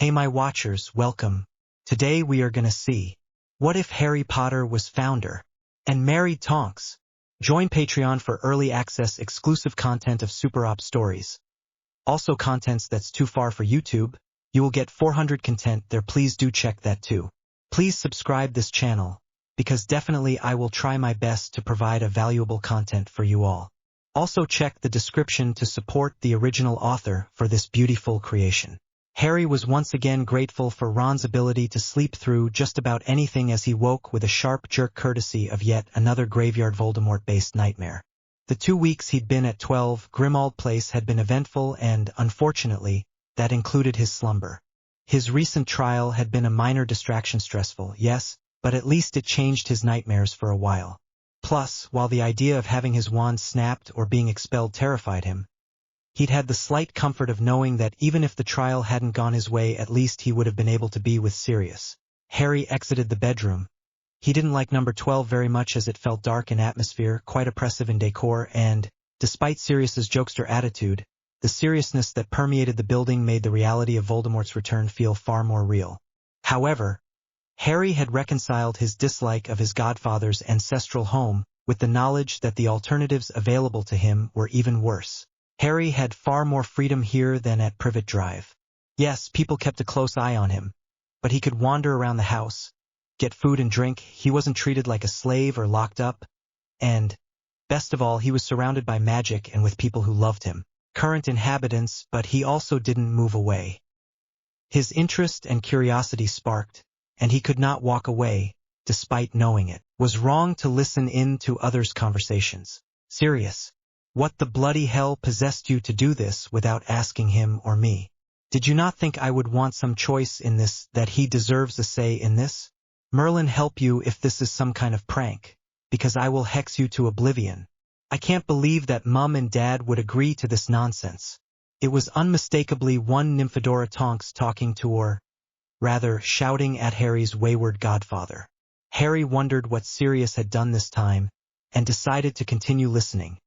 Hey my watchers, welcome. Today we are gonna see, what if Harry Potter was founder and married Tonks? Join Patreon for early access exclusive content of Super Op stories. Also contents that's too far for YouTube, you will get 400 content there, please do check that too. Please subscribe this channel, because definitely I will try my best to provide a valuable content for you all. Also check the description to support the original author for this beautiful creation. Harry was once again grateful for Ron's ability to sleep through just about anything as he woke with a sharp jerk courtesy of yet another graveyard Voldemort-based nightmare. The 2 weeks he'd been at 12 Grimmauld Place had been eventful and, unfortunately, that included his slumber. His recent trial had been a minor distraction, stressful, yes, but at least it changed his nightmares for a while. Plus, while the idea of having his wand snapped or being expelled terrified him, he'd had the slight comfort of knowing that even if the trial hadn't gone his way, at least he would have been able to be with Sirius. Harry exited the bedroom. He didn't like number 12 very much as it felt dark in atmosphere, quite oppressive in decor, and, despite Sirius's jokester attitude, the seriousness that permeated the building made the reality of Voldemort's return feel far more real. However, Harry had reconciled his dislike of his godfather's ancestral home with the knowledge that the alternatives available to him were even worse. Harry had far more freedom here than at Privet Drive. Yes, people kept a close eye on him, but he could wander around the house, get food and drink, he wasn't treated like a slave or locked up, and, best of all, he was surrounded by magic and with people who loved him, current inhabitants, but he also didn't move away. His interest and curiosity sparked, and he could not walk away, despite knowing it was wrong to listen in to others' conversations. Sirius, what the bloody hell possessed you to do this without asking him or me? Did you not think I would want some choice in this, that he deserves a say in this? Merlin help you if this is some kind of prank, because I will hex you to oblivion. I can't believe that Mum and Dad would agree to this nonsense. It was unmistakably one Nymphadora Tonks talking to, or rather shouting at Harry's wayward godfather. Harry wondered what Sirius had done this time, and decided to continue listening.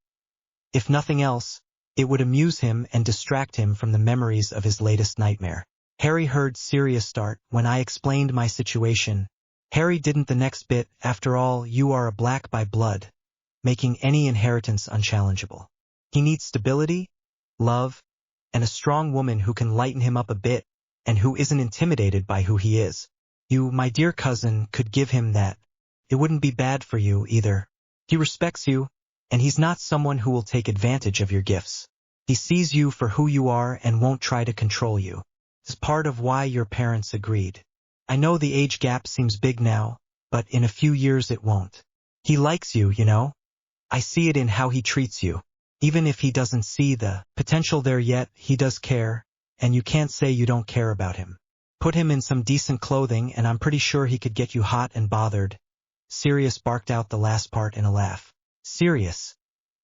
If nothing else, it would amuse him and distract him from the memories of his latest nightmare. Harry heard Sirius start, when I explained my situation. Harry didn't the next bit, after all, you are a black by blood, making any inheritance unchallengeable. He needs stability, love, and a strong woman who can lighten him up a bit, and who isn't intimidated by who he is. You, my dear cousin, could give him that. It wouldn't be bad for you, either. He respects you, and he's not someone who will take advantage of your gifts. He sees you for who you are and won't try to control you. It's part of why your parents agreed. I know the age gap seems big now, but in a few years it won't. He likes you, you know. I see it in how he treats you. Even if he doesn't see the potential there yet, he does care, and you can't say you don't care about him. Put him in some decent clothing and I'm pretty sure he could get you hot and bothered. Sirius barked out the last part in a laugh. Sirius,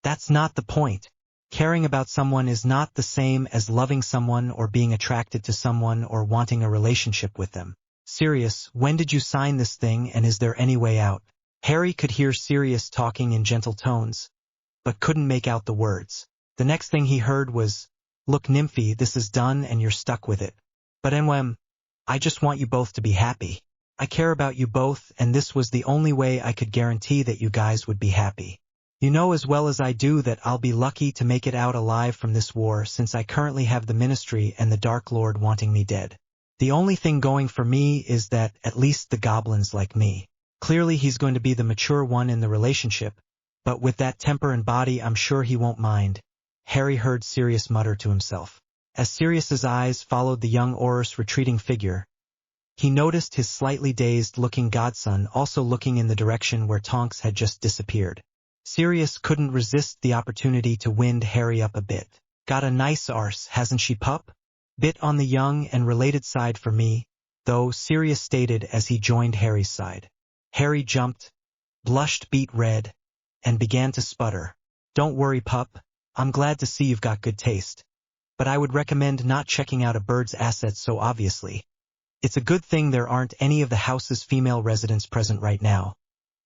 that's not the point. Caring about someone is not the same as loving someone or being attracted to someone or wanting a relationship with them. Sirius, when did you sign this thing and is there any way out? Harry could hear Sirius talking in gentle tones, but couldn't make out the words. The next thing he heard was, look Nymphy, this is done and you're stuck with it. But NWM, I just want you both to be happy. I care about you both and this was the only way I could guarantee that you guys would be happy. You know as well as I do that I'll be lucky to make it out alive from this war since I currently have the Ministry and the Dark Lord wanting me dead. The only thing going for me is that at least the goblins like me. Clearly he's going to be the mature one in the relationship, but with that temper and body I'm sure he won't mind. Harry heard Sirius mutter to himself. As Sirius's eyes followed the young Auror's retreating figure, he noticed his slightly dazed-looking godson also looking in the direction where Tonks had just disappeared. Sirius couldn't resist the opportunity to wind Harry up a bit. Got a nice arse, hasn't she, pup? Bit on the young and related side for me, though, Sirius stated as he joined Harry's side. Harry jumped, blushed beet red, and began to sputter. Don't worry, pup. I'm glad to see you've got good taste. But I would recommend not checking out a bird's assets so obviously. It's a good thing there aren't any of the house's female residents present right now,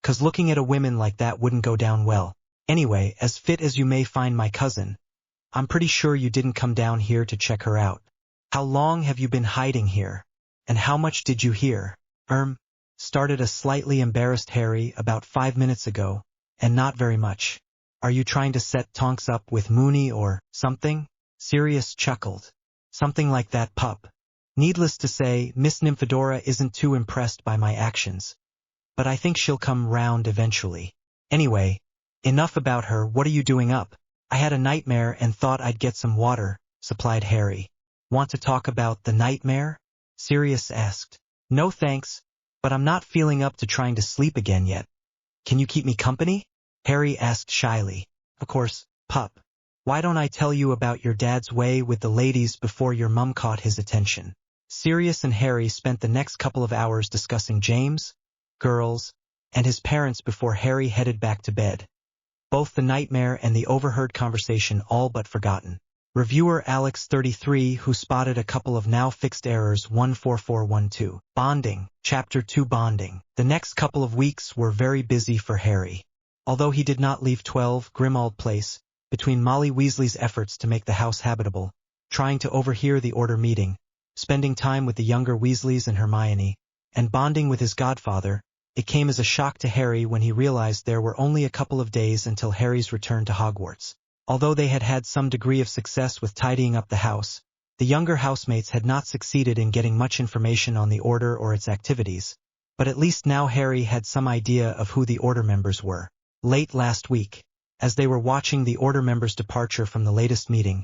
'cause looking at a woman like that wouldn't go down well. Anyway, as fit as you may find my cousin, I'm pretty sure you didn't come down here to check her out. How long have you been hiding here? And how much did you hear? Started a slightly embarrassed Harry about 5 minutes ago, and not very much. Are you trying to set Tonks up with Moony or something? Sirius chuckled. Something like that, pup. Needless to say, Miss Nymphadora isn't too impressed by my actions. But I think she'll come round eventually. Anyway, enough about her, what are you doing up? I had a nightmare and thought I'd get some water, supplied Harry. Want to talk about the nightmare? Sirius asked. No thanks, but I'm not feeling up to trying to sleep again yet. Can you keep me company? Harry asked shyly. Of course, pup. Why don't I tell you about your dad's way with the ladies before your mum caught his attention? Sirius and Harry spent the next couple of hours discussing James, girls, and his parents before Harry headed back to bed. Both the nightmare and the overheard conversation all but forgotten. Reviewer Alex33, who spotted a couple of now-fixed errors 14412. Bonding. Chapter 2 Bonding. The next couple of weeks were very busy for Harry. Although he did not leave 12 Grimmauld Place, between Molly Weasley's efforts to make the house habitable, trying to overhear the order meeting, spending time with the younger Weasleys and Hermione, and bonding with his godfather, it came as a shock to Harry when he realized there were only a couple of days until Harry's return to Hogwarts. Although they had had some degree of success with tidying up the house, the younger housemates had not succeeded in getting much information on the order or its activities, but at least now Harry had some idea of who the order members were. Late last week, as they were watching the order members' departure from the latest meeting,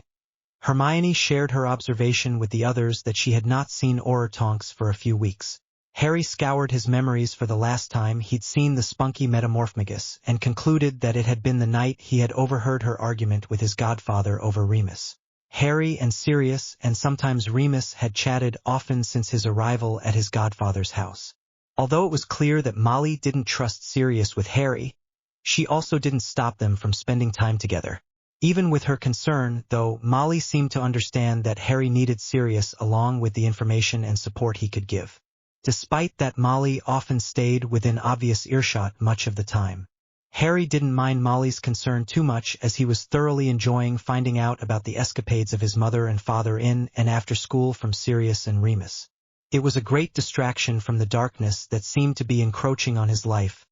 Hermione shared her observation with the others that she had not seen Auror Tonks for a few weeks. Harry scoured his memories for the last time he'd seen the spunky metamorphmagus and concluded that it had been the night he had overheard her argument with his godfather over Remus. Harry and Sirius and sometimes Remus had chatted often since his arrival at his godfather's house. Although it was clear that Molly didn't trust Sirius with Harry, she also didn't stop them from spending time together. Even with her concern, though, Molly seemed to understand that Harry needed Sirius along with the information and support he could give. Despite that, Molly often stayed within obvious earshot much of the time. Harry didn't mind Molly's concern too much as he was thoroughly enjoying finding out about the escapades of his mother and father in and after school from Sirius and Remus. It was a great distraction from the darkness that seemed to be encroaching on his life,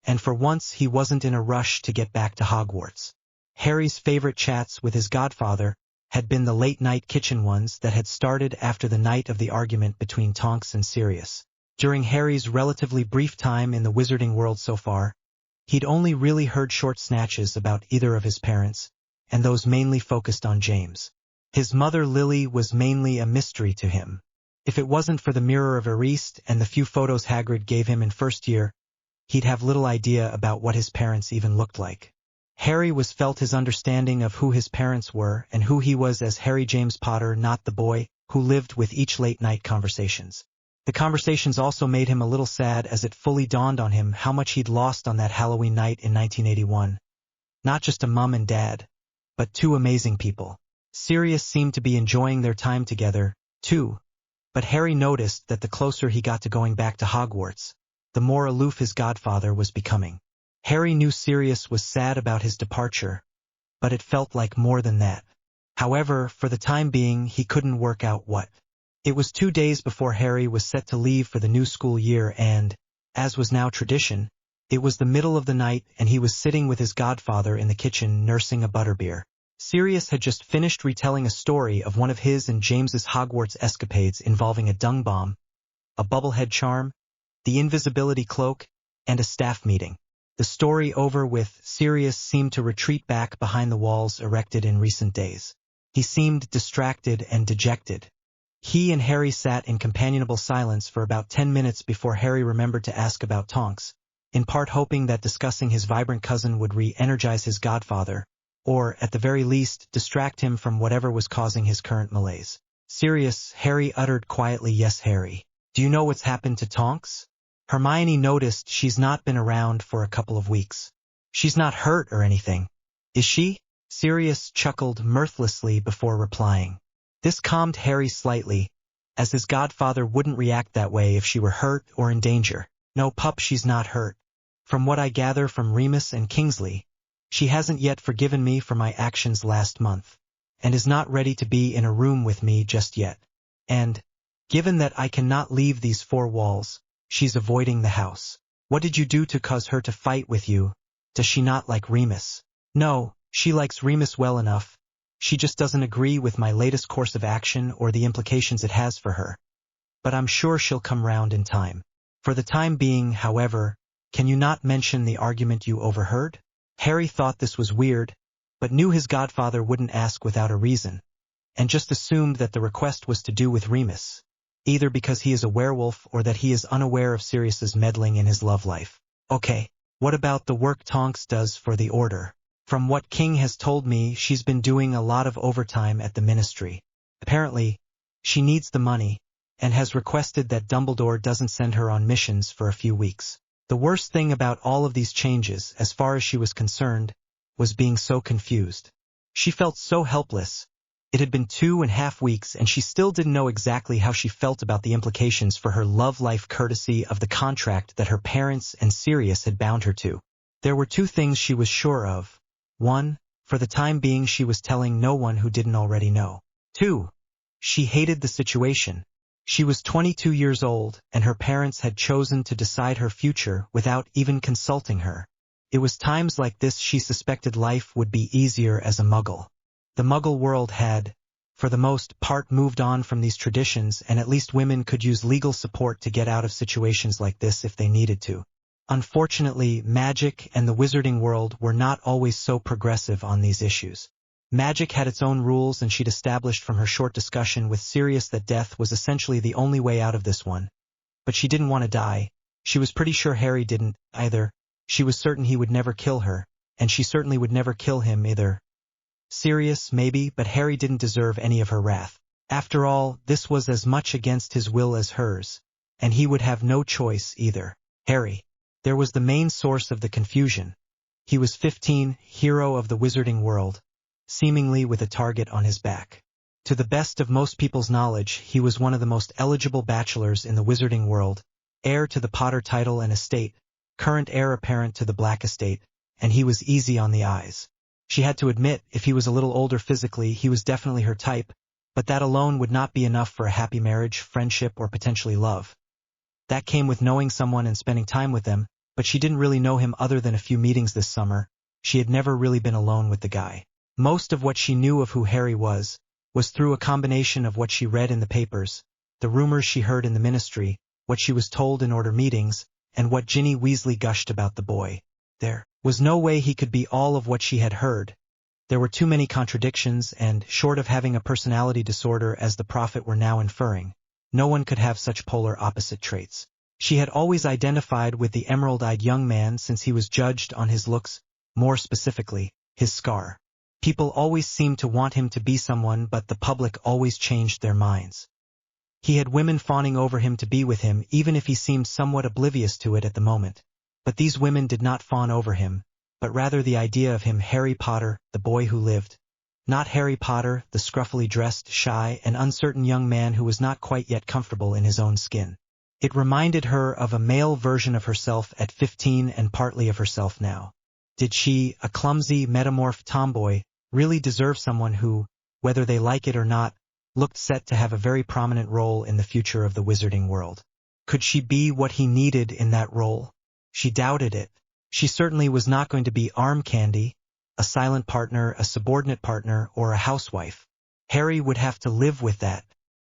and for once he wasn't in a rush to get back to Hogwarts. Harry's favorite chats with his godfather had been the late-night kitchen ones that had started after the night of the argument between Tonks and Sirius. During Harry's relatively brief time in the wizarding world so far, he'd only really heard short snatches about either of his parents, and those mainly focused on James. His mother Lily was mainly a mystery to him. If it wasn't for the Mirror of Erist and the few photos Hagrid gave him in first year, he'd have little idea about what his parents even looked like. Harry felt his understanding of who his parents were and who he was as Harry James Potter, not the boy who lived with each late-night conversations. The conversations also made him a little sad as it fully dawned on him how much he'd lost on that Halloween night in 1981. Not just a mum and dad, but two amazing people. Sirius seemed to be enjoying their time together, too, but Harry noticed that the closer he got to going back to Hogwarts, the more aloof his godfather was becoming. Harry knew Sirius was sad about his departure, but it felt like more than that. However, for the time being, he couldn't work out what. It was 2 days before Harry was set to leave for the new school year and, as was now tradition, it was the middle of the night and he was sitting with his godfather in the kitchen nursing a butterbeer. Sirius had just finished retelling a story of one of his and James's Hogwarts escapades involving a dung bomb, a bubblehead charm, the invisibility cloak, and a staff meeting. The story over with, Sirius seemed to retreat back behind the walls erected in recent days. He seemed distracted and dejected. He and Harry sat in companionable silence for about 10 minutes before Harry remembered to ask about Tonks, in part hoping that discussing his vibrant cousin would re-energize his godfather, or, at the very least, distract him from whatever was causing his current malaise. Sirius, Harry uttered quietly, yes, Harry. Do you know what's happened to Tonks? Hermione noticed she's not been around for a couple of weeks. She's not hurt or anything, is she? Sirius chuckled mirthlessly before replying. This calmed Harry slightly, as his godfather wouldn't react that way if she were hurt or in danger. No, pup, she's not hurt. From what I gather from Remus and Kingsley, she hasn't yet forgiven me for my actions last month, and is not ready to be in a room with me just yet. And, given that I cannot leave these four walls, she's avoiding the house. What did you do to cause her to fight with you? Does she not like Remus? No, she likes Remus well enough. She just doesn't agree with my latest course of action or the implications it has for her. But I'm sure she'll come round in time. For the time being, however, can you not mention the argument you overheard? Harry thought this was weird, but knew his godfather wouldn't ask without a reason, and just assumed that the request was to do with Remus, either because he is a werewolf or that he is unaware of Sirius's meddling in his love life. Okay, what about the work Tonks does for the Order? From what King has told me, she's been doing a lot of overtime at the Ministry. Apparently, she needs the money, and has requested that Dumbledore doesn't send her on missions for a few weeks. The worst thing about all of these changes, as far as she was concerned, was being so confused. She felt so helpless. It had been 2.5 weeks and she still didn't know exactly how she felt about the implications for her love life courtesy of the contract that her parents and Sirius had bound her to. There were two things she was sure of. 1, for the time being she was telling no one who didn't already know. 2, she hated the situation. She was 22 years old, and her parents had chosen to decide her future without even consulting her. It was times like this she suspected life would be easier as a muggle. The muggle world had, for the most part, moved on from these traditions, and at least women could use legal support to get out of situations like this if they needed to. Unfortunately, magic and the wizarding world were not always so progressive on these issues. Magic had its own rules, and she'd established from her short discussion with Sirius that death was essentially the only way out of this one. But she didn't want to die. She was pretty sure Harry didn't, either. She was certain he would never kill her, and she certainly would never kill him either. Sirius, maybe, but Harry didn't deserve any of her wrath. After all, this was as much against his will as hers, and he would have no choice either. Harry. There was the main source of the confusion. He was 15, hero of the wizarding world, seemingly with a target on his back. To the best of most people's knowledge, he was one of the most eligible bachelors in the wizarding world, heir to the Potter title and estate, current heir apparent to the Black estate, and he was easy on the eyes. She had to admit, if he was a little older physically, he was definitely her type, but that alone would not be enough for a happy marriage, friendship, or potentially love. That came with knowing someone and spending time with them, but she didn't really know him other than a few meetings this summer. She had never really been alone with the guy. Most of what she knew of who Harry was through a combination of what she read in the papers, the rumors she heard in the Ministry, what she was told in Order meetings, and what Ginny Weasley gushed about the boy. There was no way he could be all of what she had heard. There were too many contradictions, and, short of having a personality disorder as the prophet were now inferring, no one could have such polar opposite traits. She had always identified with the emerald-eyed young man since he was judged on his looks, more specifically, his scar. People always seemed to want him to be someone, but the public always changed their minds. He had women fawning over him to be with him, even if he seemed somewhat oblivious to it at the moment. But these women did not fawn over him, but rather the idea of him, Harry Potter, the boy who lived. Not Harry Potter, the scruffily dressed, shy, and uncertain young man who was not quite yet comfortable in his own skin. It reminded her of a male version of herself at 15 and partly of herself now. Did she, a clumsy, metamorphed tomboy, really deserve someone who, whether they like it or not, looked set to have a very prominent role in the future of the wizarding world? Could she be what he needed in that role? She doubted it. She certainly was not going to be arm candy, a silent partner, a subordinate partner, or a housewife. Harry would have to live with that.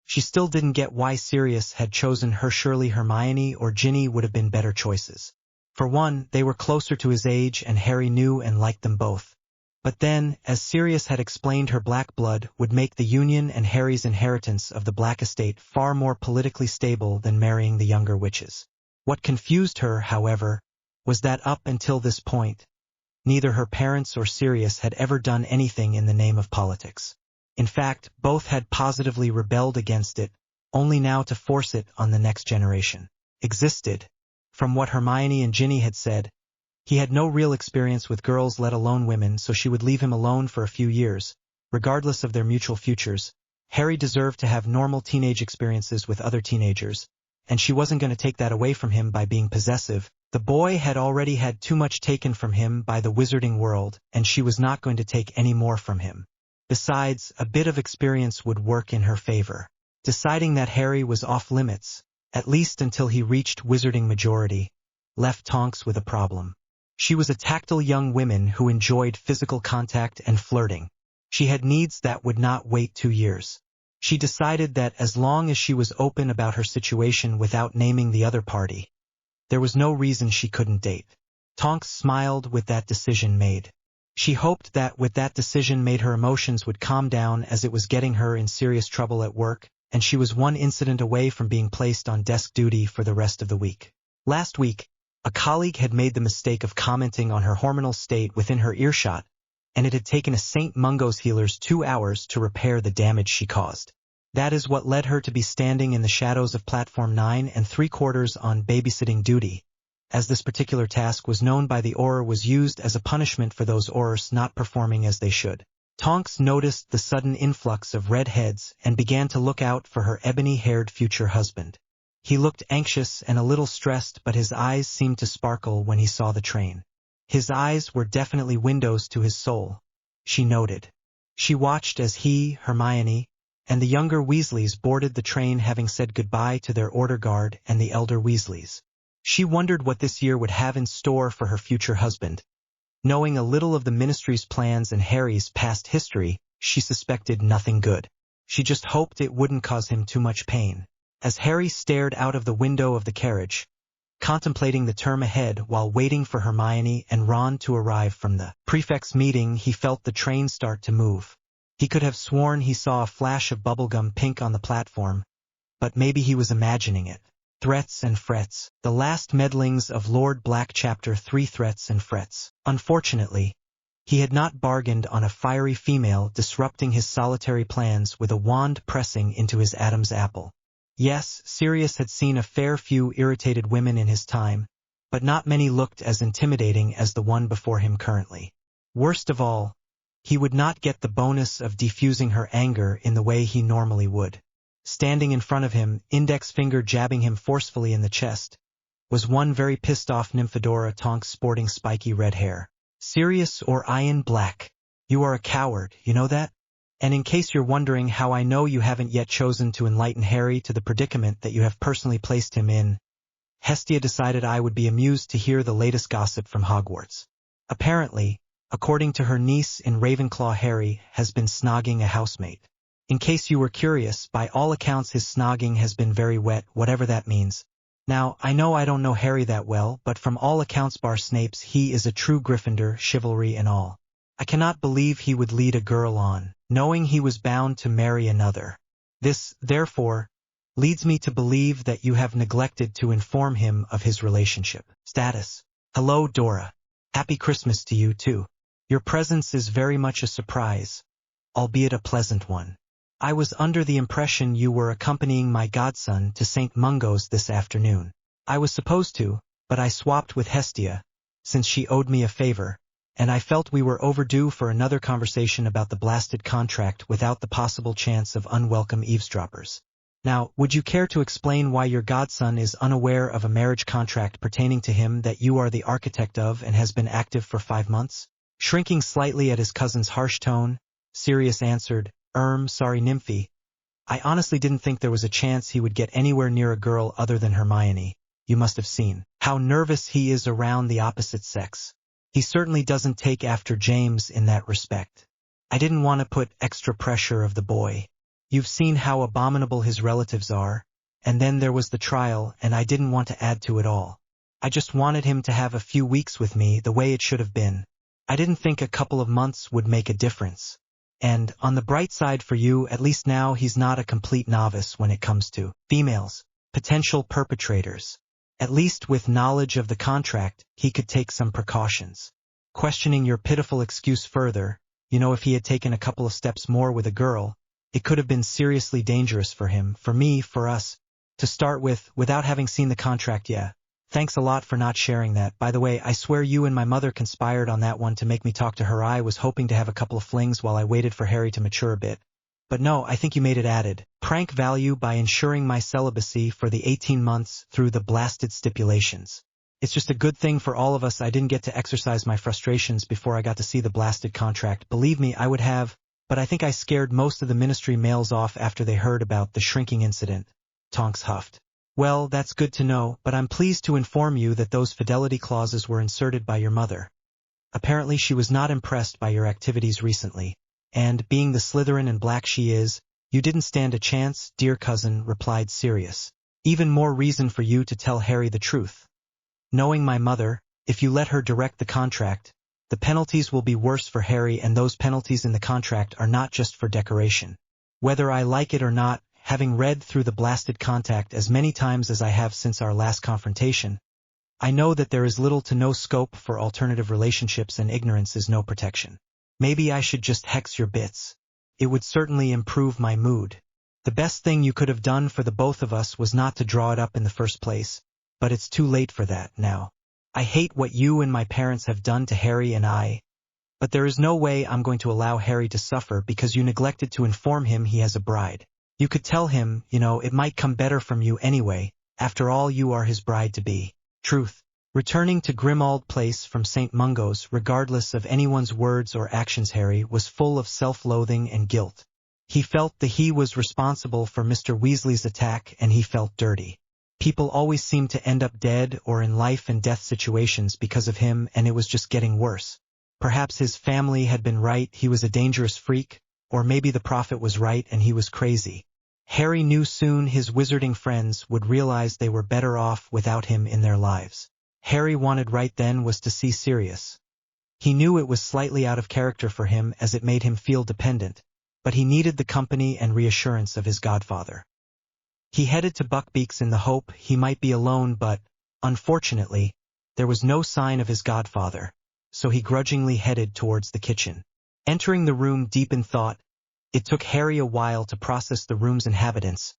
She still didn't get why Sirius had chosen her. Surely Hermione or Ginny would have been better choices. For one, they were closer to his age and Harry knew and liked them both. But then, as Sirius had explained, her black blood would make the union and Harry's inheritance of the Black estate far more politically stable than marrying the younger witches. What confused her, however, was that up until this point, neither her parents or Sirius had ever done anything in the name of politics. In fact, both had positively rebelled against it, only now to force it on the next generation. Existed. From what Hermione and Ginny had said, he had no real experience with girls, let alone women, so she would leave him alone for a few years. Regardless of their mutual futures, Harry deserved to have normal teenage experiences with other teenagers, and she wasn't going to take that away from him by being possessive. The boy had already had too much taken from him by the wizarding world, and she was not going to take any more from him. Besides, a bit of experience would work in her favor. Deciding that Harry was off limits, at least until he reached wizarding majority, left Tonks with a problem. She was a tactile young woman who enjoyed physical contact and flirting. She had needs that would not wait 2 years. She decided that as long as she was open about her situation without naming the other party, there was no reason she couldn't date. Tonks smiled with that decision made. She hoped that with that decision made her emotions would calm down, as it was getting her in serious trouble at work, and she was one incident away from being placed on desk duty for the rest of the week. Last week, a colleague had made the mistake of commenting on her hormonal state within her earshot, and it had taken a St. Mungo's healer's 2 hours to repair the damage she caused. That is what led her to be standing in the shadows of platform 9 3/4 on babysitting duty, as this particular task was known by the Auror was used as a punishment for those Aurors not performing as they should. Tonks noticed the sudden influx of red heads and began to look out for her ebony-haired future husband. He looked anxious and a little stressed, but his eyes seemed to sparkle when he saw the train. His eyes were definitely windows to his soul, she noted. She watched as he, Hermione, and the younger Weasleys boarded the train, having said goodbye to their order guard and the elder Weasleys. She wondered what this year would have in store for her future husband. Knowing a little of the Ministry's plans and Harry's past history, she suspected nothing good. She just hoped it wouldn't cause him too much pain. As Harry stared out of the window of the carriage, contemplating the term ahead while waiting for Hermione and Ron to arrive from the prefects' meeting, he felt the train start to move. He could have sworn he saw a flash of bubblegum pink on the platform, but maybe he was imagining it. Threats and frets, the last meddlings of Lord Black. Chapter 3. Threats and frets. Unfortunately, he had not bargained on a fiery female disrupting his solitary plans with a wand pressing into his Adam's apple. Yes, Sirius had seen a fair few irritated women in his time, but not many looked as intimidating as the one before him currently. Worst of all, he would not get the bonus of defusing her anger in the way he normally would. Standing in front of him, index finger jabbing him forcefully in the chest, was one very pissed-off Nymphadora Tonks sporting spiky red hair. Sirius or Ian Black, you are a coward, you know that? And in case you're wondering how I know you haven't yet chosen to enlighten Harry to the predicament that you have personally placed him in, Hestia decided I would be amused to hear the latest gossip from Hogwarts. Apparently, according to her niece in Ravenclaw, Harry has been snogging a housemate. In case you were curious, by all accounts his snogging has been very wet, whatever that means. Now, I know I don't know Harry that well, but from all accounts bar Snape's, he is a true Gryffindor, chivalry and all. I cannot believe he would lead a girl on, knowing he was bound to marry another. This, therefore, leads me to believe that you have neglected to inform him of his relationship status. Hello, Dora. Happy Christmas to you, too. Your presence is very much a surprise, albeit a pleasant one. I was under the impression you were accompanying my godson to St. Mungo's this afternoon. I was supposed to, but I swapped with Hestia, since she owed me a favor, and I felt we were overdue for another conversation about the blasted contract without the possible chance of unwelcome eavesdroppers. Now, would you care to explain why your godson is unaware of a marriage contract pertaining to him that you are the architect of and has been active for 5 months? Shrinking slightly at his cousin's harsh tone, Sirius answered, sorry Nymphy. I honestly didn't think there was a chance he would get anywhere near a girl other than Hermione. You must have seen how nervous he is around the opposite sex. He certainly doesn't take after James in that respect. I didn't want to put extra pressure of the boy. You've seen how abominable his relatives are, and then there was the trial, and I didn't want to add to it all. I just wanted him to have a few weeks with me the way it should have been. I didn't think a couple of months would make a difference. And, on the bright side for you, at least now he's not a complete novice when it comes to females, potential perpetrators. At least with knowledge of the contract, he could take some precautions. Questioning your pitiful excuse further, if he had taken a couple of steps more with a girl, it could have been seriously dangerous for him, for me, for us. To start with, without having seen the contract yet. Thanks a lot for not sharing that. By the way, I swear you and my mother conspired on that one to make me talk to her. I was hoping to have a couple of flings while I waited for Harry to mature a bit. But no, I think you made it added prank value by ensuring my celibacy for the 18 months through the blasted stipulations. It's just a good thing for all of us I didn't get to exercise my frustrations before I got to see the blasted contract. Believe me, I would have, but I think I scared most of the ministry males off after they heard about the shrinking incident. Tonks huffed. Well, that's good to know, but I'm pleased to inform you that those fidelity clauses were inserted by your mother. Apparently she was not impressed by your activities recently, and, being the Slytherin and black she is, you didn't stand a chance, dear cousin, replied Sirius. Even more reason for you to tell Harry the truth. Knowing my mother, if you let her direct the contract, the penalties will be worse for Harry, and those penalties in the contract are not just for decoration. Whether I like it or not, having read through the blasted contract as many times as I have since our last confrontation, I know that there is little to no scope for alternative relationships, and ignorance is no protection. Maybe I should just hex your bits. It would certainly improve my mood. The best thing you could have done for the both of us was not to draw it up in the first place, but it's too late for that now. I hate what you and my parents have done to Harry and I, but there is no way I'm going to allow Harry to suffer because you neglected to inform him he has a bride. You could tell him, it might come better from you anyway. After all, you are his bride-to-be. Truth. Returning to Grimmauld Place from St. Mungo's, regardless of anyone's words or actions, Harry was full of self-loathing and guilt. He felt that he was responsible for Mr. Weasley's attack, and he felt dirty. People always seemed to end up dead or in life-and-death situations because of him, and it was just getting worse. Perhaps his family had been right, he was a dangerous freak, or maybe the prophet was right and he was crazy. Harry knew soon his wizarding friends would realize they were better off without him in their lives. Harry wanted right then was to see Sirius. He knew it was slightly out of character for him as it made him feel dependent, but he needed the company and reassurance of his godfather. He headed to Buckbeak's in the hope he might be alone, but, unfortunately, there was no sign of his godfather, so he grudgingly headed towards the kitchen. Entering the room deep in thought, it took Harry a while to process the room's inhabitants,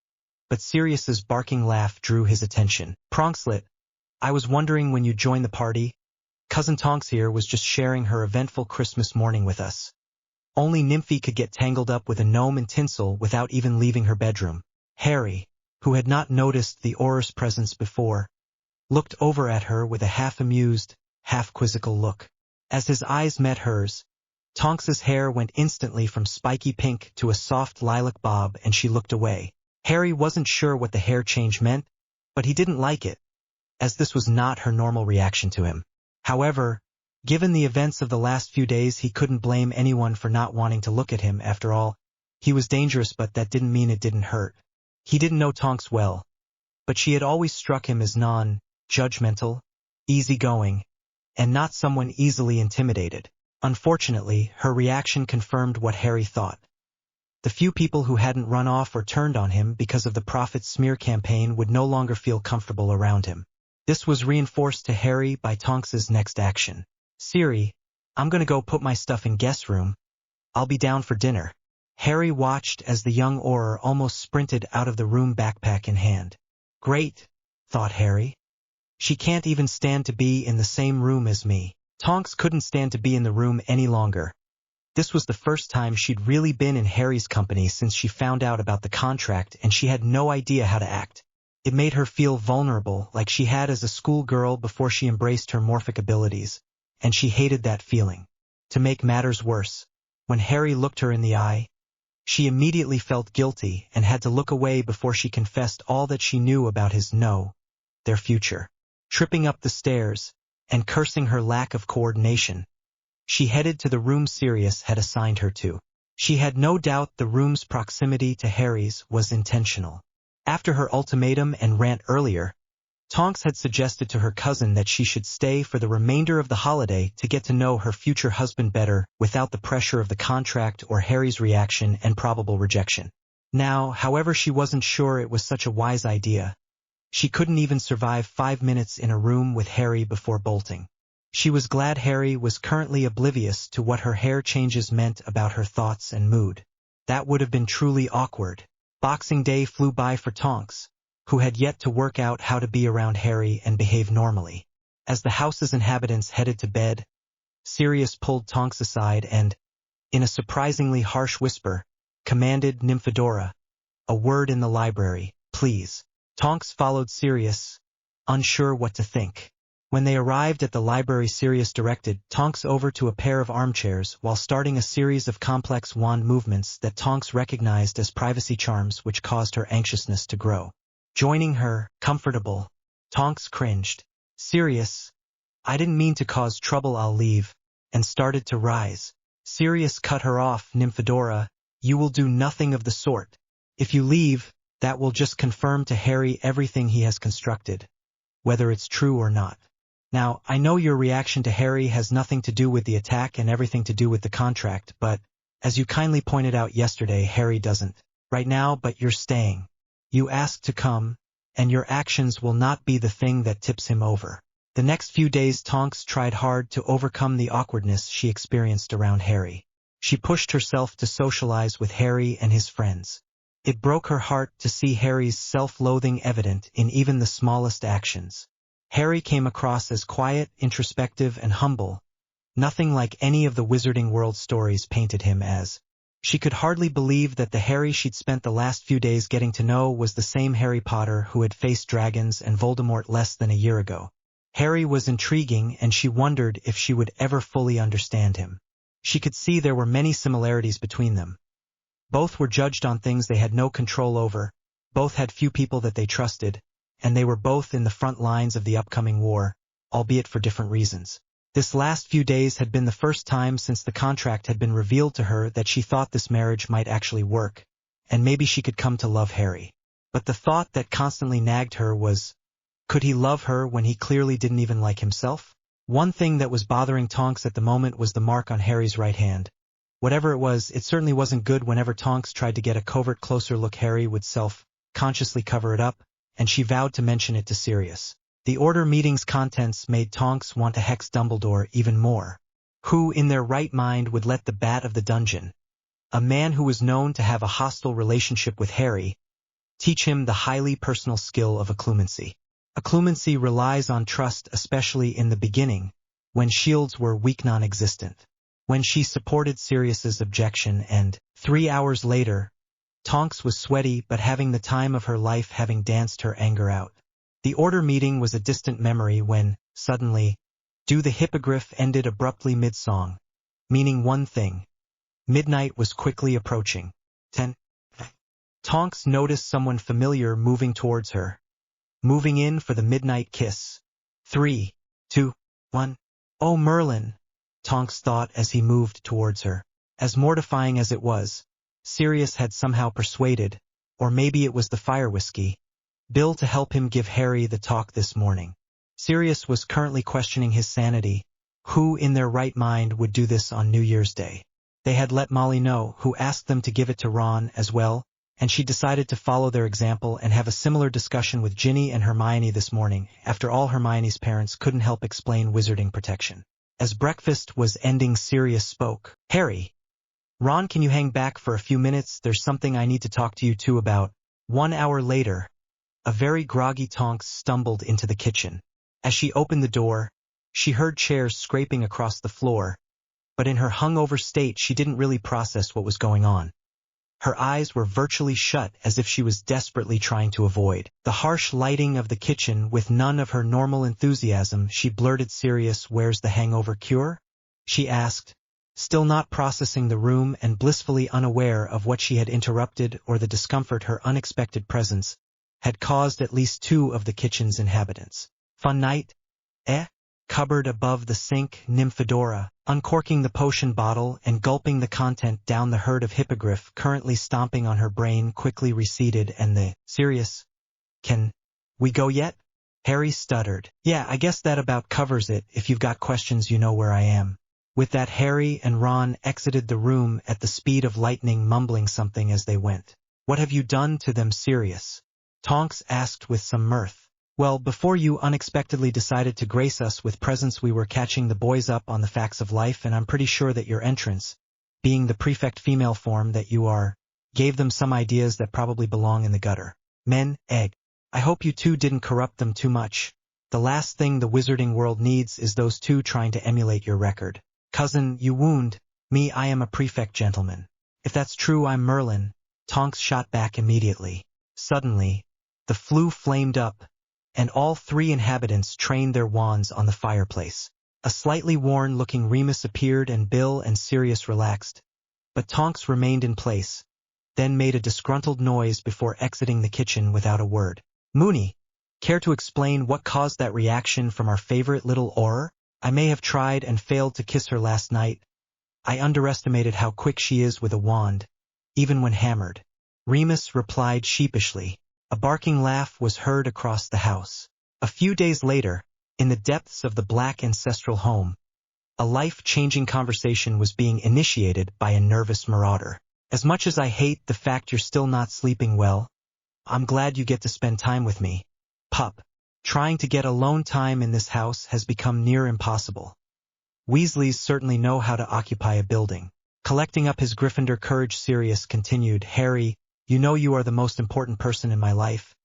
but Sirius's barking laugh drew his attention. Pronkslet, I was wondering when you'd join the party. Cousin Tonks here was just sharing her eventful Christmas morning with us. Only Nymphie could get tangled up with a gnome and tinsel without even leaving her bedroom. Harry, who had not noticed the Auror's presence before, looked over at her with a half-amused, half-quizzical look. As his eyes met hers, Tonks's hair went instantly from spiky pink to a soft lilac bob, and she looked away. Harry wasn't sure what the hair change meant, but he didn't like it, as this was not her normal reaction to him. However, given the events of the last few days, he couldn't blame anyone for not wanting to look at him. After all, he was dangerous, but that didn't mean it didn't hurt. He didn't know Tonks well, but she had always struck him as non-judgmental, easygoing, and not someone easily intimidated. Unfortunately, her reaction confirmed what Harry thought. The few people who hadn't run off or turned on him because of the prophet's smear campaign would no longer feel comfortable around him. This was reinforced to Harry by Tonks's next action. Siri, I'm gonna go put my stuff in guest room. I'll be down for dinner. Harry watched as the young Auror almost sprinted out of the room, backpack in hand. Great, thought Harry. She can't even stand to be in the same room as me. Tonks couldn't stand to be in the room any longer. This was the first time she'd really been in Harry's company since she found out about the contract, and she had no idea how to act. It made her feel vulnerable, like she had as a schoolgirl before she embraced her morphic abilities, and she hated that feeling. To make matters worse, when Harry looked her in the eye, she immediately felt guilty and had to look away before she confessed all that she knew about their future. Tripping up the stairs, and cursing her lack of coordination, she headed to the room Sirius had assigned her to. She had no doubt the room's proximity to Harry's was intentional. After her ultimatum and rant earlier, Tonks had suggested to her cousin that she should stay for the remainder of the holiday to get to know her future husband better without the pressure of the contract or Harry's reaction and probable rejection. Now, however, she wasn't sure it was such a wise idea. She couldn't even survive 5 minutes in a room with Harry before bolting. She was glad Harry was currently oblivious to what her hair changes meant about her thoughts and mood. That would have been truly awkward. Boxing Day flew by for Tonks, who had yet to work out how to be around Harry and behave normally. As the house's inhabitants headed to bed, Sirius pulled Tonks aside and, in a surprisingly harsh whisper, commanded Nymphadora, "A word in the library, please." Tonks followed Sirius, unsure what to think. When they arrived at the library, Sirius directed Tonks over to a pair of armchairs while starting a series of complex wand movements that Tonks recognized as privacy charms, which caused her anxiousness to grow. Joining her, comfortable, Tonks cringed. Sirius, I didn't mean to cause trouble, I'll leave, and started to rise. Sirius cut her off. Nymphadora, you will do nothing of the sort. If you leave, that will just confirm to Harry everything he has constructed, whether it's true or not. Now, I know your reaction to Harry has nothing to do with the attack and everything to do with the contract, but, as you kindly pointed out yesterday, Harry doesn't right now, but you're staying. You asked to come, and your actions will not be the thing that tips him over. The next few days Tonks tried hard to overcome the awkwardness she experienced around Harry. She pushed herself to socialize with Harry and his friends. It broke her heart to see Harry's self-loathing evident in even the smallest actions. Harry came across as quiet, introspective, and humble, nothing like any of the Wizarding World stories painted him as. She could hardly believe that the Harry she'd spent the last few days getting to know was the same Harry Potter who had faced dragons and Voldemort less than a year ago. Harry was intriguing, and she wondered if she would ever fully understand him. She could see there were many similarities between them. Both were judged on things they had no control over, both had few people that they trusted, and they were both in the front lines of the upcoming war, albeit for different reasons. This last few days had been the first time since the contract had been revealed to her that she thought this marriage might actually work, and maybe she could come to love Harry. But the thought that constantly nagged her was, could he love her when he clearly didn't even like himself? One thing that was bothering Tonks at the moment was the mark on Harry's right hand. Whatever it was, it certainly wasn't good. Whenever Tonks tried to get a covert closer look, Harry would self-consciously cover it up, and she vowed to mention it to Sirius. The Order meeting's contents made Tonks want to hex Dumbledore even more. Who in their right mind would let the bat of the dungeon, a man who was known to have a hostile relationship with Harry, teach him the highly personal skill of occlumency? Occlumency relies on trust, especially in the beginning, when shields were weak, non-existent. When she supported Sirius's objection and, 3 hours later, Tonks was sweaty but having the time of her life, having danced her anger out. The Order meeting was a distant memory when, suddenly, the hippogriff ended abruptly mid-song, meaning one thing. Midnight was quickly approaching. 10. Tonks noticed someone familiar moving towards her. Moving in for the midnight kiss. 3, 2, 1. Oh, Merlin, Tonks thought as he moved towards her. As mortifying as it was, Sirius had somehow persuaded, or maybe it was the fire whiskey, Bill to help him give Harry the talk this morning. Sirius was currently questioning his sanity. Who in their right mind would do this on New Year's Day? They had let Molly know, who asked them to give it to Ron as well, and she decided to follow their example and have a similar discussion with Ginny and Hermione this morning. After all, Hermione's parents couldn't help explain wizarding protection. As breakfast was ending, Sirius spoke. Harry, Ron, can you hang back for a few minutes? There's something I need to talk to you two about. 1 hour later, a very groggy Tonks stumbled into the kitchen. As she opened the door, she heard chairs scraping across the floor, but in her hungover state she didn't really process what was going on. Her eyes were virtually shut, as if she was desperately trying to avoid the harsh lighting of the kitchen. With none of her normal enthusiasm, she blurted, Sirius, where's the hangover cure? She asked, still not processing the room and blissfully unaware of what she had interrupted or the discomfort her unexpected presence had caused at least 2 of the kitchen's inhabitants. Fun night? Cupboard above the sink. Nymphadora, uncorking the potion bottle and gulping the content down. The herd of hippogriff currently stomping on her brain quickly receded, and the Sirius, can we go yet? Harry stuttered. Yeah, I guess that about covers it. If you've got questions, you know where I am. With that, Harry and Ron exited the room at the speed of lightning, mumbling something as they went. What have you done to them, Sirius? Tonks asked with some mirth. Well, before you unexpectedly decided to grace us with presents, we were catching the boys up on the facts of life, and I'm pretty sure that your entrance, being the prefect female form that you are, gave them some ideas that probably belong in the gutter. Men, egg. I hope you two didn't corrupt them too much. The last thing the wizarding world needs is those two trying to emulate your record. Cousin, you wound me. I am a prefect gentleman. If that's true, I'm Merlin. Tonks shot back immediately. Suddenly, the flue flamed up, and all three inhabitants trained their wands on the fireplace. A slightly worn-looking Remus appeared and Bill and Sirius relaxed, but Tonks remained in place, then made a disgruntled noise before exiting the kitchen without a word. Mooney, care to explain what caused that reaction from our favorite little Auror? I may have tried and failed to kiss her last night. I underestimated how quick she is with a wand, even when hammered. Remus replied sheepishly. A barking laugh was heard across the house. A few days later, in the depths of the Black ancestral home, a life-changing conversation was being initiated by a nervous marauder. As much as I hate the fact you're still not sleeping well, I'm glad you get to spend time with me. Pup, trying to get alone time in this house has become near impossible. Weasleys certainly know how to occupy a building. Collecting up his Gryffindor courage, Sirius continued, Harry, you know you are the most important person in my life,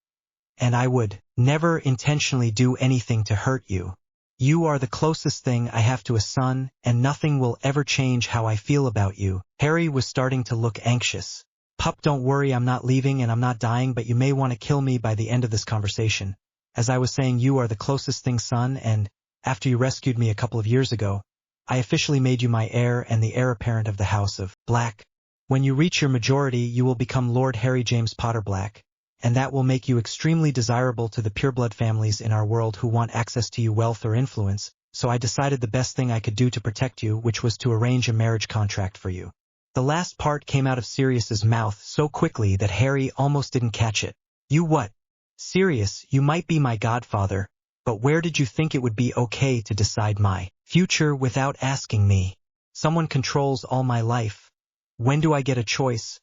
and I would never intentionally do anything to hurt you. You are the closest thing I have to a son, and nothing will ever change how I feel about you. Harry was starting to look anxious. Pup, don't worry, I'm not leaving and I'm not dying, but you may want to kill me by the end of this conversation. As I was saying, you are the closest thing, son, and after you rescued me a couple of years ago, I officially made you my heir and the heir apparent of the House of Black. When you reach your majority, you will become Lord Harry James Potter Black, and that will make you extremely desirable to the pureblood families in our world who want access to you, wealth or influence, so I decided the best thing I could do to protect you, which was to arrange a marriage contract for you. The last part came out of Sirius's mouth so quickly that Harry almost didn't catch it. You what? Sirius, you might be my godfather, but where did you think it would be okay to decide my future without asking me? Someone controls all my life. When do I get a choice?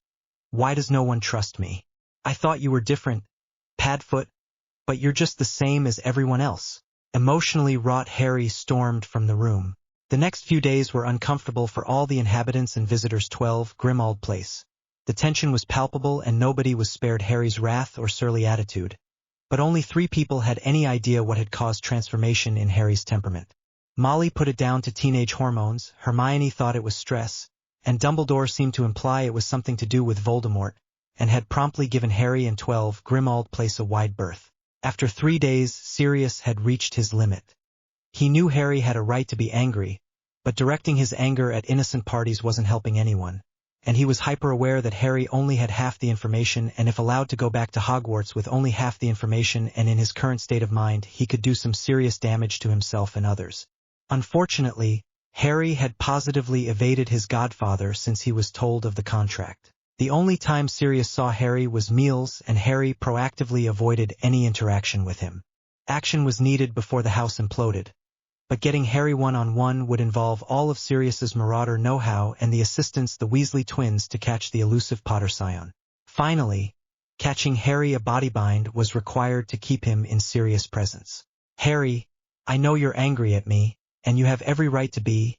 Why does no one trust me? I thought you were different, Padfoot, but you're just the same as everyone else. Emotionally wrought, Harry stormed from the room. The next few days were uncomfortable for all the inhabitants and visitors. 12 Grimmauld Place. The tension was palpable and nobody was spared Harry's wrath or surly attitude. But only 3 people had any idea what had caused transformation in Harry's temperament. Molly put it down to teenage hormones, Hermione thought it was stress, and Dumbledore seemed to imply it was something to do with Voldemort, and had promptly given Harry and 12 Grimmauld Place a wide berth. After 3 days, Sirius had reached his limit. He knew Harry had a right to be angry, but directing his anger at innocent parties wasn't helping anyone, and he was hyper-aware that Harry only had half the information, and if allowed to go back to Hogwarts with only half the information and in his current state of mind, he could do some serious damage to himself and others. Unfortunately, Harry had positively evaded his godfather since he was told of the contract. The only time Sirius saw Harry was meals, and Harry proactively avoided any interaction with him. Action was needed before the house imploded, but getting Harry one-on-one would involve all of Sirius's marauder know-how and the assistance the Weasley twins to catch the elusive Potter scion. Finally, catching Harry a bodybind was required to keep him in Sirius' presence. Harry, I know you're angry at me, and you have every right to be,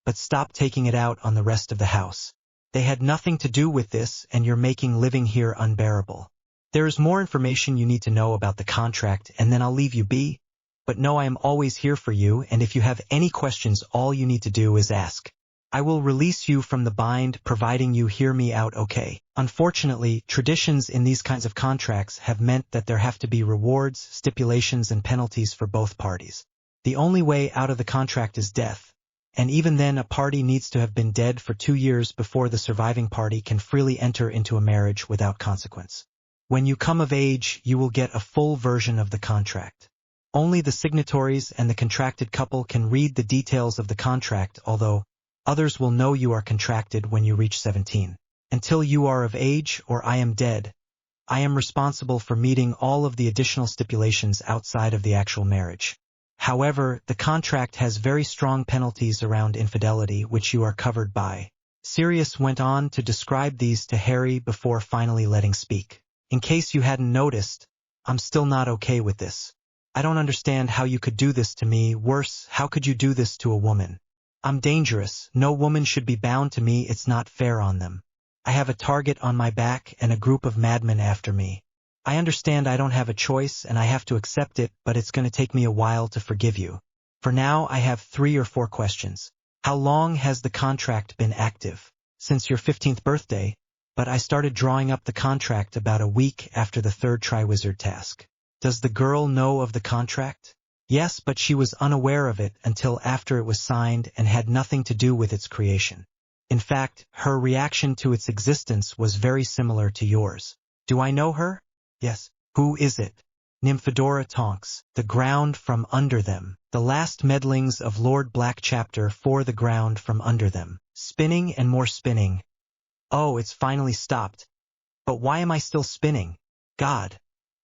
but stop taking it out on the rest of the house. They had nothing to do with this, and you're making living here unbearable. There is more information you need to know about the contract, and then I'll leave you be. But know I am always here for you, and if you have any questions, all you need to do is ask. I will release you from the bind, providing you hear me out, okay? Unfortunately, traditions in these kinds of contracts have meant that there have to be rewards, stipulations, and penalties for both parties. The only way out of the contract is death, and even then a party needs to have been dead for 2 years before the surviving party can freely enter into a marriage without consequence. When you come of age, you will get a full version of the contract. Only the signatories and the contracted couple can read the details of the contract, although others will know you are contracted when you reach 17. Until you are of age or I am dead, I am responsible for meeting all of the additional stipulations outside of the actual marriage. However, the contract has very strong penalties around infidelity, which you are covered by. Sirius went on to describe these to Harry before finally letting speak. In case you hadn't noticed, I'm still not okay with this. I don't understand how you could do this to me. Worse, how could you do this to a woman? I'm dangerous. No woman should be bound to me. It's not fair on them. I have a target on my back and a group of madmen after me. I understand I don't have a choice and I have to accept it, but it's going to take me a while to forgive you. For now, I have 3 or 4 questions. How long has the contract been active? Since your 15th birthday, but I started drawing up the contract about a week after the 3rd Triwizard task. Does the girl know of the contract? Yes, but she was unaware of it until after it was signed and had nothing to do with its creation. In fact, her reaction to its existence was very similar to yours. Do I know her? Yes. Who is it? Nymphadora Tonks, the ground from under them. The last meddlings of Lord Black Chapter 4, the ground from under them. Spinning and more spinning. Oh, it's finally stopped. But why am I still spinning? God.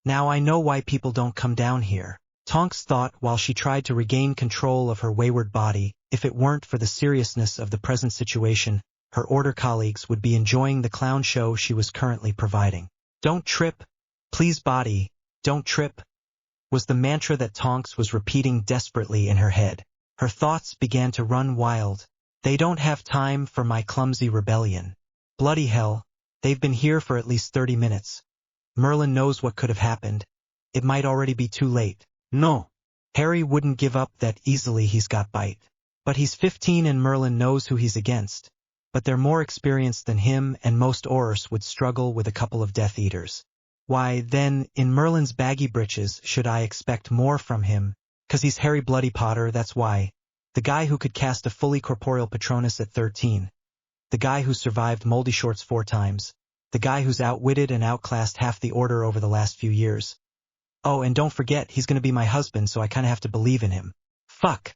Now I know why people don't come down here. Tonks thought while she tried to regain control of her wayward body. If it weren't for the seriousness of the present situation, her order colleagues would be enjoying the clown show she was currently providing. Don't trip. Please body, don't trip, was the mantra that Tonks was repeating desperately in her head. Her thoughts began to run wild. They don't have time for my clumsy rebellion. Bloody hell, they've been here for at least 30 minutes. Merlin knows what could have happened. It might already be too late. No. Harry wouldn't give up that easily. He's got bite. But he's 15 and Merlin knows who he's against. But they're more experienced than him and most Aurors would struggle with a couple of Death Eaters. Why, then, in Merlin's baggy breeches should I expect more from him? 'Cause he's Harry Bloody Potter, that's why. The guy who could cast a fully corporeal Patronus at 13. The guy who survived Moldy Shorts 4 times. The guy who's outwitted and outclassed half the Order over the last few years. Oh, and don't forget, he's gonna be my husband, so I kinda have to believe in him. Fuck.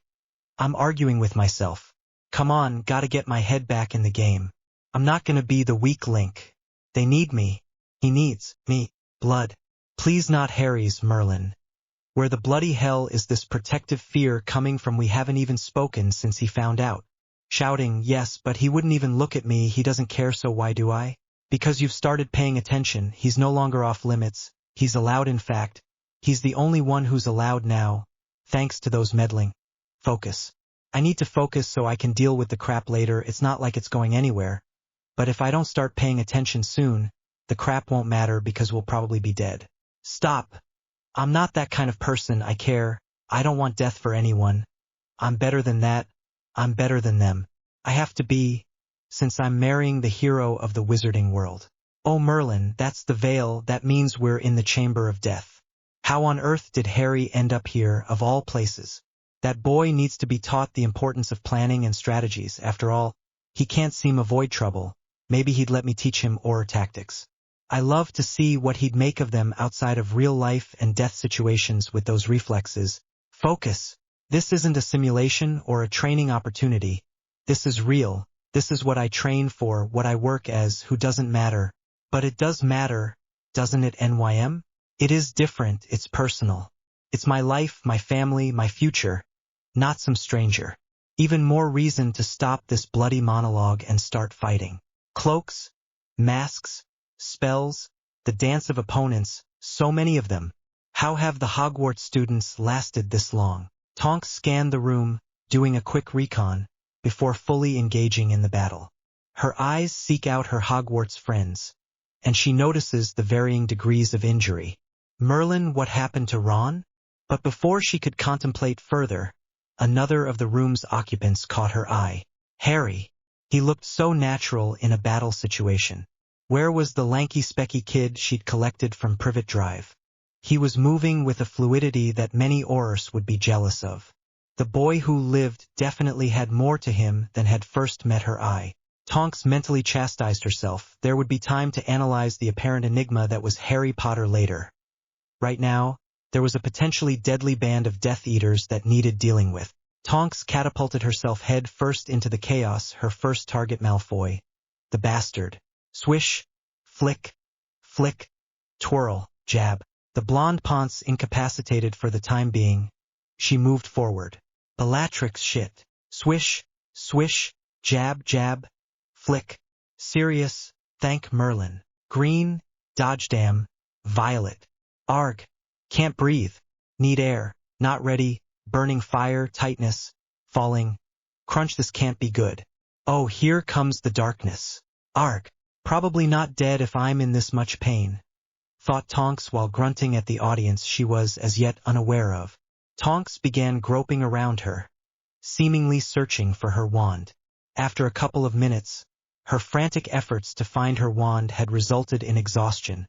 I'm arguing with myself. Come on, gotta get my head back in the game. I'm not gonna be the weak link. They need me. He needs me. Blood. Please not Harry's, Merlin. Where the bloody hell is this protective fear coming from? We haven't even spoken since he found out. Shouting, yes, but he wouldn't even look at me. He doesn't care, so why do I? Because you've started paying attention. He's no longer off limits. He's allowed, in fact. He's the only one who's allowed now. Thanks to those meddling. Focus. I need to focus so I can deal with the crap later. It's not like it's going anywhere. But if I don't start paying attention soon, the crap won't matter because we'll probably be dead. Stop. I'm not that kind of person. I care. I don't want death for anyone. I'm better than that. I'm better than them. I have to be, since I'm marrying the hero of the wizarding world. Oh, Merlin, that's the veil. That means we're in the chamber of death. How on earth did Harry end up here, of all places? That boy needs to be taught the importance of planning and strategies. After all, he can't seem to avoid trouble. Maybe he'd let me teach him Auror tactics. I love to see what he'd make of them outside of real life and death situations with those reflexes. Focus. This isn't a simulation or a training opportunity. This is real. This is what I train for, what I work as. Who doesn't matter. But it does matter, doesn't it, NYM? It is different. It's personal. It's my life, my family, my future. Not some stranger. Even more reason to stop this bloody monologue and start fighting. Cloaks, masks, spells, the dance of opponents, so many of them. How have the Hogwarts students lasted this long? Tonks scanned the room, doing a quick recon, before fully engaging in the battle. Her eyes seek out her Hogwarts friends, and she notices the varying degrees of injury. Merlin, what happened to Ron? But before she could contemplate further, another of the room's occupants caught her eye. Harry. He looked so natural in a battle situation. Where was the lanky specky kid she'd collected from Privet Drive? He was moving with a fluidity that many Aurors would be jealous of. The boy who lived definitely had more to him than had first met her eye. Tonks mentally chastised herself. There would be time to analyze the apparent enigma that was Harry Potter later. Right now, there was a potentially deadly band of Death Eaters that needed dealing with. Tonks catapulted herself head first into the chaos, her first target Malfoy. The bastard. Swish, flick, flick, twirl, jab. The blonde ponce incapacitated for the time being. She moved forward. Bellatrix shit. Swish, swish, jab, jab, flick. Sirius, thank Merlin. Green, dodge dam, violet. Arg. Can't breathe. Need air. Not ready. Burning fire, tightness, falling. Crunch, this can't be good. Oh, here comes the darkness. Arg. Probably not dead if I'm in this much pain. Thought Tonks while grunting at the audience she was as yet unaware of. Tonks began groping around her, seemingly searching for her wand. After a couple of minutes, her frantic efforts to find her wand had resulted in exhaustion,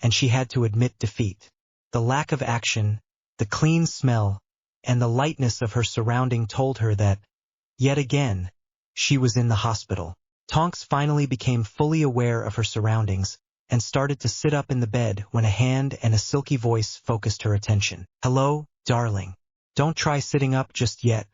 and she had to admit defeat. The lack of action, the clean smell, and the lightness of her surrounding told her that, yet again, she was in the hospital. Tonks finally became fully aware of her surroundings and started to sit up in the bed when a hand and a silky voice focused her attention. "Hello, darling. Don't try sitting up just yet.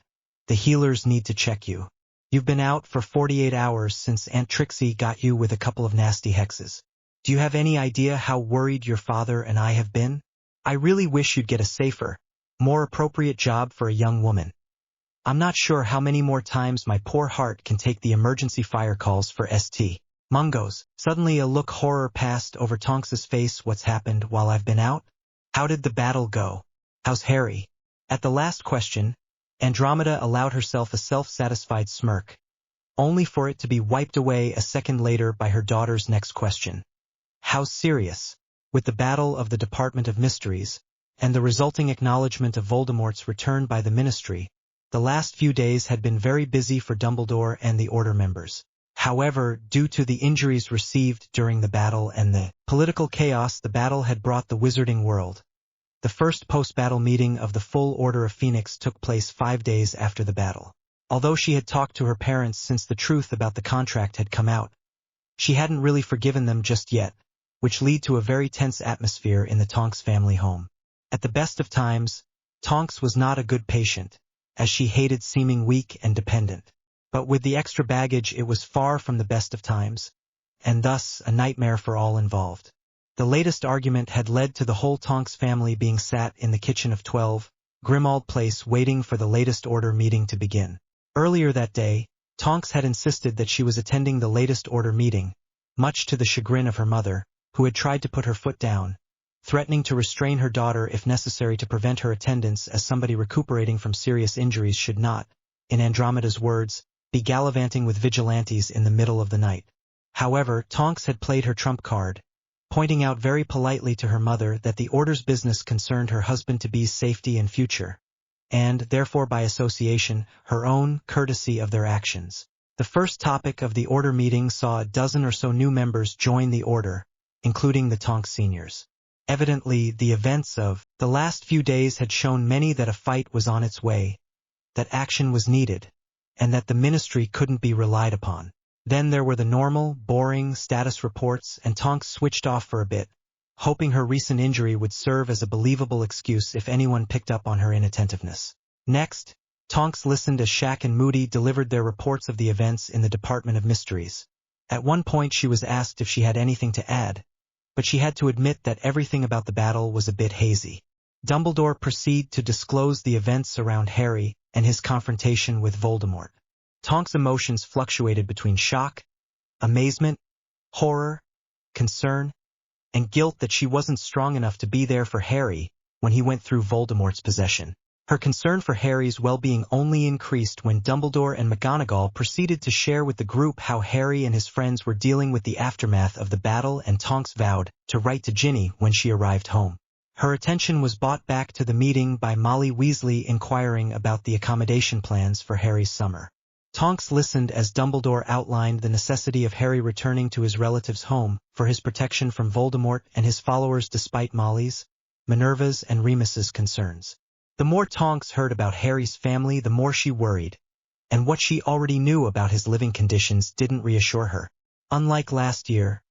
The healers need to check you. You've been out for 48 hours since Aunt Trixie got you with a couple of nasty hexes. Do you have any idea how worried your father and I have been? I really wish you'd get a safer, more appropriate job for a young woman. I'm not sure how many more times my poor heart can take the emergency fire calls for St. Mungos." Suddenly a look horror passed over Tonks's face. "What's happened while I've been out? How did the battle go? How's Harry?" At the last question, Andromeda allowed herself a self-satisfied smirk, only for it to be wiped away a second later by her daughter's next question. "How's Sirius?" With the battle of the Department of Mysteries, and the resulting acknowledgement of Voldemort's return by the Ministry, the last few days had been very busy for Dumbledore and the Order members. However, due to the injuries received during the battle and the political chaos the battle had brought the wizarding world, the first post-battle meeting of the full Order of Phoenix took place 5 days after the battle. Although she had talked to her parents since the truth about the contract had come out, she hadn't really forgiven them just yet, which led to a very tense atmosphere in the Tonks family home. At the best of times, Tonks was not a good patient, as she hated seeming weak and dependent. But with the extra baggage it was far from the best of times, and thus a nightmare for all involved. The latest argument had led to the whole Tonks family being sat in the kitchen of 12, Grimmauld Place waiting for the latest Order meeting to begin. Earlier that day, Tonks had insisted that she was attending the latest Order meeting, much to the chagrin of her mother, who had tried to put her foot down, threatening to restrain her daughter if necessary to prevent her attendance, as somebody recuperating from serious injuries should not, in Andromeda's words, be gallivanting with vigilantes in the middle of the night. However, Tonks had played her trump card, pointing out very politely to her mother that the Order's business concerned her husband-to-be's safety and future, and, therefore by association, her own courtesy of their actions. The first topic of the Order meeting saw a dozen or so new members join the Order, including the Tonks seniors. Evidently, the events of the last few days had shown many that a fight was on its way, that action was needed, and that the Ministry couldn't be relied upon. Then there were the normal, boring status reports, and Tonks switched off for a bit, hoping her recent injury would serve as a believable excuse if anyone picked up on her inattentiveness. Next, Tonks listened as Shaq and Moody delivered their reports of the events in the Department of Mysteries. At one point she was asked if she had anything to add, but she had to admit that everything about the battle was a bit hazy. Dumbledore proceeded to disclose the events around Harry and his confrontation with Voldemort. Tonks' emotions fluctuated between shock, amazement, horror, concern, and guilt that she wasn't strong enough to be there for Harry when he went through Voldemort's possession. Her concern for Harry's well-being only increased when Dumbledore and McGonagall proceeded to share with the group how Harry and his friends were dealing with the aftermath of the battle, and Tonks vowed to write to Ginny when she arrived home. Her attention was brought back to the meeting by Molly Weasley inquiring about the accommodation plans for Harry's summer. Tonks listened as Dumbledore outlined the necessity of Harry returning to his relative's home for his protection from Voldemort and his followers despite Molly's, Minerva's, and Remus's concerns. The more Tonks heard about Harry's family, the more she worried, and what she already knew about his living conditions didn't reassure her. Unlike last year,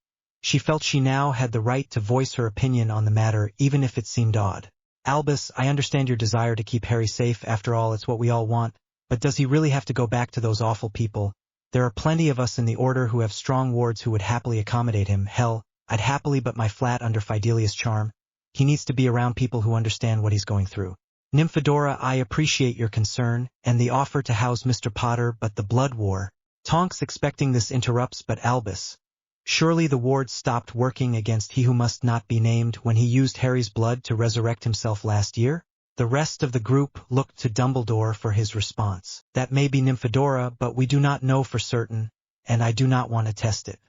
she felt she now had the right to voice her opinion on the matter even if it seemed odd. "Albus, I understand your desire to keep Harry safe. After all, it's what we all want. But does he really have to go back to those awful people? There are plenty of us in the Order who have strong wards who would happily accommodate him. Hell, I'd happily but my flat under Fidelia's charm. He needs to be around people who understand what he's going through. Nymphadora, I appreciate your concern and the offer to house Mr. Potter, but the blood war." Tonks expecting this interrupts, "But Albus, surely the wards stopped working against he who must not be named when he used Harry's blood to resurrect himself last year?" The rest of the group looked to Dumbledore for his response. "That may be Nymphadora, but we do not know for certain, and I do not want to test it.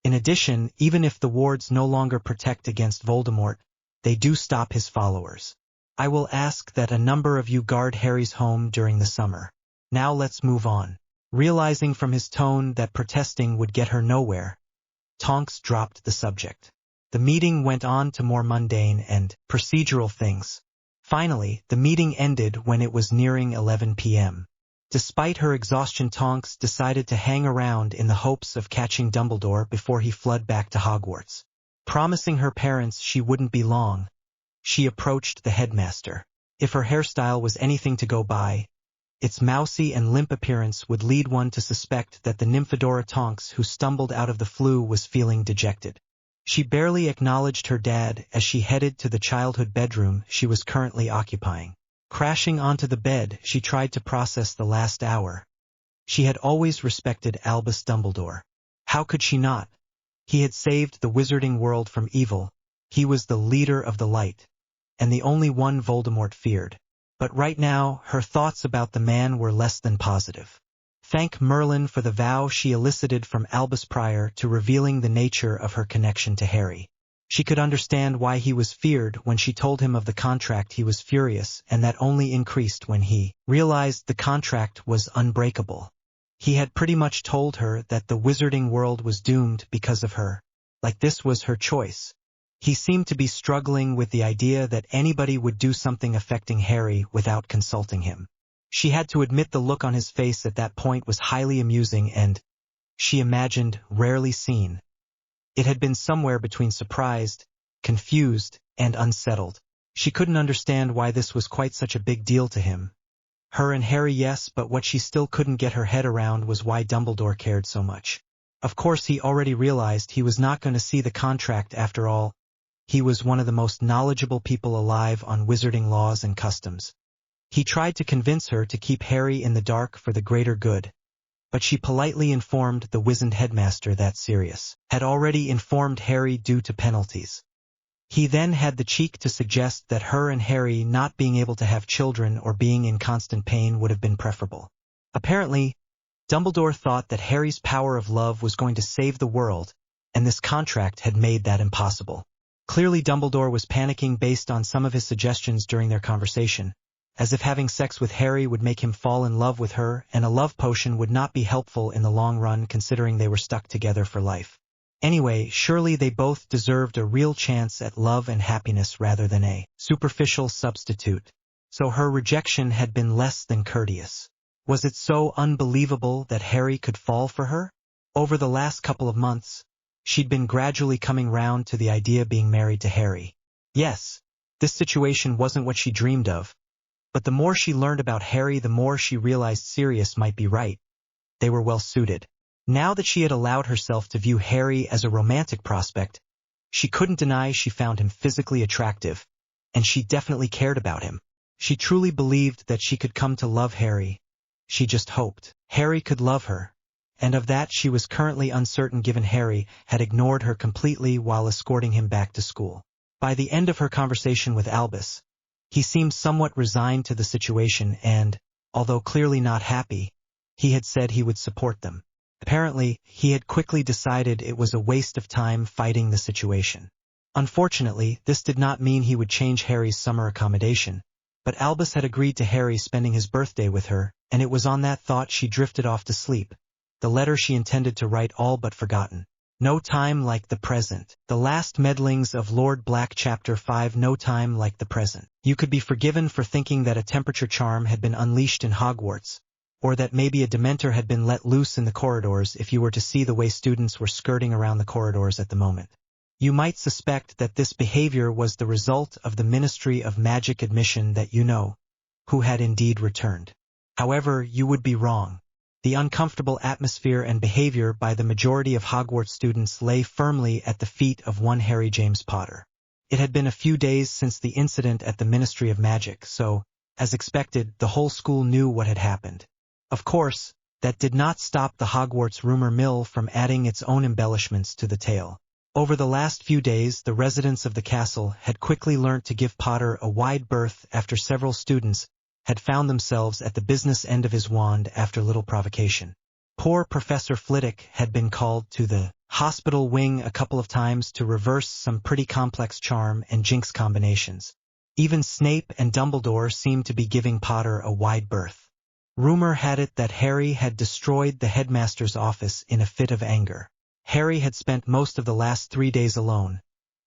In addition, even if the wards no longer protect against Voldemort, they do stop his followers. I will ask that a number of you guard Harry's home during the summer. Now let's move on." Realizing from his tone that protesting would get her nowhere, Tonks dropped the subject. The meeting went on to more mundane and procedural things. Finally, the meeting ended when it was nearing 11 p.m. Despite her exhaustion, Tonks decided to hang around in the hopes of catching Dumbledore before he fled back to Hogwarts. Promising her parents she wouldn't be long, she approached the headmaster. If her hairstyle was anything to go by, its mousy and limp appearance would lead one to suspect that the Nymphadora Tonks who stumbled out of the flue was feeling dejected. She barely acknowledged her dad as she headed to the childhood bedroom she was currently occupying. Crashing onto the bed, she tried to process the last hour. She had always respected Albus Dumbledore. How could she not? He had saved the wizarding world from evil. He was the leader of the light, and the only one Voldemort feared. But right now, her thoughts about the man were less than positive. Thank Merlin for the vow she elicited from Albus prior to revealing the nature of her connection to Harry. She could understand why he was feared when she told him of the contract. He was furious, and that only increased when he realized the contract was unbreakable. He had pretty much told her that the wizarding world was doomed because of her. Like this was her choice. He seemed to be struggling with the idea that anybody would do something affecting Harry without consulting him. She had to admit the look on his face at that point was highly amusing and, she imagined, rarely seen. It had been somewhere between surprised, confused, and unsettled. She couldn't understand why this was quite such a big deal to him. Her and Harry, yes, but what she still couldn't get her head around was why Dumbledore cared so much. Of course, he already realized he was not going to see the contract after all. He was one of the most knowledgeable people alive on wizarding laws and customs. He tried to convince her to keep Harry in the dark for the greater good, but she politely informed the wizened headmaster that Sirius had already informed Harry due to penalties. He then had the cheek to suggest that her and Harry not being able to have children or being in constant pain would have been preferable. Apparently, Dumbledore thought that Harry's power of love was going to save the world, and this contract had made that impossible. Clearly Dumbledore was panicking based on some of his suggestions during their conversation, as if having sex with Harry would make him fall in love with her, and a love potion would not be helpful in the long run considering they were stuck together for life. Anyway, surely they both deserved a real chance at love and happiness rather than a superficial substitute. So her rejection had been less than courteous. Was it so unbelievable that Harry could fall for her? Over the last couple of months, she'd been gradually coming round to the idea of being married to Harry. Yes, this situation wasn't what she dreamed of. But the more she learned about Harry, the more she realized Sirius might be right. They were well suited. Now that she had allowed herself to view Harry as a romantic prospect, she couldn't deny she found him physically attractive, and she definitely cared about him. She truly believed that she could come to love Harry. She just hoped Harry could love her, and of that she was currently uncertain given Harry had ignored her completely while escorting him back to school. By the end of her conversation with Albus, he seemed somewhat resigned to the situation and, although clearly not happy, he had said he would support them. Apparently, he had quickly decided it was a waste of time fighting the situation. Unfortunately, this did not mean he would change Harry's summer accommodation, but Albus had agreed to Harry spending his birthday with her, and it was on that thought she drifted off to sleep, the letter she intended to write all but forgotten. No time like the present. The last meddlings of Lord Black Chapter 5. No time like the present. You could be forgiven for thinking that a temperature charm had been unleashed in Hogwarts, or that maybe a Dementor had been let loose in the corridors if you were to see the way students were skirting around the corridors at the moment. You might suspect that this behavior was the result of the Ministry of Magic admission that you know, who had indeed returned. However, you would be wrong. The uncomfortable atmosphere and behavior by the majority of Hogwarts students lay firmly at the feet of one Harry James Potter. It had been a few days since the incident at the Ministry of Magic, so, as expected, the whole school knew what had happened. Of course, that did not stop the Hogwarts rumor mill from adding its own embellishments to the tale. Over the last few days, the residents of the castle had quickly learnt to give Potter a wide berth after several students had found themselves at the business end of his wand after little provocation. Poor Professor Flitwick had been called to the hospital wing a couple of times to reverse some pretty complex charm and jinx combinations. Even Snape and Dumbledore seemed to be giving Potter a wide berth. Rumor had it that Harry had destroyed the headmaster's office in a fit of anger. Harry had spent most of the last 3 days alone,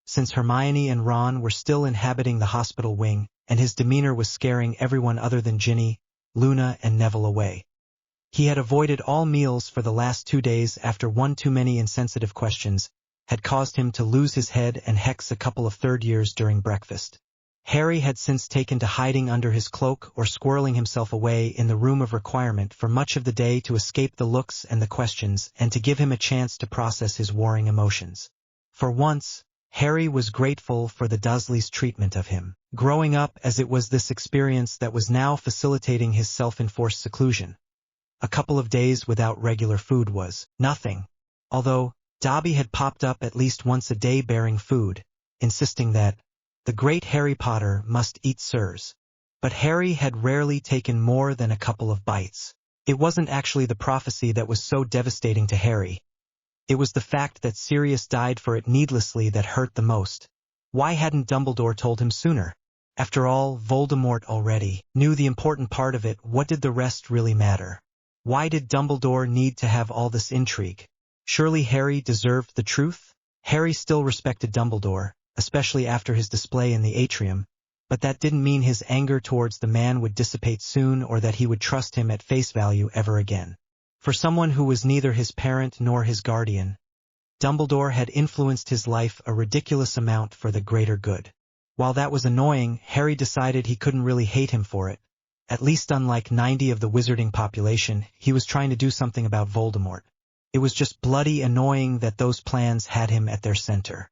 since Hermione and Ron were still inhabiting the hospital wing, and his demeanor was scaring everyone other than Ginny, Luna, and Neville away. He had avoided all meals for the last 2 days after one too many insensitive questions had caused him to lose his head and hex a couple of third years during breakfast. Harry had since taken to hiding under his cloak or squirreling himself away in the room of requirement for much of the day to escape the looks and the questions and to give him a chance to process his warring emotions. For once, Harry was grateful for the Dursleys' treatment of him, growing up as it was this experience that was now facilitating his self-enforced seclusion. A couple of days without regular food was nothing, although Dobby had popped up at least once a day bearing food, insisting that the great Harry Potter must eat sirs. But Harry had rarely taken more than a couple of bites. It wasn't actually the prophecy that was so devastating to Harry. It was the fact that Sirius died for it needlessly that hurt the most. Why hadn't Dumbledore told him sooner? After all, Voldemort already knew the important part of it. What did the rest really matter? Why did Dumbledore need to have all this intrigue? Surely Harry deserved the truth? Harry still respected Dumbledore, especially after his display in the atrium, but that didn't mean his anger towards the man would dissipate soon or that he would trust him at face value ever again. For someone who was neither his parent nor his guardian, Dumbledore had influenced his life a ridiculous amount for the greater good. While that was annoying, Harry decided he couldn't really hate him for it. At least unlike 90 of the wizarding population, he was trying to do something about Voldemort. It was just bloody annoying that those plans had him at their center.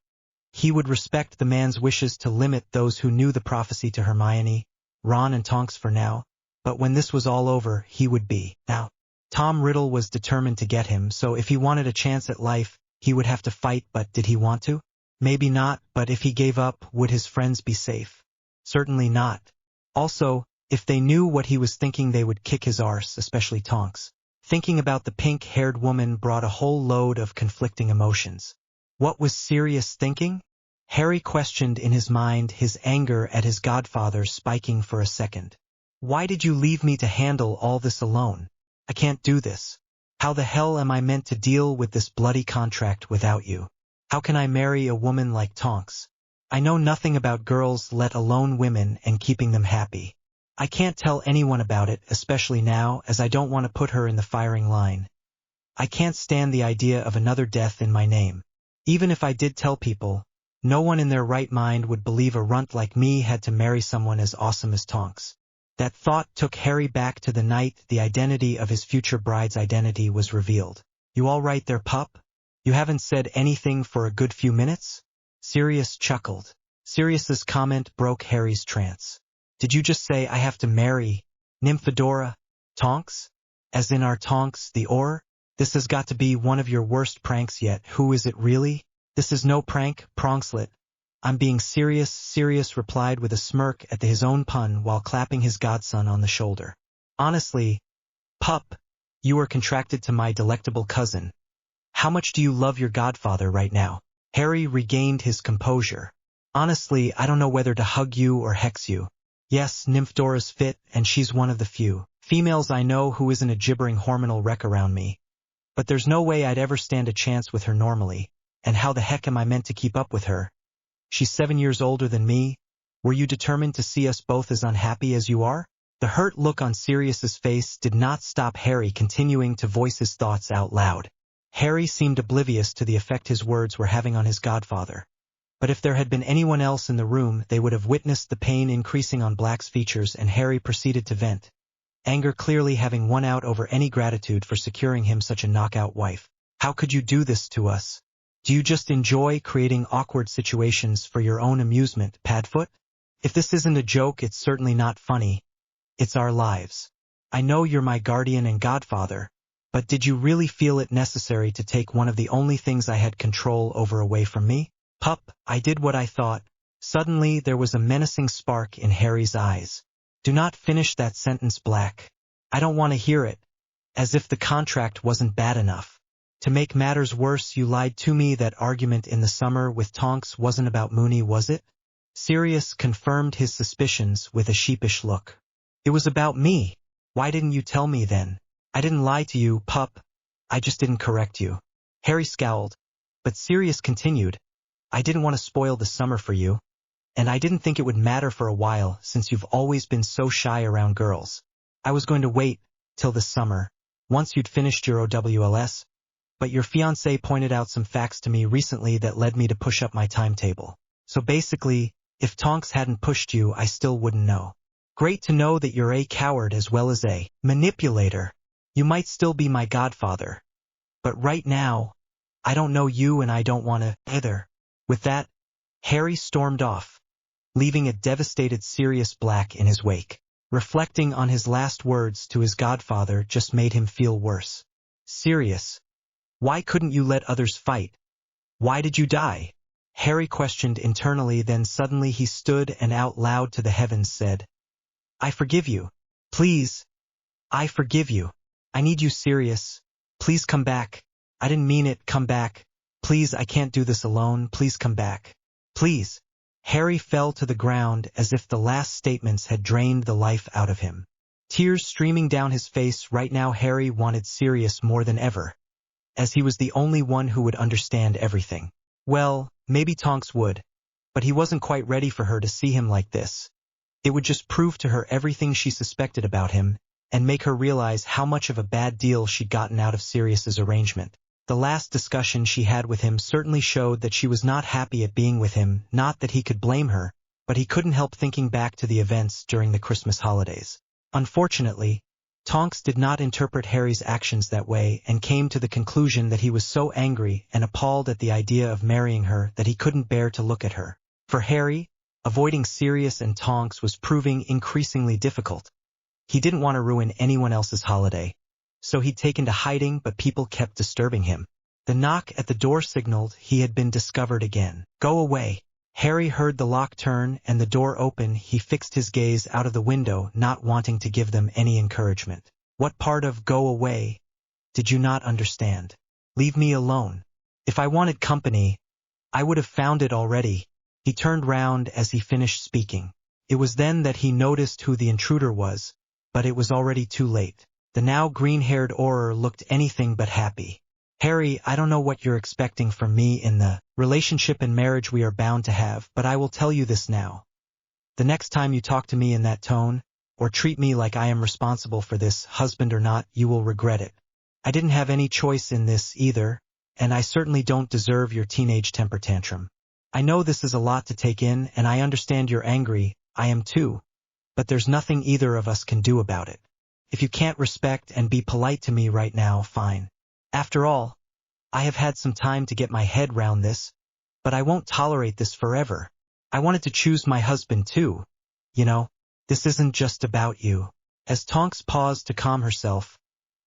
He would respect the man's wishes to limit those who knew the prophecy to Hermione, Ron and Tonks for now, but when this was all over, he would be. Now, Tom Riddle was determined to get him, so if he wanted a chance at life, he would have to fight. But did he want to? Maybe not, but if he gave up, would his friends be safe? Certainly not. Also, if they knew what he was thinking, they would kick his arse, especially Tonks. Thinking about the pink-haired woman brought a whole load of conflicting emotions. What was Sirius thinking? Harry questioned in his mind, his anger at his godfather spiking for a second. Why did you leave me to handle all this alone? I can't do this. How the hell am I meant to deal with this bloody contract without you? How can I marry a woman like Tonks? I know nothing about girls, let alone women, and keeping them happy. I can't tell anyone about it, especially now, as I don't want to put her in the firing line. I can't stand the idea of another death in my name. Even if I did tell people, no one in their right mind would believe a runt like me had to marry someone as awesome as Tonks. That thought took Harry back to the night the identity of his future bride's identity was revealed. You all right there, pup? You haven't said anything for a good few minutes? Sirius chuckled. Sirius's comment broke Harry's trance. Did you just say I have to marry Nymphadora Tonks? As in our Tonks the Or? This has got to be one of your worst pranks yet. Who is it really? This is no prank, Pronkslet. I'm being serious, Sirius replied with a smirk at his own pun while clapping his godson on the shoulder. Honestly, pup, you are contracted to my delectable cousin. How much do you love your godfather right now? Harry regained his composure. Honestly, I don't know whether to hug you or hex you. Yes, Nymphdora's fit, and she's one of the few females I know who isn't a gibbering hormonal wreck around me. But there's no way I'd ever stand a chance with her normally, and how the heck am I meant to keep up with her? She's 7 years older than me. Were you determined to see us both as unhappy as you are? The hurt look on Sirius's face did not stop Harry continuing to voice his thoughts out loud. Harry seemed oblivious to the effect his words were having on his godfather. But if there had been anyone else in the room, they would have witnessed the pain increasing on Black's features, and Harry proceeded to vent. Anger clearly having won out over any gratitude for securing him such a knockout wife. How could you do this to us? Do you just enjoy creating awkward situations for your own amusement, Padfoot? If this isn't a joke, it's certainly not funny. It's our lives. I know you're my guardian and godfather, but did you really feel it necessary to take one of the only things I had control over away from me? Pup, I did what I thought. Suddenly there was a menacing spark in Harry's eyes. Do not finish that sentence, Black. I don't want to hear it. As if the contract wasn't bad enough. To make matters worse, you lied to me. That argument in the summer with Tonks wasn't about Moony, was it? Sirius confirmed his suspicions with a sheepish look. It was about me. Why didn't you tell me then? I didn't lie to you, pup. I just didn't correct you. Harry scowled, but Sirius continued. I didn't want to spoil the summer for you, and I didn't think it would matter for a while since you've always been so shy around girls. I was going to wait till this summer, once you'd finished your OWLS, but your fiancé pointed out some facts to me recently that led me to push up my timetable. So basically, if Tonks hadn't pushed you, I still wouldn't know. Great to know that you're a coward as well as a manipulator. You might still be my godfather. But right now, I don't know you and I don't want to either. With that, Harry stormed off, leaving a devastated Sirius Black in his wake. Reflecting on his last words to his godfather just made him feel worse. Sirius, why couldn't you let others fight? Why did you die? Harry questioned internally, then suddenly he stood and out loud to the heavens said, I forgive you. Please. I forgive you. I need you, Sirius. Please come back. I didn't mean it, come back. Please, I can't do this alone, please come back. Please. Harry fell to the ground as if the last statements had drained the life out of him. Tears streaming down his face. Right now Harry wanted Sirius more than ever, as he was the only one who would understand everything. Well, maybe Tonks would, but he wasn't quite ready for her to see him like this. It would just prove to her everything she suspected about him, and make her realize how much of a bad deal she'd gotten out of Sirius's arrangement. The last discussion she had with him certainly showed that she was not happy at being with him, not that he could blame her, but he couldn't help thinking back to the events during the Christmas holidays. Unfortunately, Tonks did not interpret Harry's actions that way and came to the conclusion that he was so angry and appalled at the idea of marrying her that he couldn't bear to look at her. For Harry, avoiding Sirius and Tonks was proving increasingly difficult. He didn't want to ruin anyone else's holiday, so he'd taken to hiding, but people kept disturbing him. The knock at the door signaled he had been discovered again. Go away. Harry heard the lock turn and the door open. He fixed his gaze out of the window, not wanting to give them any encouragement. What part of go away did you not understand? Leave me alone. If I wanted company, I would have found it already. He turned round as he finished speaking. It was then that he noticed who the intruder was, but it was already too late. The now green-haired Auror looked anything but happy. Harry, I don't know what you're expecting from me in the relationship and marriage we are bound to have, but I will tell you this now. The next time you talk to me in that tone, or treat me like I am responsible for this, husband or not, you will regret it. I didn't have any choice in this either, and I certainly don't deserve your teenage temper tantrum. I know this is a lot to take in, and I understand you're angry, I am too, but there's nothing either of us can do about it. If you can't respect and be polite to me right now, fine. After all, I have had some time to get my head round this, but I won't tolerate this forever. I wanted to choose my husband too. You know, this isn't just about you. As Tonks paused to calm herself,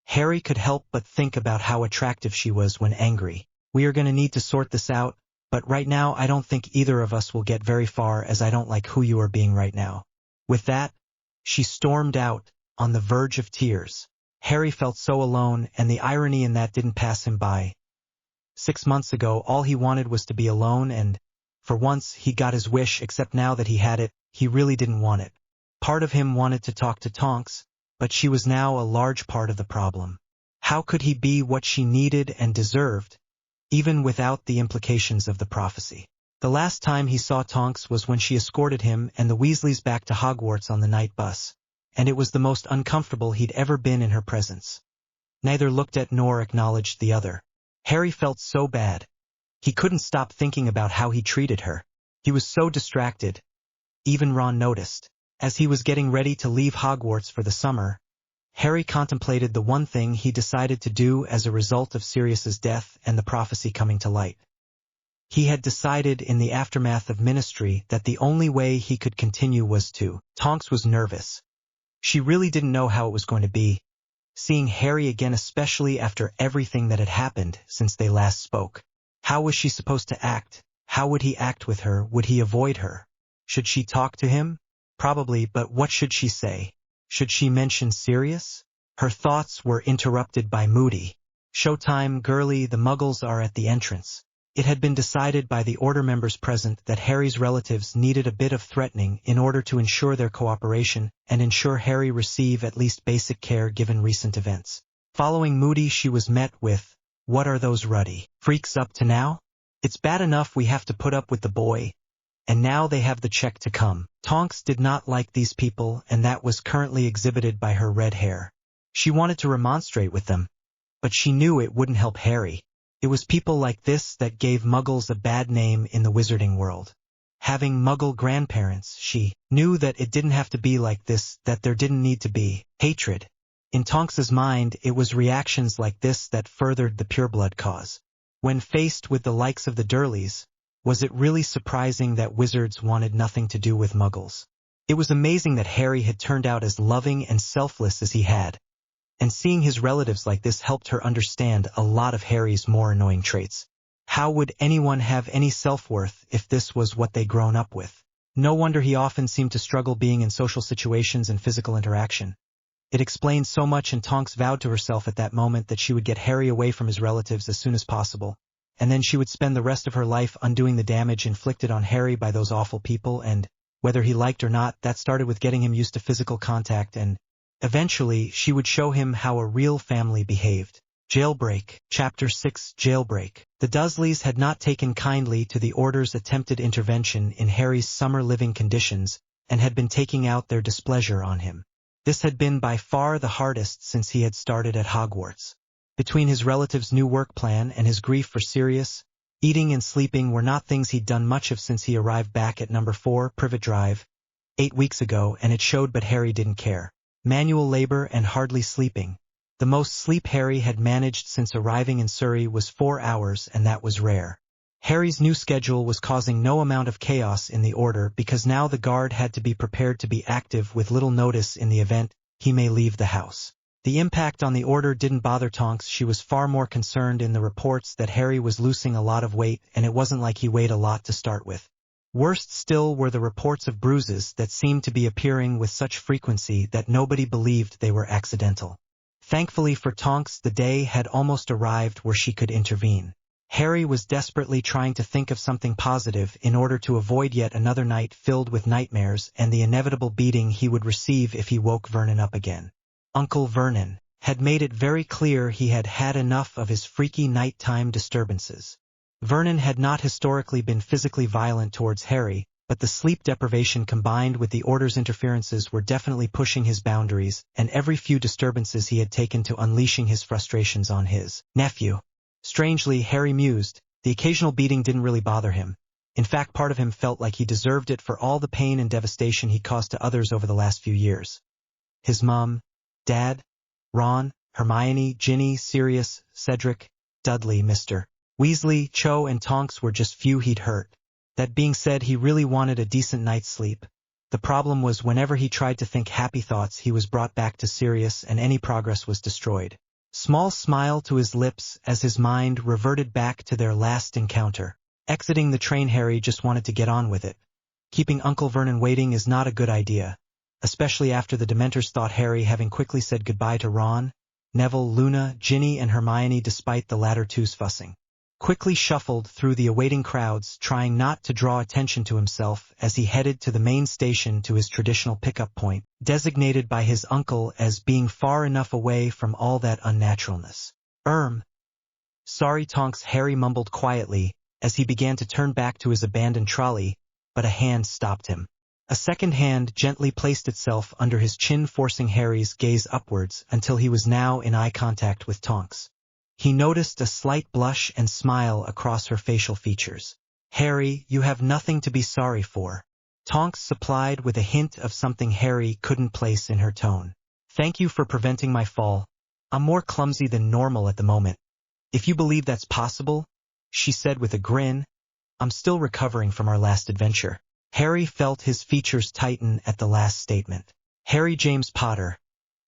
Harry could help but think about how attractive she was when angry. We are going to need to sort this out, but right now I don't think either of us will get very far, as I don't like who you are being right now. With that, she stormed out, on the verge of tears. Harry felt so alone, and the irony in that didn't pass him by. 6 months ago, all he wanted was to be alone, and, for once, he got his wish, except now that he had it, he really didn't want it. Part of him wanted to talk to Tonks, but she was now a large part of the problem. How could he be what she needed and deserved, even without the implications of the prophecy? The last time he saw Tonks was when she escorted him and the Weasleys back to Hogwarts on the night bus, and it was the most uncomfortable he'd ever been in her presence. Neither looked at nor acknowledged the other. Harry felt so bad. He couldn't stop thinking about how he treated her. He was so distracted. Even Ron noticed. As he was getting ready to leave Hogwarts for the summer, Harry contemplated the one thing he decided to do as a result of Sirius's death and the prophecy coming to light. He had decided in the aftermath of Ministry that the only way he could continue was to. Tonks was nervous. She really didn't know how it was going to be, seeing Harry again, especially after everything that had happened since they last spoke. How was she supposed to act? How would he act with her? Would he avoid her? Should she talk to him? Probably, but what should she say? Should she mention Sirius? Her thoughts were interrupted by Moody. Showtime, girlie, the muggles are at the entrance. It had been decided by the Order members present that Harry's relatives needed a bit of threatening in order to ensure their cooperation and ensure Harry receive at least basic care given recent events. Following Moody, she was met with, "What are those ruddy freaks up to now? It's bad enough we have to put up with the boy, and now they have the check to come. Tonks did not like these people, and that was currently exhibited by her red hair. She wanted to remonstrate with them, but she knew it wouldn't help Harry. It was people like this that gave muggles a bad name in the wizarding world. Having muggle grandparents, she knew that it didn't have to be like this, that there didn't need to be hatred. In Tonks's mind, it was reactions like this that furthered the pureblood cause. When faced with the likes of the Dursleys, was it really surprising that wizards wanted nothing to do with muggles? It was amazing that Harry had turned out as loving and selfless as he had, and seeing his relatives like this helped her understand a lot of Harry's more annoying traits. How would anyone have any self-worth if this was what they'd grown up with? No wonder he often seemed to struggle being in social situations and physical interaction. It explained so much, and Tonks vowed to herself at that moment that she would get Harry away from his relatives as soon as possible, and then she would spend the rest of her life undoing the damage inflicted on Harry by those awful people, and, whether he liked or not, that started with getting him used to physical contact, and eventually she would show him how a real family behaved. Jailbreak. Chapter 6. Jailbreak. The Dursleys had not taken kindly to the Order's attempted intervention in Harry's summer living conditions, and had been taking out their displeasure on him. This had been by far the hardest since he had started at Hogwarts. Between his relative's new work plan and his grief for Sirius, eating and sleeping were not things he'd done much of since he arrived back at number 4 Privet Drive 8 weeks ago, and it showed, but Harry didn't care. Manual labor and hardly sleeping. The most sleep Harry had managed since arriving in Surrey was 4 hours, and that was rare. Harry's new schedule was causing no amount of chaos in the Order, because now the guard had to be prepared to be active with little notice in the event he may leave the house. The impact on the Order didn't bother Tonks. She was far more concerned in the reports that Harry was losing a lot of weight, and it wasn't like he weighed a lot to start with. Worst still were the reports of bruises that seemed to be appearing with such frequency that nobody believed they were accidental. Thankfully for Tonks, the day had almost arrived where she could intervene. Harry was desperately trying to think of something positive in order to avoid yet another night filled with nightmares and the inevitable beating he would receive if he woke Vernon up again. Uncle Vernon had made it very clear he had had enough of his freaky nighttime disturbances. Vernon had not historically been physically violent towards Harry, but the sleep deprivation combined with the Order's interferences were definitely pushing his boundaries, and every few disturbances he had taken to unleashing his frustrations on his nephew. Strangely, Harry mused, the occasional beating didn't really bother him. In fact, part of him felt like he deserved it for all the pain and devastation he caused to others over the last few years. His mom, Dad, Ron, Hermione, Ginny, Sirius, Cedric, Dudley, Mr. Weasley, Cho, and Tonks were just few he'd hurt. That being said, he really wanted a decent night's sleep. The problem was whenever he tried to think happy thoughts, he was brought back to Sirius and any progress was destroyed. Small smile to his lips as his mind reverted back to their last encounter. Exiting the train, Harry just wanted to get on with it. Keeping Uncle Vernon waiting is not a good idea, especially after the Dementors thought Harry, having quickly said goodbye to Ron, Neville, Luna, Ginny, and Hermione despite the latter two's fussing. Quickly shuffled through the awaiting crowds, trying not to draw attention to himself as he headed to the main station, to his traditional pickup point, designated by his uncle as being far enough away from all that unnaturalness. Sorry, Tonks, Harry mumbled quietly as he began to turn back to his abandoned trolley, but a hand stopped him. A second hand gently placed itself under his chin, forcing Harry's gaze upwards until he was now in eye contact with Tonks. He noticed a slight blush and smile across her facial features. Harry, you have nothing to be sorry for. Tonks supplied with a hint of something Harry couldn't place in her tone. Thank you for preventing my fall. I'm more clumsy than normal at the moment. If you believe that's possible, she said with a grin. I'm still recovering from our last adventure. Harry felt his features tighten at the last statement. Harry James Potter,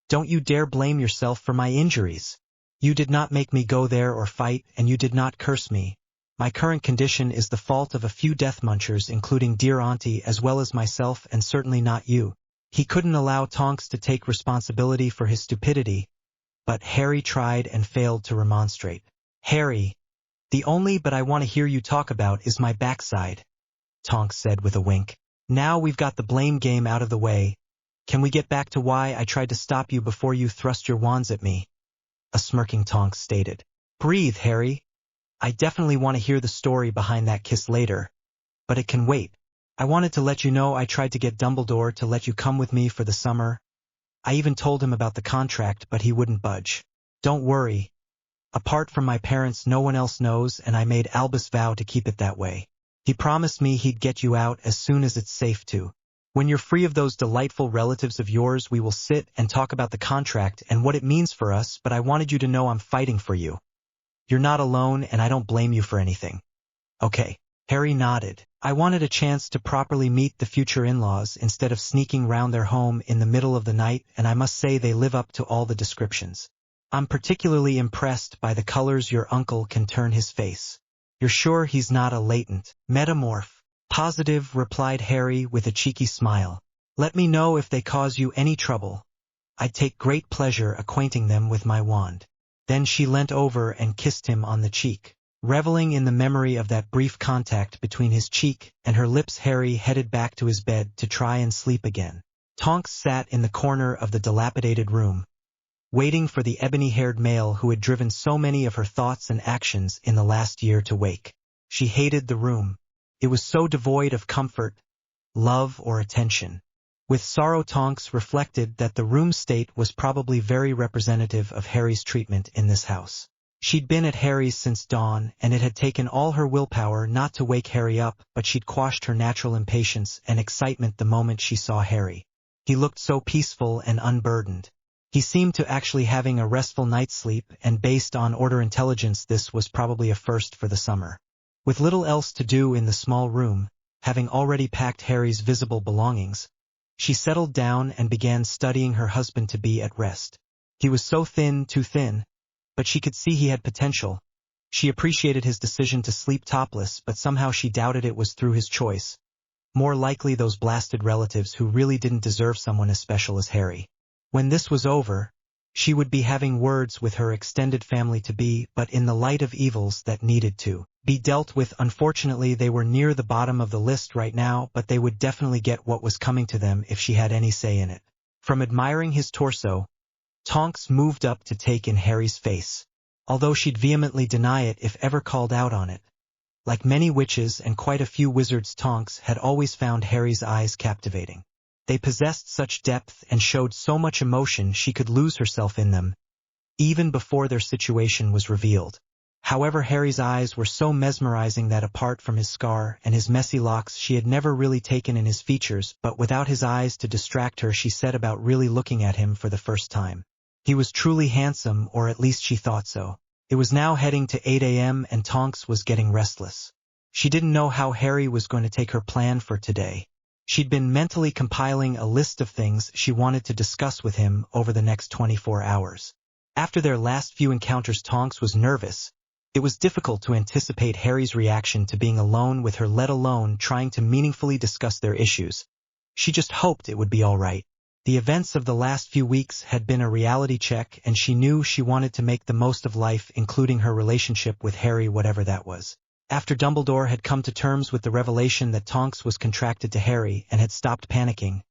don't you dare blame yourself for my injuries. You did not make me go there or fight, and you did not curse me. My current condition is the fault of a few death munchers, including dear Auntie as well as myself, and certainly not you. He couldn't allow Tonks to take responsibility for his stupidity, but Harry tried and failed to remonstrate. Harry, the only but I want to hear you talk about is my backside, Tonks said with a wink. Now we've got the blame game out of the way, can we get back to why I tried to stop you before you thrust your wands at me? A smirking Tonks stated. Breathe, Harry. I definitely want to hear the story behind that kiss later, but it can wait. I wanted to let you know I tried to get Dumbledore to let you come with me for the summer. I even told him about the contract, but he wouldn't budge. Don't worry. Apart from my parents, no one else knows, and I made Albus vow to keep it that way. He promised me he'd get you out as soon as it's safe to. When you're free of those delightful relatives of yours, we will sit and talk about the contract and what it means for us, but I wanted you to know I'm fighting for you. You're not alone, and I don't blame you for anything. Okay. Harry nodded. I wanted a chance to properly meet the future in-laws instead of sneaking round their home in the middle of the night, and I must say they live up to all the descriptions. I'm particularly impressed by the colors your uncle can turn his face. You're sure he's not a latent metamorph? Positive, replied Harry with a cheeky smile. Let me know if they cause you any trouble. I'd take great pleasure acquainting them with my wand. Then she leant over and kissed him on the cheek. Reveling in the memory of that brief contact between his cheek and her lips, Harry headed back to his bed to try and sleep again. Tonks sat in the corner of the dilapidated room, waiting for the ebony-haired male who had driven so many of her thoughts and actions in the last year to wake. She hated the room. It was so devoid of comfort, love, or attention. With sorrow, Tonks reflected that the room's state was probably very representative of Harry's treatment in this house. She'd been at Harry's since dawn, and it had taken all her willpower not to wake Harry up, but she'd quashed her natural impatience and excitement the moment she saw Harry. He looked so peaceful and unburdened. He seemed to actually having a restful night's sleep, and based on Order intelligence this was probably a first for the summer. With little else to do in the small room, having already packed Harry's visible belongings, she settled down and began studying her husband-to-be at rest. He was so thin, too thin, but she could see he had potential. She appreciated his decision to sleep topless, but somehow she doubted it was through his choice. More likely those blasted relatives who really didn't deserve someone as special as Harry. When this was over, she would be having words with her extended family-to-be, but in the light of evils that needed to be dealt with. Unfortunately, they were near the bottom of the list right now, but they would definitely get what was coming to them if she had any say in it. From admiring his torso, Tonks moved up to take in Harry's face, although she'd vehemently deny it if ever called out on it. Like many witches and quite a few wizards, Tonks had always found Harry's eyes captivating. They possessed such depth and showed so much emotion she could lose herself in them, even before their situation was revealed. However, Harry's eyes were so mesmerizing that apart from his scar and his messy locks she had never really taken in his features, but without his eyes to distract her she set about really looking at him for the first time. He was truly handsome, or at least she thought so. It was now heading to 8 a.m. and Tonks was getting restless. She didn't know how Harry was going to take her plan for today. She'd been mentally compiling a list of things she wanted to discuss with him over the next 24 hours. After their last few encounters, Tonks was nervous. It was difficult to anticipate Harry's reaction to being alone with her, let alone trying to meaningfully discuss their issues. She just hoped it would be all right. The events of the last few weeks had been a reality check, and she knew she wanted to make the most of life, including her relationship with Harry, whatever that was. After Dumbledore had come to terms with the revelation that Tonks was contracted to Harry and had stopped panicking,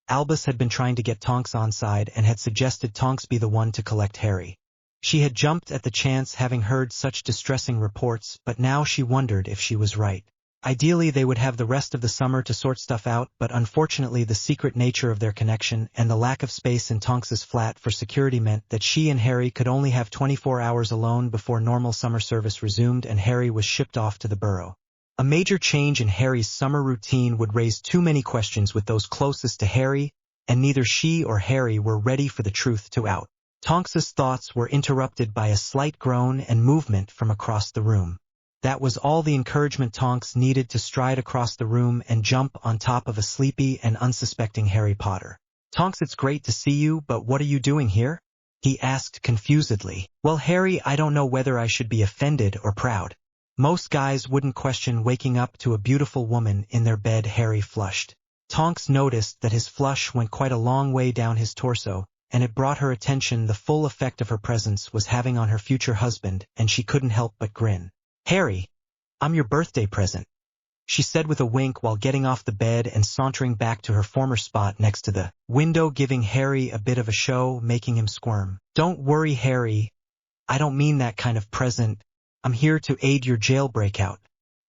Albus had been trying to get Tonks on side and had suggested Tonks be the one to collect Harry. She had jumped at the chance, having heard such distressing reports, but now she wondered if she was right. Ideally, they would have the rest of the summer to sort stuff out, but unfortunately the secret nature of their connection and the lack of space in Tonks's flat for security meant that she and Harry could only have 24 hours alone before normal summer service resumed and Harry was shipped off to the Burrow. A major change in Harry's summer routine would raise too many questions with those closest to Harry, and neither she or Harry were ready for the truth to out. Tonks's thoughts were interrupted by a slight groan and movement from across the room. That was all the encouragement Tonks needed to stride across the room and jump on top of a sleepy and unsuspecting Harry Potter. "Tonks, it's great to see you, but what are you doing here?" he asked confusedly. "Well, Harry, I don't know whether I should be offended or proud. Most guys wouldn't question waking up to a beautiful woman in their bed." Harry flushed. Tonks noticed that his flush went quite a long way down his torso, and it brought her attention the full effect of her presence was having on her future husband, and she couldn't help but grin. "Harry, I'm your birthday present," she said with a wink while getting off the bed and sauntering back to her former spot next to the window, giving Harry a bit of a show, making him squirm. "Don't worry, Harry. I don't mean that kind of present. I'm here to aid your jailbreak out.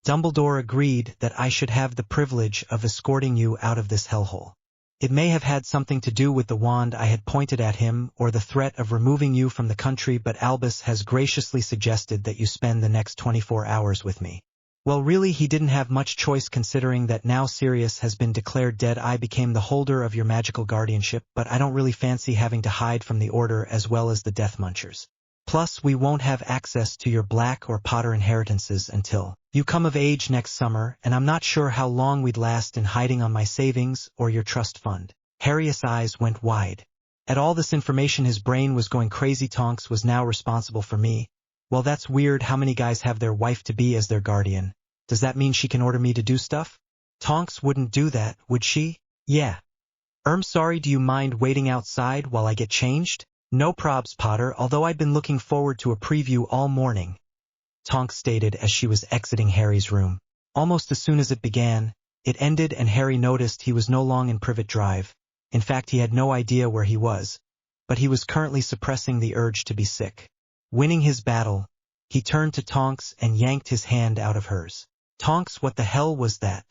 Dumbledore agreed that I should have the privilege of escorting you out of this hellhole. It may have had something to do with the wand I had pointed at him or the threat of removing you from the country, but Albus has graciously suggested that you spend the next 24 hours with me. Well, really, he didn't have much choice considering that now Sirius has been declared dead. I became the holder of your magical guardianship, but I don't really fancy having to hide from the Order as well as the Death Munchers. Plus, we won't have access to your Black or Potter inheritances until you come of age next summer, and I'm not sure how long we'd last in hiding on my savings or your trust fund. Harry's eyes went wide. At all this information, his brain was going crazy. Tonks was now responsible for me. Well, that's weird. How many guys have their wife-to-be as their guardian? Does that mean she can order me to do stuff? Tonks wouldn't do that, would she? Yeah. Sorry, do you mind waiting outside while I get changed? No probs, Potter, although I'd been looking forward to a preview all morning, Tonks stated as she was exiting Harry's room. Almost as soon as it began, it ended and Harry noticed he was no longer in Privet Drive. In fact, he had no idea where he was, but he was currently suppressing the urge to be sick. Winning his battle, he turned to Tonks and yanked his hand out of hers. Tonks, what the hell was that?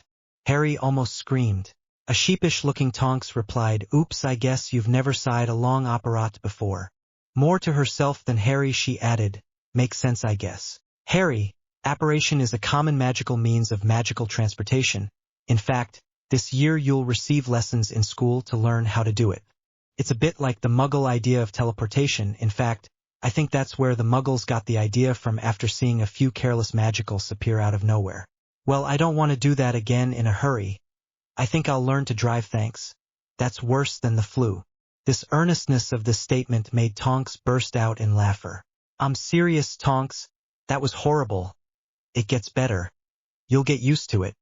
Harry almost screamed. A sheepish-looking Tonks replied, "Oops, I guess you've never sighed a long operette before." More to herself than Harry, she added, "Makes sense, I guess." Harry, apparition is a common magical means of magical transportation. In fact, this year you'll receive lessons in school to learn how to do it. It's a bit like the muggle idea of teleportation. In fact, I think that's where the muggles got the idea from after seeing a few careless magicals appear out of nowhere. Well, I don't want to do that again in a hurry. I think I'll learn to drive, thanks. That's worse than the flu. This earnestness of this statement made Tonks burst out in laughter. I'm serious, Tonks. That was horrible. It gets better. You'll get used to it.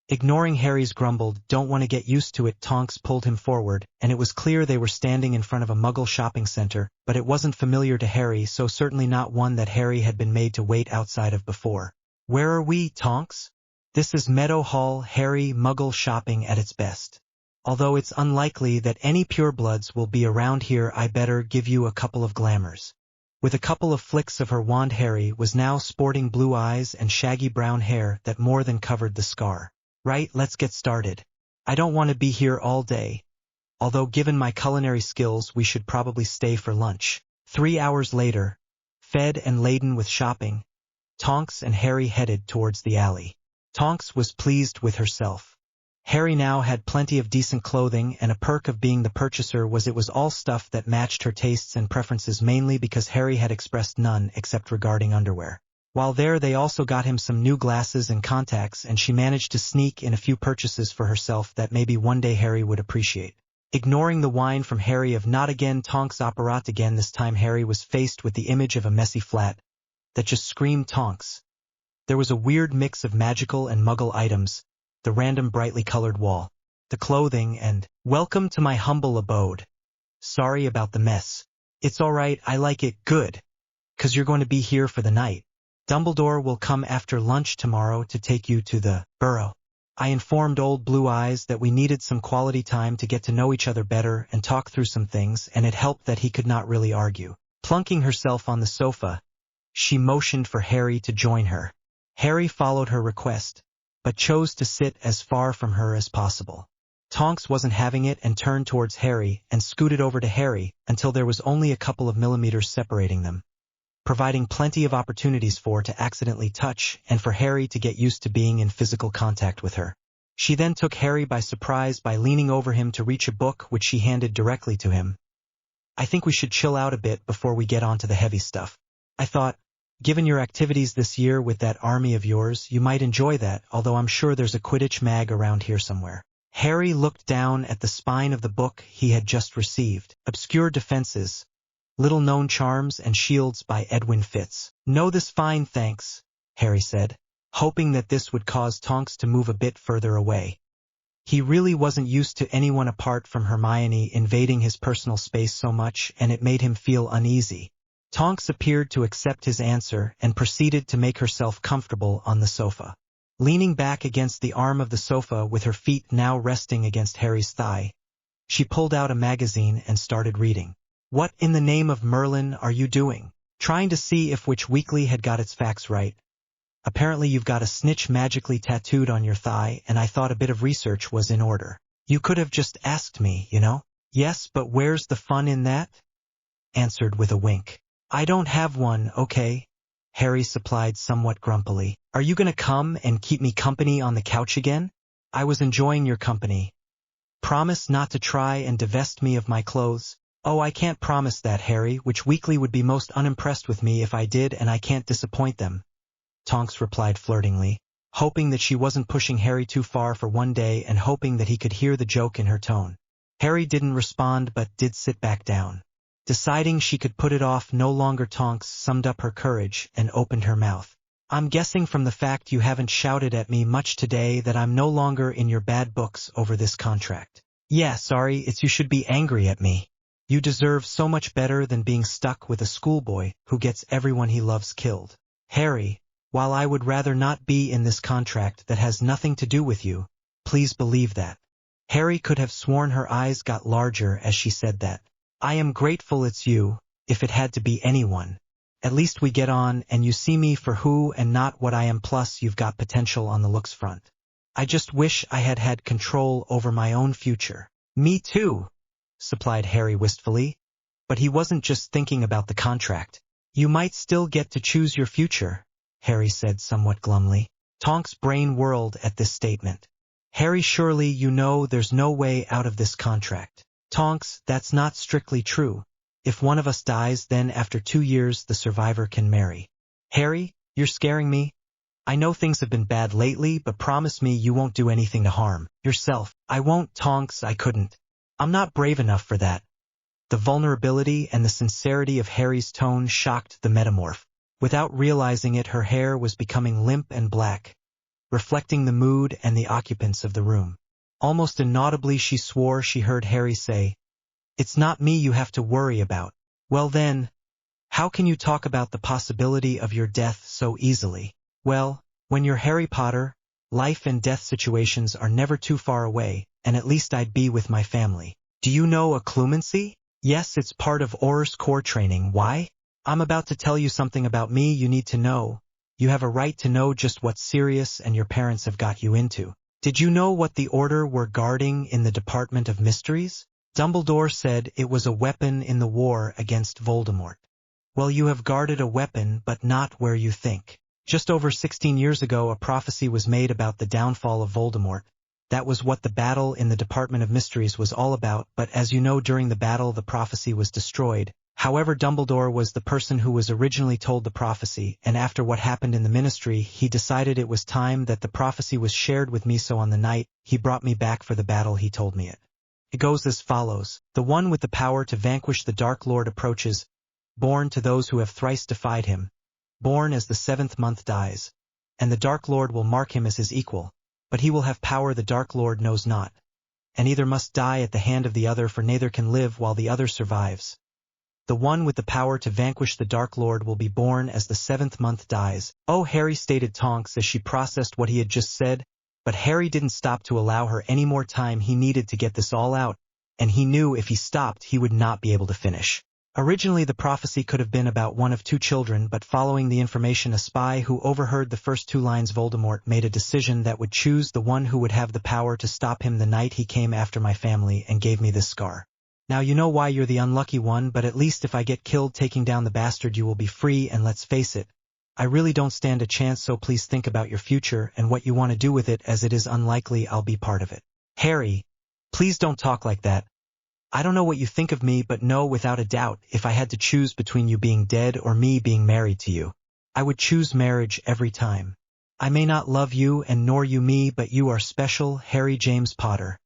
Ignoring Harry's grumbled, "Don't want to get used to it," Tonks pulled him forward, and it was clear they were standing in front of a muggle shopping center, but it wasn't familiar to Harry, so certainly not one that Harry had been made to wait outside of before. Where are we, Tonks? This is Meadow Hall, Harry. Muggle shopping at its best. Although it's unlikely that any purebloods will be around here, I better give you a couple of glamours. With a couple of flicks of her wand, Harry was now sporting blue eyes and shaggy brown hair that more than covered the scar. Right, let's get started. I don't want to be here all day. Although given my culinary skills, we should probably stay for lunch. 3 hours later, fed and laden with shopping, Tonks and Harry headed towards the alley. Tonks was pleased with herself. Harry now had plenty of decent clothing, and a perk of being the purchaser was it was all stuff that matched her tastes and preferences, mainly because Harry had expressed none except regarding underwear. While there, they also got him some new glasses and contacts, and she managed to sneak in a few purchases for herself that maybe one day Harry would appreciate. Ignoring the whine from Harry of "Not again, Tonks, operate again," this time Harry was faced with the image of a messy flat that just screamed Tonks. There was a weird mix of magical and muggle items, the random brightly colored wall, the clothing, and "Welcome to my humble abode. Sorry about the mess. It's all right, I like it good. 'Cause you're going to be here for the night. Dumbledore will come after lunch tomorrow to take you to the Burrow." I informed old Blue Eyes that we needed some quality time to get to know each other better and talk through some things, and it helped that he could not really argue. Plunking herself on the sofa, she motioned for Harry to join her. Harry followed her request, but chose to sit as far from her as possible. Tonks wasn't having it and turned towards Harry and scooted over to Harry until there was only a couple of millimeters separating them, providing plenty of opportunities for to accidentally touch and for Harry to get used to being in physical contact with her. She then took Harry by surprise by leaning over him to reach a book which she handed directly to him. "I think we should chill out a bit before we get onto the heavy stuff. I thought, given your activities this year with that army of yours, you might enjoy that, although I'm sure there's a Quidditch mag around here somewhere." Harry looked down at the spine of the book he had just received. Obscure Defenses, Little-Known Charms and Shields by Edwin Fitz. "Know this fine, thanks," Harry said, hoping that this would cause Tonks to move a bit further away. He really wasn't used to anyone apart from Hermione invading his personal space so much, and it made him feel uneasy. Tonks appeared to accept his answer and proceeded to make herself comfortable on the sofa. Leaning back against the arm of the sofa with her feet now resting against Harry's thigh, she pulled out a magazine and started reading. "What in the name of Merlin are you doing?" Trying to see if which weekly had got its facts right. Apparently you've got a snitch magically tattooed on your thigh, and I thought a bit of research was in order. You could have just asked me, you know? Yes, but where's the fun in that? Answered with a wink. I don't have one, okay? Harry supplied somewhat grumpily. Are you gonna come and keep me company on the couch again? I was enjoying your company. Promise not to try and divest me of my clothes. Oh, I can't promise that, Harry. Which weekly would be most unimpressed with me if I did, and I can't disappoint them? Tonks replied flirtingly, hoping that she wasn't pushing Harry too far for one day and hoping that he could hear the joke in her tone. Harry didn't respond but did sit back down. Deciding she could put it off no longer, Tonks summed up her courage and opened her mouth. I'm guessing from the fact you haven't shouted at me much today that I'm no longer in your bad books over this contract. Yeah, sorry, it's you should be angry at me. You deserve so much better than being stuck with a schoolboy who gets everyone he loves killed. Harry, while I would rather not be in this contract that has nothing to do with you, please believe that. Harry could have sworn her eyes got larger as she said that. I am grateful it's you, if it had to be anyone. At least we get on and you see me for who and not what I am, plus you've got potential on the looks front. I just wish I had had control over my own future. Me too, supplied Harry wistfully. But he wasn't just thinking about the contract. You might still get to choose your future, Harry said somewhat glumly. Tonks' brain whirled at this statement. Harry, surely you know there's no way out of this contract. Tonks, that's not strictly true. If one of us dies, then after 2 years the survivor can marry. Harry, you're scaring me. I know things have been bad lately, but promise me you won't do anything to harm yourself. I won't, Tonks, I couldn't. I'm not brave enough for that. The vulnerability and the sincerity of Harry's tone shocked the metamorph. Without realizing it, her hair was becoming limp and black, reflecting the mood and the occupants of the room. Almost inaudibly she swore she heard Harry say, It's not me you have to worry about. Well then, how can you talk about the possibility of your death so easily? Well, when you're Harry Potter, life and death situations are never too far away, and at least I'd be with my family. Do you know occlumency? Yes, it's part of Auror's core training. Why? I'm about to tell you something about me you need to know. You have a right to know just what Sirius and your parents have got you into. Did you know what the Order were guarding in the Department of Mysteries? Dumbledore said it was a weapon in the war against Voldemort. Well, you have guarded a weapon, but not where you think. Just over 16 years ago, a prophecy was made about the downfall of Voldemort. That was what the battle in the Department of Mysteries was all about, but as you know, during the battle the prophecy was destroyed. However, Dumbledore was the person who was originally told the prophecy, and after what happened in the Ministry, he decided it was time that the prophecy was shared with me, so on the night he brought me back for the battle he told me it. It goes as follows. The one with the power to vanquish the Dark Lord approaches, born to those who have thrice defied him, born as the 7th month dies, and the Dark Lord will mark him as his equal, but he will have power the Dark Lord knows not, and either must die at the hand of the other, for neither can live while the other survives. The one with the power to vanquish the Dark Lord will be born as the 7th month dies. Oh, Harry, stated Tonks as she processed what he had just said, but Harry didn't stop to allow her any more time. He needed to get this all out, and he knew if he stopped he would not be able to finish. Originally the prophecy could have been about one of 2 children, but following the information a spy who overheard the first 2 lines, Voldemort made a decision that would choose the one who would have the power to stop him the night he came after my family and gave me this scar. Now you know why you're the unlucky one, but at least if I get killed taking down the bastard you will be free, and let's face it, I really don't stand a chance, so please think about your future and what you want to do with it, as it is unlikely I'll be part of it. Harry, please don't talk like that. I don't know what you think of me, but know without a doubt, if I had to choose between you being dead or me being married to you, I would choose marriage every time. I may not love you and nor you me, but you are special, Harry James Potter.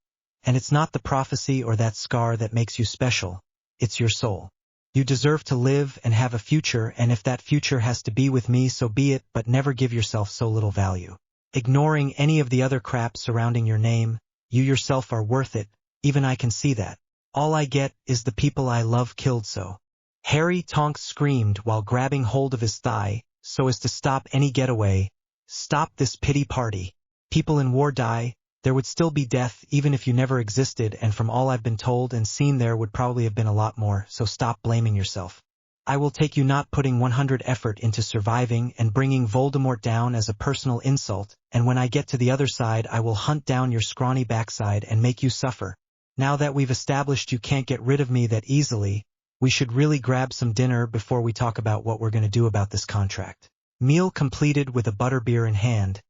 And it's not the prophecy or that scar that makes you special, it's your soul. You deserve to live and have a future, and if that future has to be with me, so be it, but never give yourself so little value. Ignoring any of the other crap surrounding your name, you yourself are worth it, even I can see that. All I get is the people I love killed, so. Harry, Tonks screamed while grabbing hold of his thigh, so as to stop any getaway. Stop this pity party. People in war die. There would still be death even if you never existed, and from all I've been told and seen there would probably have been a lot more, so stop blaming yourself. I will take you not putting 100 effort into surviving and bringing Voldemort down as a personal insult, and when I get to the other side I will hunt down your scrawny backside and make you suffer. Now that we've established you can't get rid of me that easily, we should really grab some dinner before we talk about what we're going to do about this contract. Meal completed with a butterbeer in hand,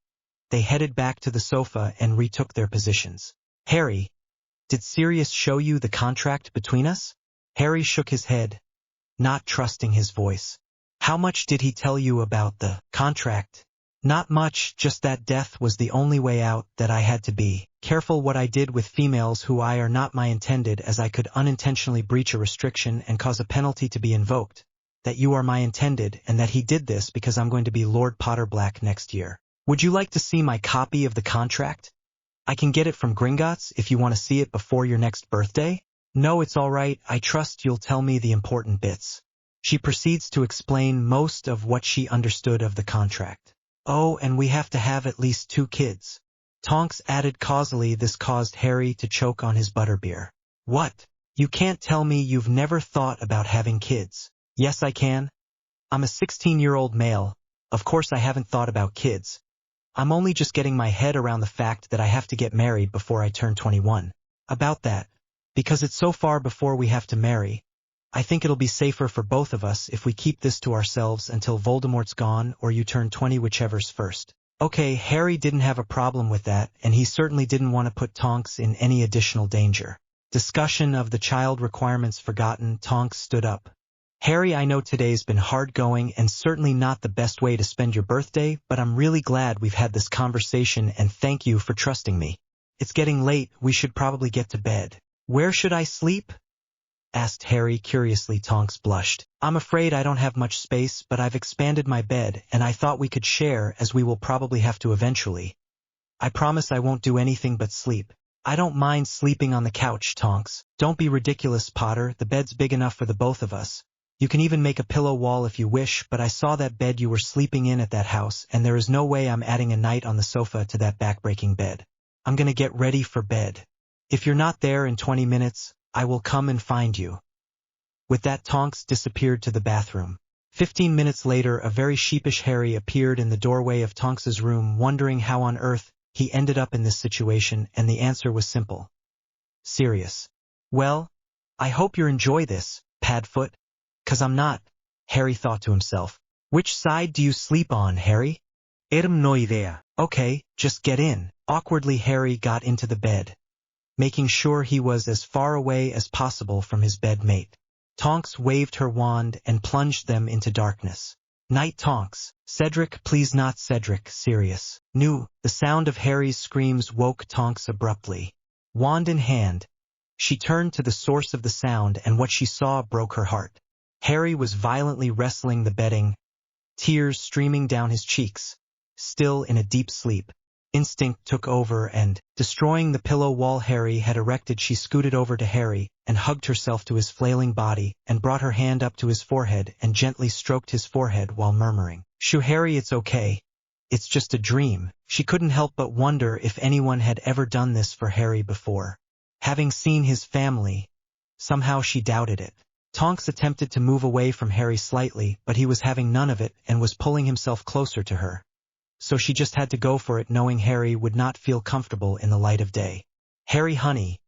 they headed back to the sofa and retook their positions. Harry, did Sirius show you the contract between us? Harry shook his head, not trusting his voice. How much did he tell you about the contract? Not much, just that death was the only way out, that I had to be careful what I did with females who are not my intended, as I could unintentionally breach a restriction and cause a penalty to be invoked, that you are my intended, and that he did this because I'm going to be Lord Potter Black next year. Would you like to see my copy of the contract? I can get it from Gringotts if you want to see it before your next birthday. No, it's all right, I trust you'll tell me the important bits. She proceeds to explain most of what she understood of the contract. Oh, and we have to have at least 2 kids. Tonks added causally. This caused Harry to choke on his butterbeer. What? You can't tell me you've never thought about having kids. Yes, I can. I'm a 16-year-old male. Of course I haven't thought about kids. I'm only just getting my head around the fact that I have to get married before I turn 21. About that, because it's so far before we have to marry, I think it'll be safer for both of us if we keep this to ourselves until Voldemort's gone or you turn 20, whichever's first. Okay, Harry didn't have a problem with that, and he certainly didn't want to put Tonks in any additional danger. Discussion of the child requirements forgotten, Tonks stood up. Harry, I know today's been hard going and certainly not the best way to spend your birthday, but I'm really glad we've had this conversation and thank you for trusting me. It's getting late, we should probably get to bed. Where should I sleep? Asked Harry curiously. Tonks blushed. I'm afraid I don't have much space, but I've expanded my bed, and I thought we could share, as we will probably have to eventually. I promise I won't do anything but sleep. I don't mind sleeping on the couch, Tonks. Don't be ridiculous, Potter, the bed's big enough for the both of us. You can even make a pillow wall if you wish, but I saw that bed you were sleeping in at that house, and there is no way I'm adding a night on the sofa to that backbreaking bed. I'm gonna get ready for bed. If you're not there in 20 minutes, I will come and find you. With that, Tonks disappeared to the bathroom. 15 minutes later, a very sheepish Harry appeared in the doorway of Tonks's room, wondering how on earth he ended up in this situation, and the answer was simple. Sirius. Well, I hope you enjoy this, Padfoot. 'Cause I'm not, Harry thought to himself. Which side do you sleep on, Harry? No idea. Okay, just get in. Awkwardly, Harry got into the bed, making sure he was as far away as possible from his bedmate. Tonks waved her wand and plunged them into darkness. Night, Tonks. Cedric, please not Cedric, Sirius. No, the sound of Harry's screams woke Tonks abruptly. Wand in hand, she turned to the source of the sound, and what she saw broke her heart. Harry was violently wrestling the bedding, tears streaming down his cheeks, still in a deep sleep. Instinct took over and, destroying the pillow wall Harry had erected, she scooted over to Harry and hugged herself to his flailing body and brought her hand up to his forehead and gently stroked his forehead while murmuring, "Shoo, Harry, it's okay. It's just a dream." She couldn't help but wonder if anyone had ever done this for Harry before. Having seen his family, somehow she doubted it. Tonks attempted to move away from Harry slightly, but he was having none of it and was pulling himself closer to her. So she just had to go for it, knowing Harry would not feel comfortable in the light of day. "Harry, honey,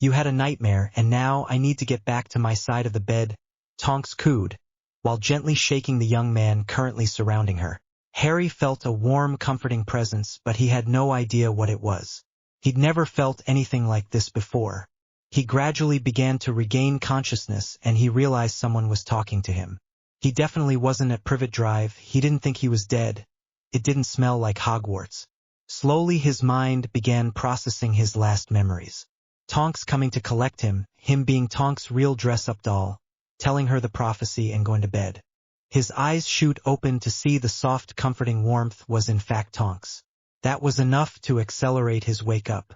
you had a nightmare, and now I need to get back to my side of the bed," Tonks cooed, while gently shaking the young man currently surrounding her. Harry felt a warm, comforting presence, but he had no idea what it was. He'd never felt anything like this before. He gradually began to regain consciousness, and he realized someone was talking to him. He definitely wasn't at Privet Drive. He didn't think he was dead. It didn't smell like Hogwarts. Slowly his mind began processing his last memories. Tonks coming to collect him being Tonks' real dress-up doll, telling her the prophecy and going to bed. His eyes shoot open to see the soft, comforting warmth was in fact Tonks. That was enough to accelerate his wake-up.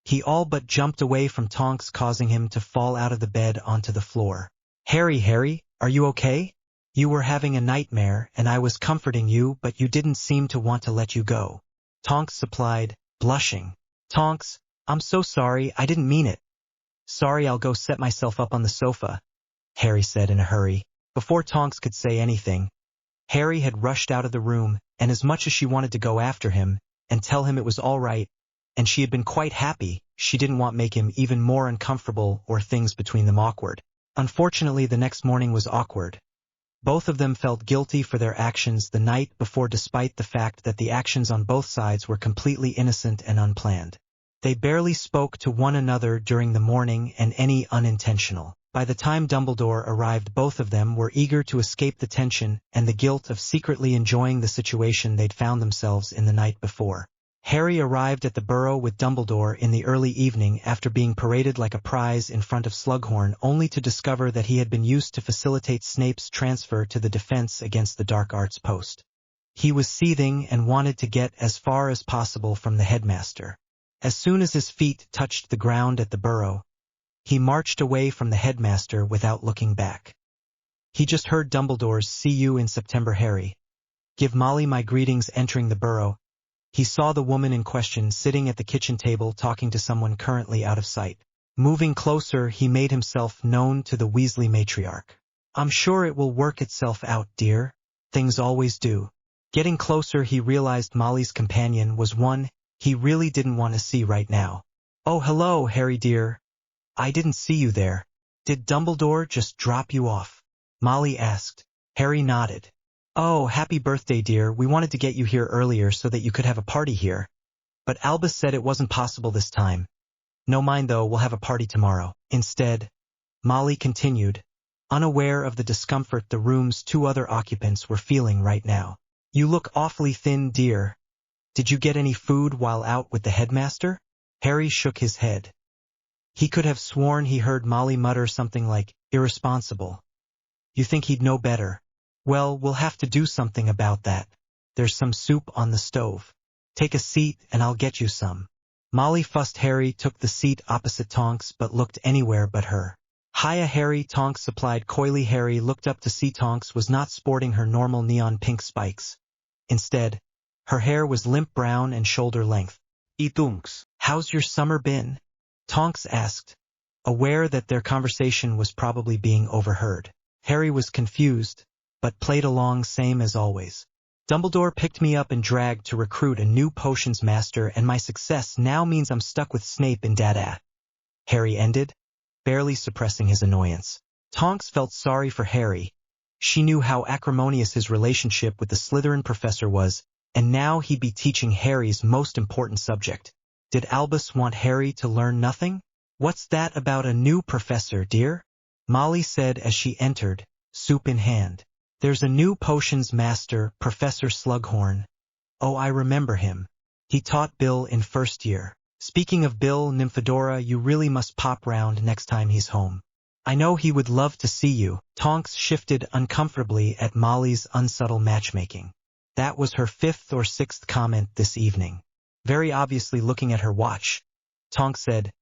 He all but jumped away from Tonks, causing him to fall out of the bed onto the floor. Harry, are you okay? You were having a nightmare, and I was comforting you, but you didn't seem to want to let you go," Tonks supplied, blushing. "Tonks, I'm so sorry, I didn't mean it." "Sorry, I'll go set myself up on the sofa," Harry said in a hurry. Before Tonks could say anything, Harry had rushed out of the room, and as much as she wanted to go after him and tell him it was all right, and she had been quite happy, she didn't want to make him even more uncomfortable or things between them awkward. Unfortunately, the next morning was awkward. Both of them felt guilty for their actions the night before, despite the fact that the actions on both sides were completely innocent and unplanned. They barely spoke to one another during the morning, and any unintentional. By the time Dumbledore arrived, both of them were eager to escape the tension and the guilt of secretly enjoying the situation they'd found themselves in the night before. Harry arrived at the Burrow with Dumbledore in the early evening after being paraded like a prize in front of Slughorn, only to discover that he had been used to facilitate Snape's transfer to the Defense Against the Dark Arts post. He was seething and wanted to get as far as possible from the headmaster. As soon as his feet touched the ground at the Burrow, he marched away from the headmaster without looking back. He just heard Dumbledore's "See you in September, Harry. Give Molly my greetings." Entering the Burrow, he saw the woman in question sitting at the kitchen table talking to someone currently out of sight. Moving closer, he made himself known to the Weasley matriarch. "I'm sure it will work itself out, dear. Things always do." Getting closer, he realized Molly's companion was one he really didn't want to see right now. "Oh, hello, Harry dear. I didn't see you there. Did Dumbledore just drop you off?" Molly asked. Harry nodded. "Oh, happy birthday, dear. We wanted to get you here earlier so that you could have a party here. But Albus said it wasn't possible this time. No mind though, we'll have a party tomorrow instead." Molly continued, unaware of the discomfort the room's two other occupants were feeling right now. "You look awfully thin, dear. Did you get any food while out with the headmaster?" Harry shook his head. He could have sworn he heard Molly mutter something like, "irresponsible. You think he'd know better? Well, we'll have to do something about that. There's some soup on the stove. Take a seat and I'll get you some." Molly fussed. Harry took the seat opposite Tonks but looked anywhere but her. "Hiya, Harry," Tonks supplied coyly. Harry looked up to see Tonks was not sporting her normal neon pink spikes. Instead, her hair was limp brown and shoulder length. "Tonks, how's your summer been?" Tonks asked, aware that their conversation was probably being overheard. Harry was confused, but played along same as always. "Dumbledore picked me up and dragged to recruit a new potions master, and my success now means I'm stuck with Snape and Dada," Harry ended, barely suppressing his annoyance. Tonks felt sorry for Harry. She knew how acrimonious his relationship with the Slytherin professor was, and now he'd be teaching Harry's most important subject. Did Albus want Harry to learn nothing? "What's that about a new professor, dear?" Molly said as she entered, soup in hand. "There's a new potions master, Professor Slughorn. Oh, I remember him. He taught Bill in first year. Speaking of Bill, Nymphadora, you really must pop round next time he's home. I know he would love to see you." Tonks shifted uncomfortably at Molly's unsubtle matchmaking. That was her fifth or sixth comment this evening. Very obviously looking at her watch, Tonks said,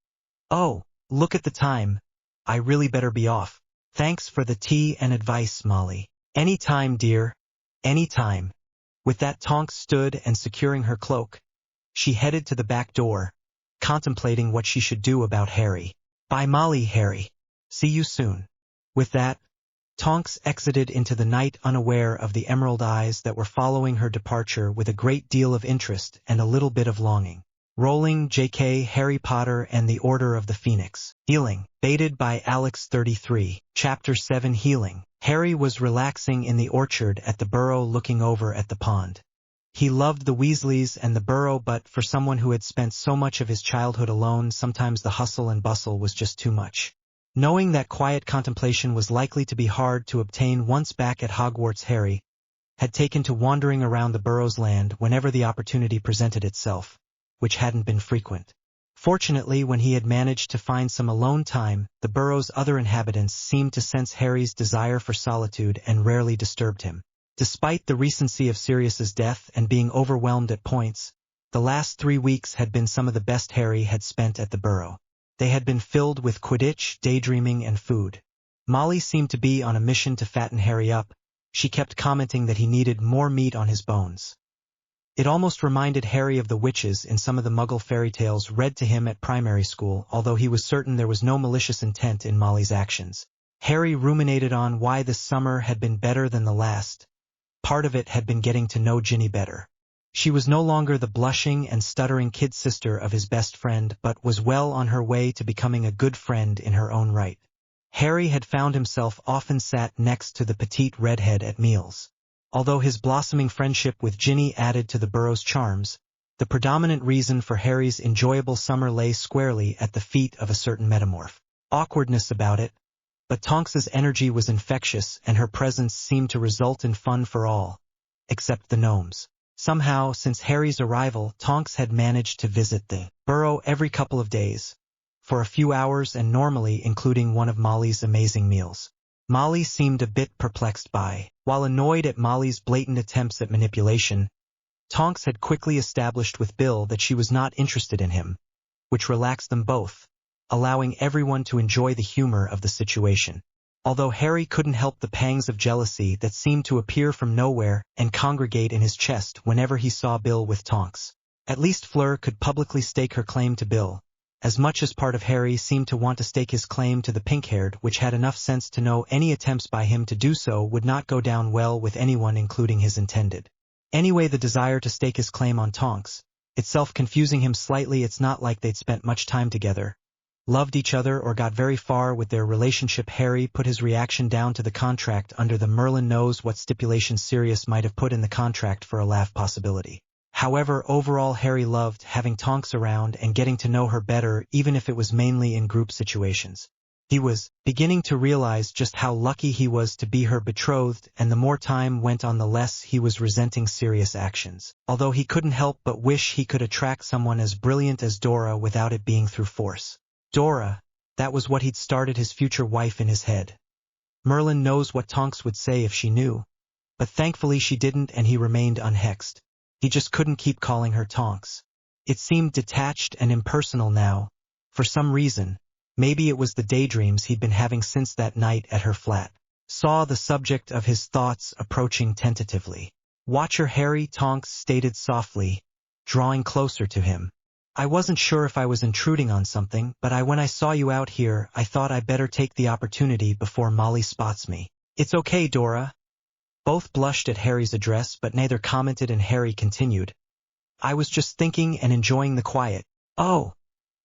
"Oh, look at the time. I really better be off." "Thanks for the tea and advice, Molly." "Any time, dear. Any time." With that, Tonks stood and, securing her cloak, she headed to the back door, contemplating what she should do about Harry. "Bye, Molly, Harry. See you soon." With that, Tonks exited into the night, unaware of the emerald eyes that were following her departure with a great deal of interest and a little bit of longing. Rolling J.K. Harry Potter and the Order of the Phoenix. Healing. Baited by Alex 33. Chapter 7 Healing. Harry was relaxing in the orchard at the Burrow, looking over at the pond. He loved the Weasleys and the Burrow, but for someone who had spent so much of his childhood alone, sometimes the hustle and bustle was just too much. Knowing that quiet contemplation was likely to be hard to obtain once back at Hogwarts, Harry had taken to wandering around the Burrow's land whenever the opportunity presented itself, which hadn't been frequent. Fortunately, when he had managed to find some alone time, the Burrow's other inhabitants seemed to sense Harry's desire for solitude and rarely disturbed him. Despite the recency of Sirius's death and being overwhelmed at points, the last 3 weeks had been some of the best Harry had spent at the Burrow. They had been filled with Quidditch, daydreaming, and food. Molly seemed to be on a mission to fatten Harry up. She kept commenting that he needed more meat on his bones. It almost reminded Harry of the witches in some of the Muggle fairy tales read to him at primary school, although he was certain there was no malicious intent in Molly's actions. Harry ruminated on why this summer had been better than the last. Part of it had been getting to know Ginny better. She was no longer the blushing and stuttering kid sister of his best friend, but was well on her way to becoming a good friend in her own right. Harry had found himself often sat next to the petite redhead at meals. Although his blossoming friendship with Ginny added to the Burrow's charms, the predominant reason for Harry's enjoyable summer lay squarely at the feet of a certain metamorph. Awkwardness about it, but Tonks's energy was infectious and her presence seemed to result in fun for all, except the gnomes. Somehow, since Harry's arrival, Tonks had managed to visit the Burrow every couple of days, for a few hours and normally including one of Molly's amazing meals. Molly seemed a bit perplexed by, while annoyed at Molly's blatant attempts at manipulation, Tonks had quickly established with Bill that she was not interested in him, which relaxed them both, allowing everyone to enjoy the humor of the situation. Although Harry couldn't help the pangs of jealousy that seemed to appear from nowhere and congregate in his chest whenever he saw Bill with Tonks. At least Fleur could publicly stake her claim to Bill, as much as part of Harry seemed to want to stake his claim to the pink-haired, which had enough sense to know any attempts by him to do so would not go down well with anyone including his intended. Anyway, the desire to stake his claim on Tonks, itself confusing him slightly. It's not like they'd spent much time together, loved each other or got very far with their relationship. Harry put his reaction down to the contract under the Merlin knows what stipulations Sirius might have put in the contract for a laugh possibility. However, overall Harry loved having Tonks around and getting to know her better, even if it was mainly in group situations. He was beginning to realize just how lucky he was to be her betrothed, and the more time went on the less he was resenting Sirius' actions, although he couldn't help but wish he could attract someone as brilliant as Dora without it being through force. Dora, that was what he'd started his future wife in his head. Merlin knows what Tonks would say if she knew, but thankfully she didn't and he remained unhexed. He just couldn't keep calling her Tonks. It seemed detached and impersonal now, for some reason. Maybe it was the daydreams he'd been having since that night at her flat. Saw the subject of his thoughts approaching tentatively. "Watcher Harry," Tonks stated softly, drawing closer to him. "I wasn't sure if I was intruding on something, but when I saw you out here, I thought I better take the opportunity before Molly spots me." "It's okay, Dora." Both blushed at Harry's address, but neither commented, and Harry continued. "I was just thinking and enjoying the quiet." "Oh,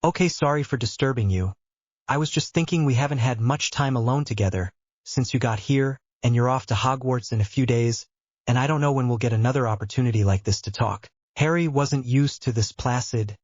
okay, sorry for disturbing you. I was just thinking we haven't had much time alone together since you got here, and you're off to Hogwarts in a few days, and I don't know when we'll get another opportunity like this to talk." Harry wasn't used to this placid,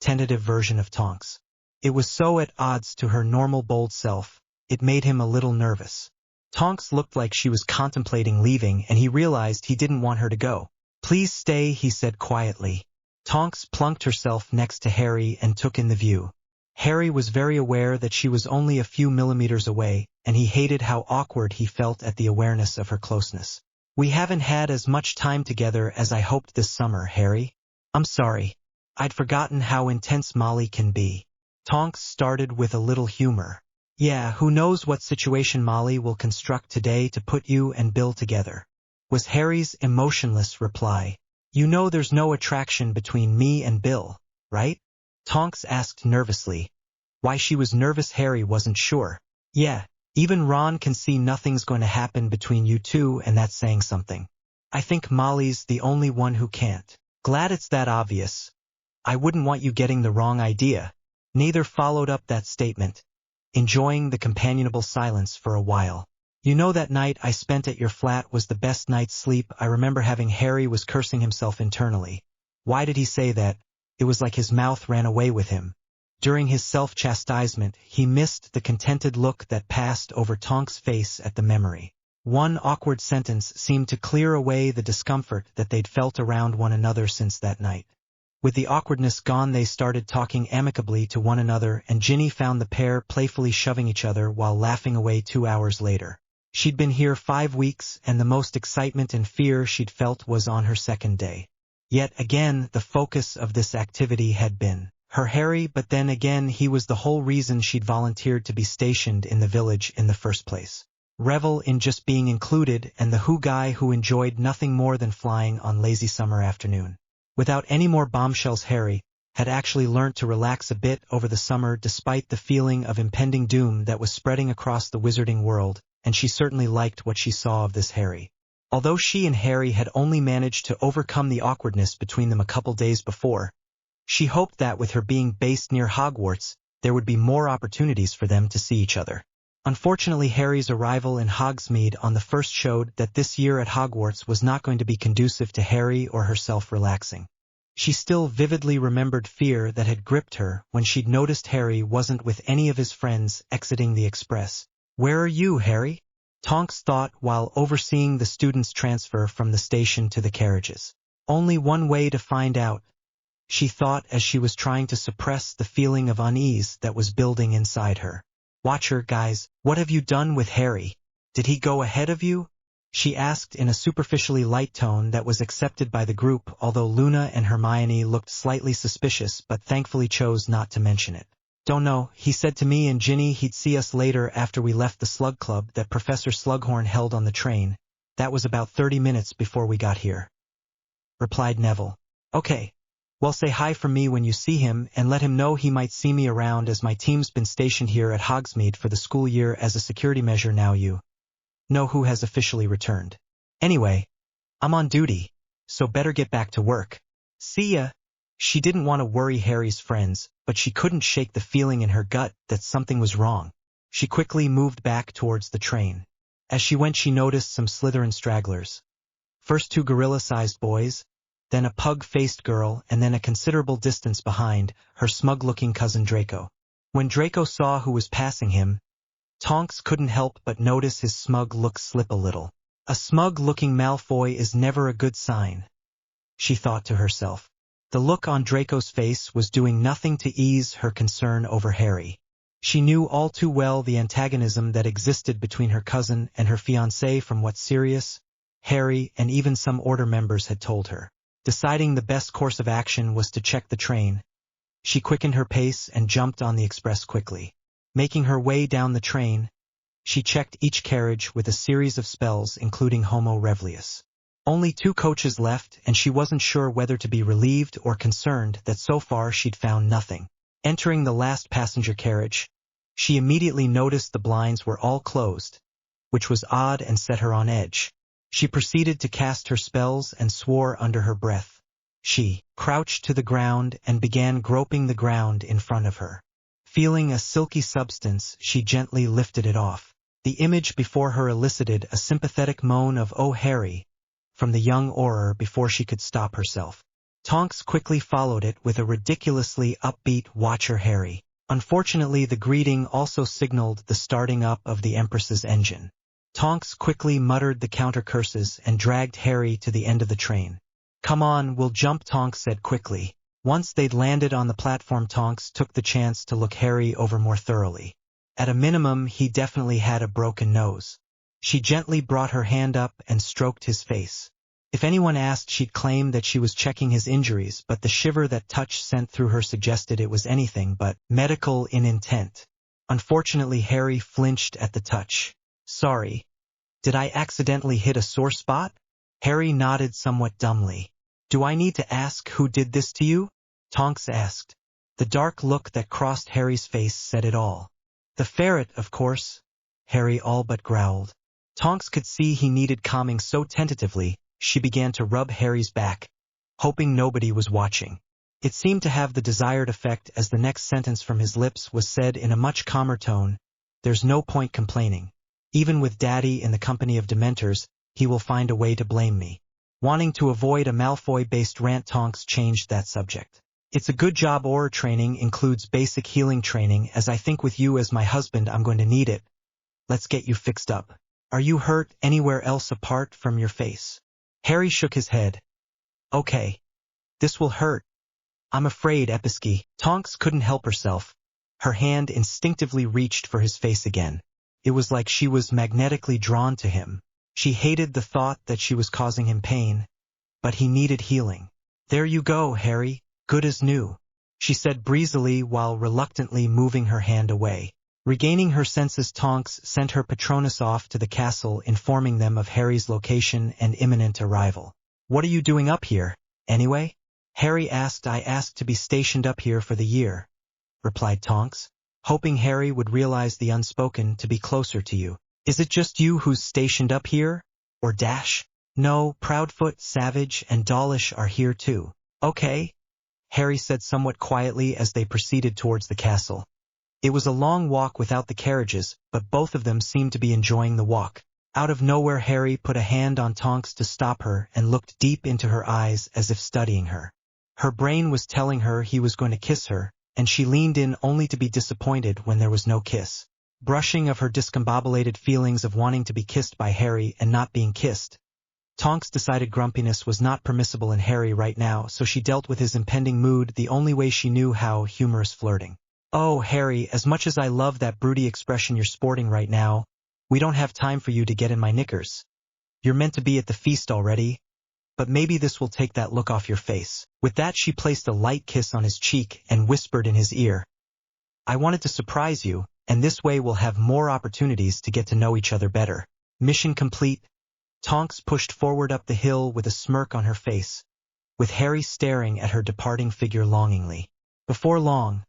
tentative version of Tonks. It was so at odds to her normal bold self, it made him a little nervous. Tonks looked like she was contemplating leaving, and he realized he didn't want her to go. "Please stay," he said quietly. Tonks plunked herself next to Harry and took in the view. Harry was very aware that she was only a few millimeters away, and he hated how awkward he felt at the awareness of her closeness. "We haven't had as much time together as I hoped this summer, Harry. I'm sorry. I'd forgotten how intense Molly can be." Tonks started with a little humor. "Yeah, who knows what situation Molly will construct today to put you and Bill together," was Harry's emotionless reply. "You know there's no attraction between me and Bill, right?" Tonks asked nervously. Why she was nervous Harry wasn't sure. "Yeah, even Ron can see nothing's going to happen between you two, and that's saying something. I think Molly's the only one who can't." "Glad it's that obvious. I wouldn't want you getting the wrong idea." Neither followed up that statement, enjoying the companionable silence for a while. "You know that night I spent at your flat was the best night's sleep I remember having." Harry was cursing himself internally. Why did he say that? It was like his mouth ran away with him. During his self-chastisement, he missed the contented look that passed over Tonks' face at the memory. One awkward sentence seemed to clear away the discomfort that they'd felt around one another since that night. With the awkwardness gone, they started talking amicably to one another, and Ginny found the pair playfully shoving each other while laughing away 2 hours later. She'd been here 5 weeks, and the most excitement and fear she'd felt was on her second day. Yet again, the focus of this activity had been her Harry, but then again he was the whole reason she'd volunteered to be stationed in the village in the first place. Revel in just being included, and the who guy who enjoyed nothing more than flying on lazy summer afternoon. Without any more bombshells, Harry, had actually learnt to relax a bit over the summer despite the feeling of impending doom that was spreading across the wizarding world, and she certainly liked what she saw of this Harry. Although she and Harry had only managed to overcome the awkwardness between them a couple days before, she hoped that with her being based near Hogwarts, there would be more opportunities for them to see each other. Unfortunately, Harry's arrival in Hogsmeade on the first showed that this year at Hogwarts was not going to be conducive to Harry or herself relaxing. She still vividly remembered fear that had gripped her when she'd noticed Harry wasn't with any of his friends exiting the express. "Where are you, Harry?" Tonks thought while overseeing the students' transfer from the station to the carriages. Only one way to find out, she thought as she was trying to suppress the feeling of unease that was building inside her. "Watcher, guys, what have you done with Harry? Did he go ahead of you?" she asked in a superficially light tone that was accepted by the group, although Luna and Hermione looked slightly suspicious but thankfully chose not to mention it. "Don't know, he said to me and Ginny he'd see us later after we left the Slug Club that Professor Slughorn held on the train. That was about 30 minutes before we got here," replied Neville. "Okay. Well, say hi from me when you see him and let him know he might see me around as my team's been stationed here at Hogsmeade for the school year as a security measure now you know who has officially returned. Anyway, I'm on duty, so better get back to work. See ya." She didn't want to worry Harry's friends, but she couldn't shake the feeling in her gut that something was wrong. She quickly moved back towards the train. As she went, she noticed some Slytherin stragglers. First 2 gorilla-sized boys, then a pug-faced girl, and then a considerable distance behind, her smug-looking cousin Draco. When Draco saw who was passing him, Tonks couldn't help but notice his smug look slip a little. A smug-looking Malfoy is never a good sign, she thought to herself. The look on Draco's face was doing nothing to ease her concern over Harry. She knew all too well the antagonism that existed between her cousin and her fiancé from what Sirius, Harry, and even some Order members had told her. Deciding the best course of action was to check the train, she quickened her pace and jumped on the express quickly. Making her way down the train, she checked each carriage with a series of spells including Homo Revelius. Only 2 coaches left, and she wasn't sure whether to be relieved or concerned that so far she'd found nothing. Entering the last passenger carriage, she immediately noticed the blinds were all closed, which was odd and set her on edge. She proceeded to cast her spells and swore under her breath. She crouched to the ground and began groping the ground in front of her. Feeling a silky substance, she gently lifted it off. The image before her elicited a sympathetic moan of "Oh, Harry," from the young Auror before she could stop herself. Tonks quickly followed it with a ridiculously upbeat "Watcher, Harry." Unfortunately, the greeting also signaled the starting up of the Empress's engine. Tonks quickly muttered the counter curses and dragged Harry to the end of the train. "Come on, we'll jump," Tonks said quickly. Once they'd landed on the platform, Tonks took the chance to look Harry over more thoroughly. At a minimum, he definitely had a broken nose. She gently brought her hand up and stroked his face. If anyone asked, she'd claim that she was checking his injuries, but the shiver that touch sent through her suggested it was anything but medical in intent. Unfortunately, Harry flinched at the touch. "Sorry. Did I accidentally hit a sore spot?" Harry nodded somewhat dumbly. "Do I need to ask who did this to you?" Tonks asked. The dark look that crossed Harry's face said it all. "The ferret, of course," Harry all but growled. Tonks could see he needed calming, so tentatively, she began to rub Harry's back, hoping nobody was watching. It seemed to have the desired effect as the next sentence from his lips was said in a much calmer tone. "There's no point complaining. Even with Daddy in the company of Dementors, he will find a way to blame me." Wanting to avoid a Malfoy-based rant, Tonks changed that subject. "It's a good job Auror training includes basic healing training, as I think with you as my husband I'm going to need it. Let's get you fixed up. Are you hurt anywhere else apart from your face?" Harry shook his head. "Okay. This will hurt. I'm afraid, Episky." Tonks couldn't help herself. Her hand instinctively reached for his face again. It was like she was magnetically drawn to him. She hated the thought that she was causing him pain, but he needed healing. "There you go, Harry, good as new," she said breezily while reluctantly moving her hand away. Regaining her senses, Tonks sent her Patronus off to the castle, informing them of Harry's location and imminent arrival. "What are you doing up here, anyway?" Harry asked. I asked to be stationed up here for the year, replied Tonks, hoping Harry would realize the unspoken to be closer to you. Is it just you who's stationed up here? Or Dash? No, Proudfoot, Savage, and Dawlish are here too. Okay, Harry said somewhat quietly as they proceeded towards the castle. It was a long walk without the carriages, but both of them seemed to be enjoying the walk. Out of nowhere Harry put a hand on Tonks to stop her and looked deep into her eyes as if studying her. Her brain was telling her he was going to kiss her, and she leaned in only to be disappointed when there was no kiss. Brushing of her discombobulated feelings of wanting to be kissed by Harry and not being kissed, Tonks decided grumpiness was not permissible in Harry right now, so she dealt with his impending mood the only way she knew how, humorous flirting. Oh, Harry, as much as I love that broody expression you're sporting right now, we don't have time for you to get in my knickers. You're meant to be at the feast already, but maybe this will take that look off your face. With that she placed a light kiss on his cheek and whispered in his ear, I wanted to surprise you, and this way we'll have more opportunities to get to know each other better. Mission complete. Tonks pushed forward up the hill with a smirk on her face, with Harry staring at her departing figure longingly. Before long,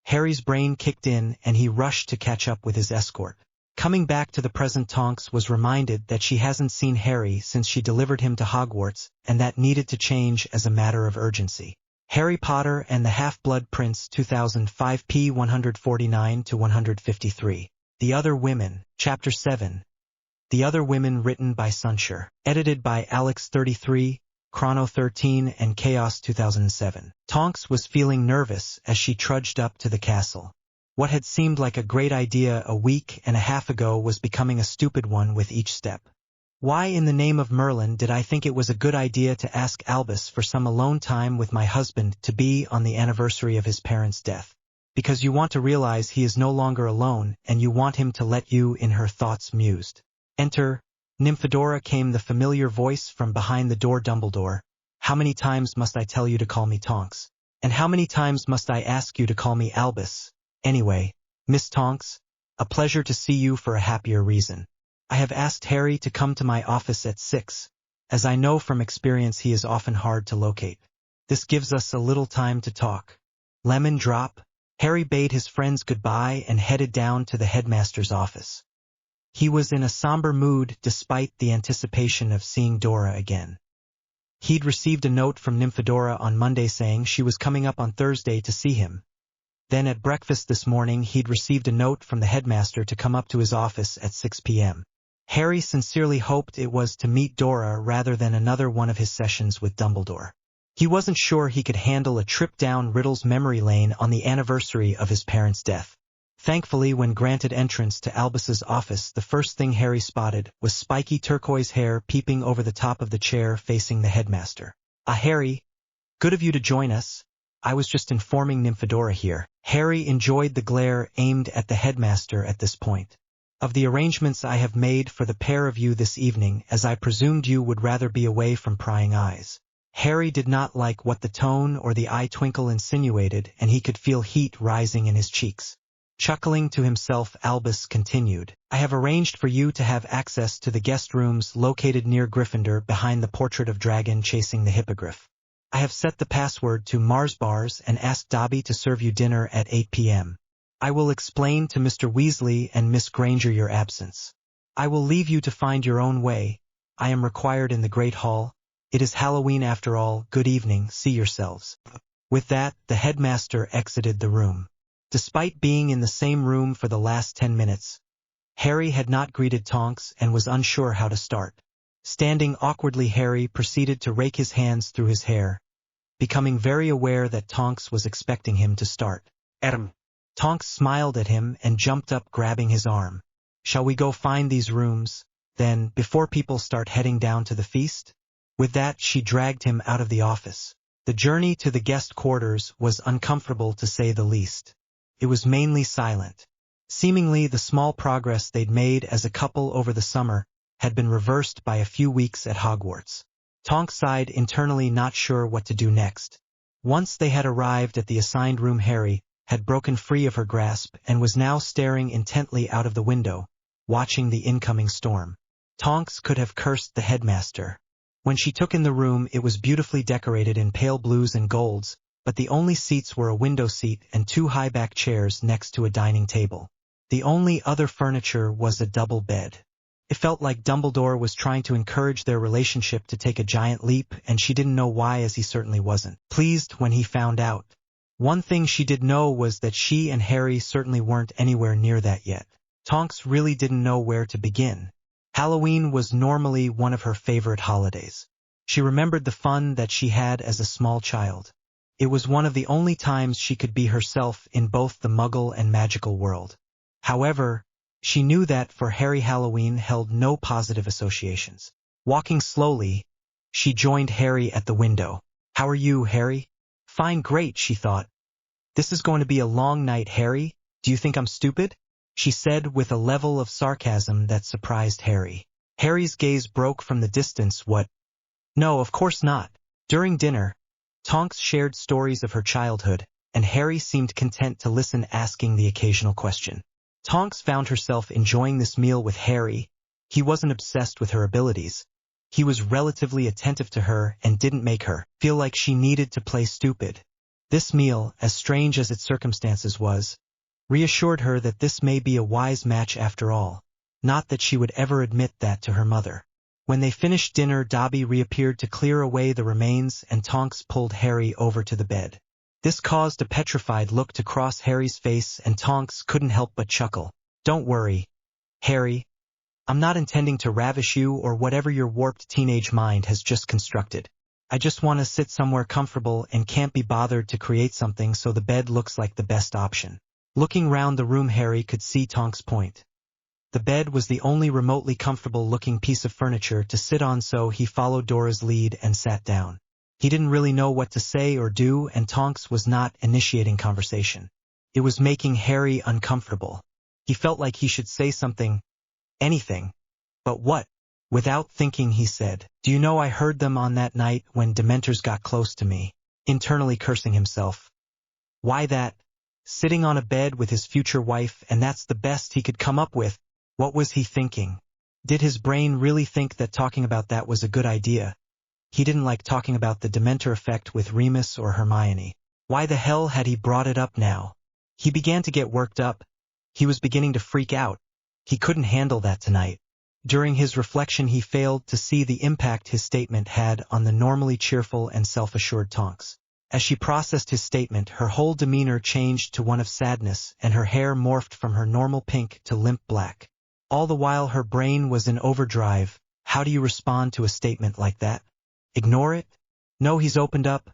Harry's brain kicked in and he rushed to catch up with his escort. Coming back to the present, Tonks was reminded that she hasn't seen Harry since she delivered him to Hogwarts, and that needed to change as a matter of urgency. Harry Potter and the Half-Blood Prince 2005 p. 149-153. The Other Women, Chapter 7. The Other Women, written by Sunshire. Edited by Alex 33, Chrono 13 and Chaos 2007. Tonks was feeling nervous as she trudged up to the castle. What had seemed like a great idea a week and a half ago was becoming a stupid one with each step. Why in the name of Merlin did I think it was a good idea to ask Albus for some alone time with my husband-to-be on the anniversary of his parents' death? Because you want to realize he is no longer alone, and you want him to let you in. Her thoughts mused. Enter Nymphadora, came the familiar voice from behind the door. Dumbledore, how many times must I tell you to call me Tonks? And how many times must I ask you to call me Albus? Anyway, Miss Tonks, a pleasure to see you for a happier reason. I have asked Harry to come to my office at 6, as I know from experience he is often hard to locate. This gives us a little time to talk. Lemon drop. Harry bade his friends goodbye and headed down to the headmaster's office. He was in a somber mood despite the anticipation of seeing Dora again. He'd received a note from Nymphadora on Monday saying she was coming up on Thursday to see him. Then at breakfast this morning he'd received a note from the headmaster to come up to his office at 6 p.m. Harry sincerely hoped it was to meet Dora rather than another one of his sessions with Dumbledore. He wasn't sure he could handle a trip down Riddle's memory lane on the anniversary of his parents' death. Thankfully, when granted entrance to Albus's office, the first thing Harry spotted was spiky turquoise hair peeping over the top of the chair facing the headmaster. Harry, good of you to join us. I was just informing Nymphadora here. Harry enjoyed the glare aimed at the headmaster at this point. Of the arrangements I have made for the pair of you this evening, as I presumed you would rather be away from prying eyes. Harry did not like what the tone or the eye twinkle insinuated, and he could feel heat rising in his cheeks. Chuckling to himself, Albus continued, I have arranged for you to have access to the guest rooms located near Gryffindor behind the portrait of dragon chasing the hippogriff. I have set the password to Mars Bars and asked Dobby to serve you dinner at 8 p.m. I will explain to Mr. Weasley and Miss Granger your absence. I will leave you to find your own way. I am required in the Great Hall. It is Halloween after all. Good evening, see yourselves. With that, the headmaster exited the room. Despite being in the same room for the last 10 minutes, Harry had not greeted Tonks and was unsure how to start. Standing awkwardly, Harry proceeded to rake his hands through his hair, becoming very aware that Tonks was expecting him to start. Adam. Tonks smiled at him and jumped up, grabbing his arm. Shall we go find these rooms, then, before people start heading down to the feast? With that, she dragged him out of the office. The journey to the guest quarters was uncomfortable to say the least. It was mainly silent. Seemingly, the small progress they'd made as a couple over the summer had been reversed by a few weeks at Hogwarts. Tonks sighed internally, not sure what to do next. Once they had arrived at the assigned room, Harry had broken free of her grasp and was now staring intently out of the window, watching the incoming storm. Tonks could have cursed the headmaster. When she took in the room, it was beautifully decorated in pale blues and golds, but the only seats were a window seat and two high-back chairs next to a dining table. The only other furniture was a double bed. It felt like Dumbledore was trying to encourage their relationship to take a giant leap, and she didn't know why, as he certainly wasn't pleased when he found out. One thing she did know was that she and Harry certainly weren't anywhere near that yet. Tonks really didn't know where to begin. Halloween was normally one of her favorite holidays. She remembered the fun that she had as a small child. It was one of the only times she could be herself in both the Muggle and magical world. However, she knew that for Harry, Halloween held no positive associations. Walking slowly, she joined Harry at the window. "How are you, Harry?" "Fine, great," she thought. "This is going to be a long night, Harry. Do you think I'm stupid?" she said with a level of sarcasm that surprised Harry. Harry's gaze broke from the distance. "What? No, of course not." During dinner, Tonks shared stories of her childhood, and Harry seemed content to listen, asking the occasional question. Tonks found herself enjoying this meal with Harry. He wasn't obsessed with her abilities. He was relatively attentive to her and didn't make her feel like she needed to play stupid. This meal, as strange as its circumstances was, reassured her that this may be a wise match after all. Not that she would ever admit that to her mother. When they finished dinner, Dobby reappeared to clear away the remains, and Tonks pulled Harry over to the bed. This caused a petrified look to cross Harry's face, and Tonks couldn't help but chuckle. "Don't worry, Harry. I'm not intending to ravish you or whatever your warped teenage mind has just constructed. I just want to sit somewhere comfortable and can't be bothered to create something, so the bed looks like the best option." Looking round the room, Harry could see Tonks' point. The bed was the only remotely comfortable-looking piece of furniture to sit on, so he followed Dora's lead and sat down. He didn't really know what to say or do, and Tonks was not initiating conversation. It was making Harry uncomfortable. He felt like he should say something, anything. But what? Without thinking, he said, "Do you know I heard them on that night when Dementors got close to me?" Internally cursing himself. Why that? Sitting on a bed with his future wife, and that's the best he could come up with. What was he thinking? Did his brain really think that talking about that was a good idea? He didn't like talking about the Dementor effect with Remus or Hermione. Why the hell had he brought it up now? He began to get worked up. He was beginning to freak out. He couldn't handle that tonight. During his reflection, he failed to see the impact his statement had on the normally cheerful and self-assured Tonks. As she processed his statement, her whole demeanor changed to one of sadness, and her hair morphed from her normal pink to limp black. All the while her brain was in overdrive. How do you respond to a statement like that? Ignore it? No, he's opened up.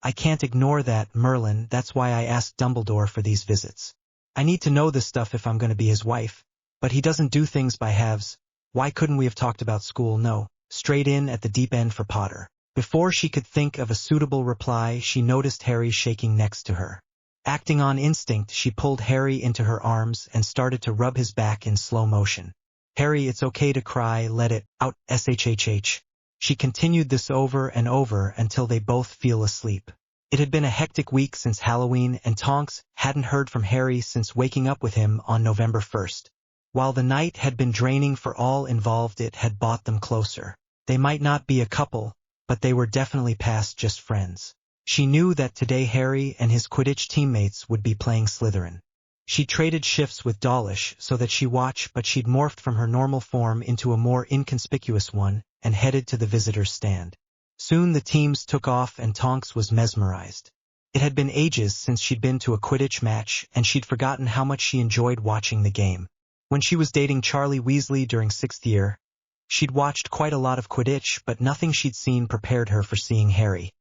I can't ignore that, Merlin. That's why I asked Dumbledore for these visits. I need to know this stuff if I'm going to be his wife. But he doesn't do things by halves. Why couldn't we have talked about school? No, straight in at the deep end for Potter. Before she could think of a suitable reply, she noticed Harry shaking next to her. Acting on instinct, she pulled Harry into her arms and started to rub his back in slow motion. "Harry, it's okay to cry, let it out, shhh. She continued this over and over until they both fell asleep. It had been a hectic week since Halloween, and Tonks hadn't heard from Harry since waking up with him on November 1st. While the night had been draining for all involved, it had brought them closer. They might not be a couple, but they were definitely past just friends. She knew that today Harry and his Quidditch teammates would be playing Slytherin. She traded shifts with Dawlish so that she watched, but she'd morphed from her normal form into a more inconspicuous one and headed to the visitors' stand. Soon the teams took off and Tonks was mesmerized. It had been ages since she'd been to a Quidditch match, and she'd forgotten how much she enjoyed watching the game. When she was dating Charlie Weasley during 6th year, she'd watched quite a lot of Quidditch, but nothing she'd seen prepared her for seeing Harry.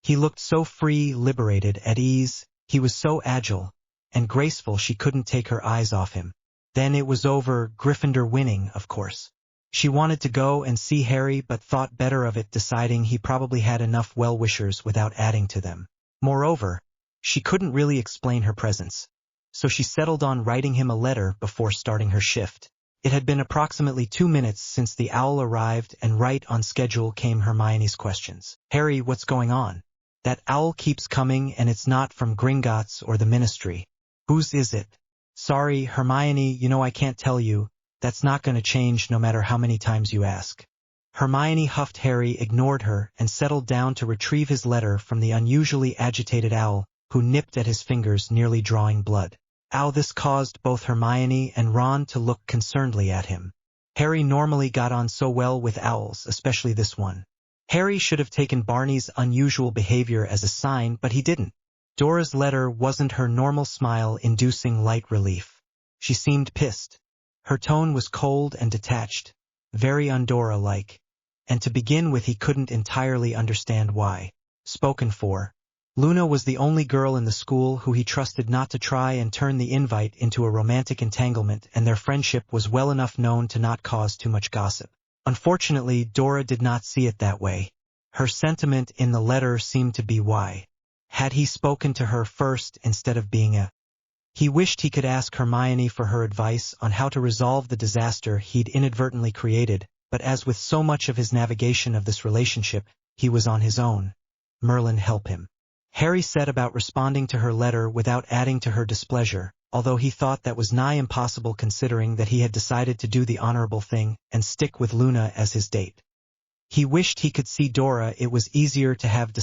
He looked so free, liberated, at ease. He was so agile and graceful she couldn't take her eyes off him. Then it was over, Gryffindor winning, of course. She wanted to go and see Harry, but thought better of it, deciding he probably had enough well-wishers without adding to them. Moreover, she couldn't really explain her presence, so she settled on writing him a letter before starting her shift. It had been approximately 2 minutes since the owl arrived, and right on schedule came Hermione's questions. "Harry, what's going on? That owl keeps coming, and it's not from Gringotts or the Ministry. Whose is it?" "Sorry, Hermione, I can't tell you. That's not going to change no matter how many times you ask." Hermione huffed. Harry ignored her and settled down to retrieve his letter from the unusually agitated owl, who nipped at his fingers, nearly drawing blood. Ow! This caused both Hermione and Ron to look concernedly at him. Harry normally got on so well with owls, especially this one. Harry should have taken Barney's unusual behavior as a sign, but he didn't. Dora's letter wasn't her normal smile-inducing light relief. She seemed pissed. Her tone was cold and detached, very un-Dora-like. And to begin with, he couldn't entirely understand why. Spoken for. Luna was the only girl in the school who he trusted not to try and turn the invite into a romantic entanglement, and their friendship was well enough known to not cause too much gossip. Unfortunately, Dora did not see it that way. Her sentiment in the letter seemed to be why had he spoken to her first instead of being a... He wished he could ask Hermione for her advice on how to resolve the disaster he'd inadvertently created, but as with so much of his navigation of this relationship, he was on his own. Merlin help him. Harry set about responding to her letter without adding to her displeasure, although he thought that was nigh impossible considering that he had decided to do the honorable thing and stick with Luna as his date. He wished he could see Dora. It was easier to have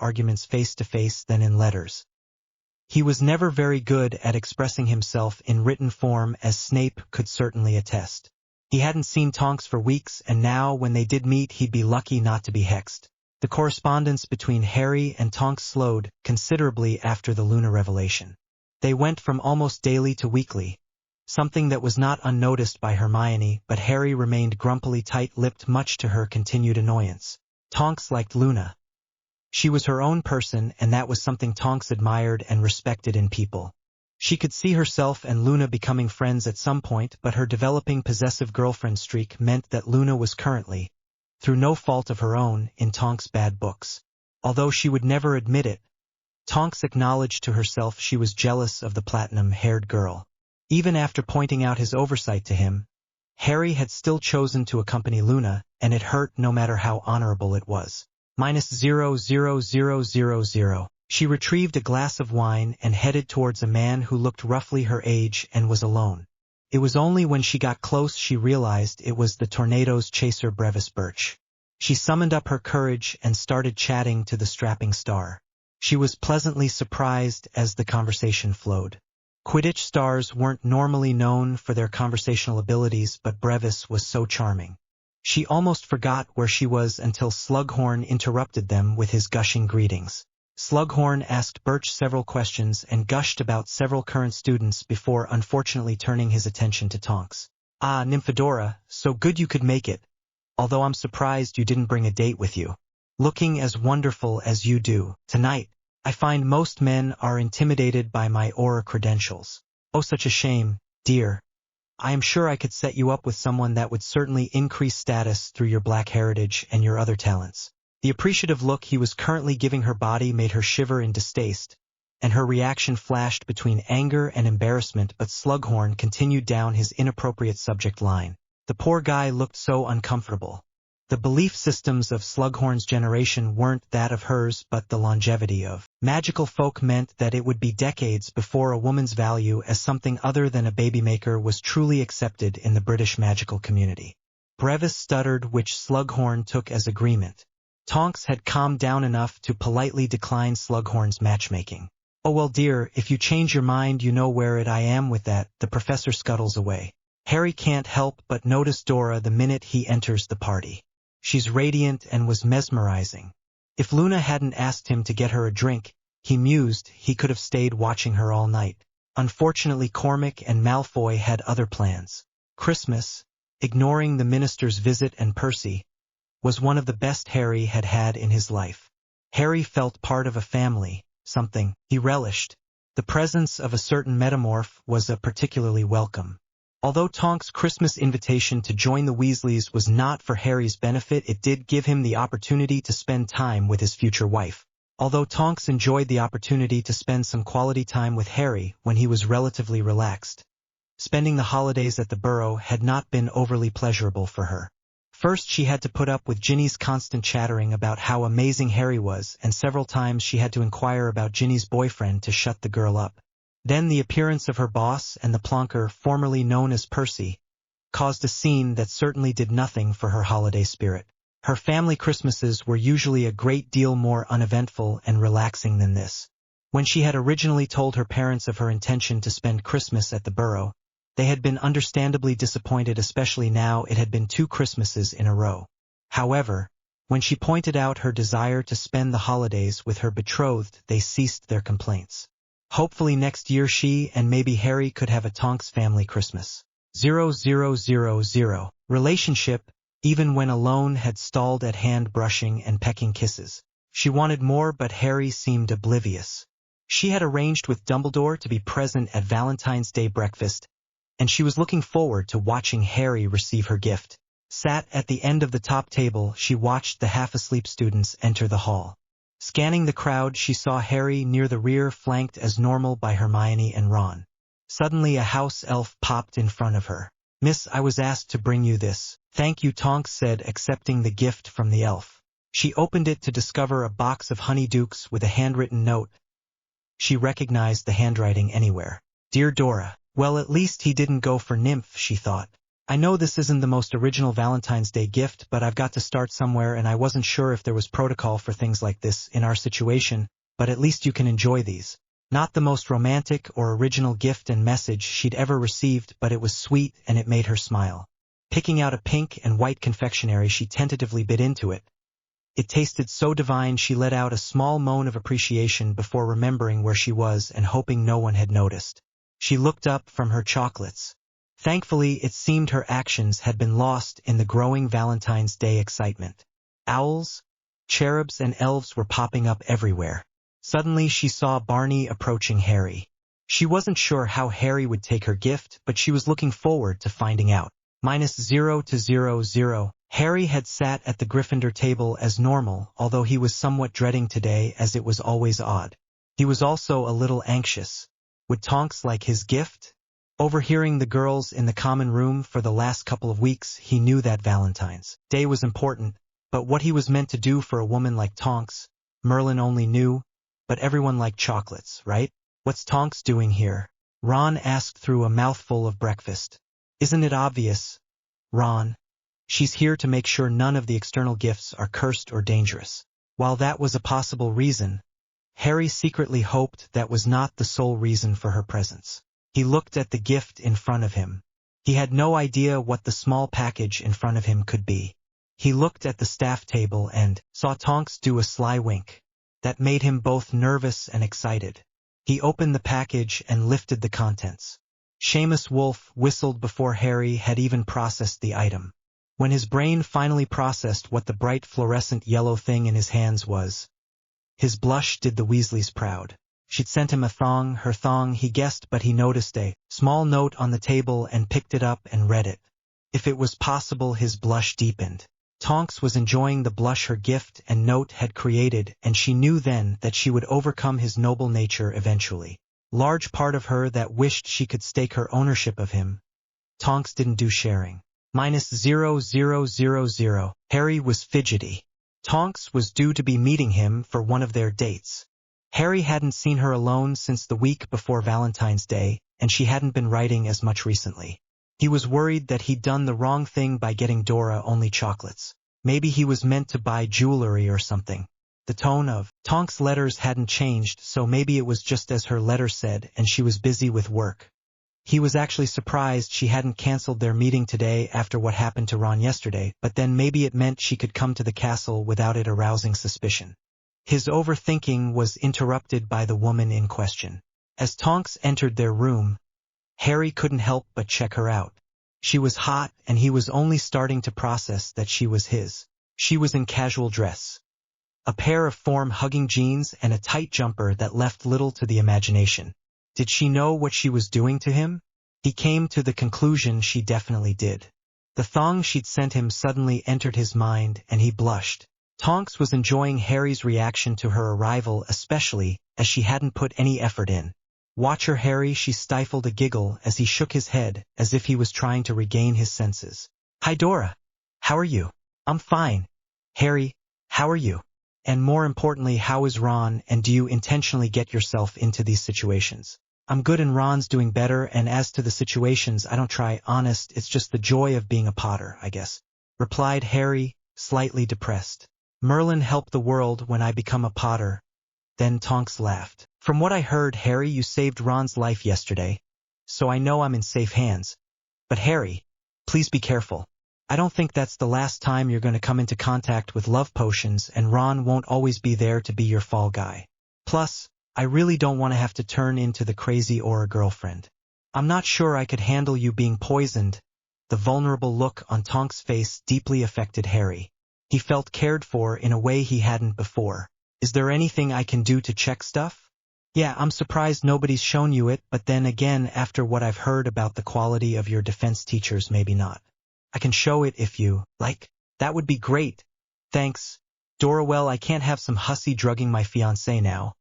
arguments face-to-face than in letters. He was never very good at expressing himself in written form, as Snape could certainly attest. He hadn't seen Tonks for weeks, and now when they did meet he'd be lucky not to be hexed. The correspondence between Harry and Tonks slowed considerably after the Luna revelation. They went from almost daily to weekly, something that was not unnoticed by Hermione, but Harry remained grumpily tight-lipped, much to her continued annoyance. Tonks liked Luna. She was her own person, and that was something Tonks admired and respected in people. She could see herself and Luna becoming friends at some point, but her developing possessive girlfriend streak meant that Luna was currently, through no fault of her own, in Tonks' bad books. Although she would never admit it, Tonks acknowledged to herself she was jealous of the platinum-haired girl. Even after pointing out his oversight to him, Harry had still chosen to accompany Luna, and it hurt no matter how honorable it was. -00000. She retrieved a glass of wine and headed towards a man who looked roughly her age and was alone. It was only when she got close she realized it was the Tornado's chaser, Brevis Birch. She summoned up her courage and started chatting to the strapping star. She was pleasantly surprised as the conversation flowed. Quidditch stars weren't normally known for their conversational abilities, but Brevis was so charming. She almost forgot where she was until Slughorn interrupted them with his gushing greetings. Slughorn asked Birch several questions and gushed about several current students before unfortunately turning his attention to Tonks. "Ah, Nymphadora, so good you could make it. Although I'm surprised you didn't bring a date with you. Looking as wonderful as you do tonight. I find most men are intimidated by my aura credentials. Oh, such a shame, dear. I am sure I could set you up with someone that would certainly increase status through your black heritage and your other talents." The appreciative look he was currently giving her body made her shiver in distaste, and her reaction flashed between anger and embarrassment, but Slughorn continued down his inappropriate subject line. The poor guy looked so uncomfortable. The belief systems of Slughorn's generation weren't that of hers, but the longevity of magical folk meant that it would be decades before a woman's value as something other than a babymaker was truly accepted in the British magical community. Brevis stuttered, which Slughorn took as agreement. Tonks had calmed down enough to politely decline Slughorn's matchmaking. "Oh well, dear, if you change your mind you know where I am with that." The professor scuttles away. Harry can't help but notice Dora the minute he enters the party. She's radiant and was mesmerizing. If Luna hadn't asked him to get her a drink, he mused, he could have stayed watching her all night. Unfortunately, Cormac and Malfoy had other plans. Christmas, ignoring the minister's visit, and Percy, was one of the best Harry had had in his life. Harry felt part of a family, something he relished. The presence of a certain metamorph was particularly welcome. Although Tonks' Christmas invitation to join the Weasleys was not for Harry's benefit, it did give him the opportunity to spend time with his future wife. Although Tonks enjoyed the opportunity to spend some quality time with Harry when he was relatively relaxed, spending the holidays at the Burrow had not been overly pleasurable for her. First, she had to put up with Ginny's constant chattering about how amazing Harry was, and several times she had to inquire about Ginny's boyfriend to shut the girl up. Then the appearance of her boss and the plonker formerly known as Percy caused a scene that certainly did nothing for her holiday spirit. Her family Christmases were usually a great deal more uneventful and relaxing than this. When she had originally told her parents of her intention to spend Christmas at the Burrow, they had been understandably disappointed, especially now it had been 2 Christmases in a row. However, when she pointed out her desire to spend the holidays with her betrothed, they ceased their complaints. Hopefully next year she and maybe Harry could have a Tonks family Christmas. 0000. Relationship, even when alone, had stalled at hand brushing and pecking kisses. She wanted more, but Harry seemed oblivious. She had arranged with Dumbledore to be present at Valentine's Day breakfast, and she was looking forward to watching Harry receive her gift. Sat at the end of the top table, she watched the half-asleep students enter the hall. Scanning the crowd, she saw Harry near the rear, flanked as normal by Hermione and Ron. Suddenly a house elf popped in front of her. "Miss, I was asked to bring you this." "Thank you," Tonks said, accepting the gift from the elf. She opened it to discover a box of honeydukes with a handwritten note. She recognized the handwriting anywhere. "Dear Dora." Well, at least he didn't go for nymph, she thought. "I know this isn't the most original Valentine's Day gift, but I've got to start somewhere, and I wasn't sure if there was protocol for things like this in our situation, but at least you can enjoy these." Not the most romantic or original gift and message she'd ever received, but it was sweet and it made her smile. Picking out a pink and white confectionery, she tentatively bit into it. It tasted so divine she let out a small moan of appreciation before remembering where she was and hoping no one had noticed. She looked up from her chocolates. Thankfully, it seemed her actions had been lost in the growing Valentine's Day excitement. Owls, cherubs, and elves were popping up everywhere. Suddenly she saw Barney approaching Harry. She wasn't sure how Harry would take her gift, but she was looking forward to finding out. -0 Harry had sat at the Gryffindor table as normal, although he was somewhat dreading today, as it was always odd. He was also a little anxious. Would Tonks like his gift? Overhearing the girls in the common room for the last couple of weeks, he knew that Valentine's Day was important, but what he was meant to do for a woman like Tonks, Merlin only knew, but everyone liked chocolates, right? "What's Tonks doing here?" Ron asked through a mouthful of breakfast. "Isn't it obvious, Ron? She's here to make sure none of the external gifts are cursed or dangerous." While that was a possible reason, Harry secretly hoped that was not the sole reason for her presence. He looked at the gift in front of him. He had no idea what the small package in front of him could be. He looked at the staff table and saw Tonks do a sly wink. That made him both nervous and excited. He opened the package and lifted the contents. Seamus Wolf whistled before Harry had even processed the item. When his brain finally processed what the bright fluorescent yellow thing in his hands was, his blush did the Weasleys proud. She'd sent him a thong, her thong, he guessed, but he noticed a small note on the table and picked it up and read it. If it was possible, his blush deepened. Tonks was enjoying the blush her gift and note had created, and she knew then that she would overcome his noble nature eventually. Large part of her that wished she could stake her ownership of him. Tonks didn't do sharing. -0 Harry was fidgety. Tonks was due to be meeting him for one of their dates. Harry hadn't seen her alone since the week before Valentine's Day, and she hadn't been writing as much recently. He was worried that he'd done the wrong thing by getting Dora only chocolates. Maybe he was meant to buy jewelry or something. The tone of Tonks' letters hadn't changed, so maybe it was just as her letter said, and she was busy with work. He was actually surprised she hadn't canceled their meeting today after what happened to Ron yesterday, but then maybe it meant she could come to the castle without it arousing suspicion. His overthinking was interrupted by the woman in question. As Tonks entered their room, Harry couldn't help but check her out. She was hot, and he was only starting to process that she was his. She was in casual dress. A pair of form-hugging jeans and a tight jumper that left little to the imagination. Did she know what she was doing to him? He came to the conclusion she definitely did. The thong she'd sent him suddenly entered his mind, and he blushed. Tonks was enjoying Harry's reaction to her arrival, especially as she hadn't put any effort in. "Watch her, Harry," she stifled a giggle as he shook his head, as if he was trying to regain his senses. "Hi, Dora. How are you?" "I'm fine. Harry, how are you? And more importantly, how is Ron, and do you intentionally get yourself into these situations?" I'm good and Ron's doing better, and as to the situations, I don't try, honest, it's just the joy of being a Potter, I guess," replied Harry, slightly depressed. "Merlin helped the world when I become a Potter." Then Tonks laughed. "From what I heard, Harry, you saved Ron's life yesterday, so I know I'm in safe hands. But Harry, please be careful. I don't think that's the last time you're going to come into contact with love potions, and Ron won't always be there to be your fall guy. Plus, I really don't want to have to turn into the crazy Aura girlfriend. I'm not sure I could handle you being poisoned." The vulnerable look on Tonks' face deeply affected Harry. He felt cared for in a way he hadn't before. "Is there anything I can do to check stuff?" "Yeah, I'm surprised nobody's shown you it, but then again, after what I've heard about the quality of your defense teachers, maybe not. I can show it if you like." "That would be great. Thanks, Dora. Well, I can't have some hussy drugging my fiancé now.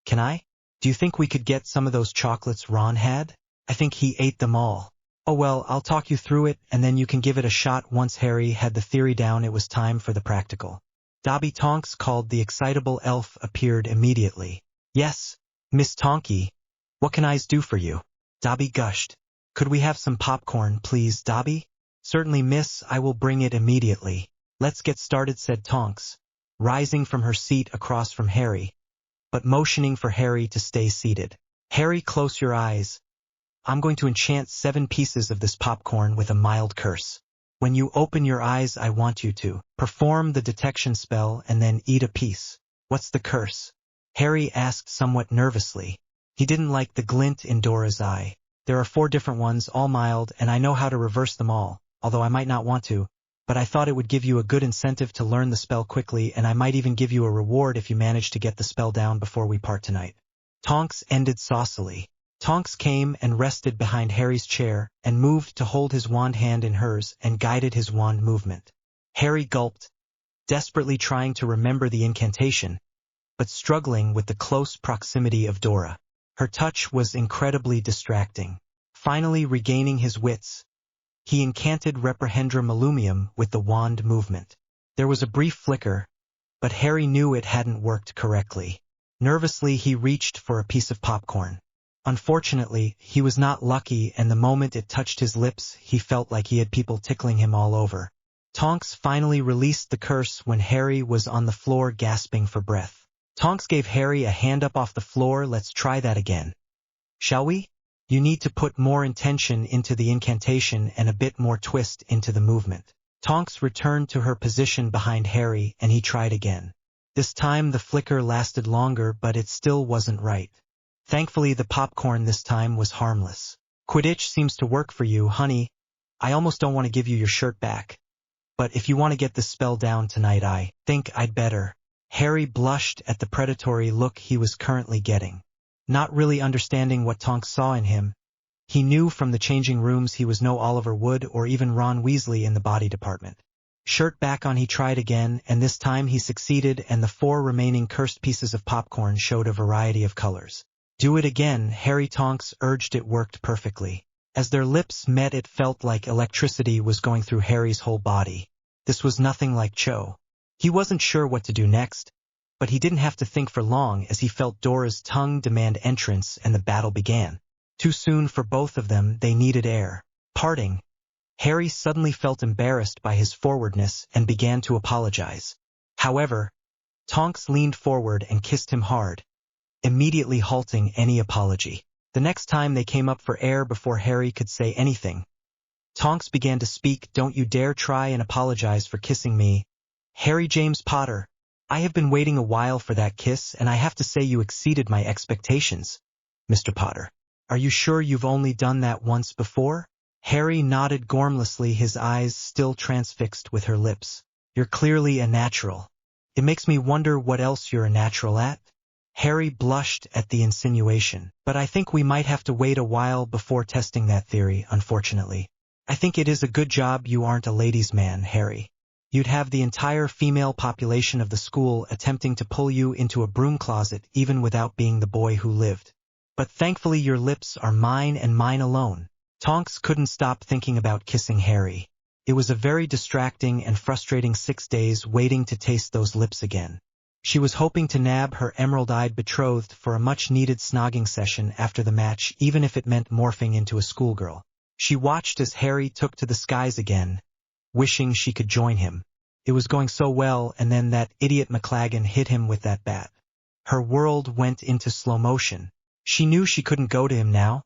Can I? Do you think we could get some of those chocolates Ron had? I think he ate them all." "Oh well, I'll talk you through it, and then you can give it a shot." Once Harry had the theory down, it was time for the practical. Dobby, Tonks called the excitable elf, appeared immediately. "Yes, Miss Tonky. What can I do for you?" Dobby gushed. "Could we have some popcorn, please, Dobby?" "Certainly, miss, I will bring it immediately." "Let's get started," said Tonks, rising from her seat across from Harry, but motioning for Harry to stay seated. "Harry, close your eyes. I'm going to enchant 7 pieces of this popcorn with a mild curse. When you open your eyes, I want you to perform the detection spell and then eat a piece." "What's the curse?" Harry asked somewhat nervously. He didn't like the glint in Dora's eye. "There are 4 different ones, all mild, and I know how to reverse them all, although I might not want to, but I thought it would give you a good incentive to learn the spell quickly, and I might even give you a reward if you manage to get the spell down before we part tonight." Tonks ended saucily. Tonks came and rested behind Harry's chair and moved to hold his wand hand in hers and guided his wand movement. Harry gulped, desperately trying to remember the incantation, but struggling with the close proximity of Dora. Her touch was incredibly distracting. Finally regaining his wits, he incanted Reprehendra Malumium with the wand movement. There was a brief flicker, but Harry knew it hadn't worked correctly. Nervously, he reached for a piece of popcorn. Unfortunately, he was not lucky, and the moment it touched his lips, he felt like he had people tickling him all over. Tonks finally released the curse when Harry was on the floor gasping for breath. Tonks gave Harry a hand up off the floor. "Let's try that again. Shall we? You need to put more intention into the incantation and a bit more twist into the movement." Tonks returned to her position behind Harry, and he tried again. This time the flicker lasted longer, but it still wasn't right. Thankfully, the popcorn this time was harmless. "Quidditch seems to work for you, honey. I almost don't want to give you your shirt back. But if you want to get this spell down tonight, I think I'd better." Harry blushed at the predatory look he was currently getting. Not really understanding what Tonks saw in him, he knew from the changing rooms he was no Oliver Wood or even Ron Weasley in the body department. Shirt back on, he tried again, and this time he succeeded, and the 4 remaining cursed pieces of popcorn showed a variety of colors. "Do it again," Harry. Tonks urged. It worked perfectly. As their lips met, it felt like electricity was going through Harry's whole body. This was nothing like Cho. He wasn't sure what to do next, but he didn't have to think for long as he felt Dora's tongue demand entrance and the battle began. Too soon for both of them, they needed air. Parting, Harry suddenly felt embarrassed by his forwardness and began to apologize. However, Tonks leaned forward and kissed him hard, immediately halting any apology. The next time they came up for air before Harry could say anything, Tonks began to speak. "Don't you dare try and apologize for kissing me, Harry James Potter. I have been waiting a while for that kiss, and I have to say you exceeded my expectations, Mr. Potter. Are you sure you've only done that once before?" Harry nodded gormlessly, his eyes still transfixed with her lips. "You're clearly a natural. It makes me wonder what else you're a natural at." Harry blushed at the insinuation. "But I think we might have to wait a while before testing that theory, unfortunately. I think it is a good job you aren't a ladies' man, Harry. You'd have the entire female population of the school attempting to pull you into a broom closet even without being the boy who lived. But thankfully your lips are mine and mine alone." Tonks couldn't stop thinking about kissing Harry. It was a very distracting and frustrating 6 days waiting to taste those lips again. She was hoping to nab her emerald-eyed betrothed for a much-needed snogging session after the match, even if it meant morphing into a schoolgirl. She watched as Harry took to the skies again, wishing she could join him. It was going so well, and then that idiot McLaggen hit him with that bat. Her world went into slow motion. She knew she couldn't go to him now.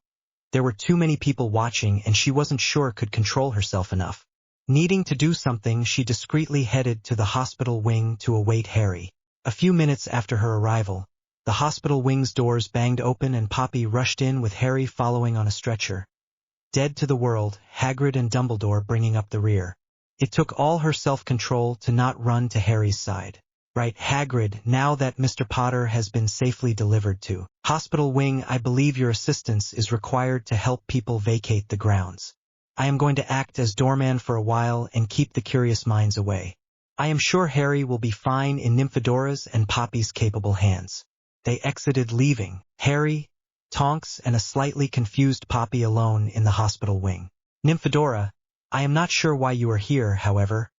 There were too many people watching, and she wasn't sure could control herself enough. Needing to do something, she discreetly headed to the hospital wing to await Harry. A few minutes after her arrival, the hospital wing's doors banged open and Poppy rushed in with Harry following on a stretcher. Dead to the world, Hagrid and Dumbledore bringing up the rear. It took all her self-control to not run to Harry's side. Right, Hagrid, now that Mr. Potter has been safely delivered to hospital wing, I believe your assistance is required to help people vacate the grounds. I am going to act as doorman for a while and keep the curious minds away. I am sure Harry will be fine in Nymphadora's and Poppy's capable hands. They exited, leaving Harry, Tonks, and a slightly confused Poppy alone in the hospital wing. Nymphadora, I am not sure why you are here, however.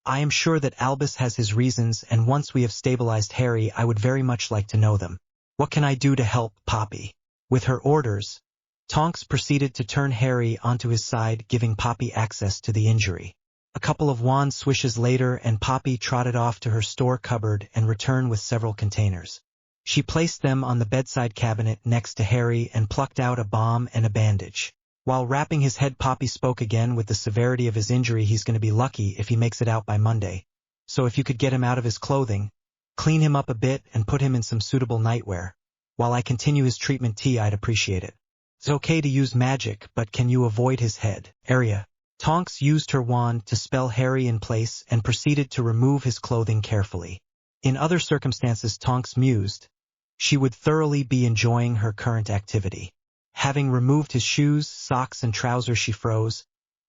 I am sure that Albus has his reasons, and once we have stabilized Harry, I would very much like to know them. What can I do to help, Poppy? With her orders, Tonks proceeded to turn Harry onto his side, giving Poppy access to the injury. A couple of wand swishes later, and Poppy trotted off to her store cupboard and returned with several containers. She placed them on the bedside cabinet next to Harry and plucked out a balm and a bandage. While wrapping his head, Poppy spoke again. With the severity of his injury, he's going to be lucky if he makes it out by Monday. So if you could get him out of his clothing, clean him up a bit, and put him in some suitable nightwear, while I continue his treatment, I'd appreciate it. It's okay to use magic, but can you avoid his head area? Tonks used her wand to spell Harry in place and proceeded to remove his clothing carefully. In other circumstances, Tonks mused, she would thoroughly be enjoying her current activity. Having removed his shoes, socks, and trousers, she froze.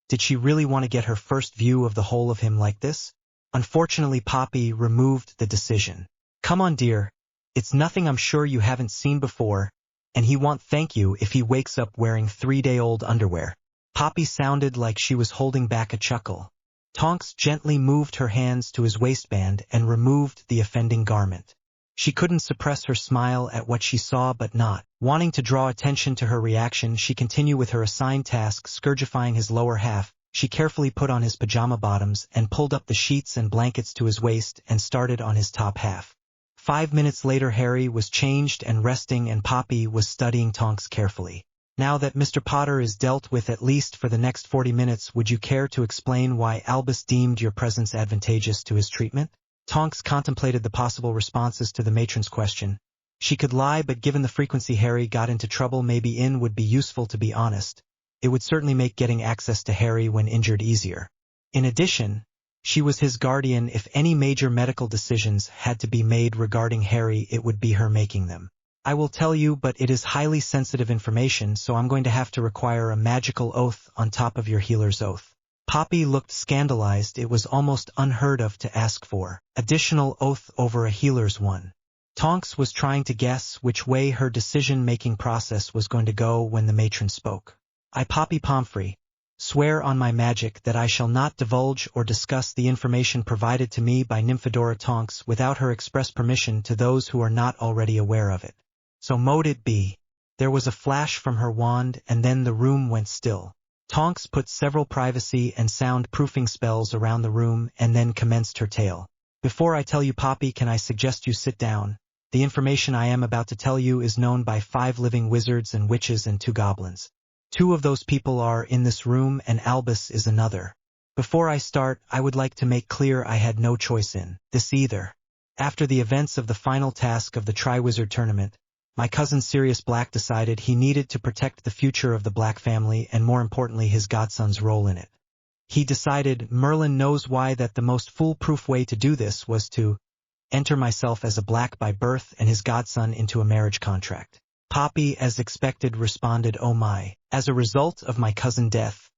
Did she really want to get her first view of the whole of him like this? Unfortunately, Poppy removed the decision. Come on, dear. It's nothing I'm sure you haven't seen before, and he won't thank you if he wakes up wearing 3-day-old underwear. Poppy sounded like she was holding back a chuckle. Tonks gently moved her hands to his waistband and removed the offending garment. She couldn't suppress her smile at what she saw, but not wanting to draw attention to her reaction, she continued with her assigned task, scourgifying his lower half. She carefully put on his pajama bottoms and pulled up the sheets and blankets to his waist and started on his top half. 5 minutes later, Harry was changed and resting, and Poppy was studying Tonks carefully. Now that Mr. Potter is dealt with, at least for the next 40 minutes, would you care to explain why Albus deemed your presence advantageous to his treatment? Tonks contemplated the possible responses to the matron's question. She could lie, but given the frequency Harry got into trouble, maybe in would be useful to be honest. It would certainly make getting access to Harry when injured easier. In addition, she was his guardian. If any major medical decisions had to be made regarding Harry, it would be her making them. I will tell you, but it is highly sensitive information, so I'm going to have to require a magical oath on top of your healer's oath. Poppy looked scandalized. It was almost unheard of to ask for additional oath over a healer's one. Tonks was trying to guess which way her decision-making process was going to go when the matron spoke. I, Poppy Pomfrey, swear on my magic that I shall not divulge or discuss the information provided to me by Nymphadora Tonks without her express permission to those who are not already aware of it. So mote it be. There was a flash from her wand, and then the room went still. Tonks put several privacy and sound-proofing spells around the room and then commenced her tale. Before I tell you, Poppy, can I suggest you sit down? The information I am about to tell you is known by 5 living wizards and witches and 2 goblins. 2 of those people are in this room, and Albus is another. Before I start, I would like to make clear I had no choice in this either. After the events of the final task of the Triwizard Tournament, my cousin Sirius Black decided he needed to protect the future of the Black family and, more importantly, his godson's role in it. He decided, Merlin knows why, that the most foolproof way to do this was to enter myself as a Black by birth and his godson into a marriage contract. Poppy, as expected, responded, oh my. As a result of my cousin's death,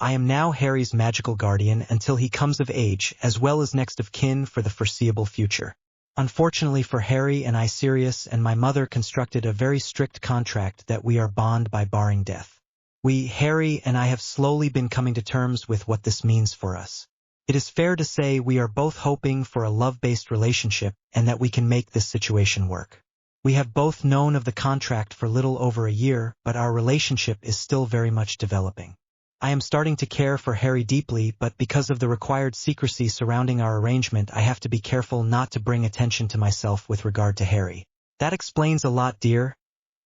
I am now Harry's magical guardian until he comes of age, as well as next of kin for the foreseeable future. Unfortunately for Harry and I, Sirius and my mother constructed a very strict contract that we are bound by barring death. We, Harry and I, have slowly been coming to terms with what this means for us. It is fair to say we are both hoping for a love-based relationship and that we can make this situation work. We have both known of the contract for little over a year, but our relationship is still very much developing. I am starting to care for Harry deeply, but because of the required secrecy surrounding our arrangement, I have to be careful not to bring attention to myself with regard to Harry. That explains a lot, dear,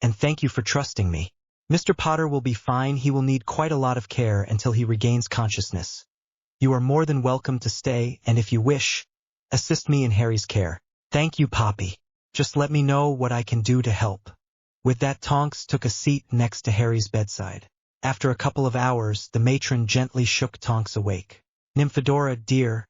and thank you for trusting me. Mr. Potter will be fine. He will need quite a lot of care until he regains consciousness. You are more than welcome to stay, and if you wish, assist me in Harry's care. Thank you, Poppy. Just let me know what I can do to help. With that, Tonks took a seat next to Harry's bedside. After a couple of hours, the matron gently shook Tonks awake. Nymphadora, dear,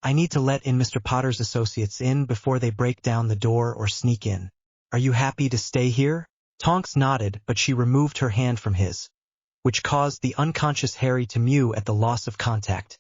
I need to let in Mr. Potter's associates in before they break down the door or sneak in. Are you happy to stay here? Tonks nodded, but she removed her hand from his, which caused the unconscious Harry to mew at the loss of contact,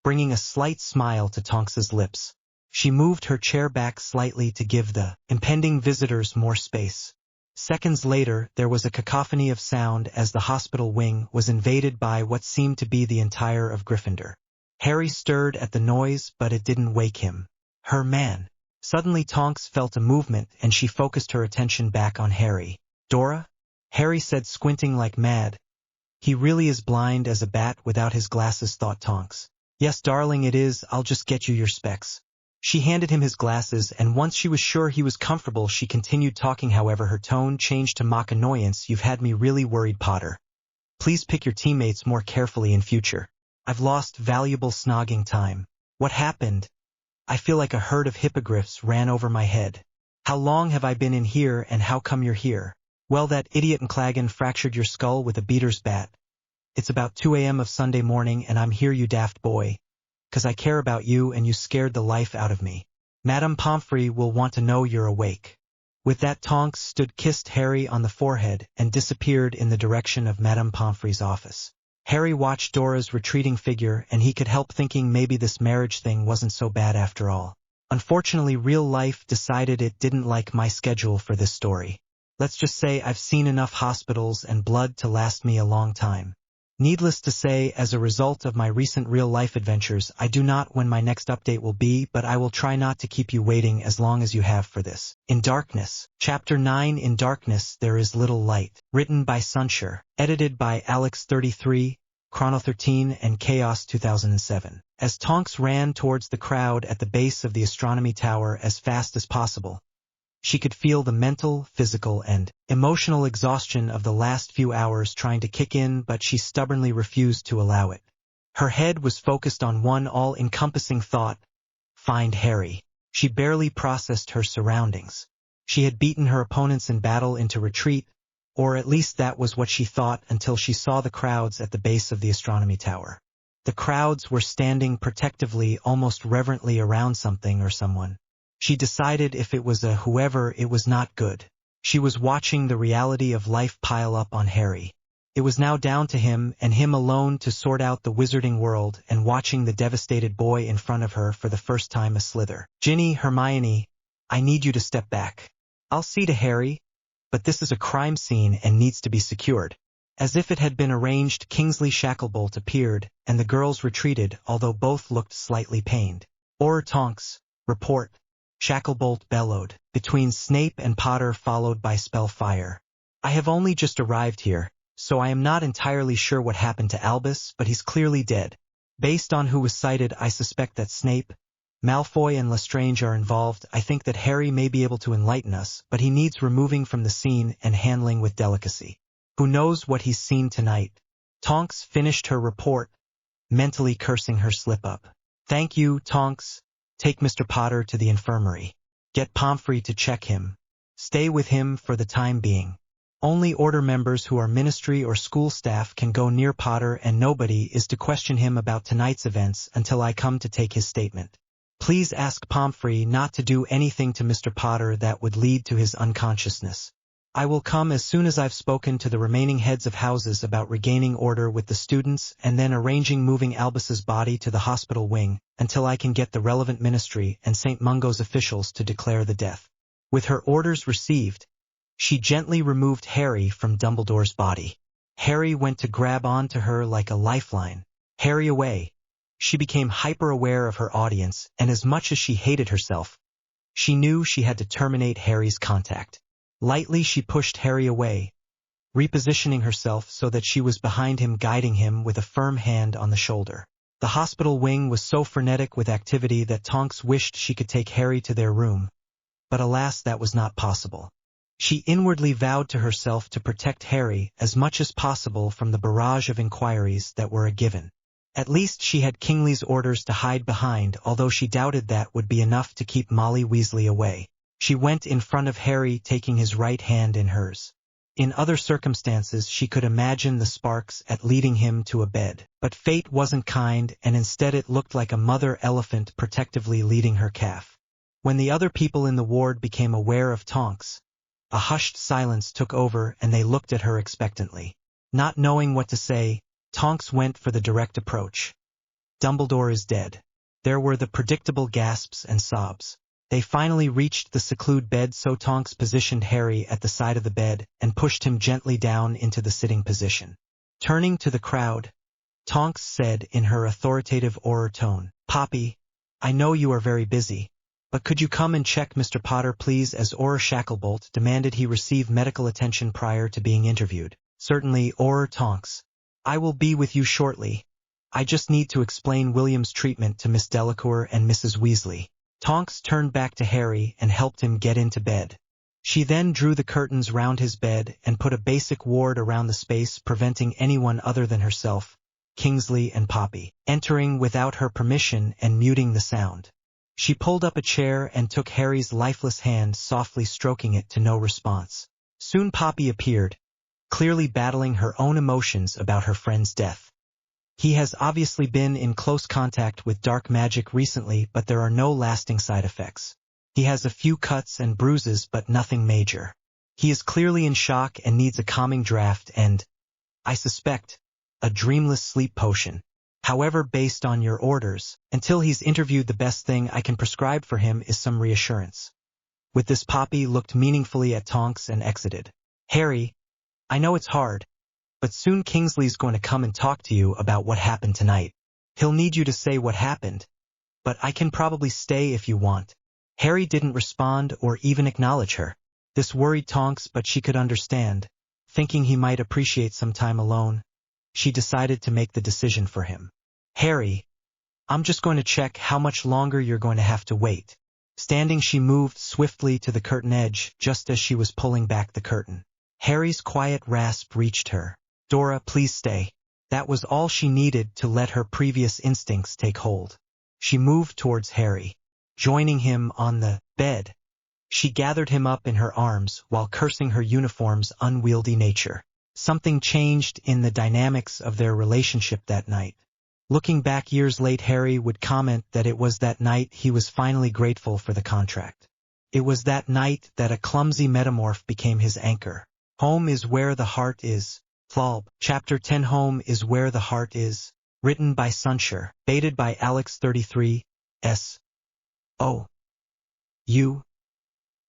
bringing a slight smile to Tonks's lips. She moved her chair back slightly to give the impending visitors more space. Seconds later, there was a cacophony of sound as the hospital wing was invaded by what seemed to be the entire of Gryffindor. Harry stirred at the noise, but it didn't wake him. Her man. Suddenly Tonks felt a movement and she focused her attention back on Harry. Dora? Harry said, squinting like mad. He really is blind as a bat without his glasses, thought Tonks. Yes, darling, it is. I'll just get you your specs. She handed him his glasses, and once she was sure he was comfortable, she continued talking. However, her tone changed to mock annoyance. You've had me really worried, Potter. Please pick your teammates more carefully in future. I've lost valuable snogging time. What happened? I feel like a herd of hippogriffs ran over my head. How long have I been in here, and how come you're here? Well, that idiot Clagan fractured your skull with a beater's bat. It's about 2 a.m. of Sunday morning, and I'm here, you daft boy, 'cause I care about you and you scared the life out of me. Madame Pomfrey will want to know you're awake. With that, Tonks kissed Harry on the forehead and disappeared in the direction of Madame Pomfrey's office. Harry watched Dora's retreating figure, and he could help thinking maybe this marriage thing wasn't so bad after all. Unfortunately, real life decided it didn't like my schedule for this story. Let's just say I've seen enough hospitals and blood to last me a long time. Needless to say, as a result of my recent real-life adventures, I do not when my next update will be, but I will try not to keep you waiting as long as you have for this. In Darkness. Chapter 9. In Darkness There is Little Light. Written by Sunshire. Edited by Alex33, Chrono13, and Chaos 2007. As Tonks ran towards the crowd at the base of the astronomy tower as fast as possible, she could feel the mental, physical, and emotional exhaustion of the last few hours trying to kick in, but she stubbornly refused to allow it. Her head was focused on one all-encompassing thought: find Harry. She barely processed her surroundings. She had beaten her opponents in battle into retreat, or at least that was what she thought until she saw the crowds at the base of the astronomy tower. The crowds were standing protectively, almost reverently around something or someone. She decided if it was a whoever, it was not good. She was watching the reality of life pile up on Harry. It was now down to him, and him alone, to sort out the wizarding world, and watching the devastated boy in front of her for the first time a slither. Ginny, Hermione, I need you to step back. I'll see to Harry, but this is a crime scene and needs to be secured. As if it had been arranged, Kingsley Shacklebolt appeared, and the girls retreated, although both looked slightly pained. Or Tonks, report. Shacklebolt bellowed, between Snape and Potter, followed by Spellfire. I have only just arrived here, so I am not entirely sure what happened to Albus, but he's clearly dead. Based on who was cited, I suspect that Snape, Malfoy, and Lestrange are involved. I think that Harry may be able to enlighten us, but he needs removing from the scene and handling with delicacy. Who knows what he's seen tonight? Tonks finished her report, mentally cursing her slip-up. Thank you, Tonks. Take Mr. Potter to the infirmary. Get Pomfrey to check him. Stay with him for the time being. Only order members who are ministry or school staff can go near Potter, and nobody is to question him about tonight's events until I come to take his statement. Please ask Pomfrey not to do anything to Mr. Potter that would lead to his unconsciousness. I will come as soon as I've spoken to the remaining heads of houses about regaining order with the students and then arranging moving Albus's body to the hospital wing until I can get the relevant ministry and St. Mungo's officials to declare the death. With her orders received, she gently removed Harry from Dumbledore's body. Harry went to grab onto her like a lifeline. Harry, away. She became hyper-aware of her audience, and as much as she hated herself, she knew she had to terminate Harry's contact. Lightly she pushed Harry away, repositioning herself so that she was behind him, guiding him with a firm hand on the shoulder. The hospital wing was so frenetic with activity that Tonks wished she could take Harry to their room, but alas, that was not possible. She inwardly vowed to herself to protect Harry as much as possible from the barrage of inquiries that were a given. At least she had Kingsley's orders to hide behind, although she doubted that would be enough to keep Molly Weasley away. She went in front of Harry, taking his right hand in hers. In other circumstances she could imagine the sparks at leading him to a bed, but fate wasn't kind, and instead it looked like a mother elephant protectively leading her calf. When the other people in the ward became aware of Tonks, a hushed silence took over and they looked at her expectantly. Not knowing what to say, Tonks went for the direct approach. "Dumbledore is dead." There were the predictable gasps and sobs. They finally reached the secluded bed, so Tonks positioned Harry at the side of the bed and pushed him gently down into the sitting position. Turning to the crowd, Tonks said in her authoritative aura tone, "Poppy, I know you are very busy, but could you come and check Mr. Potter, please?" As Auror Shacklebolt demanded he receive medical attention prior to being interviewed. "Certainly, Auror Tonks. I will be with you shortly. I just need to explain William's treatment to Miss Delacour and Mrs. Weasley." Tonks turned back to Harry and helped him get into bed. She then drew the curtains round his bed and put a basic ward around the space, preventing anyone other than herself, Kingsley and Poppy, entering without her permission and muting the sound. She pulled up a chair and took Harry's lifeless hand, softly stroking it to no response. Soon Poppy appeared, clearly battling her own emotions about her friend's death. "He has obviously been in close contact with dark magic recently, but there are no lasting side effects. He has a few cuts and bruises, but nothing major. He is clearly in shock and needs a calming draft and, I suspect, a dreamless sleep potion. However, based on your orders, until he's interviewed, the best thing I can prescribe for him is some reassurance." With this, Poppy looked meaningfully at Tonks and exited. "Harry, I know it's hard, but soon Kingsley's going to come and talk to you about what happened tonight. He'll need you to say what happened, but I can probably stay if you want." Harry didn't respond or even acknowledge her. This worried Tonks, but she could understand. Thinking he might appreciate some time alone, she decided to make the decision for him. "Harry, I'm just going to check how much longer you're going to have to wait." Standing, she moved swiftly to the curtain edge just as she was pulling back the curtain. Harry's quiet rasp reached her. "Dora, please stay." That was all she needed to let her previous instincts take hold. She moved towards Harry. Joining him on the bed, she gathered him up in her arms while cursing her uniform's unwieldy nature. Something changed in the dynamics of their relationship that night. Looking back years late, Harry would comment that it was that night he was finally grateful for the contract. It was that night that a clumsy metamorph became his anchor. Home is where the heart is. Flab. Chapter 10. Home is where the heart is. Written by Sunshire. Baited by Alex 33. S.O. U.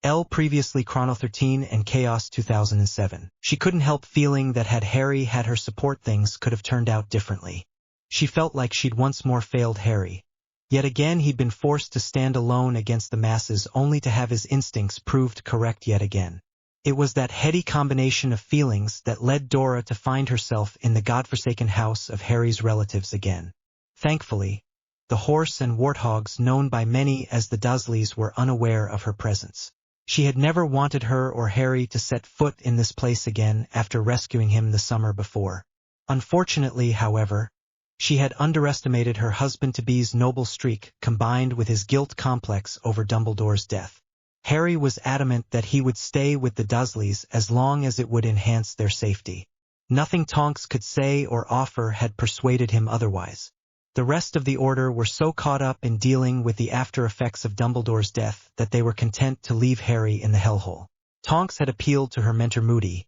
L. Previously Chrono 13 and Chaos 2007. She couldn't help feeling that had Harry had her support, things could have turned out differently. She felt like she'd once more failed Harry. Yet again he'd been forced to stand alone against the masses, only to have his instincts proved correct yet again. It was that heady combination of feelings that led Dora to find herself in the godforsaken house of Harry's relatives again. Thankfully, the horse and warthogs known by many as the Dursleys were unaware of her presence. She had never wanted her or Harry to set foot in this place again after rescuing him the summer before. Unfortunately, however, she had underestimated her husband-to-be's noble streak, combined with his guilt complex over Dumbledore's death. Harry was adamant that he would stay with the Dursleys as long as it would enhance their safety. Nothing Tonks could say or offer had persuaded him otherwise. The rest of the Order were so caught up in dealing with the after-effects of Dumbledore's death that they were content to leave Harry in the hellhole. Tonks had appealed to her mentor Moody,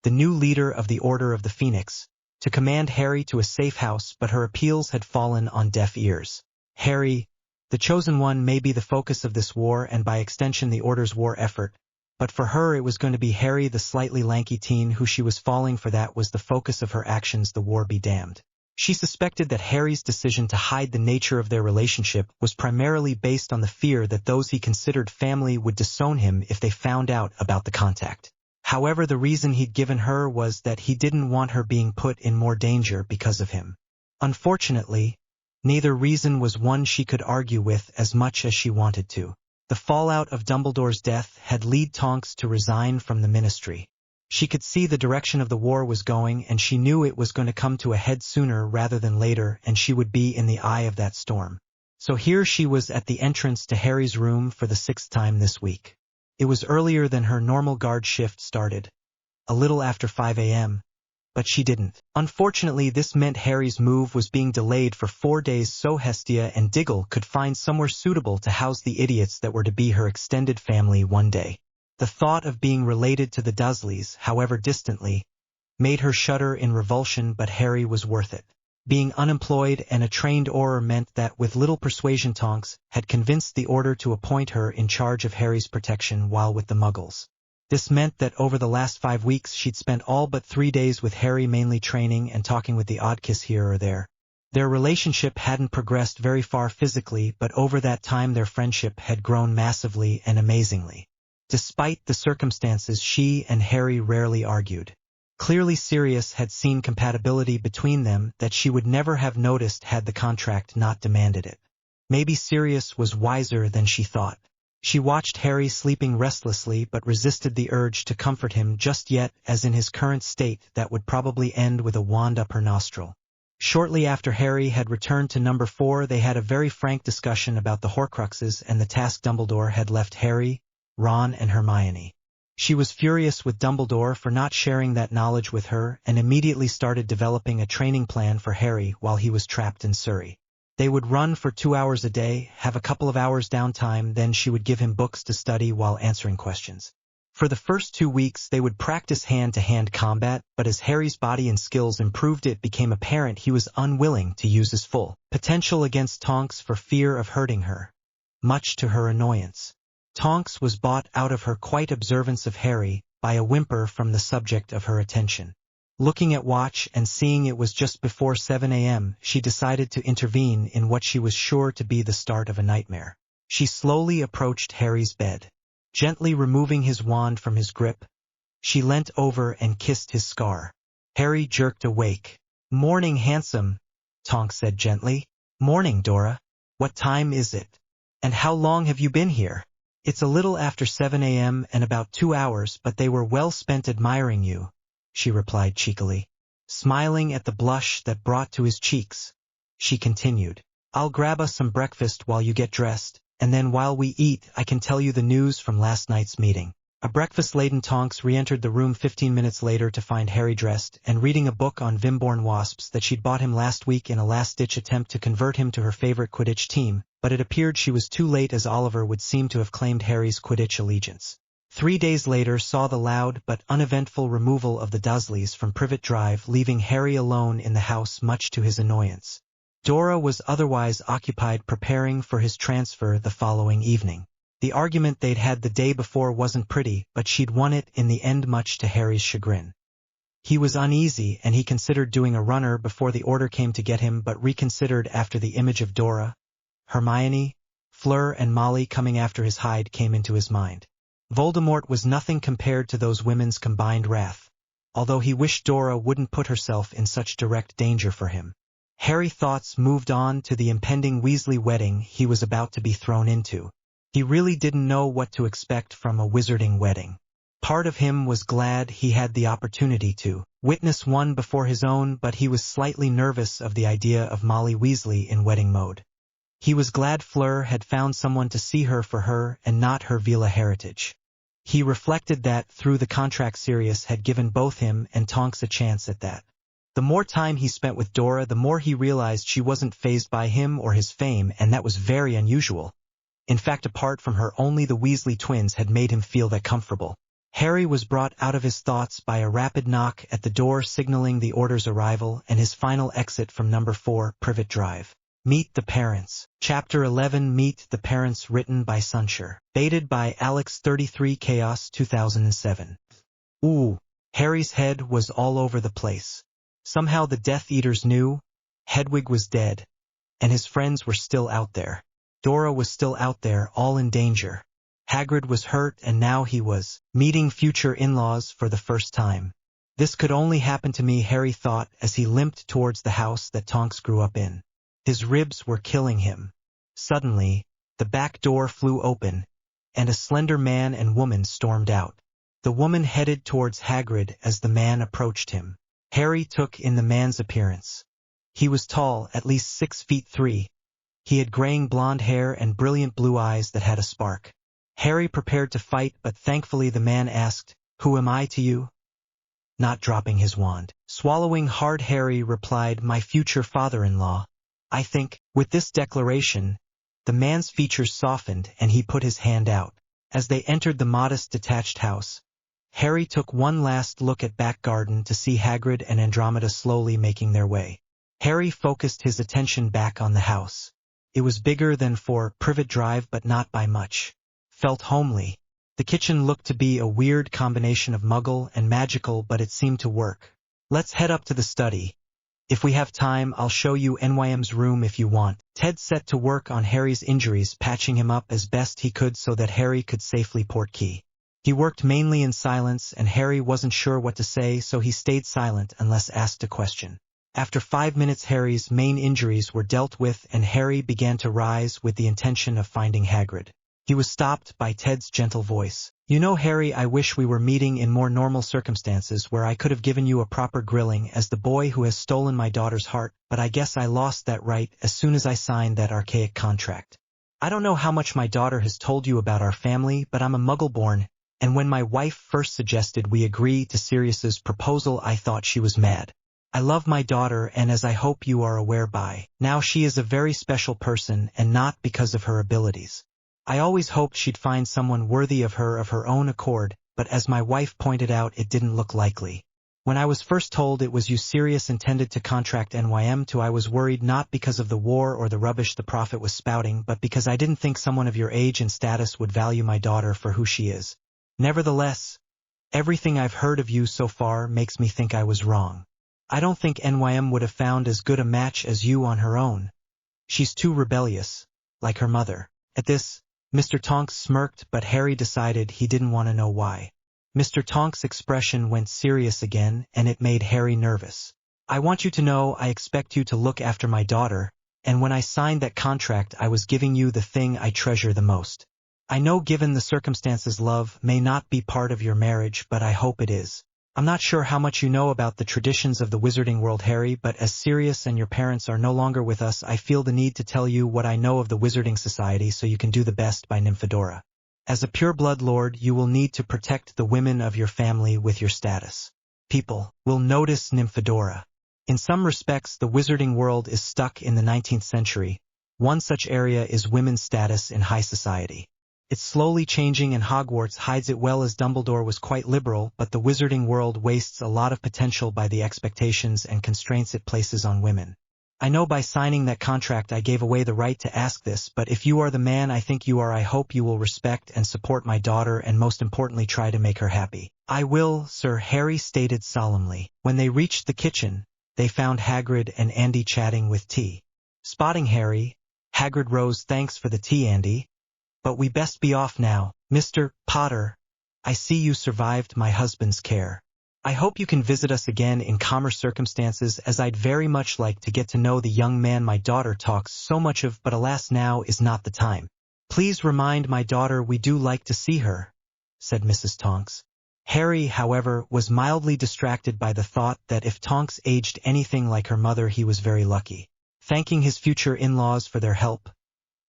the new leader of the Order of the Phoenix, to command Harry to a safe house, but her appeals had fallen on deaf ears. Harry, the chosen one, may be the focus of this war and by extension the Order's war effort, but for her it was going to be Harry, the slightly lanky teen who she was falling for. That was the focus of her actions. The war be damned. She suspected that Harry's decision to hide the nature of their relationship was primarily based on the fear that those he considered family would disown him if they found out about the contact. However, the reason he'd given her was that he didn't want her being put in more danger because of him. Unfortunately, neither reason was one she could argue with as much as she wanted to. The fallout of Dumbledore's death had led Tonks to resign from the ministry. She could see the direction of the war was going, and she knew it was going to come to a head sooner rather than later, and she would be in the eye of that storm. So here she was at the entrance to Harry's room for the 6th time this week. It was earlier than her normal guard shift started, a little after 5 a.m., but she didn't. Unfortunately, this meant Harry's move was being delayed for 4 days so Hestia and Diggle could find somewhere suitable to house the idiots that were to be her extended family one day. The thought of being related to the Dursleys, however distantly, made her shudder in revulsion, but Harry was worth it. Being unemployed and a trained Auror meant that with little persuasion Tonks had convinced the Order to appoint her in charge of Harry's protection while with the Muggles. This meant that over the last 5 weeks she'd spent all but 3 days with Harry, mainly training and talking with the odd kiss here or there. Their relationship hadn't progressed very far physically, but over that time their friendship had grown massively and amazingly. Despite the circumstances, she and Harry rarely argued. Clearly Sirius had seen compatibility between them that she would never have noticed had the contract not demanded it. Maybe Sirius was wiser than she thought. She watched Harry sleeping restlessly but resisted the urge to comfort him just yet, as in his current state that would probably end with a wand up her nostril. Shortly after Harry had returned to number 4, they had a very frank discussion about the Horcruxes and the task Dumbledore had left Harry, Ron, and Hermione. She was furious with Dumbledore for not sharing that knowledge with her and immediately started developing a training plan for Harry while he was trapped in Surrey. They would run for 2 hours a day, have a couple of hours downtime, then she would give him books to study while answering questions. For the first 2 weeks they would practice hand-to-hand combat, but as Harry's body and skills improved it became apparent he was unwilling to use his full potential against Tonks for fear of hurting her. Much to her annoyance, Tonks was bought out of her quiet observance of Harry by a whimper from the subject of her attention. Looking at watch and seeing it was just before 7 a.m., she decided to intervene in what she was sure to be the start of a nightmare. She slowly approached Harry's bed. Gently removing his wand from his grip, she leant over and kissed his scar. Harry jerked awake. "Morning, handsome," Tonks said gently. "Morning, Dora. What time is it? And how long have you been here?" "It's a little after 7 a.m. and about 2 hours, but they were well spent admiring you," she replied cheekily. Smiling at the blush that brought to his cheeks, she continued, "I'll grab us some breakfast while you get dressed, and then while we eat I can tell you the news from last night's meeting." A breakfast-laden Tonks re-entered the room 15 minutes later to find Harry dressed and reading a book on Vimborn wasps that she'd bought him last week in a last-ditch attempt to convert him to her favorite Quidditch team, but it appeared she was too late as Oliver would seem to have claimed Harry's Quidditch allegiance. 3 days later saw the loud but uneventful removal of the Dursleys from Privet Drive, leaving Harry alone in the house much to his annoyance. Dora was otherwise occupied preparing for his transfer the following evening. The argument they'd had the day before wasn't pretty, but she'd won it in the end much to Harry's chagrin. He was uneasy and he considered doing a runner before the Order came to get him, but reconsidered after the image of Dora, Hermione, Fleur and Molly coming after his hide came into his mind. Voldemort was nothing compared to those women's combined wrath, although he wished Dora wouldn't put herself in such direct danger for him. Harry's thoughts moved on to the impending Weasley wedding he was about to be thrown into. He really didn't know what to expect from a wizarding wedding. Part of him was glad he had the opportunity to witness one before his own, but he was slightly nervous of the idea of Molly Weasley in wedding mode. He was glad Fleur had found someone to see her for her and not her Vila heritage. He reflected that through the contract Sirius had given both him and Tonks a chance at that. The more time he spent with Dora, the more he realized she wasn't fazed by him or his fame, and that was very unusual. In fact, apart from her, only the Weasley twins had made him feel that comfortable. Harry was brought out of his thoughts by a rapid knock at the door signaling the Order's arrival and his final exit from number 4, Privet Drive. Meet the Parents. Chapter 11 Meet the Parents, written by Sunshire. Baited by Alex 33 Chaos 2007. Ooh. Harry's head was all over the place. Somehow the Death Eaters knew, Hedwig was dead, and his friends were still out there. Dora was still out there, all in danger. Hagrid was hurt, and now he was meeting future in-laws for the first time. This could only happen to me, Harry thought as he limped towards the house that Tonks grew up in. His ribs were killing him. Suddenly, the back door flew open, and a slender man and woman stormed out. The woman headed towards Hagrid as the man approached him. Harry took in the man's appearance. He was tall, at least 6'3". He had graying blonde hair and brilliant blue eyes that had a spark. Harry prepared to fight, but thankfully the man asked, "Who am I to you?" Not dropping his wand. Swallowing hard, Harry replied, "My future father-in-law." I think, with this declaration, the man's features softened and he put his hand out. As they entered the modest detached house, Harry took one last look at back garden to see Hagrid and Andromeda slowly making their way. Harry focused his attention back on the house. It was bigger than for Privet Drive, but not by much. Felt homely. The kitchen looked to be a weird combination of muggle and magical, but it seemed to work. Let's head up to the study. If we have time, I'll show you NYM's room if you want. Ted set to work on Harry's injuries, patching him up as best he could so that Harry could safely portkey. He worked mainly in silence, and Harry wasn't sure what to say, so he stayed silent unless asked a question. After 5 minutes, Harry's main injuries were dealt with, and Harry began to rise with the intention of finding Hagrid. He was stopped by Ted's gentle voice. "You know, Harry, I wish we were meeting in more normal circumstances where I could have given you a proper grilling as the boy who has stolen my daughter's heart, but I guess I lost that right as soon as I signed that archaic contract. I don't know how much my daughter has told you about our family, but I'm a muggle-born, and when my wife first suggested we agree to Sirius's proposal, I thought she was mad. I love my daughter, and as I hope you are aware by now, she is a very special person, and not because of her abilities. I always hoped she'd find someone worthy of her own accord, but as my wife pointed out, it didn't look likely. When I was first told it was you Sirius intended to contract NYM to, I was worried, not because of the war or the rubbish the prophet was spouting, but because I didn't think someone of your age and status would value my daughter for who she is. Nevertheless, everything I've heard of you so far makes me think I was wrong. I don't think NYM would have found as good a match as you on her own. She's too rebellious, like her mother." At this, Mr. Tonks smirked, but Harry decided he didn't want to know why. Mr. Tonks' expression went serious again, and it made Harry nervous. "I want you to know I expect you to look after my daughter, and when I signed that contract I was giving you the thing I treasure the most. I know given the circumstances love may not be part of your marriage, but I hope it is. I'm not sure how much you know about the traditions of the wizarding world, Harry, but as Sirius and your parents are no longer with us, I feel the need to tell you what I know of the Wizarding Society so you can do the best by Nymphadora. As a pure-blood lord, you will need to protect the women of your family with your status. People will notice Nymphadora. In some respects, the wizarding world is stuck in the 19th century. One such area is women's status in high society. It's slowly changing, and Hogwarts hides it well, as Dumbledore was quite liberal, but the wizarding world wastes a lot of potential by the expectations and constraints it places on women. I know by signing that contract I gave away the right to ask this, but if you are the man I think you are, I hope you will respect and support my daughter, and most importantly try to make her happy." "I will, sir," Harry stated solemnly. When they reached the kitchen, they found Hagrid and Andy chatting with tea. Spotting Harry, Hagrid rose. "Thanks for the tea, Andy. But we best be off now. Mr. Potter, I see you survived my husband's care. I hope you can visit us again in calmer circumstances, as I'd very much like to get to know the young man my daughter talks so much of, but alas, now is not the time. Please remind my daughter we do like to see her," said Mrs. Tonks. Harry, however, was mildly distracted by the thought that if Tonks aged anything like her mother, he was very lucky. Thanking his future in-laws for their help,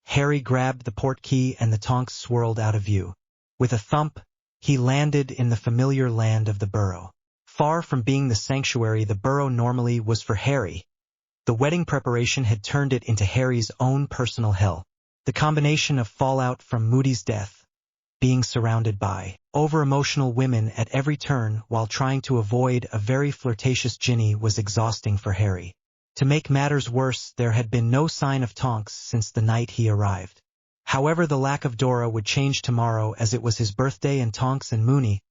Harry grabbed the portkey and the Tonks swirled out of view. With a thump, he landed in the familiar land of the Burrow. Far from being the sanctuary the Burrow normally was for Harry, the wedding preparation had turned it into Harry's own personal hell. The combination of fallout from Moody's death, being surrounded by over-emotional women at every turn while trying to avoid a very flirtatious Ginny, was exhausting for Harry. To make matters worse, there had been no sign of Tonks since the night he arrived. However, the lack of Dora would change tomorrow, as it was his birthday and Tonks and Moony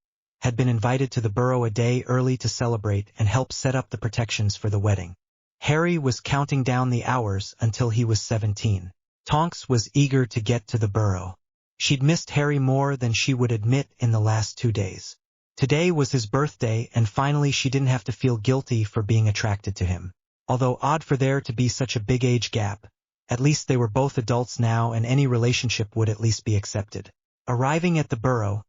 had been invited to the Burrow a day early to celebrate and help set up the protections for the wedding. Harry was counting down the hours until he was 17. Tonks was eager to get to the Burrow. She'd missed Harry more than she would admit in the last 2 days. Today was his birthday, and finally she didn't have to feel guilty for being attracted to him. Although odd for there to be such a big age gap, at least they were both adults now and any relationship would at least be accepted. Arriving at the Burrow,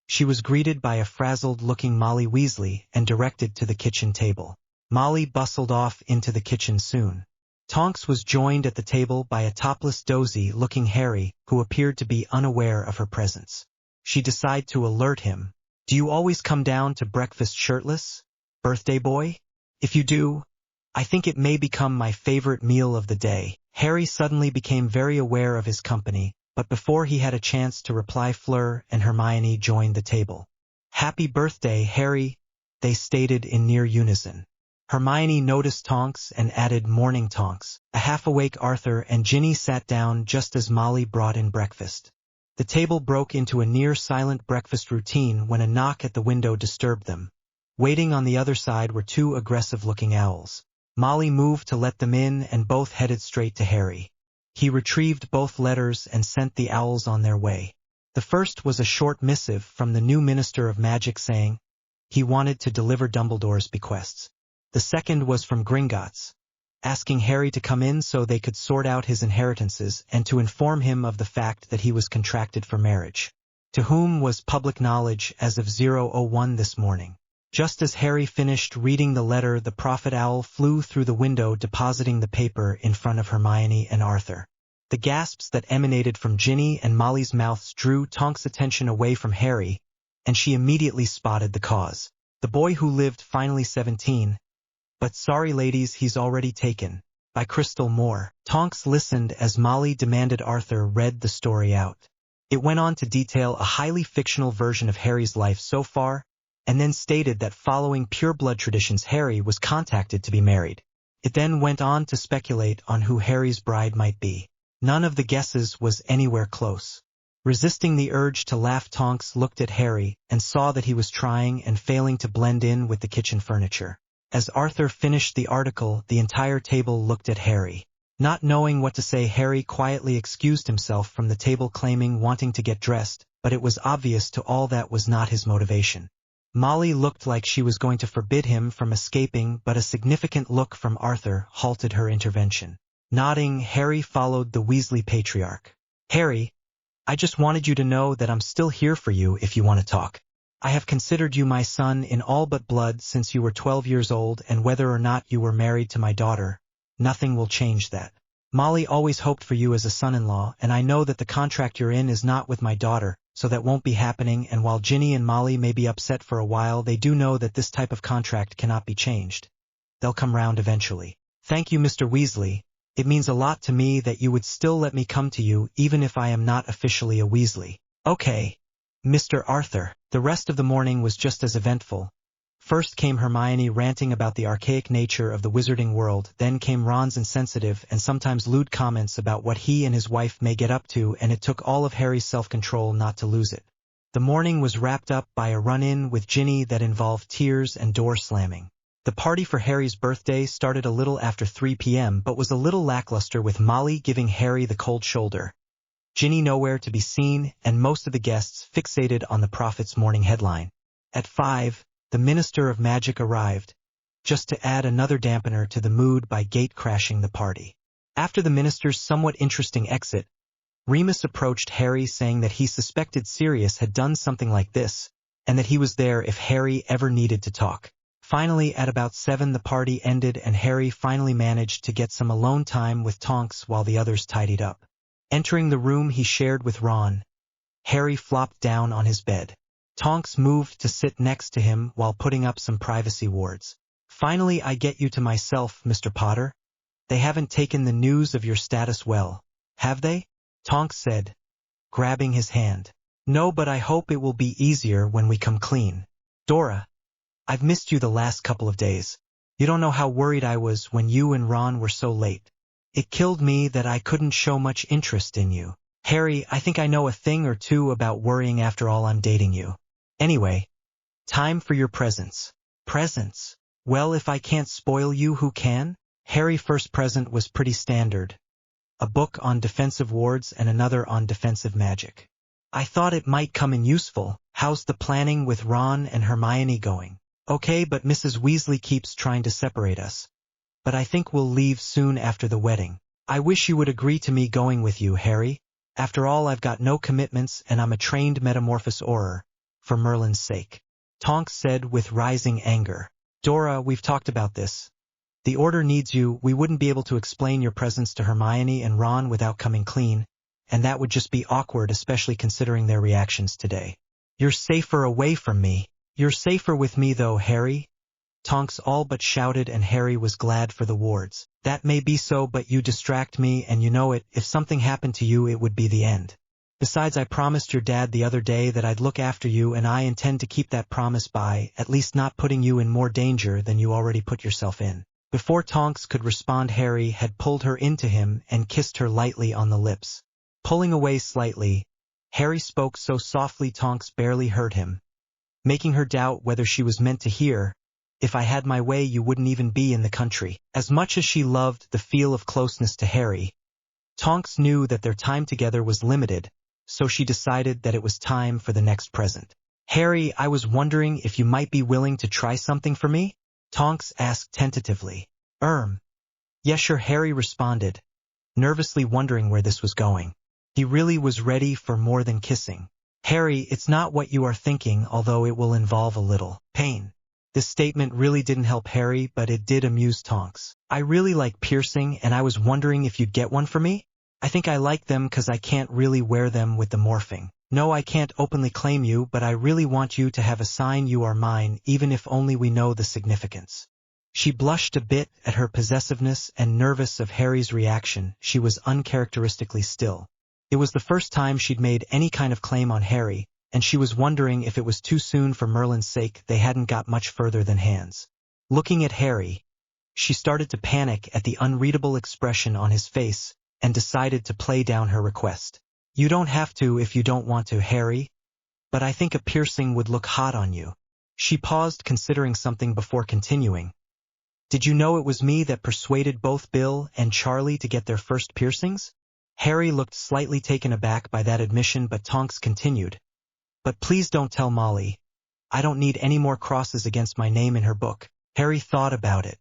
she was greeted by a frazzled-looking Molly Weasley and directed to the kitchen table. Molly bustled off into the kitchen soon. Tonks was joined at the table by a topless dozy-looking Harry who appeared to be unaware of her presence. She decided to alert him. "Do you always come down to breakfast shirtless, birthday boy? If you do, I think it may become my favorite meal of the day." Harry suddenly became very aware of his company, but before he had a chance to reply, Fleur and Hermione joined the table. "Happy birthday, Harry," they stated in near unison. Hermione noticed Tonks and added, "Morning, Tonks." A half-awake Arthur and Ginny sat down just as Molly brought in breakfast. The table broke into a near-silent breakfast routine when a knock at the window disturbed them. Waiting on the other side were 2 aggressive-looking owls. Molly moved to let them in and both headed straight to Harry. He retrieved both letters and sent the owls on their way. The first was a short missive from the new Minister of Magic saying he wanted to deliver Dumbledore's bequests. The second was from Gringotts, asking Harry to come in so they could sort out his inheritances and to inform him of the fact that he was contracted for marriage, to whom was public knowledge as of 0:01 this morning. Just as Harry finished reading the letter, the prophet owl flew through the window, depositing the paper in front of Hermione and Arthur. The gasps that emanated from Ginny and Molly's mouths drew Tonks' attention away from Harry, and she immediately spotted the cause. The boy who lived, finally 17, but sorry ladies, he's already taken, by Crystal Moore. Tonks listened as Molly demanded Arthur read the story out. It went on to detail a highly fictional version of Harry's life so far, and then stated that following pureblood traditions Harry was contacted to be married. It then went on to speculate on who Harry's bride might be. None of the guesses was anywhere close. Resisting the urge to laugh, Tonks looked at Harry and saw that he was trying and failing to blend in with the kitchen furniture. As Arthur finished the article, the entire table looked at Harry. Not knowing what to say, Harry quietly excused himself from the table, claiming wanting to get dressed, but it was obvious to all that was not his motivation. Molly looked like she was going to forbid him from escaping, but a significant look from Arthur halted her intervention. Nodding, Harry followed the Weasley patriarch. "Harry, I just wanted you to know that I'm still here for you if you want to talk. I have considered you my son in all but blood since you were 12 years old, and whether or not you were married to my daughter, nothing will change that. Molly always hoped for you as a son-in-law, and I know that the contract you're in is not with my daughter, so that won't be happening, and while Ginny and Molly may be upset for a while, they do know that this type of contract cannot be changed. They'll come round eventually. Thank you, Mr. Weasley. It means a lot to me that you would still let me come to you, even if I am not officially a Weasley." "Okay, Mr. Arthur." The rest of the morning was just as eventful. First came Hermione ranting about the archaic nature of the wizarding world, then came Ron's insensitive and sometimes lewd comments about what he and his wife may get up to, and it took all of Harry's self-control not to lose it. The morning was wrapped up by a run-in with Ginny that involved tears and door slamming. The party for Harry's birthday started a little after 3 p.m. but was a little lackluster, with Molly giving Harry the cold shoulder, Ginny nowhere to be seen, and most of the guests fixated on the prophet's morning headline. At 5, the Minister of Magic arrived, just to add another dampener to the mood by gate-crashing the party. After the minister's somewhat interesting exit, Remus approached Harry saying that he suspected Sirius had done something like this, and that he was there if Harry ever needed to talk. Finally, at about 7, the party ended and Harry finally managed to get some alone time with Tonks while the others tidied up. Entering the room he shared with Ron, Harry flopped down on his bed. Tonks moved to sit next to him while putting up some privacy wards. "Finally I get you to myself, Mr. Potter. They haven't taken the news of your status well, have they?" Tonks said, grabbing his hand. "No, but I hope it will be easier when we come clean. Dora, I've missed you the last couple of days. You don't know how worried I was when you and Ron were so late. It killed me that I couldn't show much interest in you. Harry, I think I know a thing or two about worrying. After all, I'm dating you. Anyway, time for your presents." "Presents? Well, if I can't spoil you, who can?" Harry's first present was pretty standard. A book on defensive wards and another on defensive magic. I thought it might come in useful. How's the planning with Ron and Hermione going? Okay, but Mrs. Weasley keeps trying to separate us. But I think we'll leave soon after the wedding. I wish you would agree to me going with you, Harry. After all, I've got no commitments and I'm a trained metamorphosis auror, for Merlin's sake. Tonks said with rising anger. Dora, we've talked about this. The Order needs you. We wouldn't be able to explain your presence to Hermione and Ron without coming clean, and that would just be awkward, especially considering their reactions today. You're safer away from me. You're safer with me though, Harry. Tonks all but shouted, and Harry was glad for the wards. That may be so, but you distract me and you know it. If something happened to you, it would be the end. Besides, I promised your dad the other day that I'd look after you, and I intend to keep that promise by at least not putting you in more danger than you already put yourself in. Before Tonks could respond, Harry had pulled her into him and kissed her lightly on the lips. Pulling away slightly, Harry spoke so softly Tonks barely heard him, making her doubt whether she was meant to hear. If I had my way, you wouldn't even be in the country. As much as she loved the feel of closeness to Harry, Tonks knew that their time together was limited, so she decided that it was time for the next present. Harry, I was wondering if you might be willing to try something for me? Tonks asked tentatively. Yes, sure, Harry responded, nervously wondering where this was going. He really was ready for more than kissing. Harry, it's not what you are thinking, although it will involve a little pain. This statement really didn't help Harry, but it did amuse Tonks. I really like piercing, and I was wondering if you'd get one for me? I think I like them because I can't really wear them with the morphing. No, I can't openly claim you, but I really want you to have a sign you are mine, even if only we know the significance. She blushed a bit at her possessiveness, and nervous of Harry's reaction, she was uncharacteristically still. It was the first time she'd made any kind of claim on Harry, and she was wondering if it was too soon. For Merlin's sake, they hadn't got much further than hands. Looking at Harry, she started to panic at the unreadable expression on his face, and decided to play down her request. You don't have to if you don't want to, Harry, but I think a piercing would look hot on you. She paused, considering something before continuing. Did you know it was me that persuaded both Bill and Charlie to get their first piercings? Harry looked slightly taken aback by that admission, but Tonks continued. But please don't tell Molly. I don't need any more crosses against my name in her book. Harry thought about it.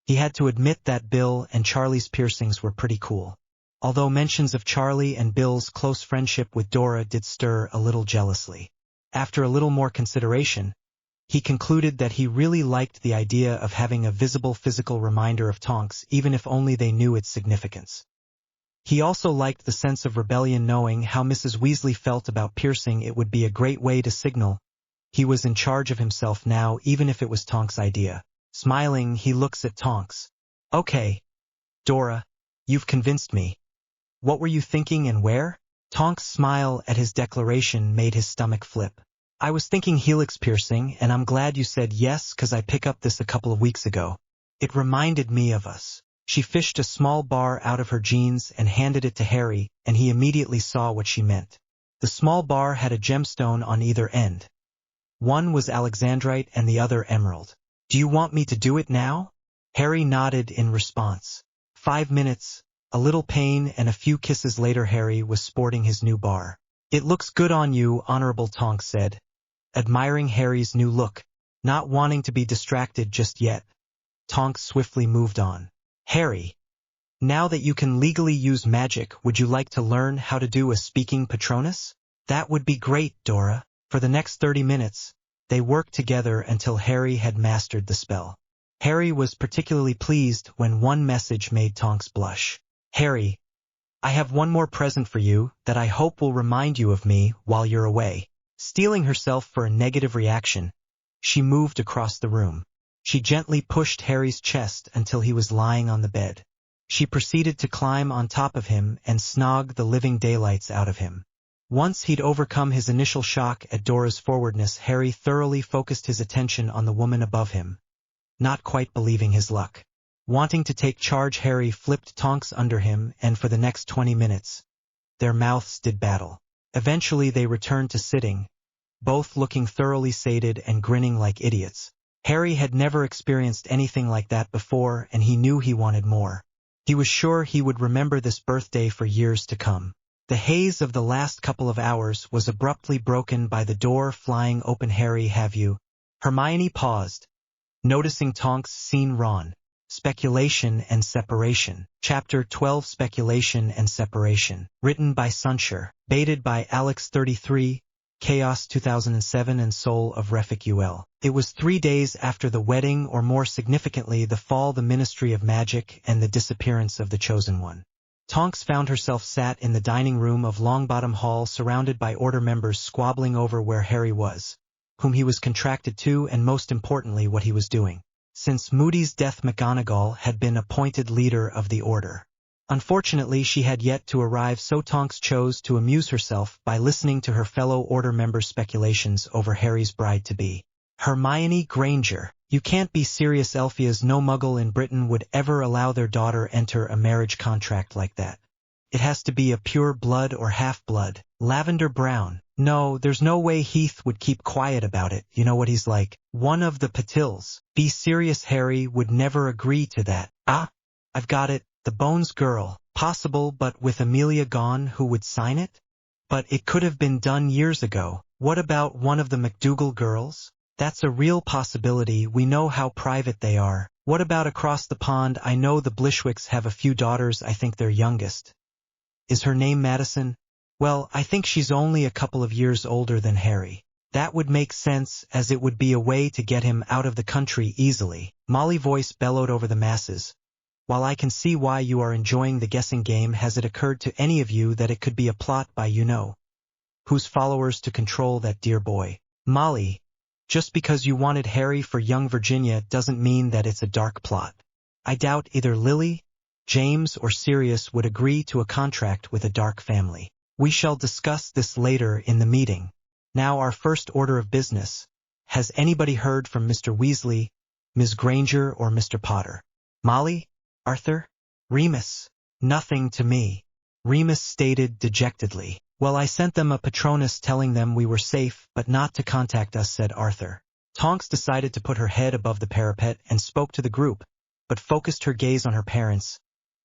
He had to admit that Bill and Charlie's piercings were pretty cool. Although mentions of Charlie and Bill's close friendship with Dora did stir a little jealously. After a little more consideration, he concluded that he really liked the idea of having a visible physical reminder of Tonks, even if only they knew its significance. He also liked the sense of rebellion, knowing how Mrs. Weasley felt about piercing. It would be a great way to signal he was in charge of himself now, even if it was Tonks' idea. Smiling, he looks at Tonks. Okay, Dora, you've convinced me. What were you thinking and where? Tonks' smile at his declaration made his stomach flip. I was thinking helix piercing, and I'm glad you said yes, because I picked up this a couple of weeks ago. It reminded me of us. She fished a small bar out of her jeans and handed it to Harry, and he immediately saw what she meant. The small bar had a gemstone on either end. One was alexandrite and the other emerald. Do you want me to do it now? Harry nodded in response. 5 minutes, a little pain, and a few kisses later Harry was sporting his new bar. It looks good on you, Honorable Tonks said, admiring Harry's new look, not wanting to be distracted just yet. Tonks swiftly moved on. Harry, now that you can legally use magic, would you like to learn how to do a speaking Patronus? That would be great, Dora. For the next 30 minutes, they worked together until Harry had mastered the spell. Harry was particularly pleased when one message made Tonks blush. Harry, I have one more present for you that I hope will remind you of me while you're away. Steeling herself for a negative reaction, she moved across the room. She gently pushed Harry's chest until he was lying on the bed. She proceeded to climb on top of him and snog the living daylights out of him. Once he'd overcome his initial shock at Dora's forwardness, Harry thoroughly focused his attention on the woman above him, not quite believing his luck. Wanting to take charge, Harry flipped Tonks under him, and for the next 20 minutes, their mouths did battle. Eventually they returned to sitting, both looking thoroughly sated and grinning like idiots. Harry had never experienced anything like that before, and he knew he wanted more. He was sure he would remember this birthday for years to come. The haze of the last couple of hours was abruptly broken by the door flying open. Harry, have you? Hermione paused, noticing Tonks seen Ron. Speculation and Separation. Chapter 12, Speculation and Separation. Written by Sunshire. Baited by Alex 33, Chaos 2007 and Soul of Refik UL. It was 3 days after the wedding, or more significantly the fall, the Ministry of Magic, and the disappearance of the Chosen One. Tonks found herself sat in the dining room of Longbottom Hall, surrounded by Order members squabbling over where Harry was, whom he was contracted to, and most importantly what he was doing. Since Moody's death, McGonagall had been appointed leader of the Order. Unfortunately, she had yet to arrive, so Tonks chose to amuse herself by listening to her fellow Order members' speculations over Harry's bride-to-be. Hermione Granger. You can't be serious. Elphia's no muggle in Britain would ever allow their daughter enter a marriage contract like that. It has to be a pure blood or half-blood. Lavender Brown. No, there's no way Heath would keep quiet about it. You know what he's like. One of the Patils. Be serious. Harry would never agree to that. Ah, I've got it. The Bones girl. Possible, but with Amelia gone, who would sign it? But it could have been done years ago. What about one of the McDougal girls? That's a real possibility. We know how private they are. What about across the pond? I know the Blishwicks have a few daughters. I think their youngest. Is her name Madison? Well, I think she's only a couple of years older than Harry. That would make sense, as it would be a way to get him out of the country easily. Molly's voice bellowed over the masses. While I can see why you are enjoying the guessing game, has it occurred to any of you that it could be a plot by whose followers to control that dear boy? Molly. Just because you wanted Harry for young Virginia doesn't mean that it's a dark plot. I doubt either Lily, James, or Sirius would agree to a contract with a dark family. We shall discuss this later in the meeting. Now our first order of business. Has anybody heard from Mr. Weasley, Ms. Granger, or Mr. Potter? Molly? Arthur? Remus? Nothing to me. Remus stated dejectedly. Well, I sent them a Patronus telling them we were safe, but not to contact us, said Arthur. Tonks decided to put her head above the parapet and spoke to the group, but focused her gaze on her parents.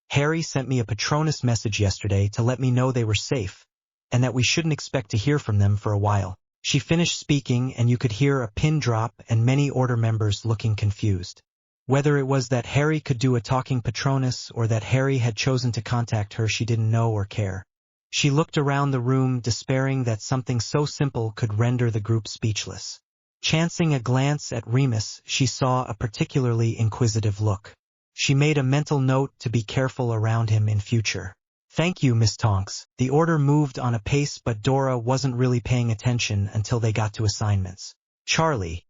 Harry sent me a Patronus message yesterday to let me know they were safe, and that we shouldn't expect to hear from them for a while. She finished speaking, and you could hear a pin drop and many Order members looking confused. Whether it was that Harry could do a talking Patronus or that Harry had chosen to contact her, she didn't know or care. She looked around the room, despairing that something so simple could render the group speechless. Chancing a glance at Remus, she saw a particularly inquisitive look. She made a mental note to be careful around him in future. Thank you, Miss Tonks. The Order moved on a pace, but Dora wasn't really paying attention until they got to assignments. Charlie,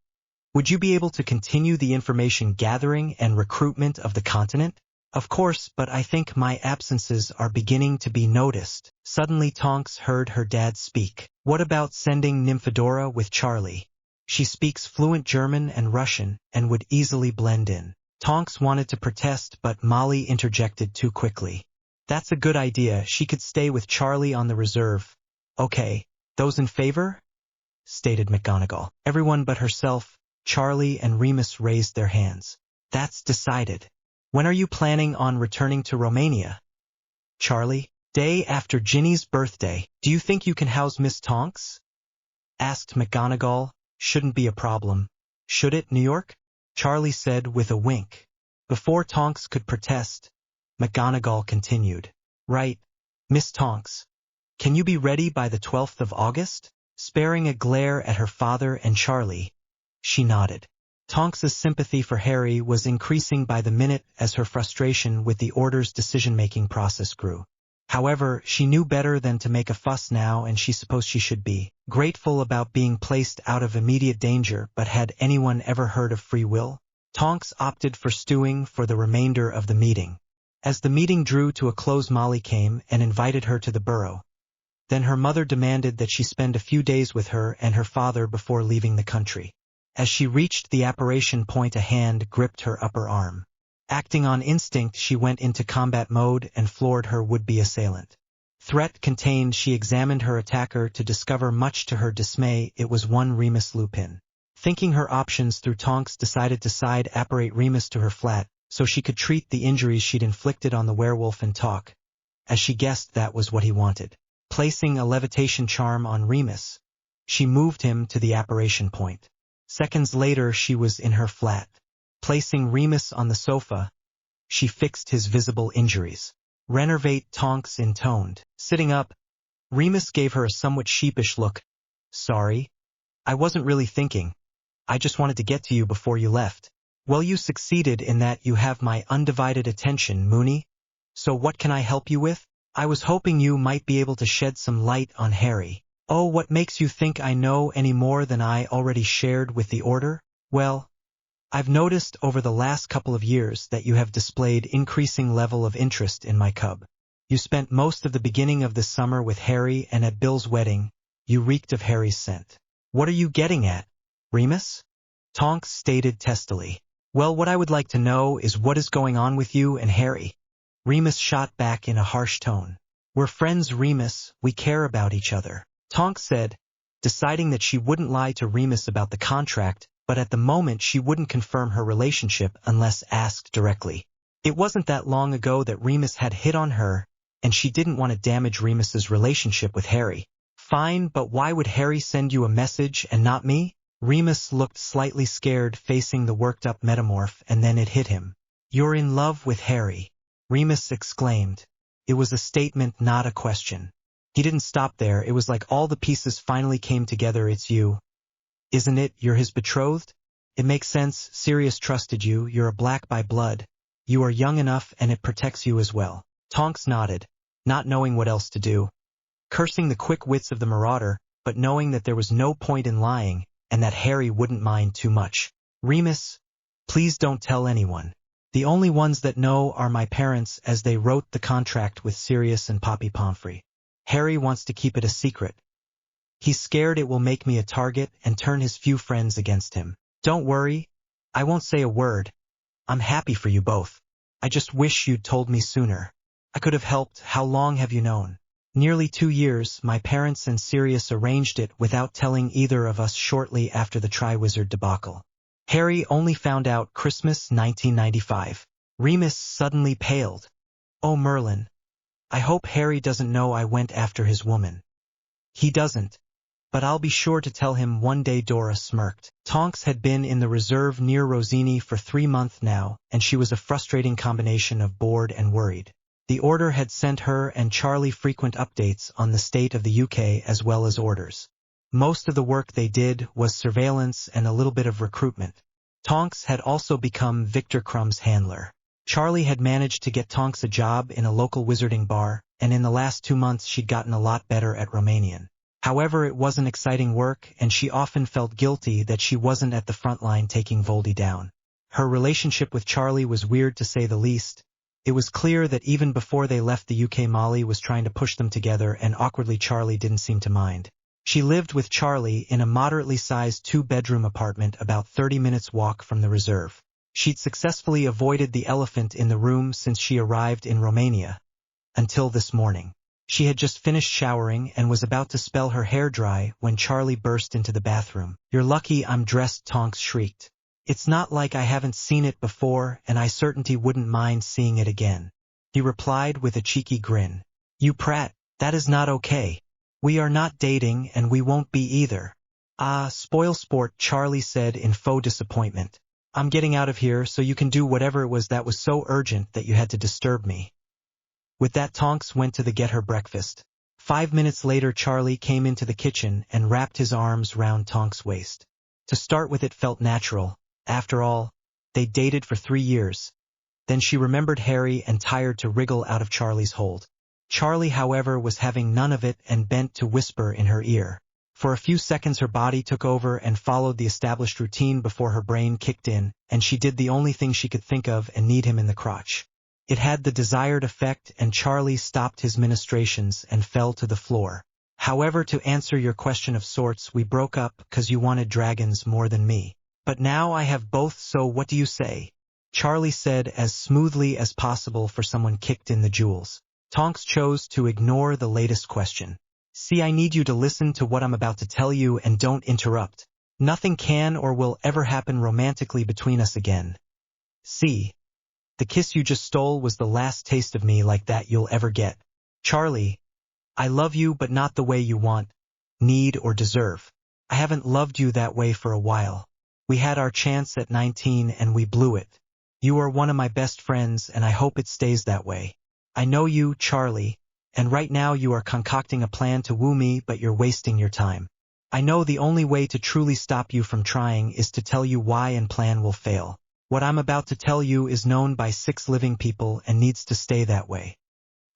would you be able to continue the information gathering and recruitment of the continent? Of course, but I think my absences are beginning to be noticed. Suddenly Tonks heard her dad speak. What about sending Nymphadora with Charlie? She speaks fluent German and Russian, and would easily blend in. Tonks wanted to protest, but Molly interjected too quickly. That's a good idea. She could stay with Charlie on the reserve. Okay, those in favor? Stated McGonagall. Everyone but herself, Charlie, and Remus raised their hands. That's decided. When are you planning on returning to Romania? Charlie? Day after Ginny's birthday. Do you think you can house Miss Tonks? Asked McGonagall. Shouldn't be a problem. Should it, New York? Charlie said with a wink. Before Tonks could protest, McGonagall continued. Right, Miss Tonks. Can you be ready by the 12th of August? Sparing a glare at her father and Charlie, she nodded. Tonks's sympathy for Harry was increasing by the minute as her frustration with the Order's decision-making process grew. However, she knew better than to make a fuss now, and she supposed she should be grateful about being placed out of immediate danger, but had anyone ever heard of free will? Tonks opted for stewing for the remainder of the meeting. As the meeting drew to a close, Molly came and invited her to the Burrow. Then her mother demanded that she spend a few days with her and her father before leaving the country. As she reached the apparition point, a hand gripped her upper arm. Acting on instinct, she went into combat mode and floored her would-be assailant. Threat contained, she examined her attacker to discover, much to her dismay, it was one Remus Lupin. Thinking her options through, Tonks decided to apparate Remus to her flat, so she could treat the injuries she'd inflicted on the werewolf and talk, as she guessed that was what he wanted. Placing a levitation charm on Remus, she moved him to the apparition point. Seconds later she was in her flat. Placing Remus on the sofa, she fixed his visible injuries. Renervate, Tonks intoned. Sitting up, Remus gave her a somewhat sheepish look. Sorry. I wasn't really thinking. I just wanted to get to you before you left. Well, you succeeded in that you have my undivided attention, Moony. So what can I help you with? I was hoping you might be able to shed some light on Harry. Oh, what makes you think I know any more than I already shared with the Order? Well, I've noticed over the last couple of years that you have displayed increasing level of interest in my cub. You spent most of the beginning of this summer with Harry, and at Bill's wedding, you reeked of Harry's scent. What are you getting at, Remus? Tonks stated testily. Well, what I would like to know is what is going on with you and Harry. Remus shot back in a harsh tone. We're friends, Remus, we care about each other. Tonks said, deciding that she wouldn't lie to Remus about the contract, but at the moment she wouldn't confirm her relationship unless asked directly. It wasn't that long ago that Remus had hit on her, and she didn't want to damage Remus's relationship with Harry. Fine, but why would Harry send you a message and not me? Remus looked slightly scared facing the worked-up metamorph, and then it hit him. You're in love with Harry, Remus exclaimed. It was a statement, not a question. He didn't stop there. It was like all the pieces finally came together. It's you. Isn't it? You're his betrothed? It makes sense. Sirius trusted you. You're a black by blood. You are young enough, and it protects you as well. Tonks nodded, not knowing what else to do. Cursing the quick wits of the marauder, but knowing that there was no point in lying, and that Harry wouldn't mind too much. Remus, please don't tell anyone. The only ones that know are my parents, as they wrote the contract with Sirius and Poppy Pomfrey. Harry wants to keep it a secret. He's scared it will make me a target and turn his few friends against him. Don't worry, I won't say a word. I'm happy for you both. I just wish you'd told me sooner. I could have helped. How long have you known? Nearly 2 years. My parents and Sirius arranged it without telling either of us shortly after the Triwizard debacle. Harry only found out Christmas 1995. Remus suddenly paled. Oh, Merlin. I hope Harry doesn't know I went after his woman. He doesn't. But I'll be sure to tell him one day. Dora smirked. Tonks had been in the reserve near Rosini for 3 months now, and she was a frustrating combination of bored and worried. The Order had sent her and Charlie frequent updates on the state of the UK as well as orders. Most of the work they did was surveillance and a little bit of recruitment. Tonks had also become Victor Crumb's handler. Charlie had managed to get Tonks a job in a local wizarding bar, and in the last 2 months she'd gotten a lot better at Romanian. However, it wasn't exciting work, and she often felt guilty that she wasn't at the front line taking Voldy down. Her relationship with Charlie was weird to say the least. It was clear that even before they left the UK, Molly was trying to push them together, and awkwardly Charlie didn't seem to mind. She lived with Charlie in a moderately sized 2-bedroom apartment about 30 minutes walk from the reserve. She'd successfully avoided the elephant in the room since she arrived in Romania. Until this morning. She had just finished showering and was about to spell her hair dry when Charlie burst into the bathroom. You're lucky I'm dressed, Tonks shrieked. It's not like I haven't seen it before, and I certainly wouldn't mind seeing it again. He replied with a cheeky grin. You prat, that is not okay. We are not dating, and we won't be either. Ah, spoil sport, Charlie said in faux disappointment. I'm getting out of here so you can do whatever it was that was so urgent that you had to disturb me. With that, Tonks went to get her breakfast. 5 minutes later, Charlie came into the kitchen and wrapped his arms round Tonks' waist. To start with, it felt natural. After all, they dated for 3 years. Then she remembered Harry and tired to wriggle out of Charlie's hold. Charlie, however, was having none of it and bent to whisper in her ear. For a few seconds her body took over and followed the established routine before her brain kicked in, and she did the only thing she could think of and kneed him in the crotch. It had the desired effect, and Charlie stopped his ministrations and fell to the floor. However, to answer your question of sorts, we broke up 'cause you wanted dragons more than me. But now I have both, so what do you say? Charlie said as smoothly as possible for someone kicked in the jewels. Tonks chose to ignore the latest question. See, I need you to listen to what I'm about to tell you and don't interrupt. Nothing can or will ever happen romantically between us again. See, the kiss you just stole was the last taste of me like that you'll ever get. Charlie, I love you but not the way you want, need or deserve. I haven't loved you that way for a while. We had our chance at 19 and we blew it. You are one of my best friends and I hope it stays that way. I know you, Charlie, and right now you are concocting a plan to woo me but you're wasting your time. I know the only way to truly stop you from trying is to tell you why and plan will fail. What I'm about to tell you is known by 6 living people and needs to stay that way.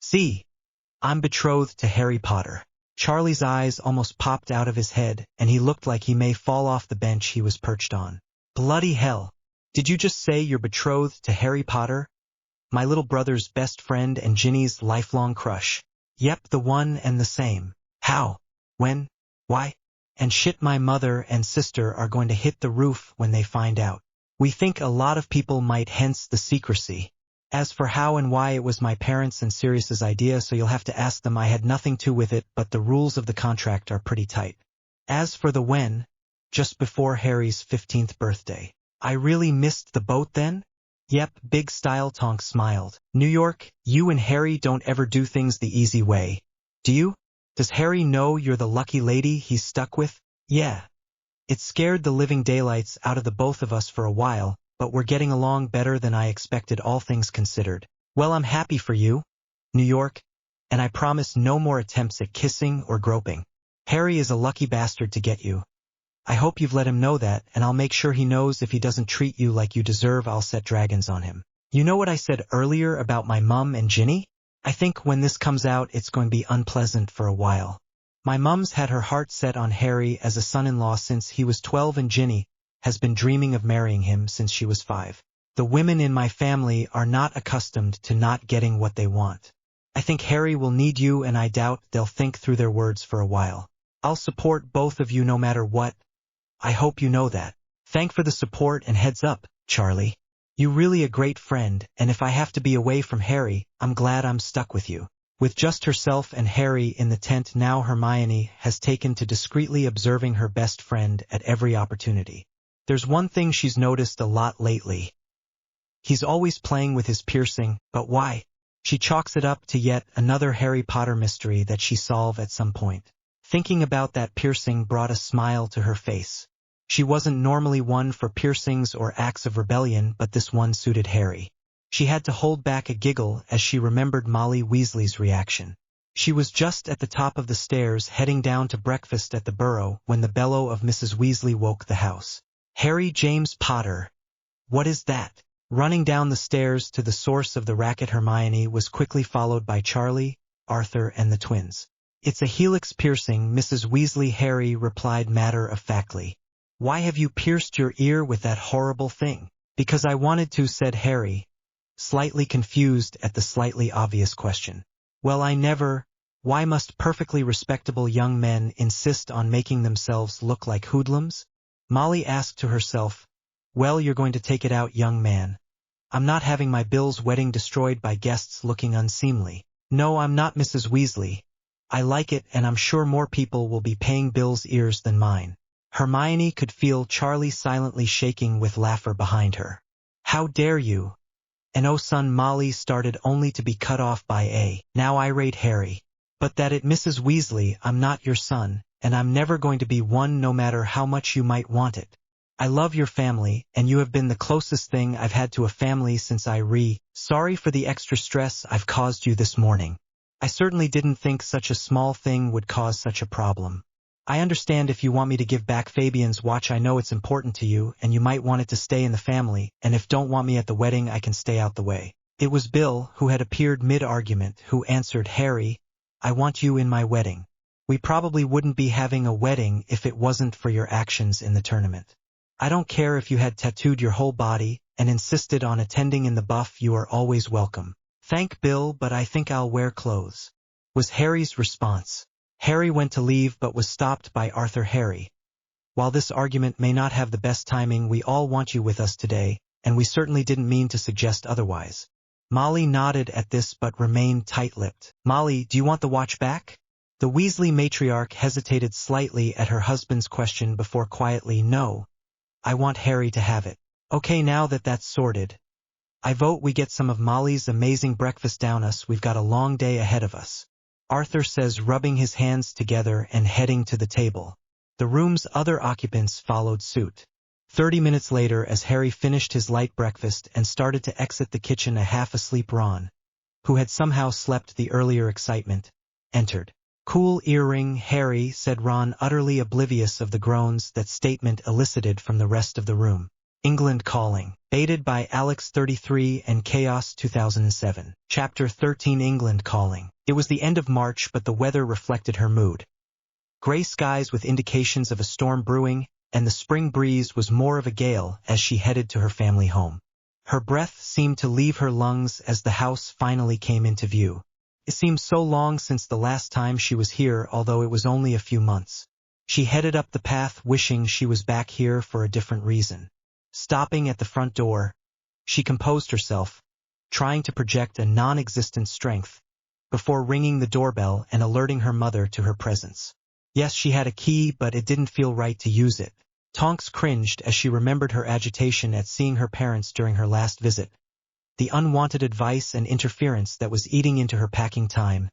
See, I'm betrothed to Harry Potter. Charlie's eyes almost popped out of his head, and he looked like he may fall off the bench he was perched on. Bloody hell. Did you just say you're betrothed to Harry Potter? My little brother's best friend and Ginny's lifelong crush. Yep, the one and the same. How? When? Why? And shit, my mother and sister are going to hit the roof when they find out. We think a lot of people might, hence the secrecy. As for how and why, it was my parents and Sirius's idea, so you'll have to ask them. I had nothing to with it, but the rules of the contract are pretty tight. As for the when, just before Harry's 15th birthday. I really missed the boat then? Yep, big style. Tonks smiled. New York, you and Harry don't ever do things the easy way. Do you? Does Harry know you're the lucky lady he's stuck with? Yeah. It scared the living daylights out of the both of us for a while, but we're getting along better than I expected, all things considered. Well, I'm happy for you, New York, and I promise no more attempts at kissing or groping. Harry is a lucky bastard to get you. I hope you've let him know that, and I'll make sure he knows if he doesn't treat you like you deserve, I'll set dragons on him. You know what I said earlier about my mum and Ginny? I think when this comes out it's going to be unpleasant for a while. My mum's had her heart set on Harry as a son-in-law since he was 12, and Ginny has been dreaming of marrying him since she was 5. The women in my family are not accustomed to not getting what they want. I think Harry will need you, and I doubt they'll think through their words for a while. I'll support both of you no matter what. I hope you know that. Thank for the support, and heads up, Charlie. You're really a great friend, and if I have to be away from Harry, I'm glad I'm stuck with you. With just herself and Harry in the tent now, Hermione has taken to discreetly observing her best friend at every opportunity. There's one thing she's noticed a lot lately. He's always playing with his piercing, but why? She chalks it up to yet another Harry Potter mystery that she solve at some point. Thinking about that piercing brought a smile to her face. She wasn't normally one for piercings or acts of rebellion, but this one suited Harry. She had to hold back a giggle as she remembered Molly Weasley's reaction. She was just at the top of the stairs heading down to breakfast at the Burrow when the bellow of Mrs. Weasley woke the house. Harry James Potter. What is that? Running down the stairs to the source of the racket, Hermione was quickly followed by Charlie, Arthur, and the twins. It's a helix piercing, Mrs. Weasley. Harry replied matter-of-factly. Why have you pierced your ear with that horrible thing? Because I wanted to, said Harry, slightly confused at the slightly obvious question. Well, I never. Why must perfectly respectable young men insist on making themselves look like hoodlums? Molly asked to herself. Well, you're going to take it out, young man. I'm not having my Bill's wedding destroyed by guests looking unseemly. No, I'm not, Mrs. Weasley. I like it, and I'm sure more people will be paying Bill's ears than mine. Hermione could feel Charlie silently shaking with laughter behind her. How dare you? And oh, son, Molly started only to be cut off by a now irate Harry. But that it, Mrs. Weasley, I'm not your son, and I'm never going to be one no matter how much you might want it. I love your family, and you have been the closest thing I've had to a family since Sorry for the extra stress I've caused you this morning. I certainly didn't think such a small thing would cause such a problem. I understand if you want me to give back Fabian's watch. I know it's important to you, and you might want it to stay in the family, and if don't want me at the wedding, I can stay out the way. It was Bill, who had appeared mid-argument, who answered, Harry, I want you in my wedding. We probably wouldn't be having a wedding if it wasn't for your actions in the tournament. I don't care if you had tattooed your whole body and insisted on attending in the buff. You are always welcome. Thank Bill, but I think I'll wear clothes, was Harry's response. Harry went to leave but was stopped by Arthur. Harry, while this argument may not have the best timing, we all want you with us today, and we certainly didn't mean to suggest otherwise. Molly nodded at this but remained tight-lipped. Molly, do you want the watch back? The Weasley matriarch hesitated slightly at her husband's question before quietly, "No, I want Harry to have it." "Okay, now that that's sorted, I vote we get some of Molly's amazing breakfast down us. We've got a long day ahead of us," Arthur says, rubbing his hands together and heading to the table. The room's other occupants followed suit. 30 minutes later, as Harry finished his light breakfast and started to exit the kitchen, a half-asleep Ron, who had somehow slept the earlier excitement, entered. "Cool earring, Harry," said Ron, utterly oblivious of the groans that statement elicited from the rest of the room. England Calling. Baited by Alex 33 and Chaos 2007. Chapter 13. England Calling. It was the end of March, but the weather reflected her mood. Gray skies with indications of a storm brewing, and the spring breeze was more of a gale as she headed to her family home. Her breath seemed to leave her lungs as the house finally came into view. It seemed so long since the last time she was here, although it was only a few months. She headed up the path, wishing she was back here for a different reason. Stopping at the front door, she composed herself, trying to project a non-existent strength, before ringing the doorbell and alerting her mother to her presence. Yes, she had a key, but it didn't feel right to use it. Tonks cringed as she remembered her agitation at seeing her parents during her last visit. The unwanted advice and interference that was eating into her packing time.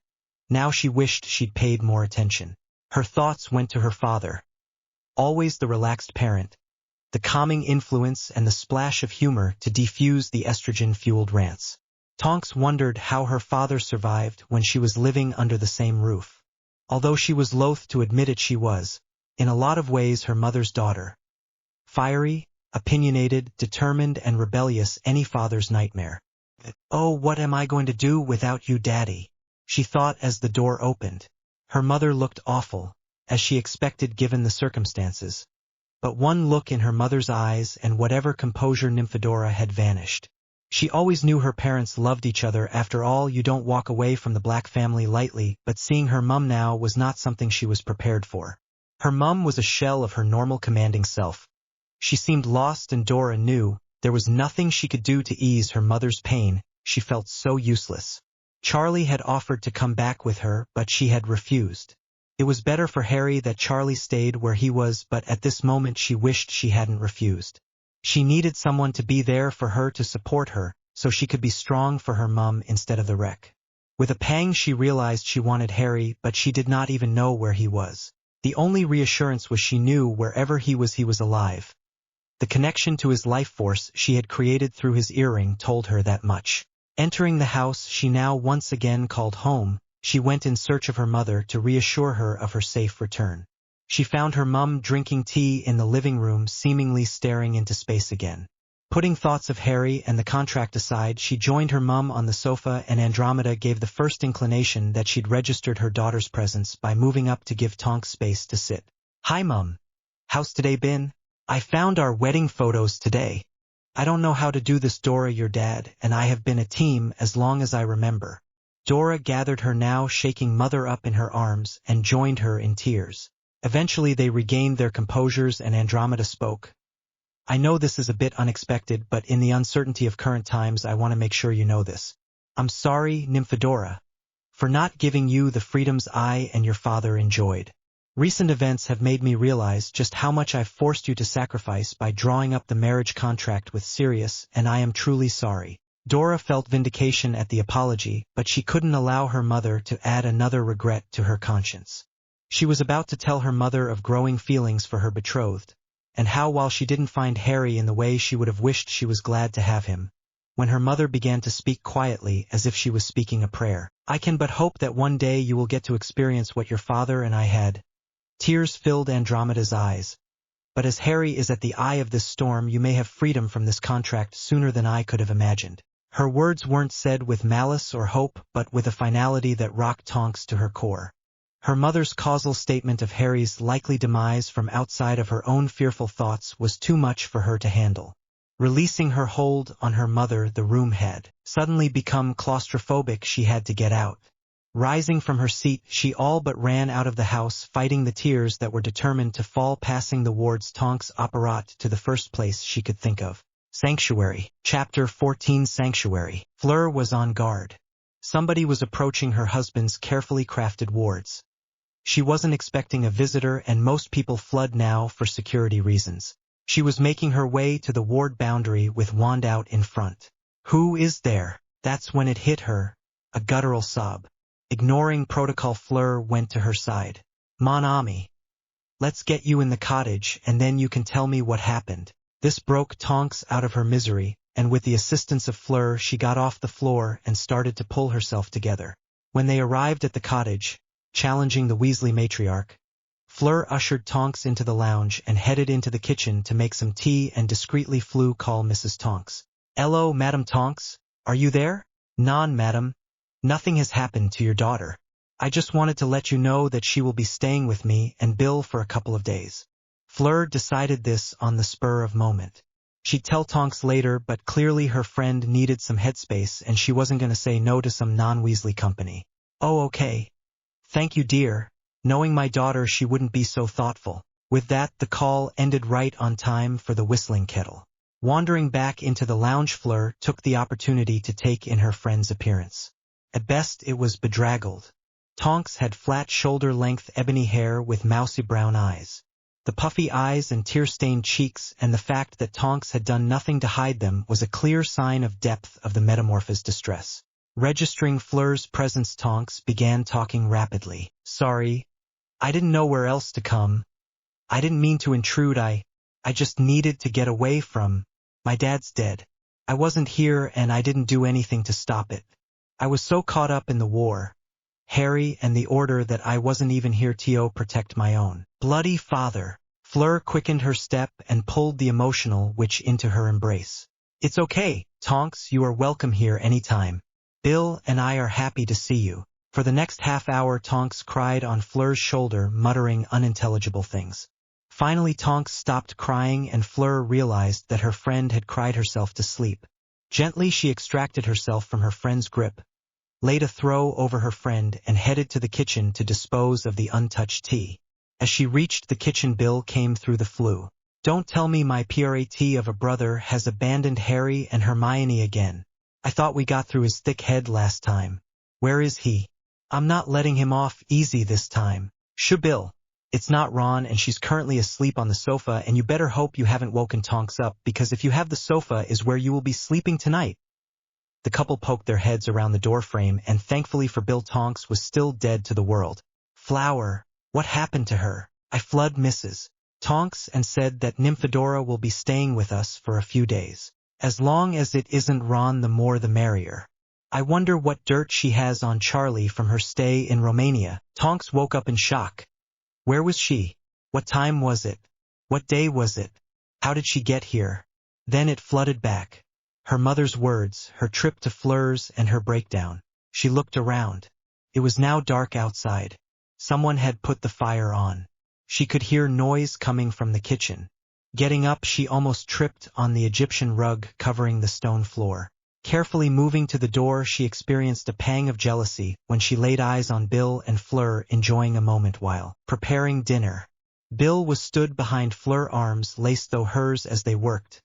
Now she wished she'd paid more attention. Her thoughts went to her father. Always the relaxed parent, the calming influence and the splash of humor to defuse the estrogen-fueled rants. Tonks wondered how her father survived when she was living under the same roof. Although she was loath to admit it, she was, in a lot of ways, her mother's daughter. Fiery, opinionated, determined, and rebellious, any father's nightmare. "Oh, what am I going to do without you, Daddy?" she thought as the door opened. Her mother looked awful, as she expected given the circumstances. But one look in her mother's eyes and whatever composure Nymphadora had vanished. She always knew her parents loved each other. After all, you don't walk away from the Black family lightly, but seeing her mum now was not something she was prepared for. Her mum was a shell of her normal commanding self. She seemed lost, and Dora knew there was nothing she could do to ease her mother's pain. She felt so useless. Charlie had offered to come back with her, but she had refused. It was better for Harry that Charlie stayed where he was, but at this moment she wished she hadn't refused. She needed someone to be there for her, to support her, so she could be strong for her mum instead of the wreck. With a pang she realized she wanted Harry, but she did not even know where he was. The only reassurance was she knew wherever he was alive. The connection to his life force she had created through his earring told her that much. Entering the house she now once again called home, she went in search of her mother to reassure her of her safe return. She found her mum drinking tea in the living room, seemingly staring into space again. Putting thoughts of Harry and the contract aside, she joined her mum on the sofa, and Andromeda gave the first inclination that she'd registered her daughter's presence by moving up to give Tonks space to sit. "Hi, Mum. How's today been? I found our wedding photos today. I don't know how to do this, Dora. Your dad and I have been a team as long as I remember." Dora gathered her now shaking mother up in her arms and joined her in tears. Eventually they regained their composures and Andromeda spoke. "I know this is a bit unexpected, but in the uncertainty of current times I want to make sure you know this. I'm sorry, Nymphadora, for not giving you the freedoms I and your father enjoyed. Recent events have made me realize just how much I've forced you to sacrifice by drawing up the marriage contract with Sirius, and I am truly sorry." Dora felt vindication at the apology, but she couldn't allow her mother to add another regret to her conscience. She was about to tell her mother of growing feelings for her betrothed, and how while she didn't find Harry in the way she would have wished, she was glad to have him, when her mother began to speak quietly as if she was speaking a prayer. "I can but hope that one day you will get to experience what your father and I had." Tears filled Andromeda's eyes. "But as Harry is at the eye of this storm, you may have freedom from this contract sooner than I could have imagined." Her words weren't said with malice or hope, but with a finality that rocked Tonks to her core. Her mother's causal statement of Harry's likely demise from outside of her own fearful thoughts was too much for her to handle. Releasing her hold on her mother, the room had suddenly become claustrophobic. She had to get out. Rising from her seat, she all but ran out of the house, fighting the tears that were determined to fall, passing the wards Tonks apparat to the first place she could think of. Sanctuary. Chapter 14. Sanctuary. Fleur was on guard. Somebody was approaching her husband's carefully crafted wards. She wasn't expecting a visitor and most people fled now for security reasons. She was making her way to the ward boundary with wand out in front. Who is there? That's when it hit her, a guttural sob. Ignoring protocol, Fleur went to her side. Mon ami. Let's get you in the cottage and then you can tell me what happened. This broke Tonks out of her misery, and with the assistance of Fleur she got off the floor and started to pull herself together. When they arrived at the cottage, challenging the Weasley matriarch, Fleur ushered Tonks into the lounge and headed into the kitchen to make some tea and discreetly call Mrs. Tonks. "Hello, Madam Tonks, are you there?" "Non, madam. Nothing has happened to your daughter. I just wanted to let you know that she will be staying with me and Bill for a couple of days." Fleur decided this on the spur of moment. She'd tell Tonks later, but clearly her friend needed some headspace and she wasn't going to say no to some non-Weasley company. "Oh, okay. Thank you, dear. Knowing my daughter, she wouldn't be so thoughtful." With that, the call ended right on time for the whistling kettle. Wandering back into the lounge, Fleur took the opportunity to take in her friend's appearance. At best, it was bedraggled. Tonks had flat shoulder-length ebony hair with mousy brown eyes. The puffy eyes and tear-stained cheeks and the fact that Tonks had done nothing to hide them was a clear sign of depth of the metamorphosed distress. Registering Fleur's presence, Tonks began talking rapidly. "Sorry. I didn't know where else to come. I didn't mean to intrude. I just needed to get away from. My dad's dead. I wasn't here and I didn't do anything to stop it. I was so caught up in the war, Harry, and the order that I wasn't even here to protect my own bloody father." Fleur quickened her step and pulled the emotional witch into her embrace. "It's okay, Tonks, you are welcome here anytime. Bill and I are happy to see you." For the next half hour, Tonks cried on Fleur's shoulder, muttering unintelligible things. Finally, Tonks stopped crying and Fleur realized that her friend had cried herself to sleep. Gently, she extracted herself from her friend's grip, laid a throw over her friend, and headed to the kitchen to dispose of the untouched tea. As she reached the kitchen, Bill came through the flue. "Don't tell me my brat of a brother has abandoned Harry and Hermione again. I thought we got through his thick head last time. Where is he? I'm not letting him off easy this time." "Shh, Bill. It's not Ron and she's currently asleep on the sofa, and you better hope you haven't woken Tonks up, because if you have, the sofa is where you will be sleeping tonight." The couple poked their heads around the doorframe, and thankfully for Bill, Tonks was still dead to the world. "Flower, what happened to her?" "I flood Mrs. Tonks and said that Nymphadora will be staying with us for a few days. As long as it isn't Ron, the more the merrier. I wonder what dirt she has on Charlie from her stay in Romania." Tonks woke up in shock. Where was she? What time was it? What day was it? How did she get here? Then it flooded back. Her mother's words, her trip to Fleur's, and her breakdown. She looked around. It was now dark outside. Someone had put the fire on. She could hear noise coming from the kitchen. Getting up, she almost tripped on the Egyptian rug covering the stone floor. Carefully moving to the door, she experienced a pang of jealousy when she laid eyes on Bill and Fleur enjoying a moment while preparing dinner. Bill was stood behind Fleur, arms laced though hers as they worked,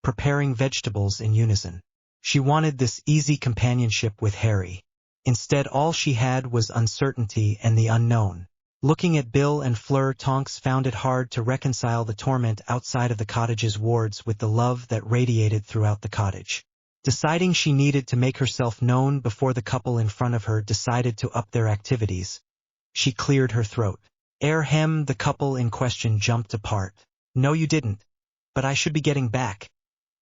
preparing vegetables in unison. She wanted this easy companionship with Harry. Instead, all she had was uncertainty and the unknown. Looking at Bill and Fleur, Tonks found it hard to reconcile the torment outside of the cottage's wards with the love that radiated throughout the cottage. Deciding she needed to make herself known before the couple in front of her decided to up their activities, she cleared her throat. "Ahem," the couple in question jumped apart. "No, you didn't. But I should be getting back.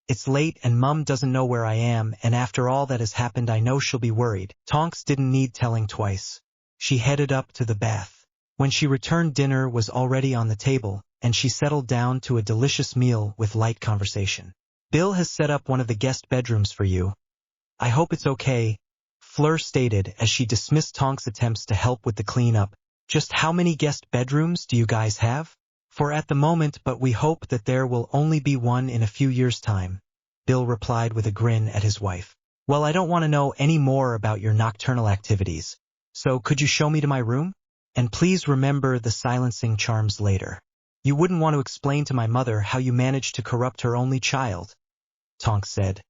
It's late and Mum doesn't know where I am, and after all that has happened I know she'll be worried." Tonks didn't need telling twice. She headed up to the bath. When she returned, dinner was already on the table, and she settled down to a delicious meal with light conversation. "Bill has set up one of the guest bedrooms for you. I hope it's okay," Fleur stated as she dismissed Tonks' attempts to help with the cleanup. "Just how many guest bedrooms do you guys have?" "For at the moment, but we hope that there will only be one in a few years' time," Bill replied with a grin at his wife. "Well, I don't want to know any more about your nocturnal activities, so could you show me to my room? And please remember the silencing charms later. You wouldn't want to explain to my mother how you managed to corrupt her only child," Tonks said,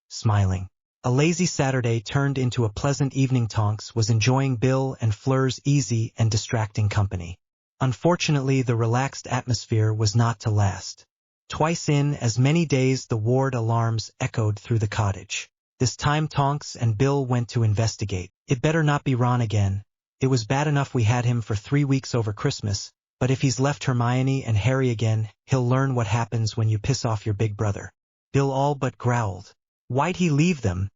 smiling. A lazy Saturday turned into a pleasant evening. Tonks was enjoying Bill and Fleur's easy and distracting company. Unfortunately, the relaxed atmosphere was not to last. Twice in as many days the ward alarms echoed through the cottage. This time Tonks and Bill went to investigate. It better not be Ron again. It was bad enough we had him for 3 weeks over Christmas, but if he's left Hermione and Harry again, he'll learn what happens when you piss off your big brother. Bill all but growled. Why'd he leave them?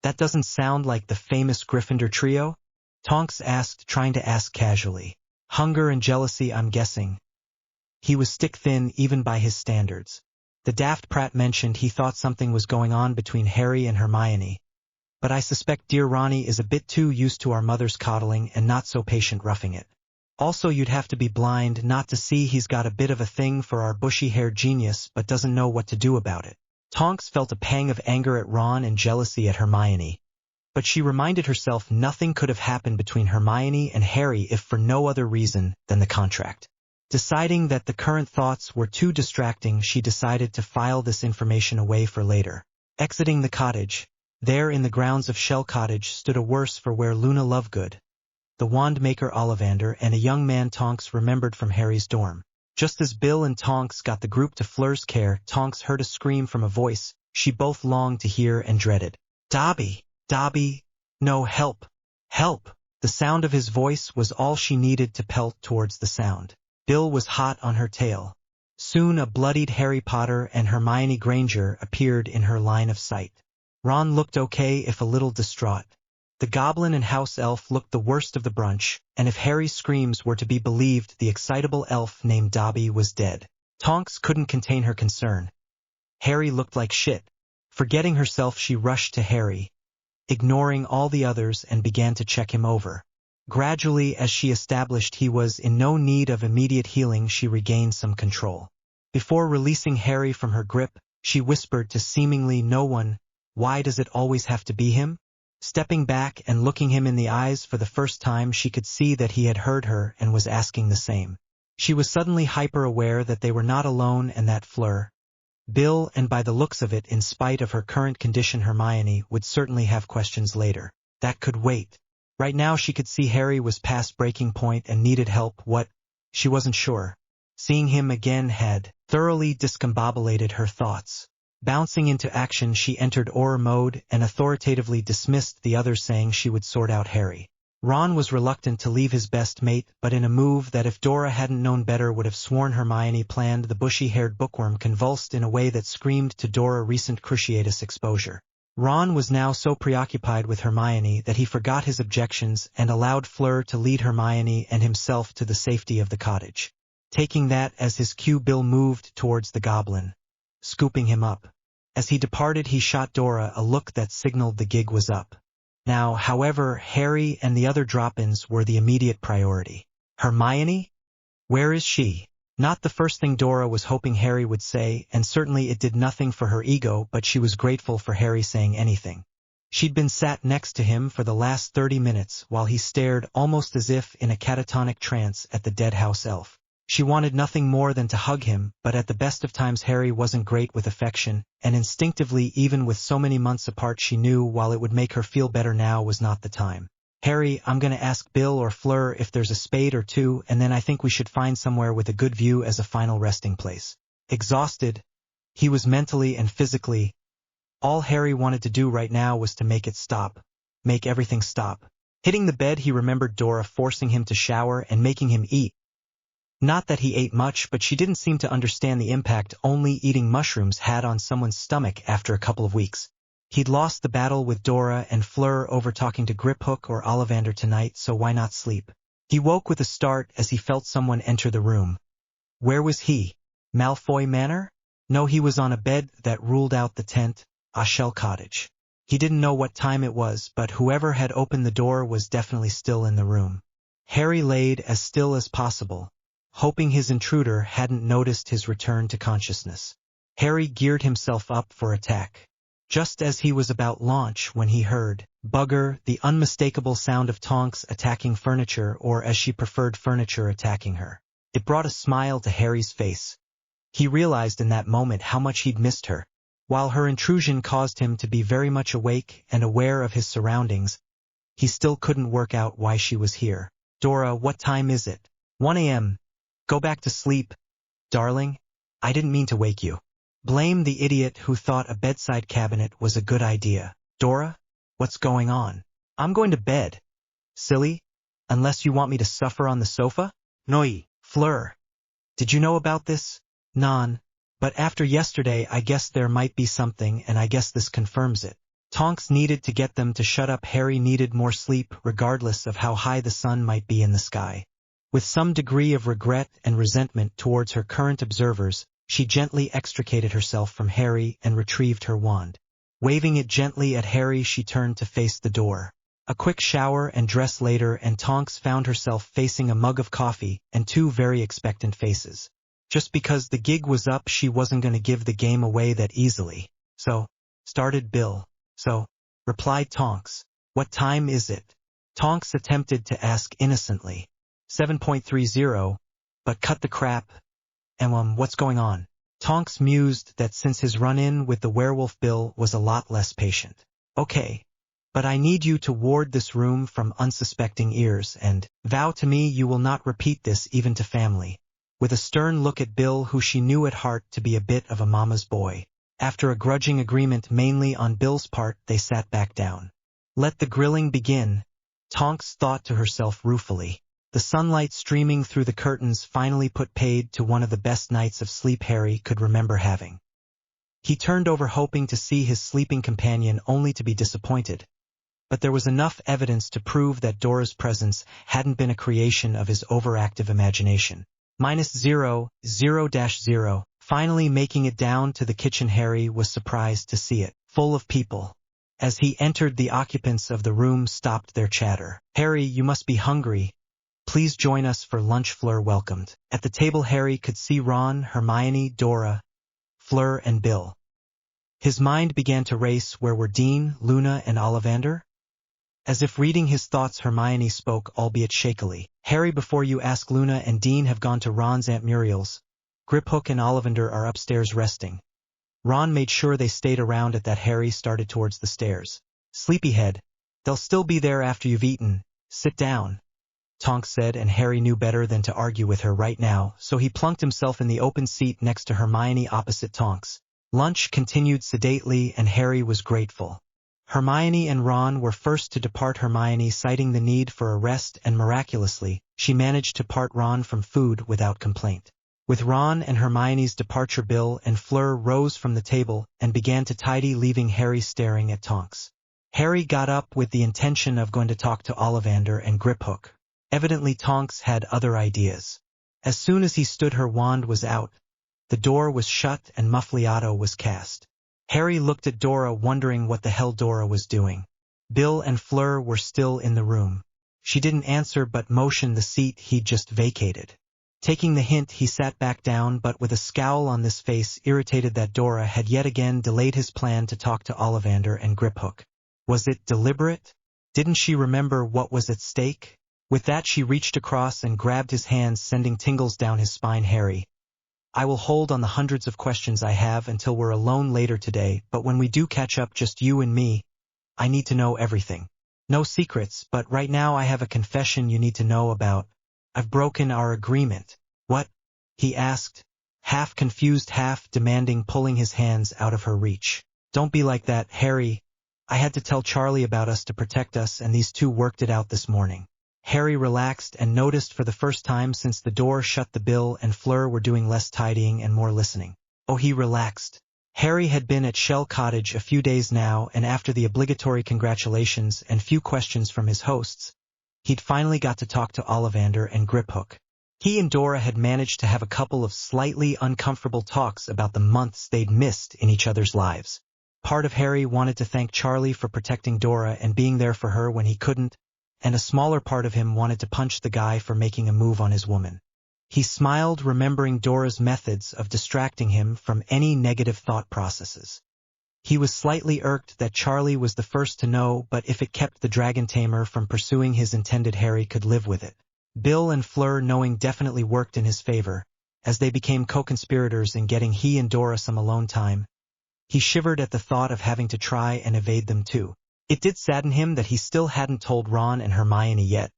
That doesn't sound like the famous Gryffindor trio? Tonks asked, trying to ask casually. Hunger and jealousy, I'm guessing. He was stick-thin even by his standards. The daft prat mentioned he thought something was going on between Harry and Hermione. But I suspect dear Ronnie is a bit too used to our mother's coddling and not so patient roughing it. Also, you'd have to be blind not to see he's got a bit of a thing for our bushy-haired genius but doesn't know what to do about it. Tonks felt a pang of anger at Ron and jealousy at Hermione. But she reminded herself nothing could have happened between Hermione and Harry if for no other reason than the contract. Deciding that the current thoughts were too distracting, she decided to file this information away for later. Exiting the cottage, there in the grounds of Shell Cottage stood a worse for wear Luna Lovegood, the wand maker Ollivander, and a young man Tonks remembered from Harry's dorm. Just as Bill and Tonks got the group to Fleur's care, Tonks heard a scream from a voice she both longed to hear and dreaded. Dobby! Dobby! No, help! Help! The sound of his voice was all she needed to pelt towards the sound. Bill was hot on her tail. Soon a bloodied Harry Potter and Hermione Granger appeared in her line of sight. Ron looked okay if a little distraught. The goblin and house elf looked the worst of the bunch, and if Harry's screams were to be believed, the excitable elf named Dobby was dead. Tonks couldn't contain her concern. Harry looked like shit. Forgetting herself, she rushed to Harry, ignoring all the others, and began to check him over. Gradually, as she established he was in no need of immediate healing, she regained some control. Before releasing Harry from her grip, she whispered to seemingly no one, "Why does it always have to be him?" Stepping back and looking him in the eyes for the first time, she could see that he had heard her and was asking the same. She was suddenly hyper-aware that they were not alone and that Fleur, Bill, and by the looks of it, in spite of her current condition, Hermione, would certainly have questions later. That could wait. Right now she could see Harry was past breaking point and needed help. What? She wasn't sure. Seeing him again had thoroughly discombobulated her thoughts. Bouncing into action, she entered aura mode and authoritatively dismissed the others, saying she would sort out Harry. Ron was reluctant to leave his best mate, but in a move that if Dora hadn't known better would have sworn Hermione planned, the bushy-haired bookworm convulsed in a way that screamed to Dora recent cruciatus exposure. Ron was now so preoccupied with Hermione that he forgot his objections and allowed Fleur to lead Hermione and himself to the safety of the cottage. Taking that as his cue, Bill moved towards the goblin, scooping him up. As he departed, he shot Dora a look that signaled the gig was up. Now, however, Harry and the other drop-ins were the immediate priority. Hermione? Where is she? Not the first thing Dora was hoping Harry would say, and certainly it did nothing for her ego, but she was grateful for Harry saying anything. She'd been sat next to him for the last 30 minutes while he stared almost as if in a catatonic trance at the dead house elf. She wanted nothing more than to hug him, but at the best of times Harry wasn't great with affection, and instinctively, even with so many months apart, she knew while it would make her feel better now was not the time. Harry, I'm gonna ask Bill or Fleur if there's a spade or two, and then I think we should find somewhere with a good view as a final resting place. Exhausted, he was mentally and physically. All Harry wanted to do right now was to make it stop. Make everything stop. Hitting the bed, he remembered Dora forcing him to shower and making him eat. Not that he ate much, but she didn't seem to understand the impact only eating mushrooms had on someone's stomach after a couple of weeks. He'd lost the battle with Dora and Fleur over talking to Griphook or Ollivander tonight, so why not sleep? He woke with a start as he felt someone enter the room. Where was he? Malfoy Manor? No, he was on a bed that ruled out the tent, Shell Cottage. He didn't know what time it was, but whoever had opened the door was definitely still in the room. Harry laid as still as possible, hoping his intruder hadn't noticed his return to consciousness. Harry geared himself up for attack. Just as he was about launch when he heard bugger, the unmistakable sound of Tonks attacking furniture, or as she preferred, furniture attacking her. It brought a smile to Harry's face. He realized in that moment how much he'd missed her. While her intrusion caused him to be very much awake and aware of his surroundings, he still couldn't work out why she was here. Dora, what time is it? 1 a.m. Go back to sleep. Darling, I didn't mean to wake you. Blame the idiot who thought a bedside cabinet was a good idea. Dora, what's going on? I'm going to bed. Silly, unless you want me to suffer on the sofa? Noi. Fleur, did you know about this? Non, but after yesterday I guess there might be something, and I guess this confirms it. Tonks needed to get them to shut up. Harry needed more sleep regardless of how high the sun might be in the sky. With some degree of regret and resentment towards her current observers, she gently extricated herself from Harry and retrieved her wand. Waving it gently at Harry, she turned to face the door. A quick shower and dress later, and Tonks found herself facing a mug of coffee and two very expectant faces. Just because the gig was up, she wasn't going to give the game away that easily. So, started Bill. So, replied Tonks. What time is it? Tonks attempted to ask innocently. 7:30, but cut the crap. And what's going on? Tonks mused that since his run-in with the werewolf Bill was a lot less patient. Okay, but I need you to ward this room from unsuspecting ears and vow to me you will not repeat this even to family. With a stern look at Bill, who she knew at heart to be a bit of a mama's boy. After a grudging agreement mainly on Bill's part, they sat back down. Let the grilling begin, Tonks thought to herself ruefully. The sunlight streaming through the curtains finally put paid to one of the best nights of sleep Harry could remember having. He turned over hoping to see his sleeping companion, only to be disappointed. But there was enough evidence to prove that Dora's presence hadn't been a creation of his overactive imagination. -0, finally making it down to the kitchen, Harry was surprised to see it, full of people. As he entered, the occupants of the room stopped their chatter. Harry, you must be hungry. Please join us for lunch, Fleur welcomed. At the table Harry could see Ron, Hermione, Dora, Fleur and Bill. His mind began to race. Where were Dean, Luna and Ollivander? As if reading his thoughts, Hermione spoke, albeit shakily. Harry, before you ask, Luna and Dean have gone to Ron's Aunt Muriel's. Griphook and Ollivander are upstairs resting. Ron made sure they stayed around. At that, Harry started towards the stairs. Sleepyhead, they'll still be there after you've eaten. Sit down, Tonks said, and Harry knew better than to argue with her right now, so he plunked himself in the open seat next to Hermione opposite Tonks. Lunch continued sedately, and Harry was grateful. Hermione and Ron were first to depart, Hermione citing the need for a rest, and miraculously, she managed to part Ron from food without complaint. With Ron and Hermione's departure, Bill and Fleur rose from the table and began to tidy, leaving Harry staring at Tonks. Harry got up with the intention of going to talk to Ollivander and Griphook. Evidently Tonks had other ideas. As soon as he stood, her wand was out, the door was shut, and Muffliato was cast. Harry looked at Dora, wondering what the hell Dora was doing. Bill and Fleur were still in the room. She didn't answer but motioned the seat he'd just vacated. Taking the hint, he sat back down, but with a scowl on his face, irritated that Dora had yet again delayed his plan to talk to Ollivander and Griphook. Was it deliberate? Didn't she remember what was at stake? With that, she reached across and grabbed his hands, sending tingles down his spine. Harry, I will hold on the hundreds of questions I have until we're alone later today, but when we do catch up, just you and me, I need to know everything. No secrets, but right now I have a confession you need to know about. I've broken our agreement. What? He asked, half confused, half demanding, pulling his hands out of her reach. Don't be like that, Harry. I had to tell Charlie about us to protect us, and these two worked it out this morning. Harry relaxed and noticed for the first time since the door shut the Bill and Fleur were doing less tidying and more listening. Oh, he relaxed. Harry had been at Shell Cottage a few days now, and after the obligatory congratulations and few questions from his hosts, he'd finally got to talk to Ollivander and Griphook. He and Dora had managed to have a couple of slightly uncomfortable talks about the months they'd missed in each other's lives. Part of Harry wanted to thank Charlie for protecting Dora and being there for her when he couldn't, and a smaller part of him wanted to punch the guy for making a move on his woman. He smiled, remembering Dora's methods of distracting him from any negative thought processes. He was slightly irked that Charlie was the first to know, but if it kept the dragon tamer from pursuing his intended, Harry could live with it. Bill and Fleur knowing definitely worked in his favor, as they became co-conspirators in getting he and Dora some alone time. He shivered at the thought of having to try and evade them too. It did sadden him that he still hadn't told Ron and Hermione yet,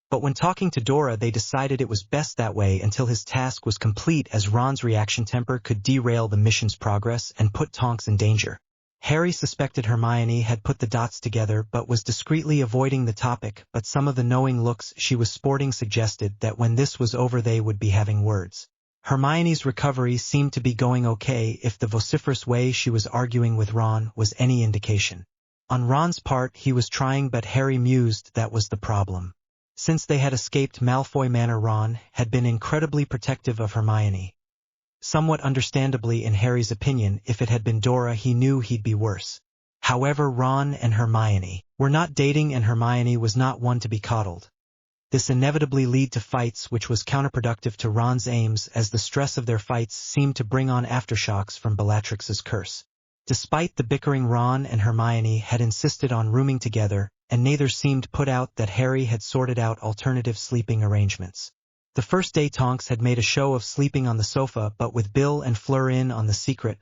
but when talking to Dora they decided it was best that way until his task was complete, as Ron's reaction temper could derail the mission's progress and put Tonks in danger. Harry suspected Hermione had put the dots together but was discreetly avoiding the topic, but some of the knowing looks she was sporting suggested that when this was over they would be having words. Hermione's recovery seemed to be going okay if the vociferous way she was arguing with Ron was any indication. On Ron's part he was trying, but Harry mused that was the problem. Since they had escaped Malfoy Manor, Ron had been incredibly protective of Hermione. Somewhat understandably in Harry's opinion, if it had been Dora he knew he'd be worse. However, Ron and Hermione were not dating and Hermione was not one to be coddled. This inevitably led to fights, which was counterproductive to Ron's aims, as the stress of their fights seemed to bring on aftershocks from Bellatrix's curse. Despite the bickering, Ron and Hermione had insisted on rooming together, and neither seemed put out that Harry had sorted out alternative sleeping arrangements. The first day Tonks had made a show of sleeping on the sofa, but with Bill and Fleur in on the secret,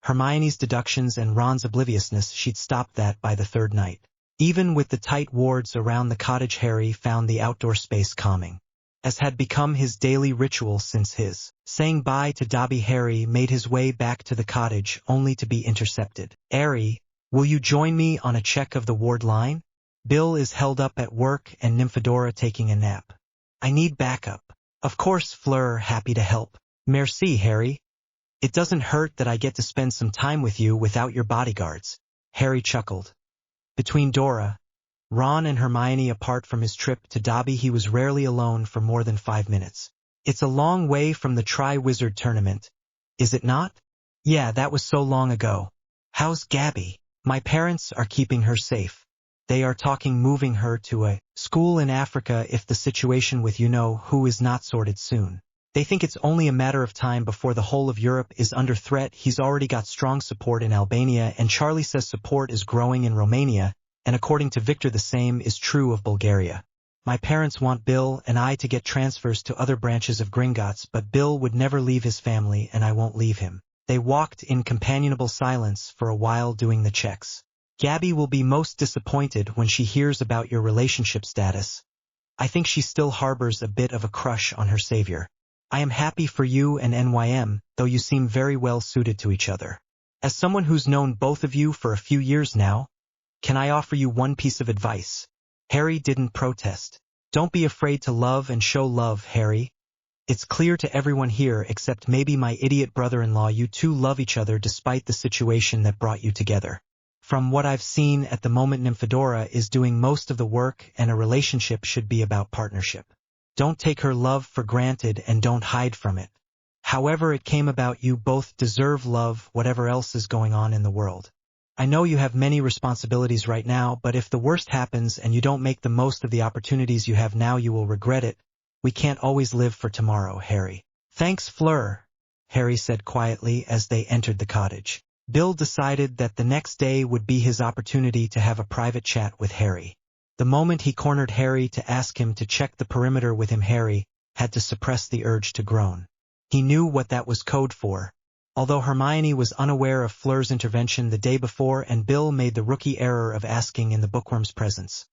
Hermione's deductions and Ron's obliviousness, she'd stopped that by the third night. Even with the tight wards around the cottage, Harry found the outdoor space calming. As had become his daily ritual since his saying bye to Dobby, Harry made his way back to the cottage only to be intercepted. "Harry, will you join me on a check of the ward line? Bill is held up at work and Nymphadora taking a nap. I need backup." "Of course, Fleur, happy to help." "Merci, Harry. It doesn't hurt that I get to spend some time with you without your bodyguards." Harry chuckled. Between Dora, Ron and Hermione apart from his trip to Dobby, he was rarely alone for more than 5 minutes. "It's a long way from the Tri-Wizard tournament, is it not?" "Yeah, that was so long ago." "How's Gabby?" "My parents are keeping her safe. They are talking moving her to a school in Africa if the situation with you-know-who is not sorted soon. They think it's only a matter of time before the whole of Europe is under threat. He's already got strong support in Albania, and Charlie says support is growing in Romania, and according to Victor the same is true of Bulgaria. My parents want Bill and I to get transfers to other branches of Gringotts, but Bill would never leave his family and I won't leave him." They walked in companionable silence for a while doing the checks. "Gabby will be most disappointed when she hears about your relationship status. I think she still harbors a bit of a crush on her savior. I am happy for you and NYM, though you seem very well suited to each other. As someone who's known both of you for a few years now, can I offer you one piece of advice?" Harry didn't protest. "Don't be afraid to love and show love, Harry. It's clear to everyone here except maybe my idiot brother-in-law you two love each other despite the situation that brought you together. From what I've seen at the moment, Nymphadora is doing most of the work, and a relationship should be about partnership. Don't take her love for granted and don't hide from it. However it came about, you both deserve love, whatever else is going on in the world. I know you have many responsibilities right now, but if the worst happens and you don't make the most of the opportunities you have now, you will regret it. We can't always live for tomorrow, Harry." "Thanks, Fleur," Harry said quietly as they entered the cottage. Bill decided that the next day would be his opportunity to have a private chat with Harry. The moment he cornered Harry to ask him to check the perimeter with him, Harry had to suppress the urge to groan. He knew what that was code for. Although Hermione was unaware of Fleur's intervention the day before, and Bill made the rookie error of asking in the bookworm's presence.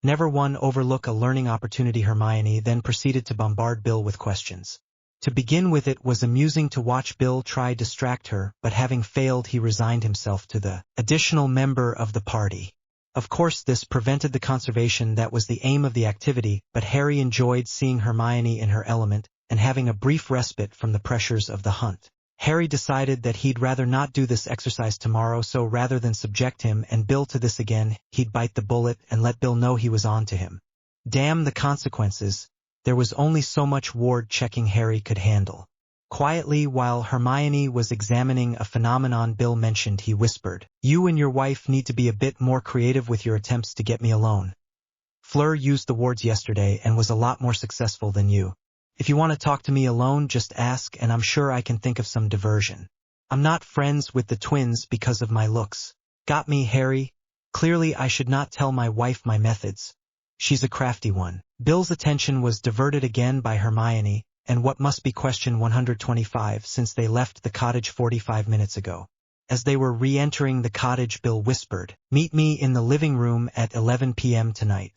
Never one overlook a learning opportunity. Hermione then proceeded to bombard Bill with questions. To begin with, it was amusing to watch Bill try to distract her, but having failed he resigned himself to the additional member of the party. Of course this prevented the conservation that was the aim of the activity, but Harry enjoyed seeing Hermione in her element, and having a brief respite from the pressures of the hunt. Harry decided that he'd rather not do this exercise tomorrow, so rather than subject him and Bill to this again, he'd bite the bullet and let Bill know he was on to him. Damn the consequences. There was only so much ward checking Harry could handle. Quietly, while Hermione was examining a phenomenon Bill mentioned, he whispered, "You and your wife need to be a bit more creative with your attempts to get me alone. Fleur used the wards yesterday and was a lot more successful than you. If you want to talk to me alone, just ask and I'm sure I can think of some diversion. I'm not friends with the twins because of my looks." "Got me, Harry? Clearly I should not tell my wife my methods. She's a crafty one." Bill's attention was diverted again by Hermione, and what must be question 125 since they left the cottage 45 minutes ago. As they were re-entering the cottage, Bill whispered, "Meet me in the living room at 11 p.m. tonight.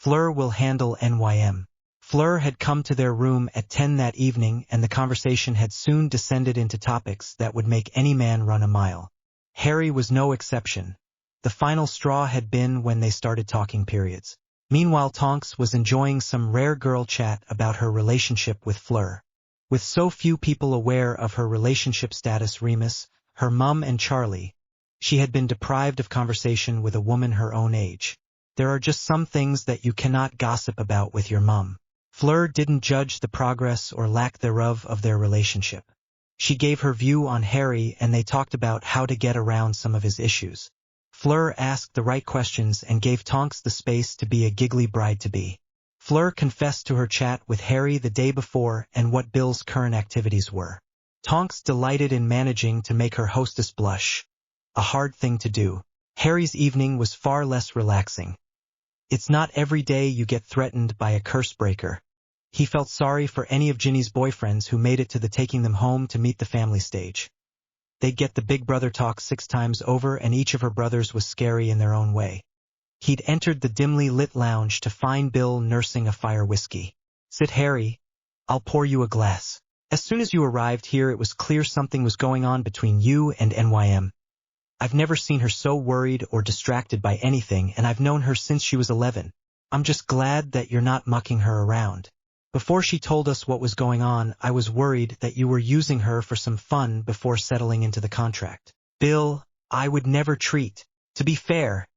Fleur will handle NYM." Fleur had come to their room at 10 that evening, and the conversation had soon descended into topics that would make any man run a mile. Harry was no exception. The final straw had been when they started talking periods. Meanwhile, Tonks was enjoying some rare girl chat about her relationship with Fleur. With so few people aware of her relationship status, Remus, her mum and Charlie, she had been deprived of conversation with a woman her own age. There are just some things that you cannot gossip about with your mum. Fleur didn't judge the progress or lack thereof of their relationship. She gave her view on Harry, and they talked about how to get around some of his issues. Fleur asked the right questions and gave Tonks the space to be a giggly bride-to-be. Fleur confessed to her chat with Harry the day before and what Bill's current activities were. Tonks delighted in managing to make her hostess blush. A hard thing to do. Harry's evening was far less relaxing. It's not every day you get threatened by a curse breaker. He felt sorry for any of Ginny's boyfriends who made it to the taking them home to meet the family stage. They'd get the big brother talk 6 times over, and each of her brothers was scary in their own way. He'd entered the dimly lit lounge to find Bill nursing a fire whiskey. "Sit, Harry. I'll pour you a glass." As soon as you arrived here, it was clear something was going on between you and NYM. I've never seen her so worried or distracted by anything, and I've known her since she was 11. I'm just glad that you're not mucking her around. Before she told us what was going on, I was worried that you were using her for some fun before settling into the contract. Bill, I would never treat. To be fair,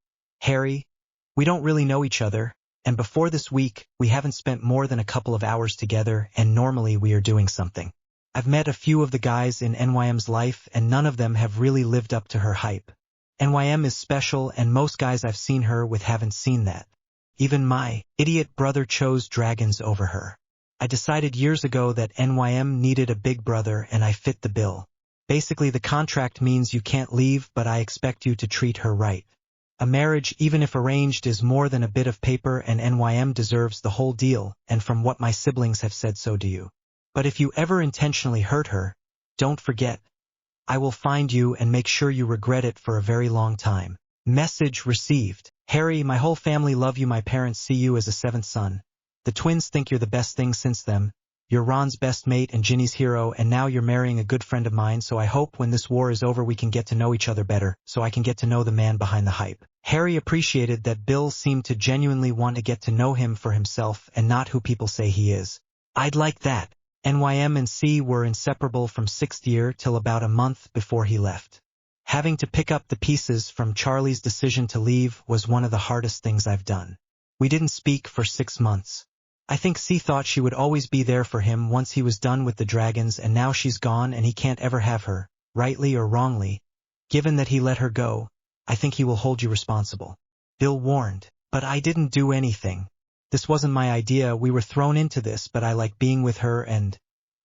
Harry, we don't really know each other, and before this week, we haven't spent more than a couple of hours together, and normally we are doing something. I've met a few of the guys in NYM's life, and none of them have really lived up to her hype. NYM is special, and most guys I've seen her with haven't seen that. Even my idiot brother chose dragons over her. I decided years ago that NYM needed a big brother, and I fit the bill. Basically, the contract means you can't leave, but I expect you to treat her right. A marriage, even if arranged, is more than a bit of paper, and NYM deserves the whole deal, and from what my siblings have said, so do you. But if you ever intentionally hurt her, don't forget. I will find you and make sure you regret it for a very long time. Message received. Harry, my whole family love you. My parents see you as a 7th son. The twins think you're the best thing since them. You're Ron's best mate and Ginny's hero, and now you're marrying a good friend of mine, so I hope when this war is over we can get to know each other better, so I can get to know the man behind the hype. Harry appreciated that Bill seemed to genuinely want to get to know him for himself and not who people say he is. I'd like that. NYM and C were inseparable from 6th year till about a month before he left. Having to pick up the pieces from Charlie's decision to leave was one of the hardest things I've done. We didn't speak for 6 months. I think C thought she would always be there for him once he was done with the dragons, and now she's gone and he can't ever have her, rightly or wrongly. Given that he let her go, I think he will hold you responsible. Bill warned, but I didn't do anything. This wasn't my idea, we were thrown into this, but I like being with her, and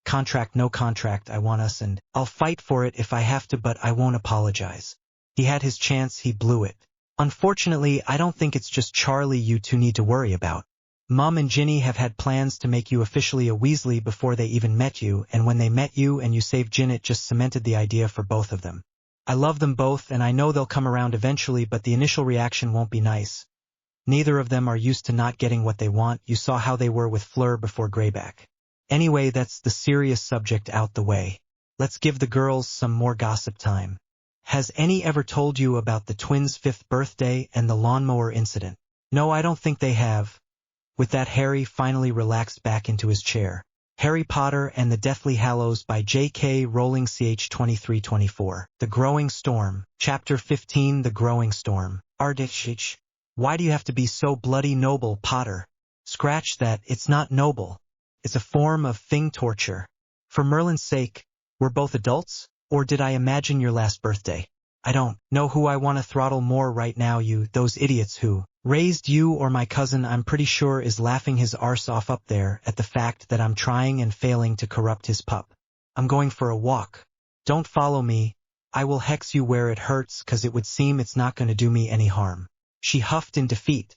contract no contract, I want us, and I'll fight for it if I have to, but I won't apologize. He had his chance, he blew it. Unfortunately, I don't think it's just Charlie you two need to worry about. Mum and Ginny have had plans to make you officially a Weasley before they even met you, and when they met you and you saved Gin, it just cemented the idea for both of them. I love them both, and I know they'll come around eventually, but the initial reaction won't be nice. Neither of them are used to not getting what they want. You saw how they were with Fleur before Greyback. Anyway, that's the serious subject out the way. Let's give the girls some more gossip time. Has any ever told you about the twins' 5th birthday and the lawnmower incident? No, I don't think they have. With that, Harry finally relaxed back into his chair. Harry Potter and the Deathly Hallows by J.K. Rowling, ch. 2324. The Growing Storm. Chapter 15. The Growing Storm. Ardishich. Why do you have to be so bloody noble, Potter? Scratch that, it's not noble. It's a form of thing torture. For Merlin's sake, we're both adults? Or did I imagine your last birthday? I don't know who I want to throttle more right now, you, those idiots who raised you, or my cousin I'm pretty sure is laughing his arse off up there at the fact that I'm trying and failing to corrupt his pup. I'm going for a walk. Don't follow me. I will hex you where it hurts, 'cause it would seem it's not going to do me any harm. She huffed in defeat,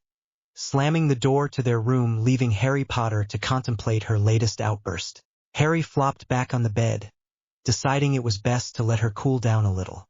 slamming the door to their room, leaving Harry Potter to contemplate her latest outburst. Harry flopped back on the bed, deciding it was best to let her cool down a little.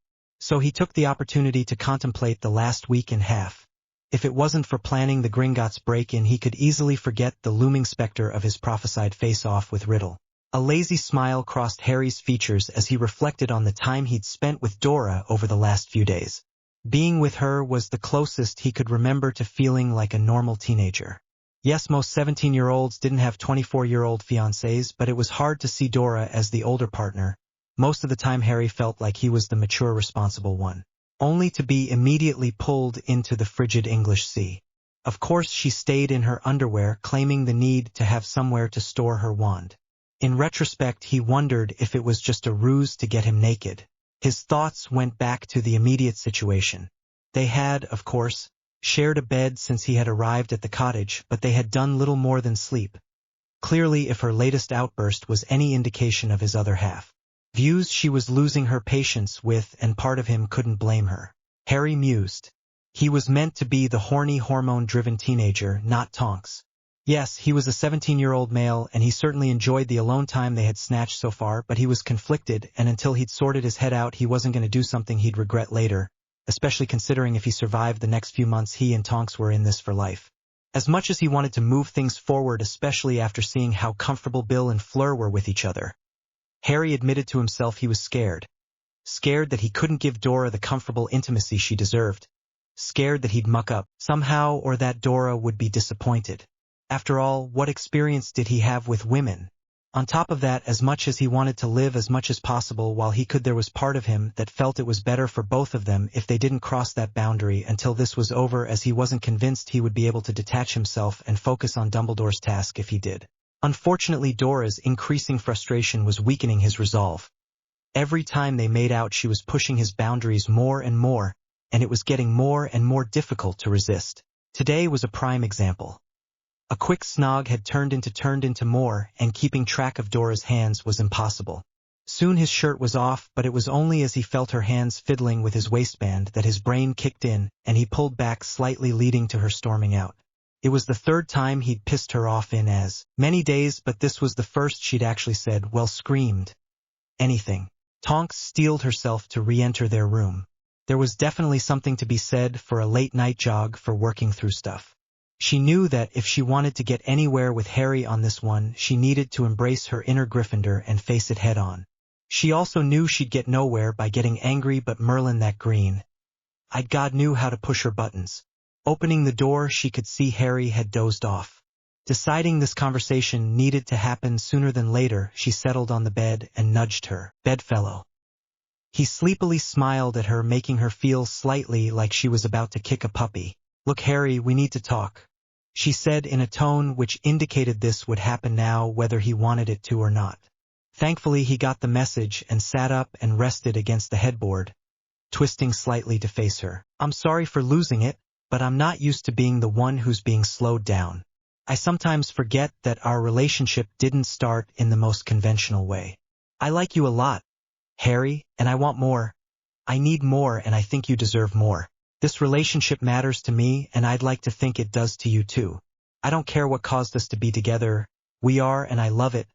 So he took the opportunity to contemplate the last week and a half. If it wasn't for planning the Gringotts break-in, he could easily forget the looming specter of his prophesied face-off with Riddle. A lazy smile crossed Harry's features as he reflected on the time he'd spent with Dora over the last few days. Being with her was the closest he could remember to feeling like a normal teenager. Yes, most 17-year-olds didn't have 24-year-old fiancés, but it was hard to see Dora as the older partner. Most of the time Harry felt like he was the mature, responsible one, only to be immediately pulled into the frigid English Sea. Of course, she stayed in her underwear, claiming the need to have somewhere to store her wand. In retrospect, he wondered if it was just a ruse to get him naked. His thoughts went back to the immediate situation. They had, of course, shared a bed since he had arrived at the cottage, but they had done little more than sleep. Clearly, if her latest outburst was any indication of his other half, views she was losing her patience with, and part of him couldn't blame her. Harry mused. He was meant to be the horny, hormone-driven teenager, not Tonks. Yes, he was a 17-year-old male, and he certainly enjoyed the alone time they had snatched so far, but he was conflicted, and until he'd sorted his head out, he wasn't going to do something he'd regret later, especially considering if he survived the next few months, he and Tonks were in this for life. As much as he wanted to move things forward, especially after seeing how comfortable Bill and Fleur were with each other, Harry admitted to himself he was scared. Scared that he couldn't give Dora the comfortable intimacy she deserved. Scared that he'd muck up somehow, or that Dora would be disappointed. After all, what experience did he have with women? On top of that, as much as he wanted to live as much as possible while he could, there was part of him that felt it was better for both of them if they didn't cross that boundary until this was over, as he wasn't convinced he would be able to detach himself and focus on Dumbledore's task if he did. Unfortunately, Dora's increasing frustration was weakening his resolve. Every time they made out, she was pushing his boundaries more and more, and it was getting more and more difficult to resist. Today was a prime example. A quick snog had turned into more, and keeping track of Dora's hands was impossible. Soon his shirt was off, but it was only as he felt her hands fiddling with his waistband that his brain kicked in, and he pulled back slightly, leading to her storming out. It was the third time he'd pissed her off in as many days, but this was the first she'd actually said, well, screamed anything. Tonks steeled herself to re-enter their room. There was definitely something to be said for a late-night jog for working through stuff. She knew that if she wanted to get anywhere with Harry on this one, she needed to embrace her inner Gryffindor and face it head-on. She also knew she'd get nowhere by getting angry, but Merlin, that green-eyed god, knew how to push her buttons. Opening the door, she could see Harry had dozed off. Deciding this conversation needed to happen sooner than later, she settled on the bed and nudged her bedfellow. He sleepily smiled at her, making her feel slightly like she was about to kick a puppy. Look, Harry, we need to talk, she said in a tone which indicated this would happen now, whether he wanted it to or not. Thankfully, he got the message and sat up and rested against the headboard, twisting slightly to face her. I'm sorry for losing it, but I'm not used to being the one who's being slowed down. I sometimes forget that our relationship didn't start in the most conventional way. I like you a lot, Harry, and I want more. I need more, and I think you deserve more. This relationship matters to me, and I'd like to think it does to you too. I don't care what caused us to be together. We are, and I love it.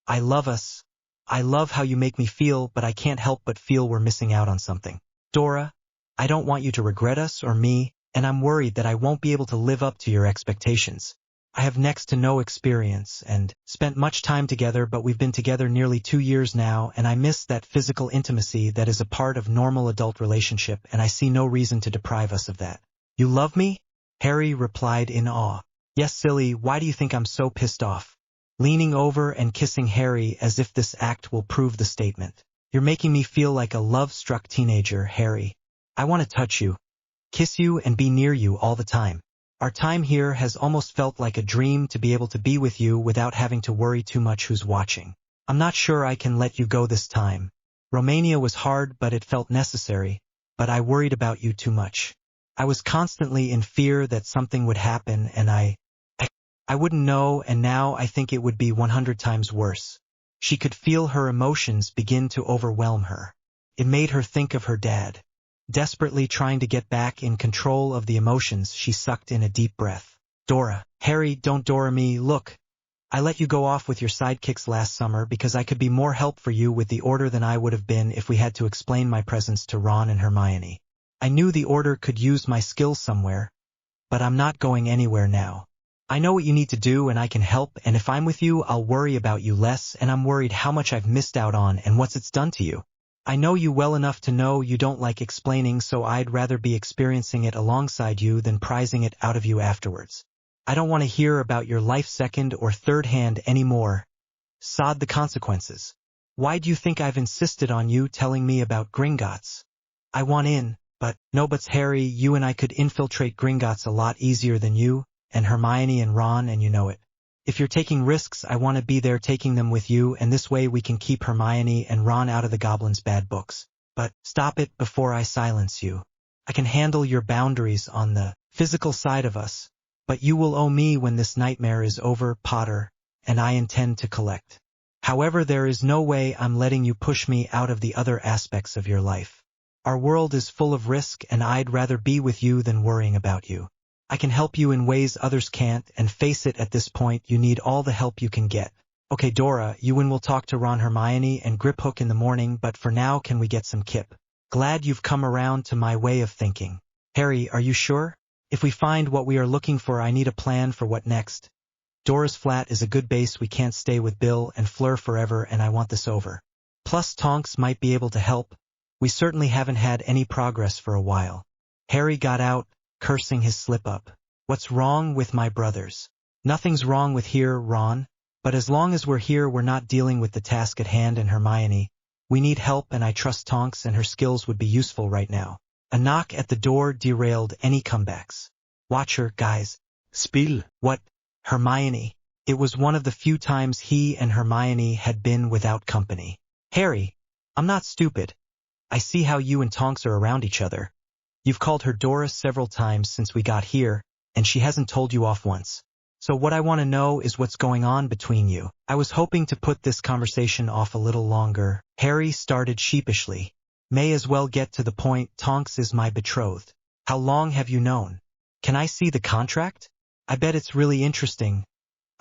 I love us. I love how you make me feel, but I can't help but feel we're missing out on something. Dora, I don't want you to regret us or me, and I'm worried that I won't be able to live up to your expectations. I have next to no experience and spent much time together, but we've been together nearly 2 years now, and I miss that physical intimacy that is a part of normal adult relationship, and I see no reason to deprive us of that. You love me? Harry replied in awe. Yes, silly, why do you think I'm so pissed off? Leaning over and kissing Harry as if this act will prove the statement. You're making me feel like a love-struck teenager, Harry. I want to touch you, kiss you, and be near you all the time. Our time here has almost felt like a dream, to be able to be with you without having to worry too much who's watching. I'm not sure I can let you go this time. Romania was hard, but it felt necessary, but I worried about you too much. I was constantly in fear that something would happen and I wouldn't know, and now I think it would be 100 times worse. She could feel her emotions begin to overwhelm her. It made her think of her dad. Desperately trying to get back in control of the emotions, she sucked in a deep breath. Dora, Harry, don't Dora me, look. I let you go off with your sidekicks last summer because I could be more help for you with the Order than I would have been if we had to explain my presence to Ron and Hermione. I knew the Order could use my skills somewhere, but I'm not going anywhere now. I know what you need to do and I can help, and if I'm with you, I'll worry about you less, and I'm worried how much I've missed out on and what's it's done to you. I know you well enough to know you don't like explaining, so I'd rather be experiencing it alongside you than prizing it out of you afterwards. I don't want to hear about your life second or third hand anymore. Sod the consequences. Why do you think I've insisted on you telling me about Gringotts? I want in, but Harry, you and I could infiltrate Gringotts a lot easier than you, and Hermione and Ron, and you know it. If you're taking risks, I want to be there taking them with you, and this way we can keep Hermione and Ron out of the goblins' bad books. But stop it before I silence you. I can handle your boundaries on the physical side of us, but you will owe me when this nightmare is over, Potter, and I intend to collect. However, there is no way I'm letting you push me out of the other aspects of your life. Our world is full of risk, and I'd rather be with you than worrying about you. I can help you in ways others can't, and face it, at this point you need all the help you can get. Okay, Dora, you and we'll talk to Ron, Hermione, and Griphook in the morning, but for now can we get some kip? Glad you've come around to my way of thinking. Harry, are you sure? If we find what we are looking for, I need a plan for what next. Dora's flat is a good base. We can't stay with Bill and Fleur forever, and I want this over. Plus Tonks might be able to help. We certainly haven't had any progress for a while. Harry got out, cursing his slip-up. What's wrong with my brothers? Nothing's wrong with here, Ron. But as long as we're here, we're not dealing with the task at hand, and Hermione. We need help, and I trust Tonks, and her skills would be useful right now. A knock at the door derailed any comebacks. Watch her, guys. Spiel. What? Hermione. It was one of the few times he and Hermione had been without company. Harry, I'm not stupid. I see how you and Tonks are around each other. You've called her Dora several times since we got here, and she hasn't told you off once. So what I want to know is what's going on between you. I was hoping to put this conversation off a little longer. Harry started sheepishly. May as well get to the point. Tonks is my betrothed. How long have you known? Can I see the contract? I bet it's really interesting.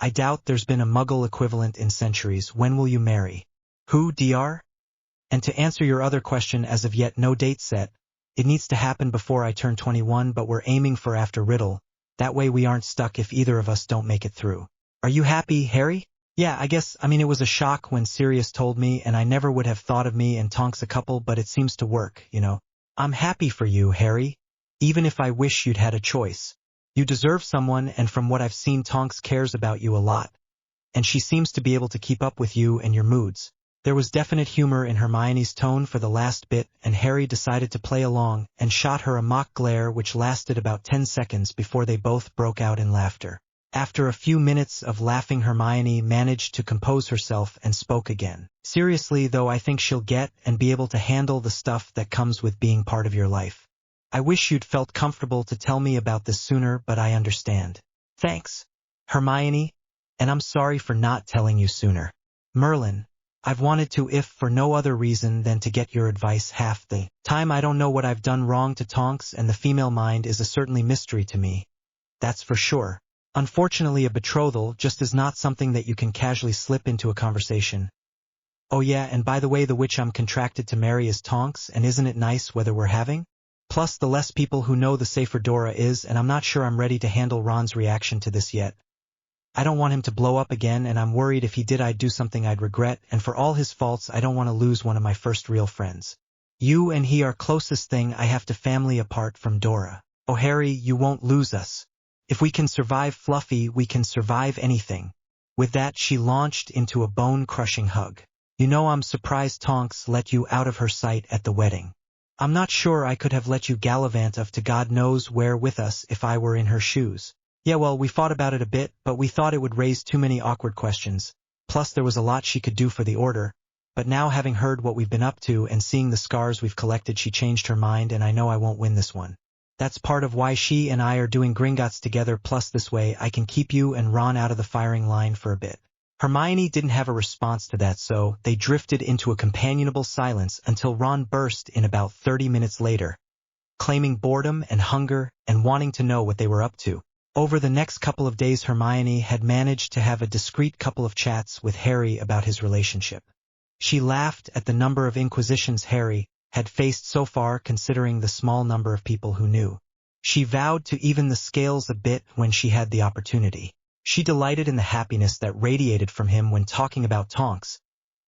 I doubt there's been a muggle equivalent in centuries. When will you marry? Who, Dr? And to answer your other question, as of yet no date set. It needs to happen before I turn 21, but we're aiming for after Riddle. That way we aren't stuck if either of us don't make it through. Are you happy, Harry? Yeah, I mean it was a shock when Sirius told me, and I never would have thought of me and Tonks a couple, but it seems to work, you know. I'm happy for you, Harry. Even if I wish you'd had a choice. You deserve someone, and from what I've seen, Tonks cares about you a lot. And she seems to be able to keep up with you and your moods. There was definite humor in Hermione's tone for the last bit, and Harry decided to play along and shot her a mock glare which lasted about 10 seconds before they both broke out in laughter. After a few minutes of laughing, Hermione managed to compose herself and spoke again. Seriously though, I think she'll get and be able to handle the stuff that comes with being part of your life. I wish you'd felt comfortable to tell me about this sooner, but I understand. Thanks, Hermione, and I'm sorry for not telling you sooner. Merlin. I've wanted to, if for no other reason than to get your advice half the time. I don't know what I've done wrong to Tonks, and the female mind is a certainly mystery to me. That's for sure. Unfortunately, a betrothal just is not something that you can casually slip into a conversation. Oh yeah, and by the way, the witch I'm contracted to marry is Tonks, and isn't it nice whether we're having? Plus, the less people who know, the safer Dora is, and I'm not sure I'm ready to handle Ron's reaction to this yet. I don't want him to blow up again, and I'm worried if he did I'd do something I'd regret, and for all his faults I don't want to lose one of my first real friends. You and he are closest thing I have to family apart from Dora. Oh Harry, you won't lose us. If we can survive Fluffy, we can survive anything. With that she launched into a bone-crushing hug. You know, I'm surprised Tonks let you out of her sight at the wedding. I'm not sure I could have let you gallivant off to God knows where with us if I were in her shoes. Yeah, well, we fought about it a bit, but we thought it would raise too many awkward questions. Plus, there was a lot she could do for the Order. But now, having heard what we've been up to and seeing the scars we've collected, she changed her mind, and I know I won't win this one. That's part of why she and I are doing Gringotts together, plus this way I can keep you and Ron out of the firing line for a bit. Hermione didn't have a response to that, so they drifted into a companionable silence until Ron burst in about 30 minutes later, claiming boredom and hunger and wanting to know what they were up to. Over the next couple of days Hermione had managed to have a discreet couple of chats with Harry about his relationship. She laughed at the number of inquisitions Harry had faced so far considering the small number of people who knew. She vowed to even the scales a bit when she had the opportunity. She delighted in the happiness that radiated from him when talking about Tonks.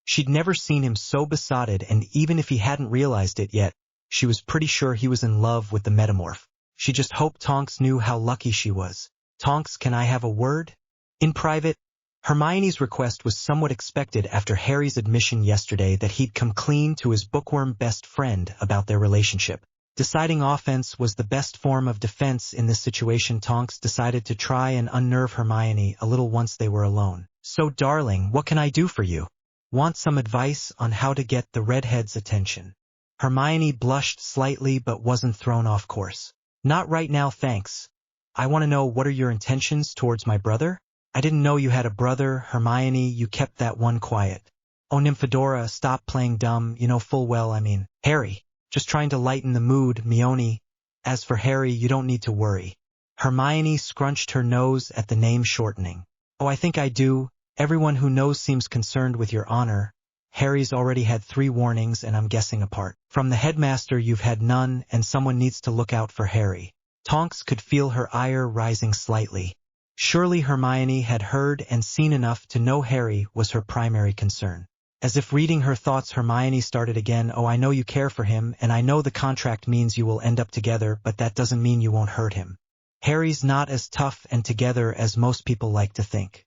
She'd never seen him so besotted, and even if he hadn't realized it yet, she was pretty sure he was in love with the metamorph. She just hoped Tonks knew how lucky she was. "Tonks, can I have a word?" In private, Hermione's request was somewhat expected after Harry's admission yesterday that he'd come clean to his bookworm best friend about their relationship. Deciding offense was the best form of defense in this situation, Tonks decided to try and unnerve Hermione a little once they were alone. "So darling, what can I do for you? Want some advice on how to get the redhead's attention?" Hermione blushed slightly but wasn't thrown off course. "Not right now, thanks. I want to know, what are your intentions towards my brother?" "I didn't know you had a brother, Hermione. You kept that one quiet." "Oh, Nymphadora, stop playing dumb. You know full well I mean." "Harry, just trying to lighten the mood, Mione. As for Harry, you don't need to worry." Hermione scrunched her nose at the name shortening. "Oh, I think I do. Everyone who knows seems concerned with your honor. Harry's already had 3 warnings, and I'm guessing apart from the headmaster you've had none, and someone needs to look out for Harry." Tonks could feel her ire rising slightly. Surely Hermione had heard and seen enough to know Harry was her primary concern. As if reading her thoughts, Hermione started again. "Oh, I know you care for him, and I know the contract means you will end up together, but that doesn't mean you won't hurt him. Harry's not as tough and together as most people like to think.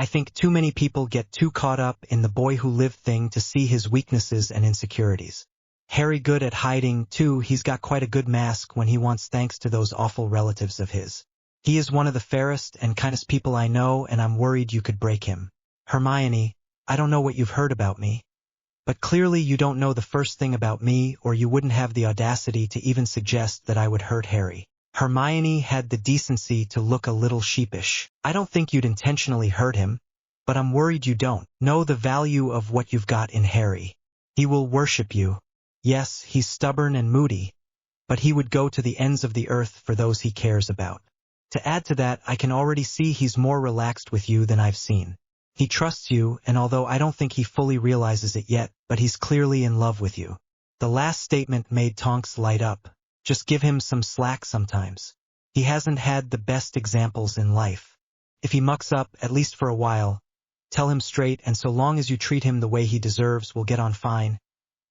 I think too many people get too caught up in the boy who lived thing to see his weaknesses and insecurities. Harry good at hiding, too. He's got quite a good mask when he wants, thanks to those awful relatives of his. He is one of the fairest and kindest people I know, and I'm worried you could break him." "Hermione, I don't know what you've heard about me. But clearly you don't know the first thing about me, or you wouldn't have the audacity to even suggest that I would hurt Harry." Hermione had the decency to look a little sheepish. "I don't think you'd intentionally hurt him, but I'm worried you don't know the value of what you've got in Harry. He will worship you. Yes, he's stubborn and moody, but he would go to the ends of the earth for those he cares about. To add to that, I can already see he's more relaxed with you than I've seen. He trusts you, and although I don't think he fully realizes it yet, but he's clearly in love with you." The last statement made Tonks light up. Just give him some slack sometimes. He hasn't had the best examples in life. If he mucks up, at least for a while, tell him straight, and so long as you treat him the way he deserves, we'll get on fine.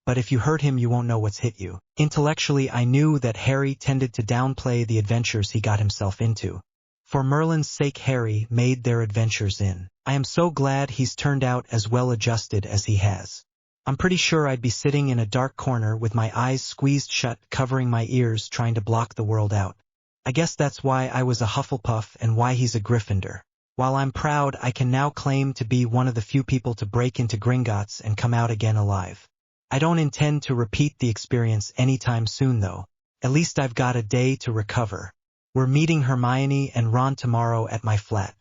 But if you hurt him, you won't know what's hit you. Intellectually, I knew that Harry tended to downplay the adventures he got himself into. For Merlin's sake, Harry made their adventures in. I am so glad he's turned out as well adjusted as he has. I'm pretty sure I'd be sitting in a dark corner with my eyes squeezed shut, covering my ears, trying to block the world out. I guess that's why I was a Hufflepuff and why he's a Gryffindor. While I'm proud, I can now claim to be one of the few people to break into Gringotts and come out again alive. I don't intend to repeat the experience anytime soon, though. At least I've got a day to recover. We're meeting Hermione and Ron tomorrow at my flat.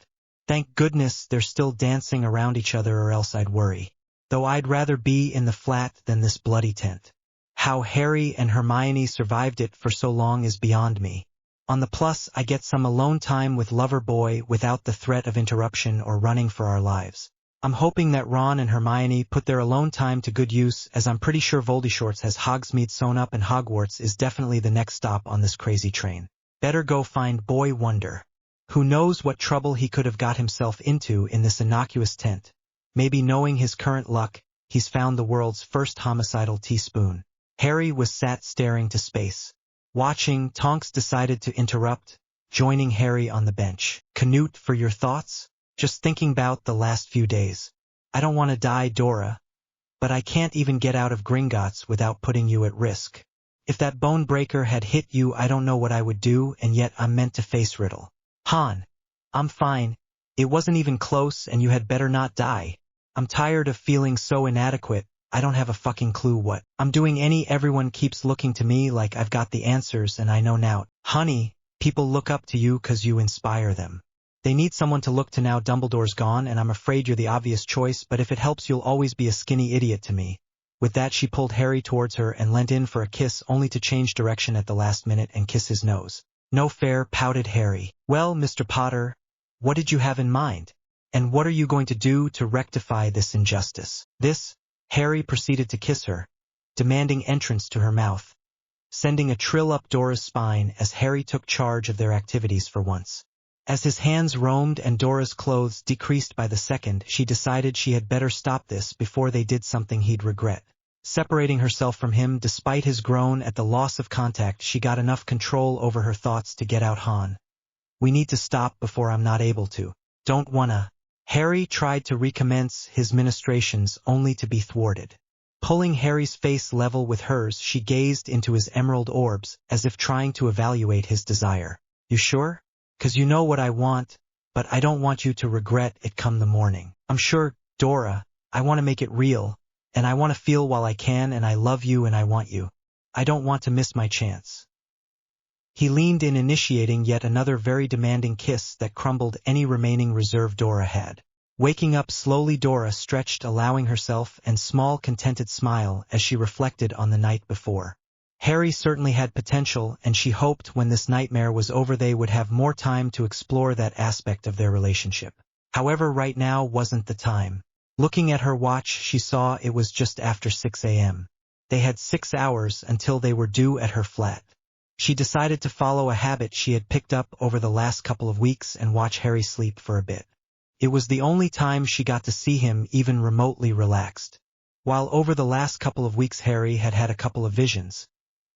Thank goodness they're still dancing around each other, or else I'd worry. Though I'd rather be in the flat than this bloody tent. How Harry and Hermione survived it for so long is beyond me. On the plus, I get some alone time with Lover Boy without the threat of interruption or running for our lives. I'm hoping that Ron and Hermione put their alone time to good use, as I'm pretty sure Voldemort has Hogsmeade sewn up and Hogwarts is definitely the next stop on this crazy train. Better go find Boy Wonder. Who knows what trouble he could have got himself into in this innocuous tent. Maybe, knowing his current luck, he's found the world's first homicidal teaspoon." Harry was sat staring to space. Watching, Tonks decided to interrupt, joining Harry on the bench. "Canute, for your thoughts?" "Just thinking about the last few days. I don't want to die, Dora, but I can't even get out of Gringotts without putting you at risk. If that bone breaker had hit you, I don't know what I would do, and yet I'm meant to face Riddle." "Han, I'm fine. It wasn't even close, and you had better not die. I'm tired of feeling so inadequate. I don't have a fucking clue what I'm doing. Everyone keeps looking to me like I've got the answers, and I know now. Honey, people look up to you 'cause you inspire them. They need someone to look to now. Dumbledore's gone, and I'm afraid you're the obvious choice, but if it helps, you'll always be a skinny idiot to me." With that, she pulled Harry towards her and leant in for a kiss, only to change direction at the last minute and kiss his nose. No fair, pouted Harry. Well, Mr. Potter, what did you have in mind? And what are you going to do to rectify this injustice? Harry proceeded to kiss her, demanding entrance to her mouth, sending a trill up Dora's spine as Harry took charge of their activities for once. As his hands roamed and Dora's clothes decreased by the second, she decided she had better stop this before they did something he'd regret. Separating herself from him despite his groan at the loss of contact, she got enough control over her thoughts to get out Han. We need to stop before I'm not able to. Don't wanna. Harry tried to recommence his ministrations only to be thwarted. Pulling Harry's face level with hers, she gazed into his emerald orbs, as if trying to evaluate his desire. You sure? 'Cause you know what I want, but I don't want you to regret it come the morning. I'm sure, Dora, I want to make it real, and I want to feel while I can, and I love you and I want you. I don't want to miss my chance. He leaned in, initiating yet another very demanding kiss that crumbled any remaining reserve Dora had. Waking up slowly, Dora stretched, allowing herself a small contented smile as she reflected on the night before. Harry certainly had potential, and she hoped when this nightmare was over they would have more time to explore that aspect of their relationship. However, right now wasn't the time. Looking at her watch, she saw it was just after 6 a.m. They had 6 hours until they were due at her flat. She decided to follow a habit she had picked up over the last couple of weeks and watch Harry sleep for a bit. It was the only time she got to see him even remotely relaxed. While over the last couple of weeks Harry had had a couple of visions,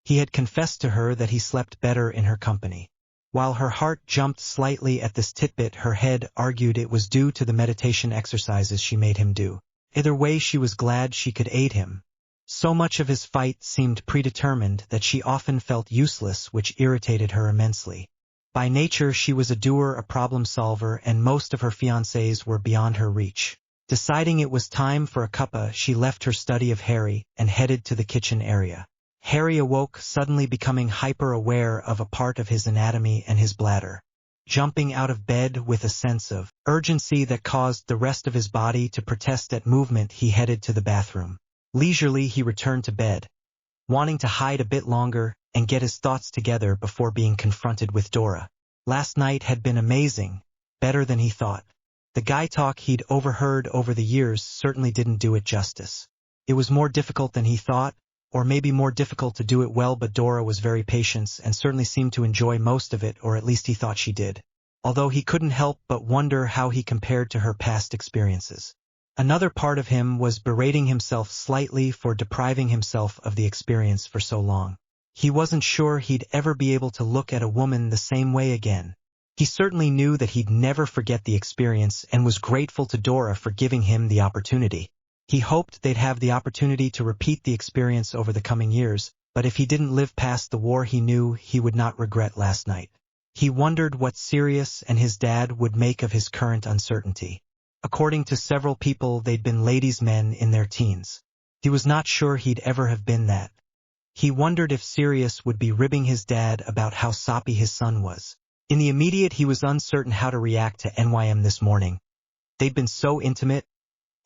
he had confessed to her that he slept better in her company. While her heart jumped slightly at this tidbit, her head argued it was due to the meditation exercises she made him do. Either way, she was glad she could aid him. So much of his fight seemed predetermined that she often felt useless, which irritated her immensely. By nature, she was a doer, a problem solver, and most of her fiancés were beyond her reach. Deciding it was time for a cuppa, she left her study of Harry and headed to the kitchen area. Harry awoke, suddenly becoming hyper-aware of a part of his anatomy and his bladder. Jumping out of bed with a sense of urgency that caused the rest of his body to protest at movement, he headed to the bathroom. Leisurely, he returned to bed, wanting to hide a bit longer and get his thoughts together before being confronted with Dora. Last night had been amazing, better than he thought. The guy talk he'd overheard over the years certainly didn't do it justice. It was more difficult than he thought, or maybe more difficult to do it well, but Dora was very patient and certainly seemed to enjoy most of it, or at least he thought she did. Although he couldn't help but wonder how he compared to her past experiences. Another part of him was berating himself slightly for depriving himself of the experience for so long. He wasn't sure he'd ever be able to look at a woman the same way again. He certainly knew that he'd never forget the experience and was grateful to Dora for giving him the opportunity. He hoped they'd have the opportunity to repeat the experience over the coming years, but if he didn't live past the war, he knew he would not regret last night. He wondered what Sirius and his dad would make of his current uncertainty. According to several people, they'd been ladies' men in their teens. He was not sure he'd ever have been that. He wondered if Sirius would be ribbing his dad about how soppy his son was. In the immediate, he was uncertain how to react to NYM this morning. They'd been so intimate,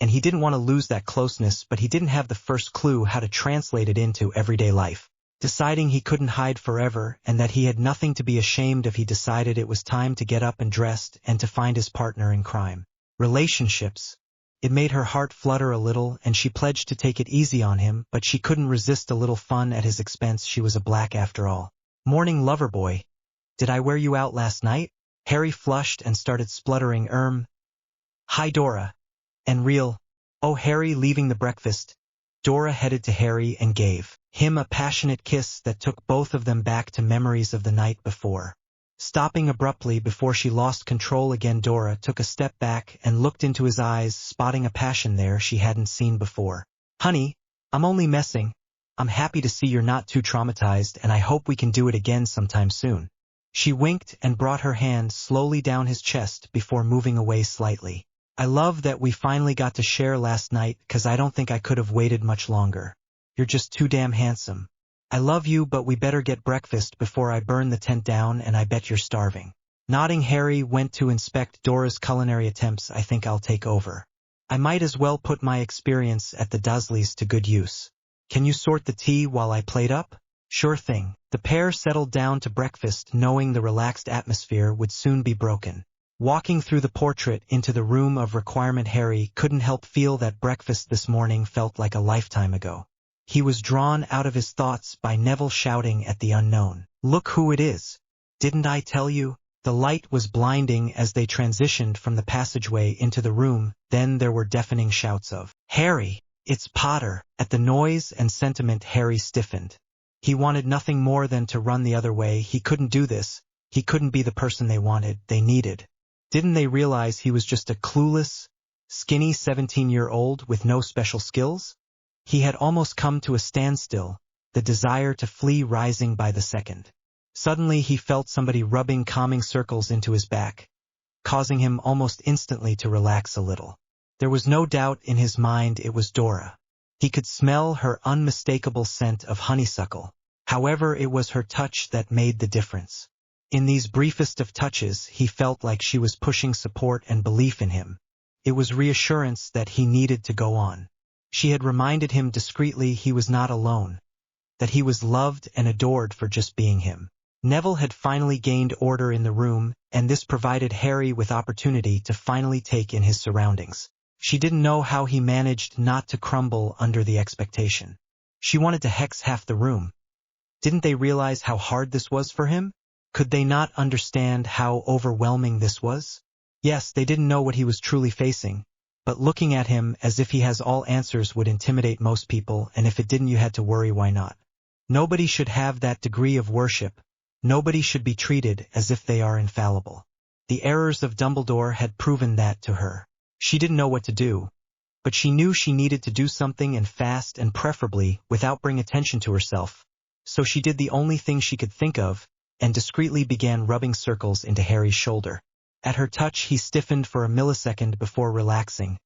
and he didn't want to lose that closeness, but he didn't have the first clue how to translate it into everyday life. Deciding he couldn't hide forever and that he had nothing to be ashamed of, he decided it was time to get up and dressed and to find his partner in crime. Relationships. It made her heart flutter a little, and she pledged to take it easy on him, but she couldn't resist a little fun at his expense. She was a black after all. Morning, lover boy. Did I wear you out last night? Harry flushed and started spluttering. Hi, Dora. And real. Oh, Harry. Leaving the breakfast, Dora headed to Harry and gave him a passionate kiss that took both of them back to memories of the night before. Stopping abruptly before she lost control again, Dora took a step back and looked into his eyes, spotting a passion there she hadn't seen before. Honey, I'm only messing. I'm happy to see you're not too traumatized, and I hope we can do it again sometime soon. She winked and brought her hand slowly down his chest before moving away slightly. I love that we finally got to share last night, 'cause I don't think I could have waited much longer. You're just too damn handsome. I love you, but we better get breakfast before I burn the tent down, and I bet you're starving. Nodding, Harry went to inspect Dora's culinary attempts. I think I'll take over. I might as well put my experience at the Dursleys to good use. Can you sort the tea while I plate up? Sure thing. The pair settled down to breakfast knowing the relaxed atmosphere would soon be broken. Walking through the portrait into the room of requirement, Harry couldn't help feel that breakfast this morning felt like a lifetime ago. He was drawn out of his thoughts by Neville shouting at the unknown. "Look who it is! Didn't I tell you?" The light was blinding as they transitioned from the passageway into the room, then there were deafening shouts of, "Harry! It's Potter!" At the noise and sentiment, Harry stiffened. He wanted nothing more than to run the other way. He couldn't do this. He couldn't be the person they needed. Didn't they realize he was just a clueless, skinny 17-year-old with no special skills? He had almost come to a standstill, the desire to flee rising by the second. Suddenly he felt somebody rubbing calming circles into his back, causing him almost instantly to relax a little. There was no doubt in his mind it was Dora. He could smell her unmistakable scent of honeysuckle. However, it was her touch that made the difference. In these briefest of touches, he felt like she was pushing support and belief in him. It was reassurance that he needed to go on. She had reminded him discreetly he was not alone, that he was loved and adored for just being him. Neville had finally gained order in the room, and this provided Harry with opportunity to finally take in his surroundings. She didn't know how he managed not to crumble under the expectation. She wanted to hex half the room. Didn't they realize how hard this was for him? Could they not understand how overwhelming this was? Yes, they didn't know what he was truly facing, but looking at him as if he has all answers would intimidate most people, and if it didn't, you had to worry. Why not? Nobody should have that degree of worship. Nobody should be treated as if they are infallible. The errors of Dumbledore had proven that to her. She didn't know what to do, but she knew she needed to do something, and fast, and preferably without bringing attention to herself. So she did the only thing she could think of, and discreetly began rubbing circles into Harry's shoulder. At her touch he stiffened for a millisecond before relaxing,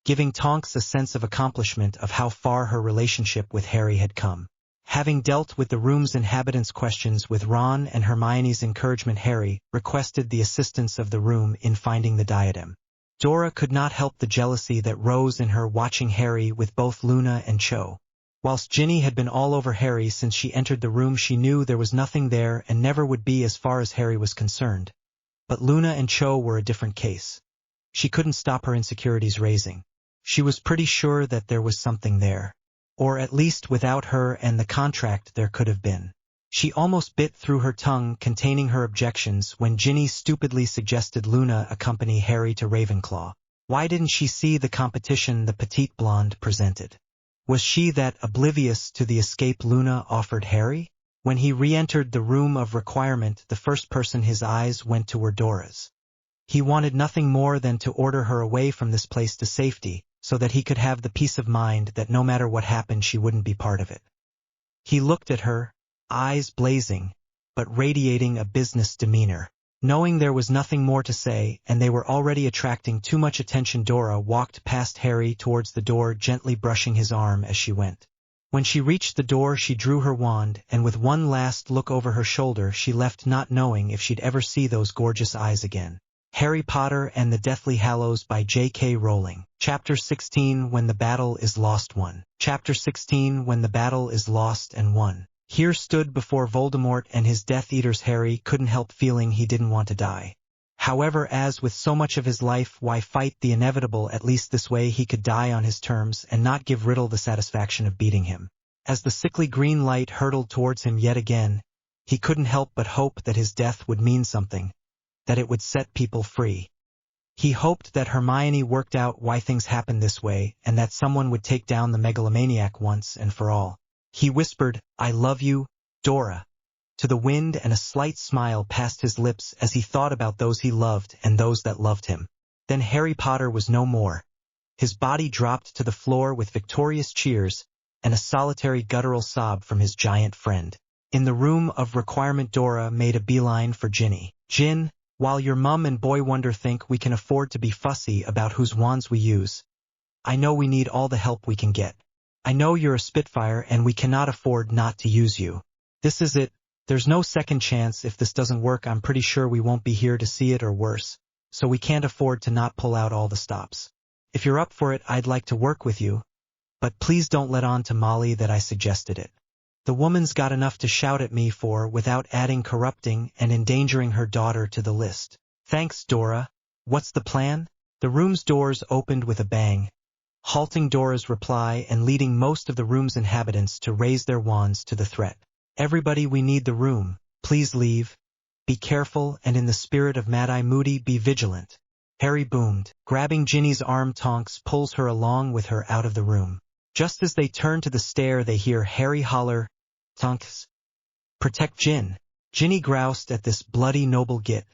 giving Tonks a sense of accomplishment of how far her relationship with Harry had come. Having dealt with the room's inhabitants' questions with Ron and Hermione's encouragement, Harry requested the assistance of the room in finding the diadem. Dora could not help the jealousy that rose in her watching Harry with both Luna and Cho. Whilst Ginny had been all over Harry since she entered the room, she knew there was nothing there and never would be as far as Harry was concerned. But Luna and Cho were a different case. She couldn't stop her insecurities raising. She was pretty sure that there was something there. Or at least without her and the contract there could have been. She almost bit through her tongue containing her objections when Ginny stupidly suggested Luna accompany Harry to Ravenclaw. Why didn't she see the competition the petite blonde presented? Was she that oblivious to the escape Luna offered Harry? When he re-entered the room of requirement, the first person his eyes went to were Dora's. He wanted nothing more than to order her away from this place to safety, so that he could have the peace of mind that no matter what happened she wouldn't be part of it. He looked at her, eyes blazing, but radiating a business demeanor. Knowing there was nothing more to say, and they were already attracting too much attention, Dora walked past Harry towards the door, gently brushing his arm as she went. When she reached the door, she drew her wand, and with one last look over her shoulder, she left, not knowing if she'd ever see those gorgeous eyes again. Harry Potter and the Deathly Hallows by J.K. Rowling. Chapter 16, When the Battle is Lost 1. Chapter 16, When the Battle is Lost and Won. Here stood before Voldemort and his Death Eaters. Harry couldn't help feeling he didn't want to die. However, as with so much of his life, why fight the inevitable? At least this way he could die on his terms and not give Riddle the satisfaction of beating him. As the sickly green light hurtled towards him yet again, he couldn't help but hope that his death would mean something, that it would set people free. He hoped that Hermione worked out why things happened this way, and that someone would take down the megalomaniac once and for all. He whispered, "I love you, Dora," to the wind, and a slight smile passed his lips as he thought about those he loved and those that loved him. Then Harry Potter was no more. His body dropped to the floor with victorious cheers and a solitary guttural sob from his giant friend. In the room of requirement, Dora made a beeline for Ginny. "Gin, while your mum and Boy Wonder think we can afford to be fussy about whose wands we use, I know we need all the help we can get. I know you're a Spitfire and we cannot afford not to use you. This is it. There's no second chance. If this doesn't work, I'm pretty sure we won't be here to see it, or worse, so we can't afford to not pull out all the stops. If you're up for it, I'd like to work with you, but please don't let on to Molly that I suggested it." The woman's got enough to shout at me for without adding corrupting and endangering her daughter to the list. Thanks, Dora. What's the plan? The room's doors opened with a bang, halting Dora's reply and leading most of the room's inhabitants to raise their wands to the threat. Everybody, we need the room. Please leave. Be careful, and in the spirit of Mad-Eye Moody, be vigilant. Harry boomed. Grabbing Ginny's arm, Tonks pulls her along with her out of the room. Just as they turn to the stair, they hear Harry holler, "Tonks, protect Gin." Ginny groused at this bloody noble git.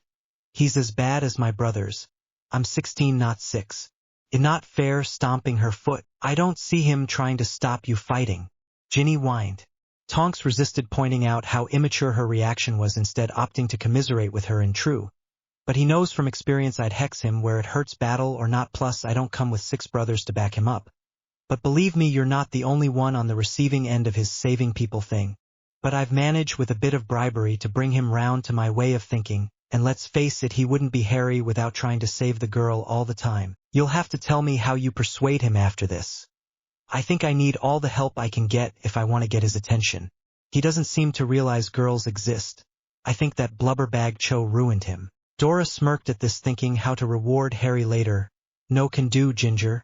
"He's as bad as my brothers. I'm 16, not 6. It not fair," stomping her foot. "I don't see him trying to stop you fighting." Ginny whined. Tonks resisted, pointing out how immature her reaction was, instead opting to commiserate with her in true. "But he knows from experience I'd hex him where it hurts, battle or not, plus I don't come with 6 brothers to back him up. But believe me, you're not the only one on the receiving end of his saving people thing. But I've managed with a bit of bribery to bring him round to my way of thinking, and let's face it, he wouldn't be Harry without trying to save the girl all the time. You'll have to tell me how you persuade him after this. I think I need all the help I can get if I want to get his attention. He doesn't seem to realize girls exist. I think that blubberbag Cho ruined him." Dora smirked at this, thinking how to reward Harry later. "No can do, Ginger.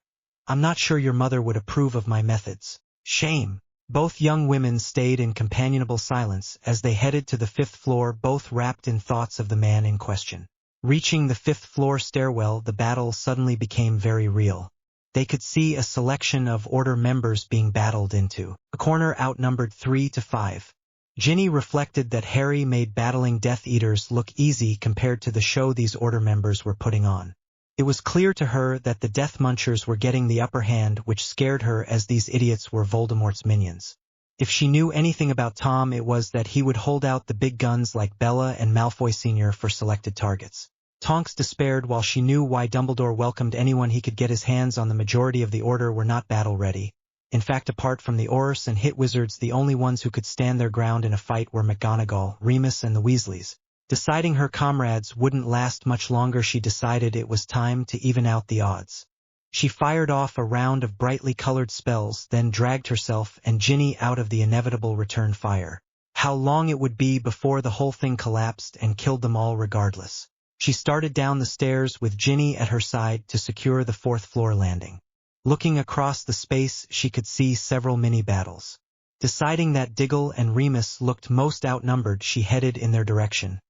I'm not sure your mother would approve of my methods." "Shame." Both young women stayed in companionable silence as they headed to the 5th floor, both wrapped in thoughts of the man in question. Reaching the 5th floor stairwell, the battle suddenly became very real. They could see a selection of Order members being battled into a corner, outnumbered 3 to 5. Ginny reflected that Harry made battling Death Eaters look easy compared to the show these Order members were putting on. It was clear to her that the Death Munchers were getting the upper hand, which scared her, as these idiots were Voldemort's minions. If she knew anything about Tom, it was that he would hold out the big guns like Bella and Malfoy Sr. for selected targets. Tonks despaired, while she knew why Dumbledore welcomed anyone he could get his hands on. The majority of the Order were not battle-ready. In fact, apart from the Aurors and Hit Wizards, the only ones who could stand their ground in a fight were McGonagall, Remus, and the Weasleys. Deciding her comrades wouldn't last much longer, she decided it was time to even out the odds. She fired off a round of brightly colored spells, then dragged herself and Ginny out of the inevitable return fire. How long it would be before the whole thing collapsed and killed them all regardless. She started down the stairs with Ginny at her side to secure the 4th floor landing. Looking across the space, she could see several mini-battles. Deciding that Diggle and Remus looked most outnumbered, she headed in their direction,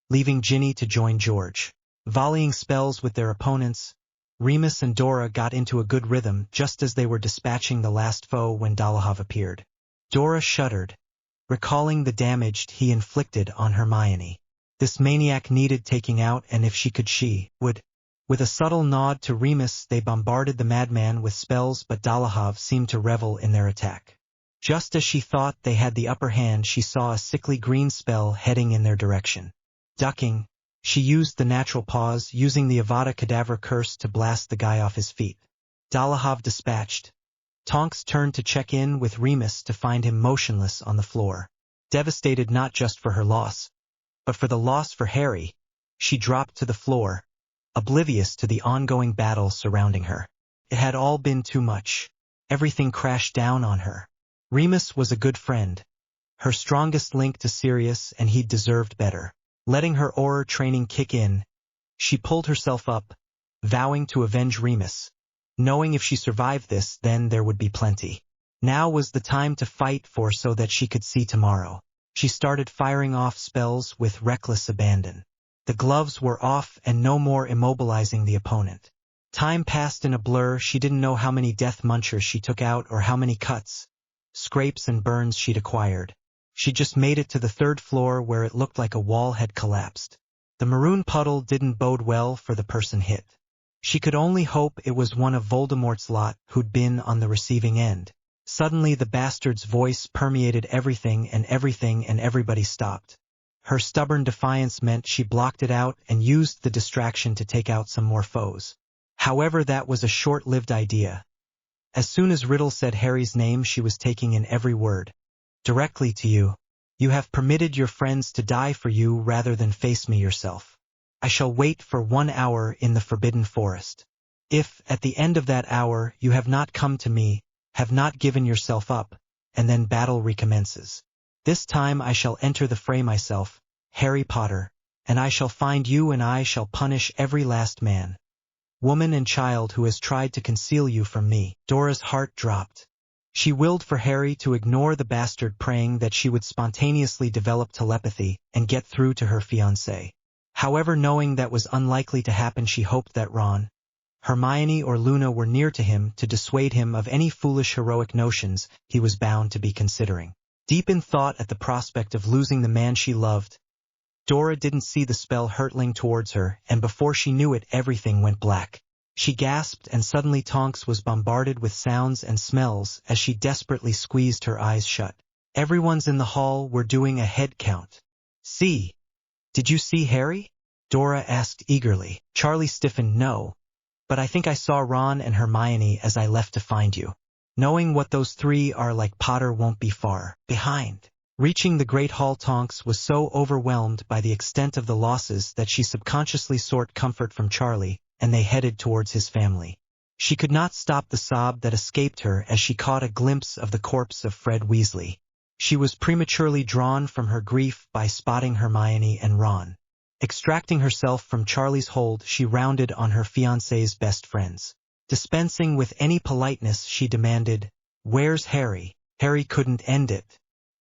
leaving Ginny to join George. Volleying spells with their opponents, Remus and Dora got into a good rhythm just as they were dispatching the last foe when Dolohov appeared. Dora shuddered, recalling the damage he inflicted on Hermione. This maniac needed taking out, and if she could, she would. With a subtle nod to Remus, they bombarded the madman with spells, but Dolohov seemed to revel in their attack. Just as she thought they had the upper hand, she saw a sickly green spell heading in their direction. Ducking, she used the natural pause, using the Avada Kedavra curse to blast the guy off his feet. Dolohov dispatched. Tonks turned to check in with Remus to find him motionless on the floor. Devastated not just for her loss, but for the loss for Harry, she dropped to the floor, oblivious to the ongoing battle surrounding her. It had all been too much. Everything crashed down on her. Remus was a good friend, her strongest link to Sirius, and he'd deserved better. Letting her Auror training kick in, she pulled herself up, vowing to avenge Remus, knowing if she survived this, then there would be plenty. Now was the time to fight for so that she could see tomorrow. She started firing off spells with reckless abandon. The gloves were off and no more immobilizing the opponent. Time passed in a blur. She didn't know how many Death Munchers she took out or how many cuts, scrapes and burns she'd acquired. She just made it to the 3rd floor, where it looked like a wall had collapsed. The maroon puddle didn't bode well for the person hit. She could only hope it was one of Voldemort's lot who'd been on the receiving end. Suddenly the bastard's voice permeated everything, and everybody stopped. Her stubborn defiance meant she blocked it out and used the distraction to take out some more foes. However, that was a short-lived idea. As soon as Riddle said Harry's name, she was taking in every word. "Directly to you. You have permitted your friends to die for you rather than face me yourself. I shall wait for 1 hour in the Forbidden Forest. If, at the end of that hour, you have not come to me, have not given yourself up, and then battle recommences." This time I shall enter the fray myself, Harry Potter, and I shall find you and I shall punish every last man, woman and child who has tried to conceal you from me." Dora's heart dropped. She willed for Harry to ignore the bastard, praying that she would spontaneously develop telepathy and get through to her fiancé. However, knowing that was unlikely to happen, she hoped that Ron, Hermione or Luna were near to him to dissuade him of any foolish heroic notions he was bound to be considering. Deep in thought at the prospect of losing the man she loved, Dora didn't see the spell hurtling towards her, and before she knew it, everything went black. She gasped, and suddenly Tonks was bombarded with sounds and smells as she desperately squeezed her eyes shut. Everyone's in the hall were doing a head count. "See? Did you see Harry?" Dora asked eagerly. Charlie stiffened. "No, but I think I saw Ron and Hermione as I left to find you." Knowing what those three are like, Potter won't be far behind. Reaching the Great Hall, Tonks was so overwhelmed by the extent of the losses that she subconsciously sought comfort from Charlie, and they headed towards his family. She could not stop the sob that escaped her as she caught a glimpse of the corpse of Fred Weasley. She was prematurely drawn from her grief by spotting Hermione and Ron. Extracting herself from Charlie's hold, she rounded on her fiancé's best friends. Dispensing with any politeness, she demanded, "Where's Harry?" Harry couldn't end it.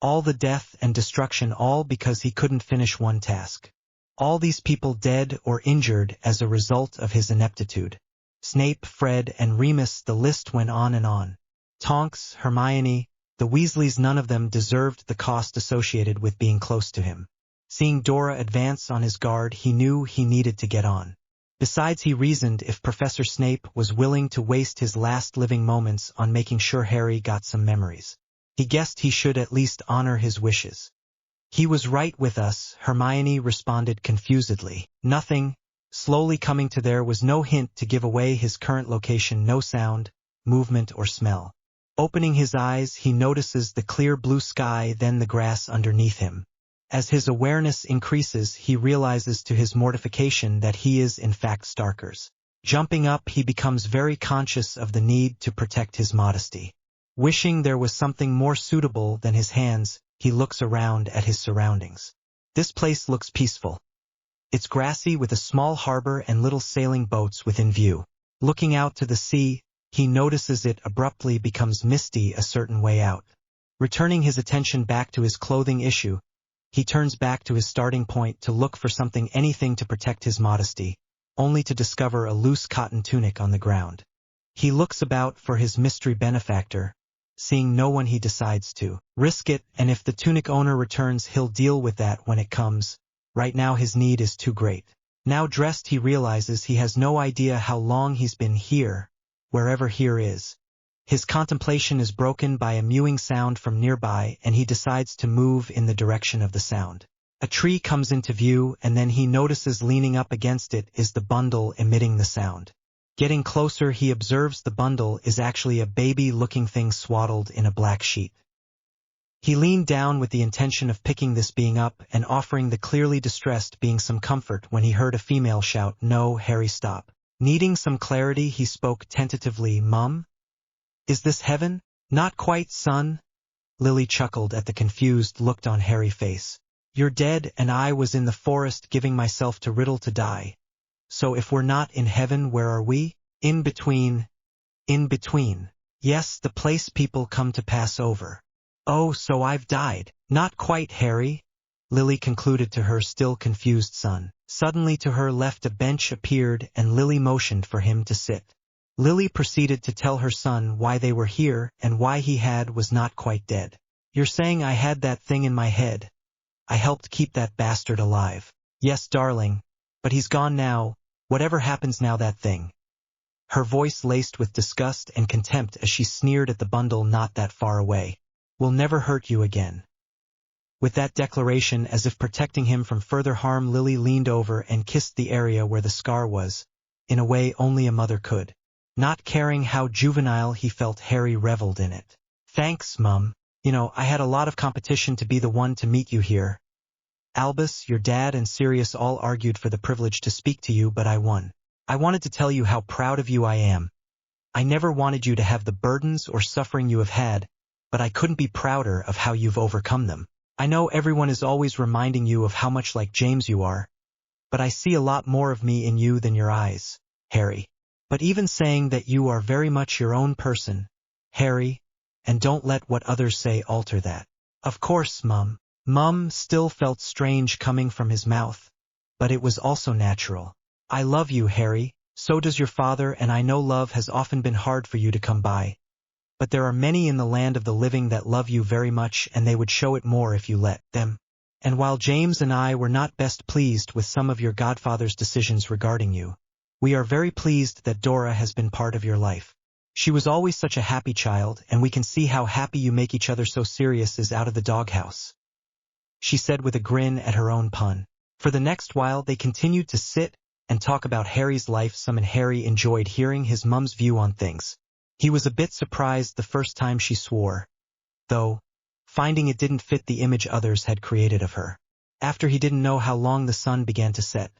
All the death and destruction, all because he couldn't finish one task. All these people dead or injured as a result of his ineptitude. Snape, Fred, and Remus, the list went on and on. Tonks, Hermione, the Weasleys, none of them deserved the cost associated with being close to him. Seeing Dora advance on his guard, he knew he needed to get on. Besides, he reasoned, if Professor Snape was willing to waste his last living moments on making sure Harry got some memories, he guessed he should at least honor his wishes. "He was right with us," Hermione responded confusedly. "Nothing." Slowly coming to, there was no hint to give away his current location, no sound, movement, or smell. Opening his eyes, he notices the clear blue sky, then the grass underneath him. As his awareness increases, he realizes to his mortification that he is in fact Starkers. Jumping up, he becomes very conscious of the need to protect his modesty. Wishing there was something more suitable than his hands, he looks around at his surroundings. This place looks peaceful. It's grassy with a small harbor and little sailing boats within view. Looking out to the sea, he notices it abruptly becomes misty a certain way out. Returning his attention back to his clothing issue, he turns back to his starting point to look for something, anything to protect his modesty, only to discover a loose cotton tunic on the ground. He looks about for his mystery benefactor. Seeing no one, he decides to risk it, and if the tunic owner returns, he'll deal with that when it comes. Right now his need is too great. Now dressed, he realizes he has no idea how long he's been here, wherever here is. His contemplation is broken by a mewing sound from nearby, and he decides to move in the direction of the sound. A tree comes into view, and then he notices leaning up against it is the bundle emitting the sound. Getting closer, he observes the bundle is actually a baby-looking thing swaddled in a black sheet. He leaned down with the intention of picking this being up and offering the clearly distressed being some comfort when he heard a female shout, "No, Harry, stop." Needing some clarity, he spoke tentatively, "Mum? Is this heaven?" "Not quite, son." Lily chuckled at the confused look on Harry's face. "You're dead, and I was in the forest giving myself to Riddle to die. So if we're not in heaven, where are we?" "In between." "In between." "Yes, the place people come to pass over." "Oh, so I've died." "Not quite, Harry," Lily concluded to her still confused son. Suddenly to her left a bench appeared, and Lily motioned for him to sit. Lily proceeded to tell her son why they were here and why he was not quite dead. "You're saying I had that thing in my head. I helped keep that bastard alive." "Yes, darling. But he's gone now. Whatever happens now, that thing." Her voice laced with disgust and contempt as she sneered at the bundle not that far away. "Will never hurt you again." With that declaration, as if protecting him from further harm, Lily leaned over and kissed the area where the scar was, in a way only a mother could. Not caring how juvenile he felt, Harry reveled in it. "Thanks, Mum. You know, I had a lot of competition to be the one to meet you here. Albus, your dad, and Sirius all argued for the privilege to speak to you, but I won. I wanted to tell you how proud of you I am. I never wanted you to have the burdens or suffering you have had, but I couldn't be prouder of how you've overcome them." I know everyone is always reminding you of how much like James you are, but I see a lot more of me in you than your eyes, Harry. But even saying that you are very much your own person, Harry, and don't let what others say alter that. Of course, Mum. Mum still felt strange coming from his mouth, but it was also natural. I love you, Harry, so does your father, and I know love has often been hard for you to come by. But there are many in the land of the living that love you very much, and they would show it more if you let them. And while James and I were not best pleased with some of your godfather's decisions regarding you, we are very pleased that Dora has been part of your life. She was always such a happy child, and we can see how happy you make each other, so Sirius is out of the doghouse, she said with a grin at her own pun. For the next while they continued to sit and talk about Harry's life some, and Harry enjoyed hearing his mum's view on things. He was a bit surprised the first time she swore, though, finding it didn't fit the image others had created of her. After he didn't know how long the sun began to set,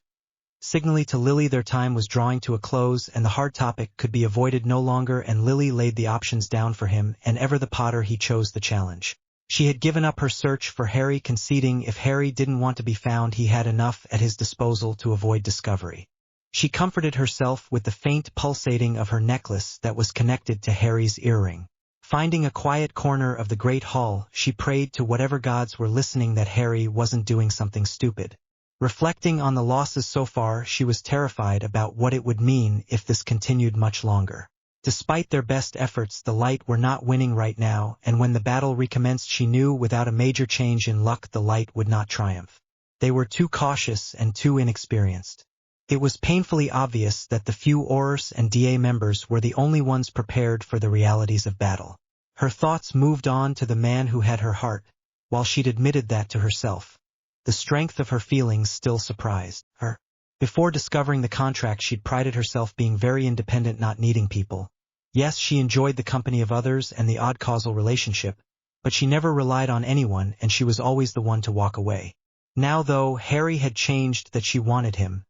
signally to Lily their time was drawing to a close and the hard topic could be avoided no longer, and Lily laid the options down for him, and ever the Potter he chose the challenge. She had given up her search for Harry, conceding if Harry didn't want to be found he had enough at his disposal to avoid discovery. She comforted herself with the faint pulsating of her necklace that was connected to Harry's earring. Finding a quiet corner of the great hall, she prayed to whatever gods were listening that Harry wasn't doing something stupid. Reflecting on the losses so far, she was terrified about what it would mean if this continued much longer. Despite their best efforts, the light were not winning right now, and when the battle recommenced she knew without a major change in luck the light would not triumph. They were too cautious and too inexperienced. It was painfully obvious that the few Aurors and DA members were the only ones prepared for the realities of battle. Her thoughts moved on to the man who had her heart, while she'd admitted that to herself. The strength of her feelings still surprised her. Before discovering the contract, she'd prided herself being very independent, not needing people. Yes, she enjoyed the company of others and the odd causal relationship, but she never relied on anyone, and she was always the one to walk away. Now, though, Harry had changed that she wanted him.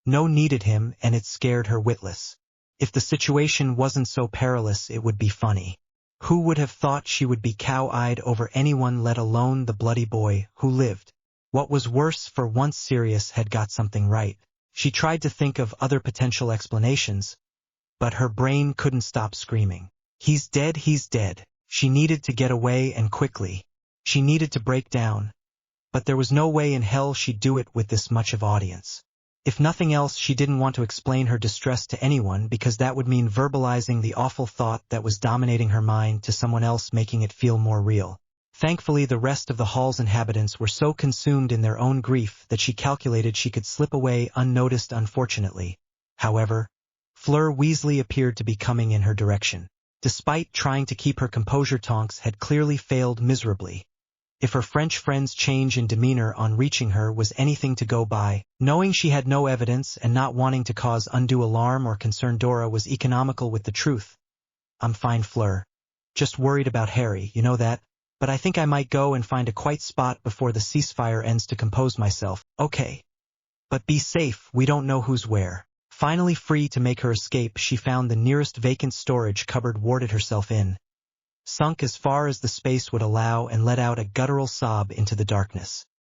No needed him, and it scared her witless. If the situation wasn't so perilous, it would be funny. Who would have thought she would be cow-eyed over anyone, let alone the bloody boy who lived? What was worse, for once Sirius had got something right. She tried to think of other potential explanations, but her brain couldn't stop screaming. He's dead, he's dead. She needed to get away, and quickly. She needed to break down. But there was no way in hell she'd do it with this much of audience. If nothing else, she didn't want to explain her distress to anyone, because that would mean verbalizing the awful thought that was dominating her mind to someone else, making it feel more real. Thankfully, the rest of the hall's inhabitants were so consumed in their own grief that she calculated she could slip away unnoticed. Unfortunately, however, Fleur Weasley appeared to be coming in her direction. Despite trying to keep her composure, Tonks had clearly failed miserably. If her French friend's change in demeanor on reaching her was anything to go by, knowing she had no evidence and not wanting to cause undue alarm or concern Dora was economical with the truth. I'm fine, Fleur. Just worried about Harry, you know that? But I think I might go and find a quiet spot before the ceasefire ends to compose myself. Okay. But be safe, we don't know who's where. Finally free to make her escape, she found the nearest vacant storage cupboard, warded herself in, sunk as far as the space would allow, and let out a guttural sob into the darkness.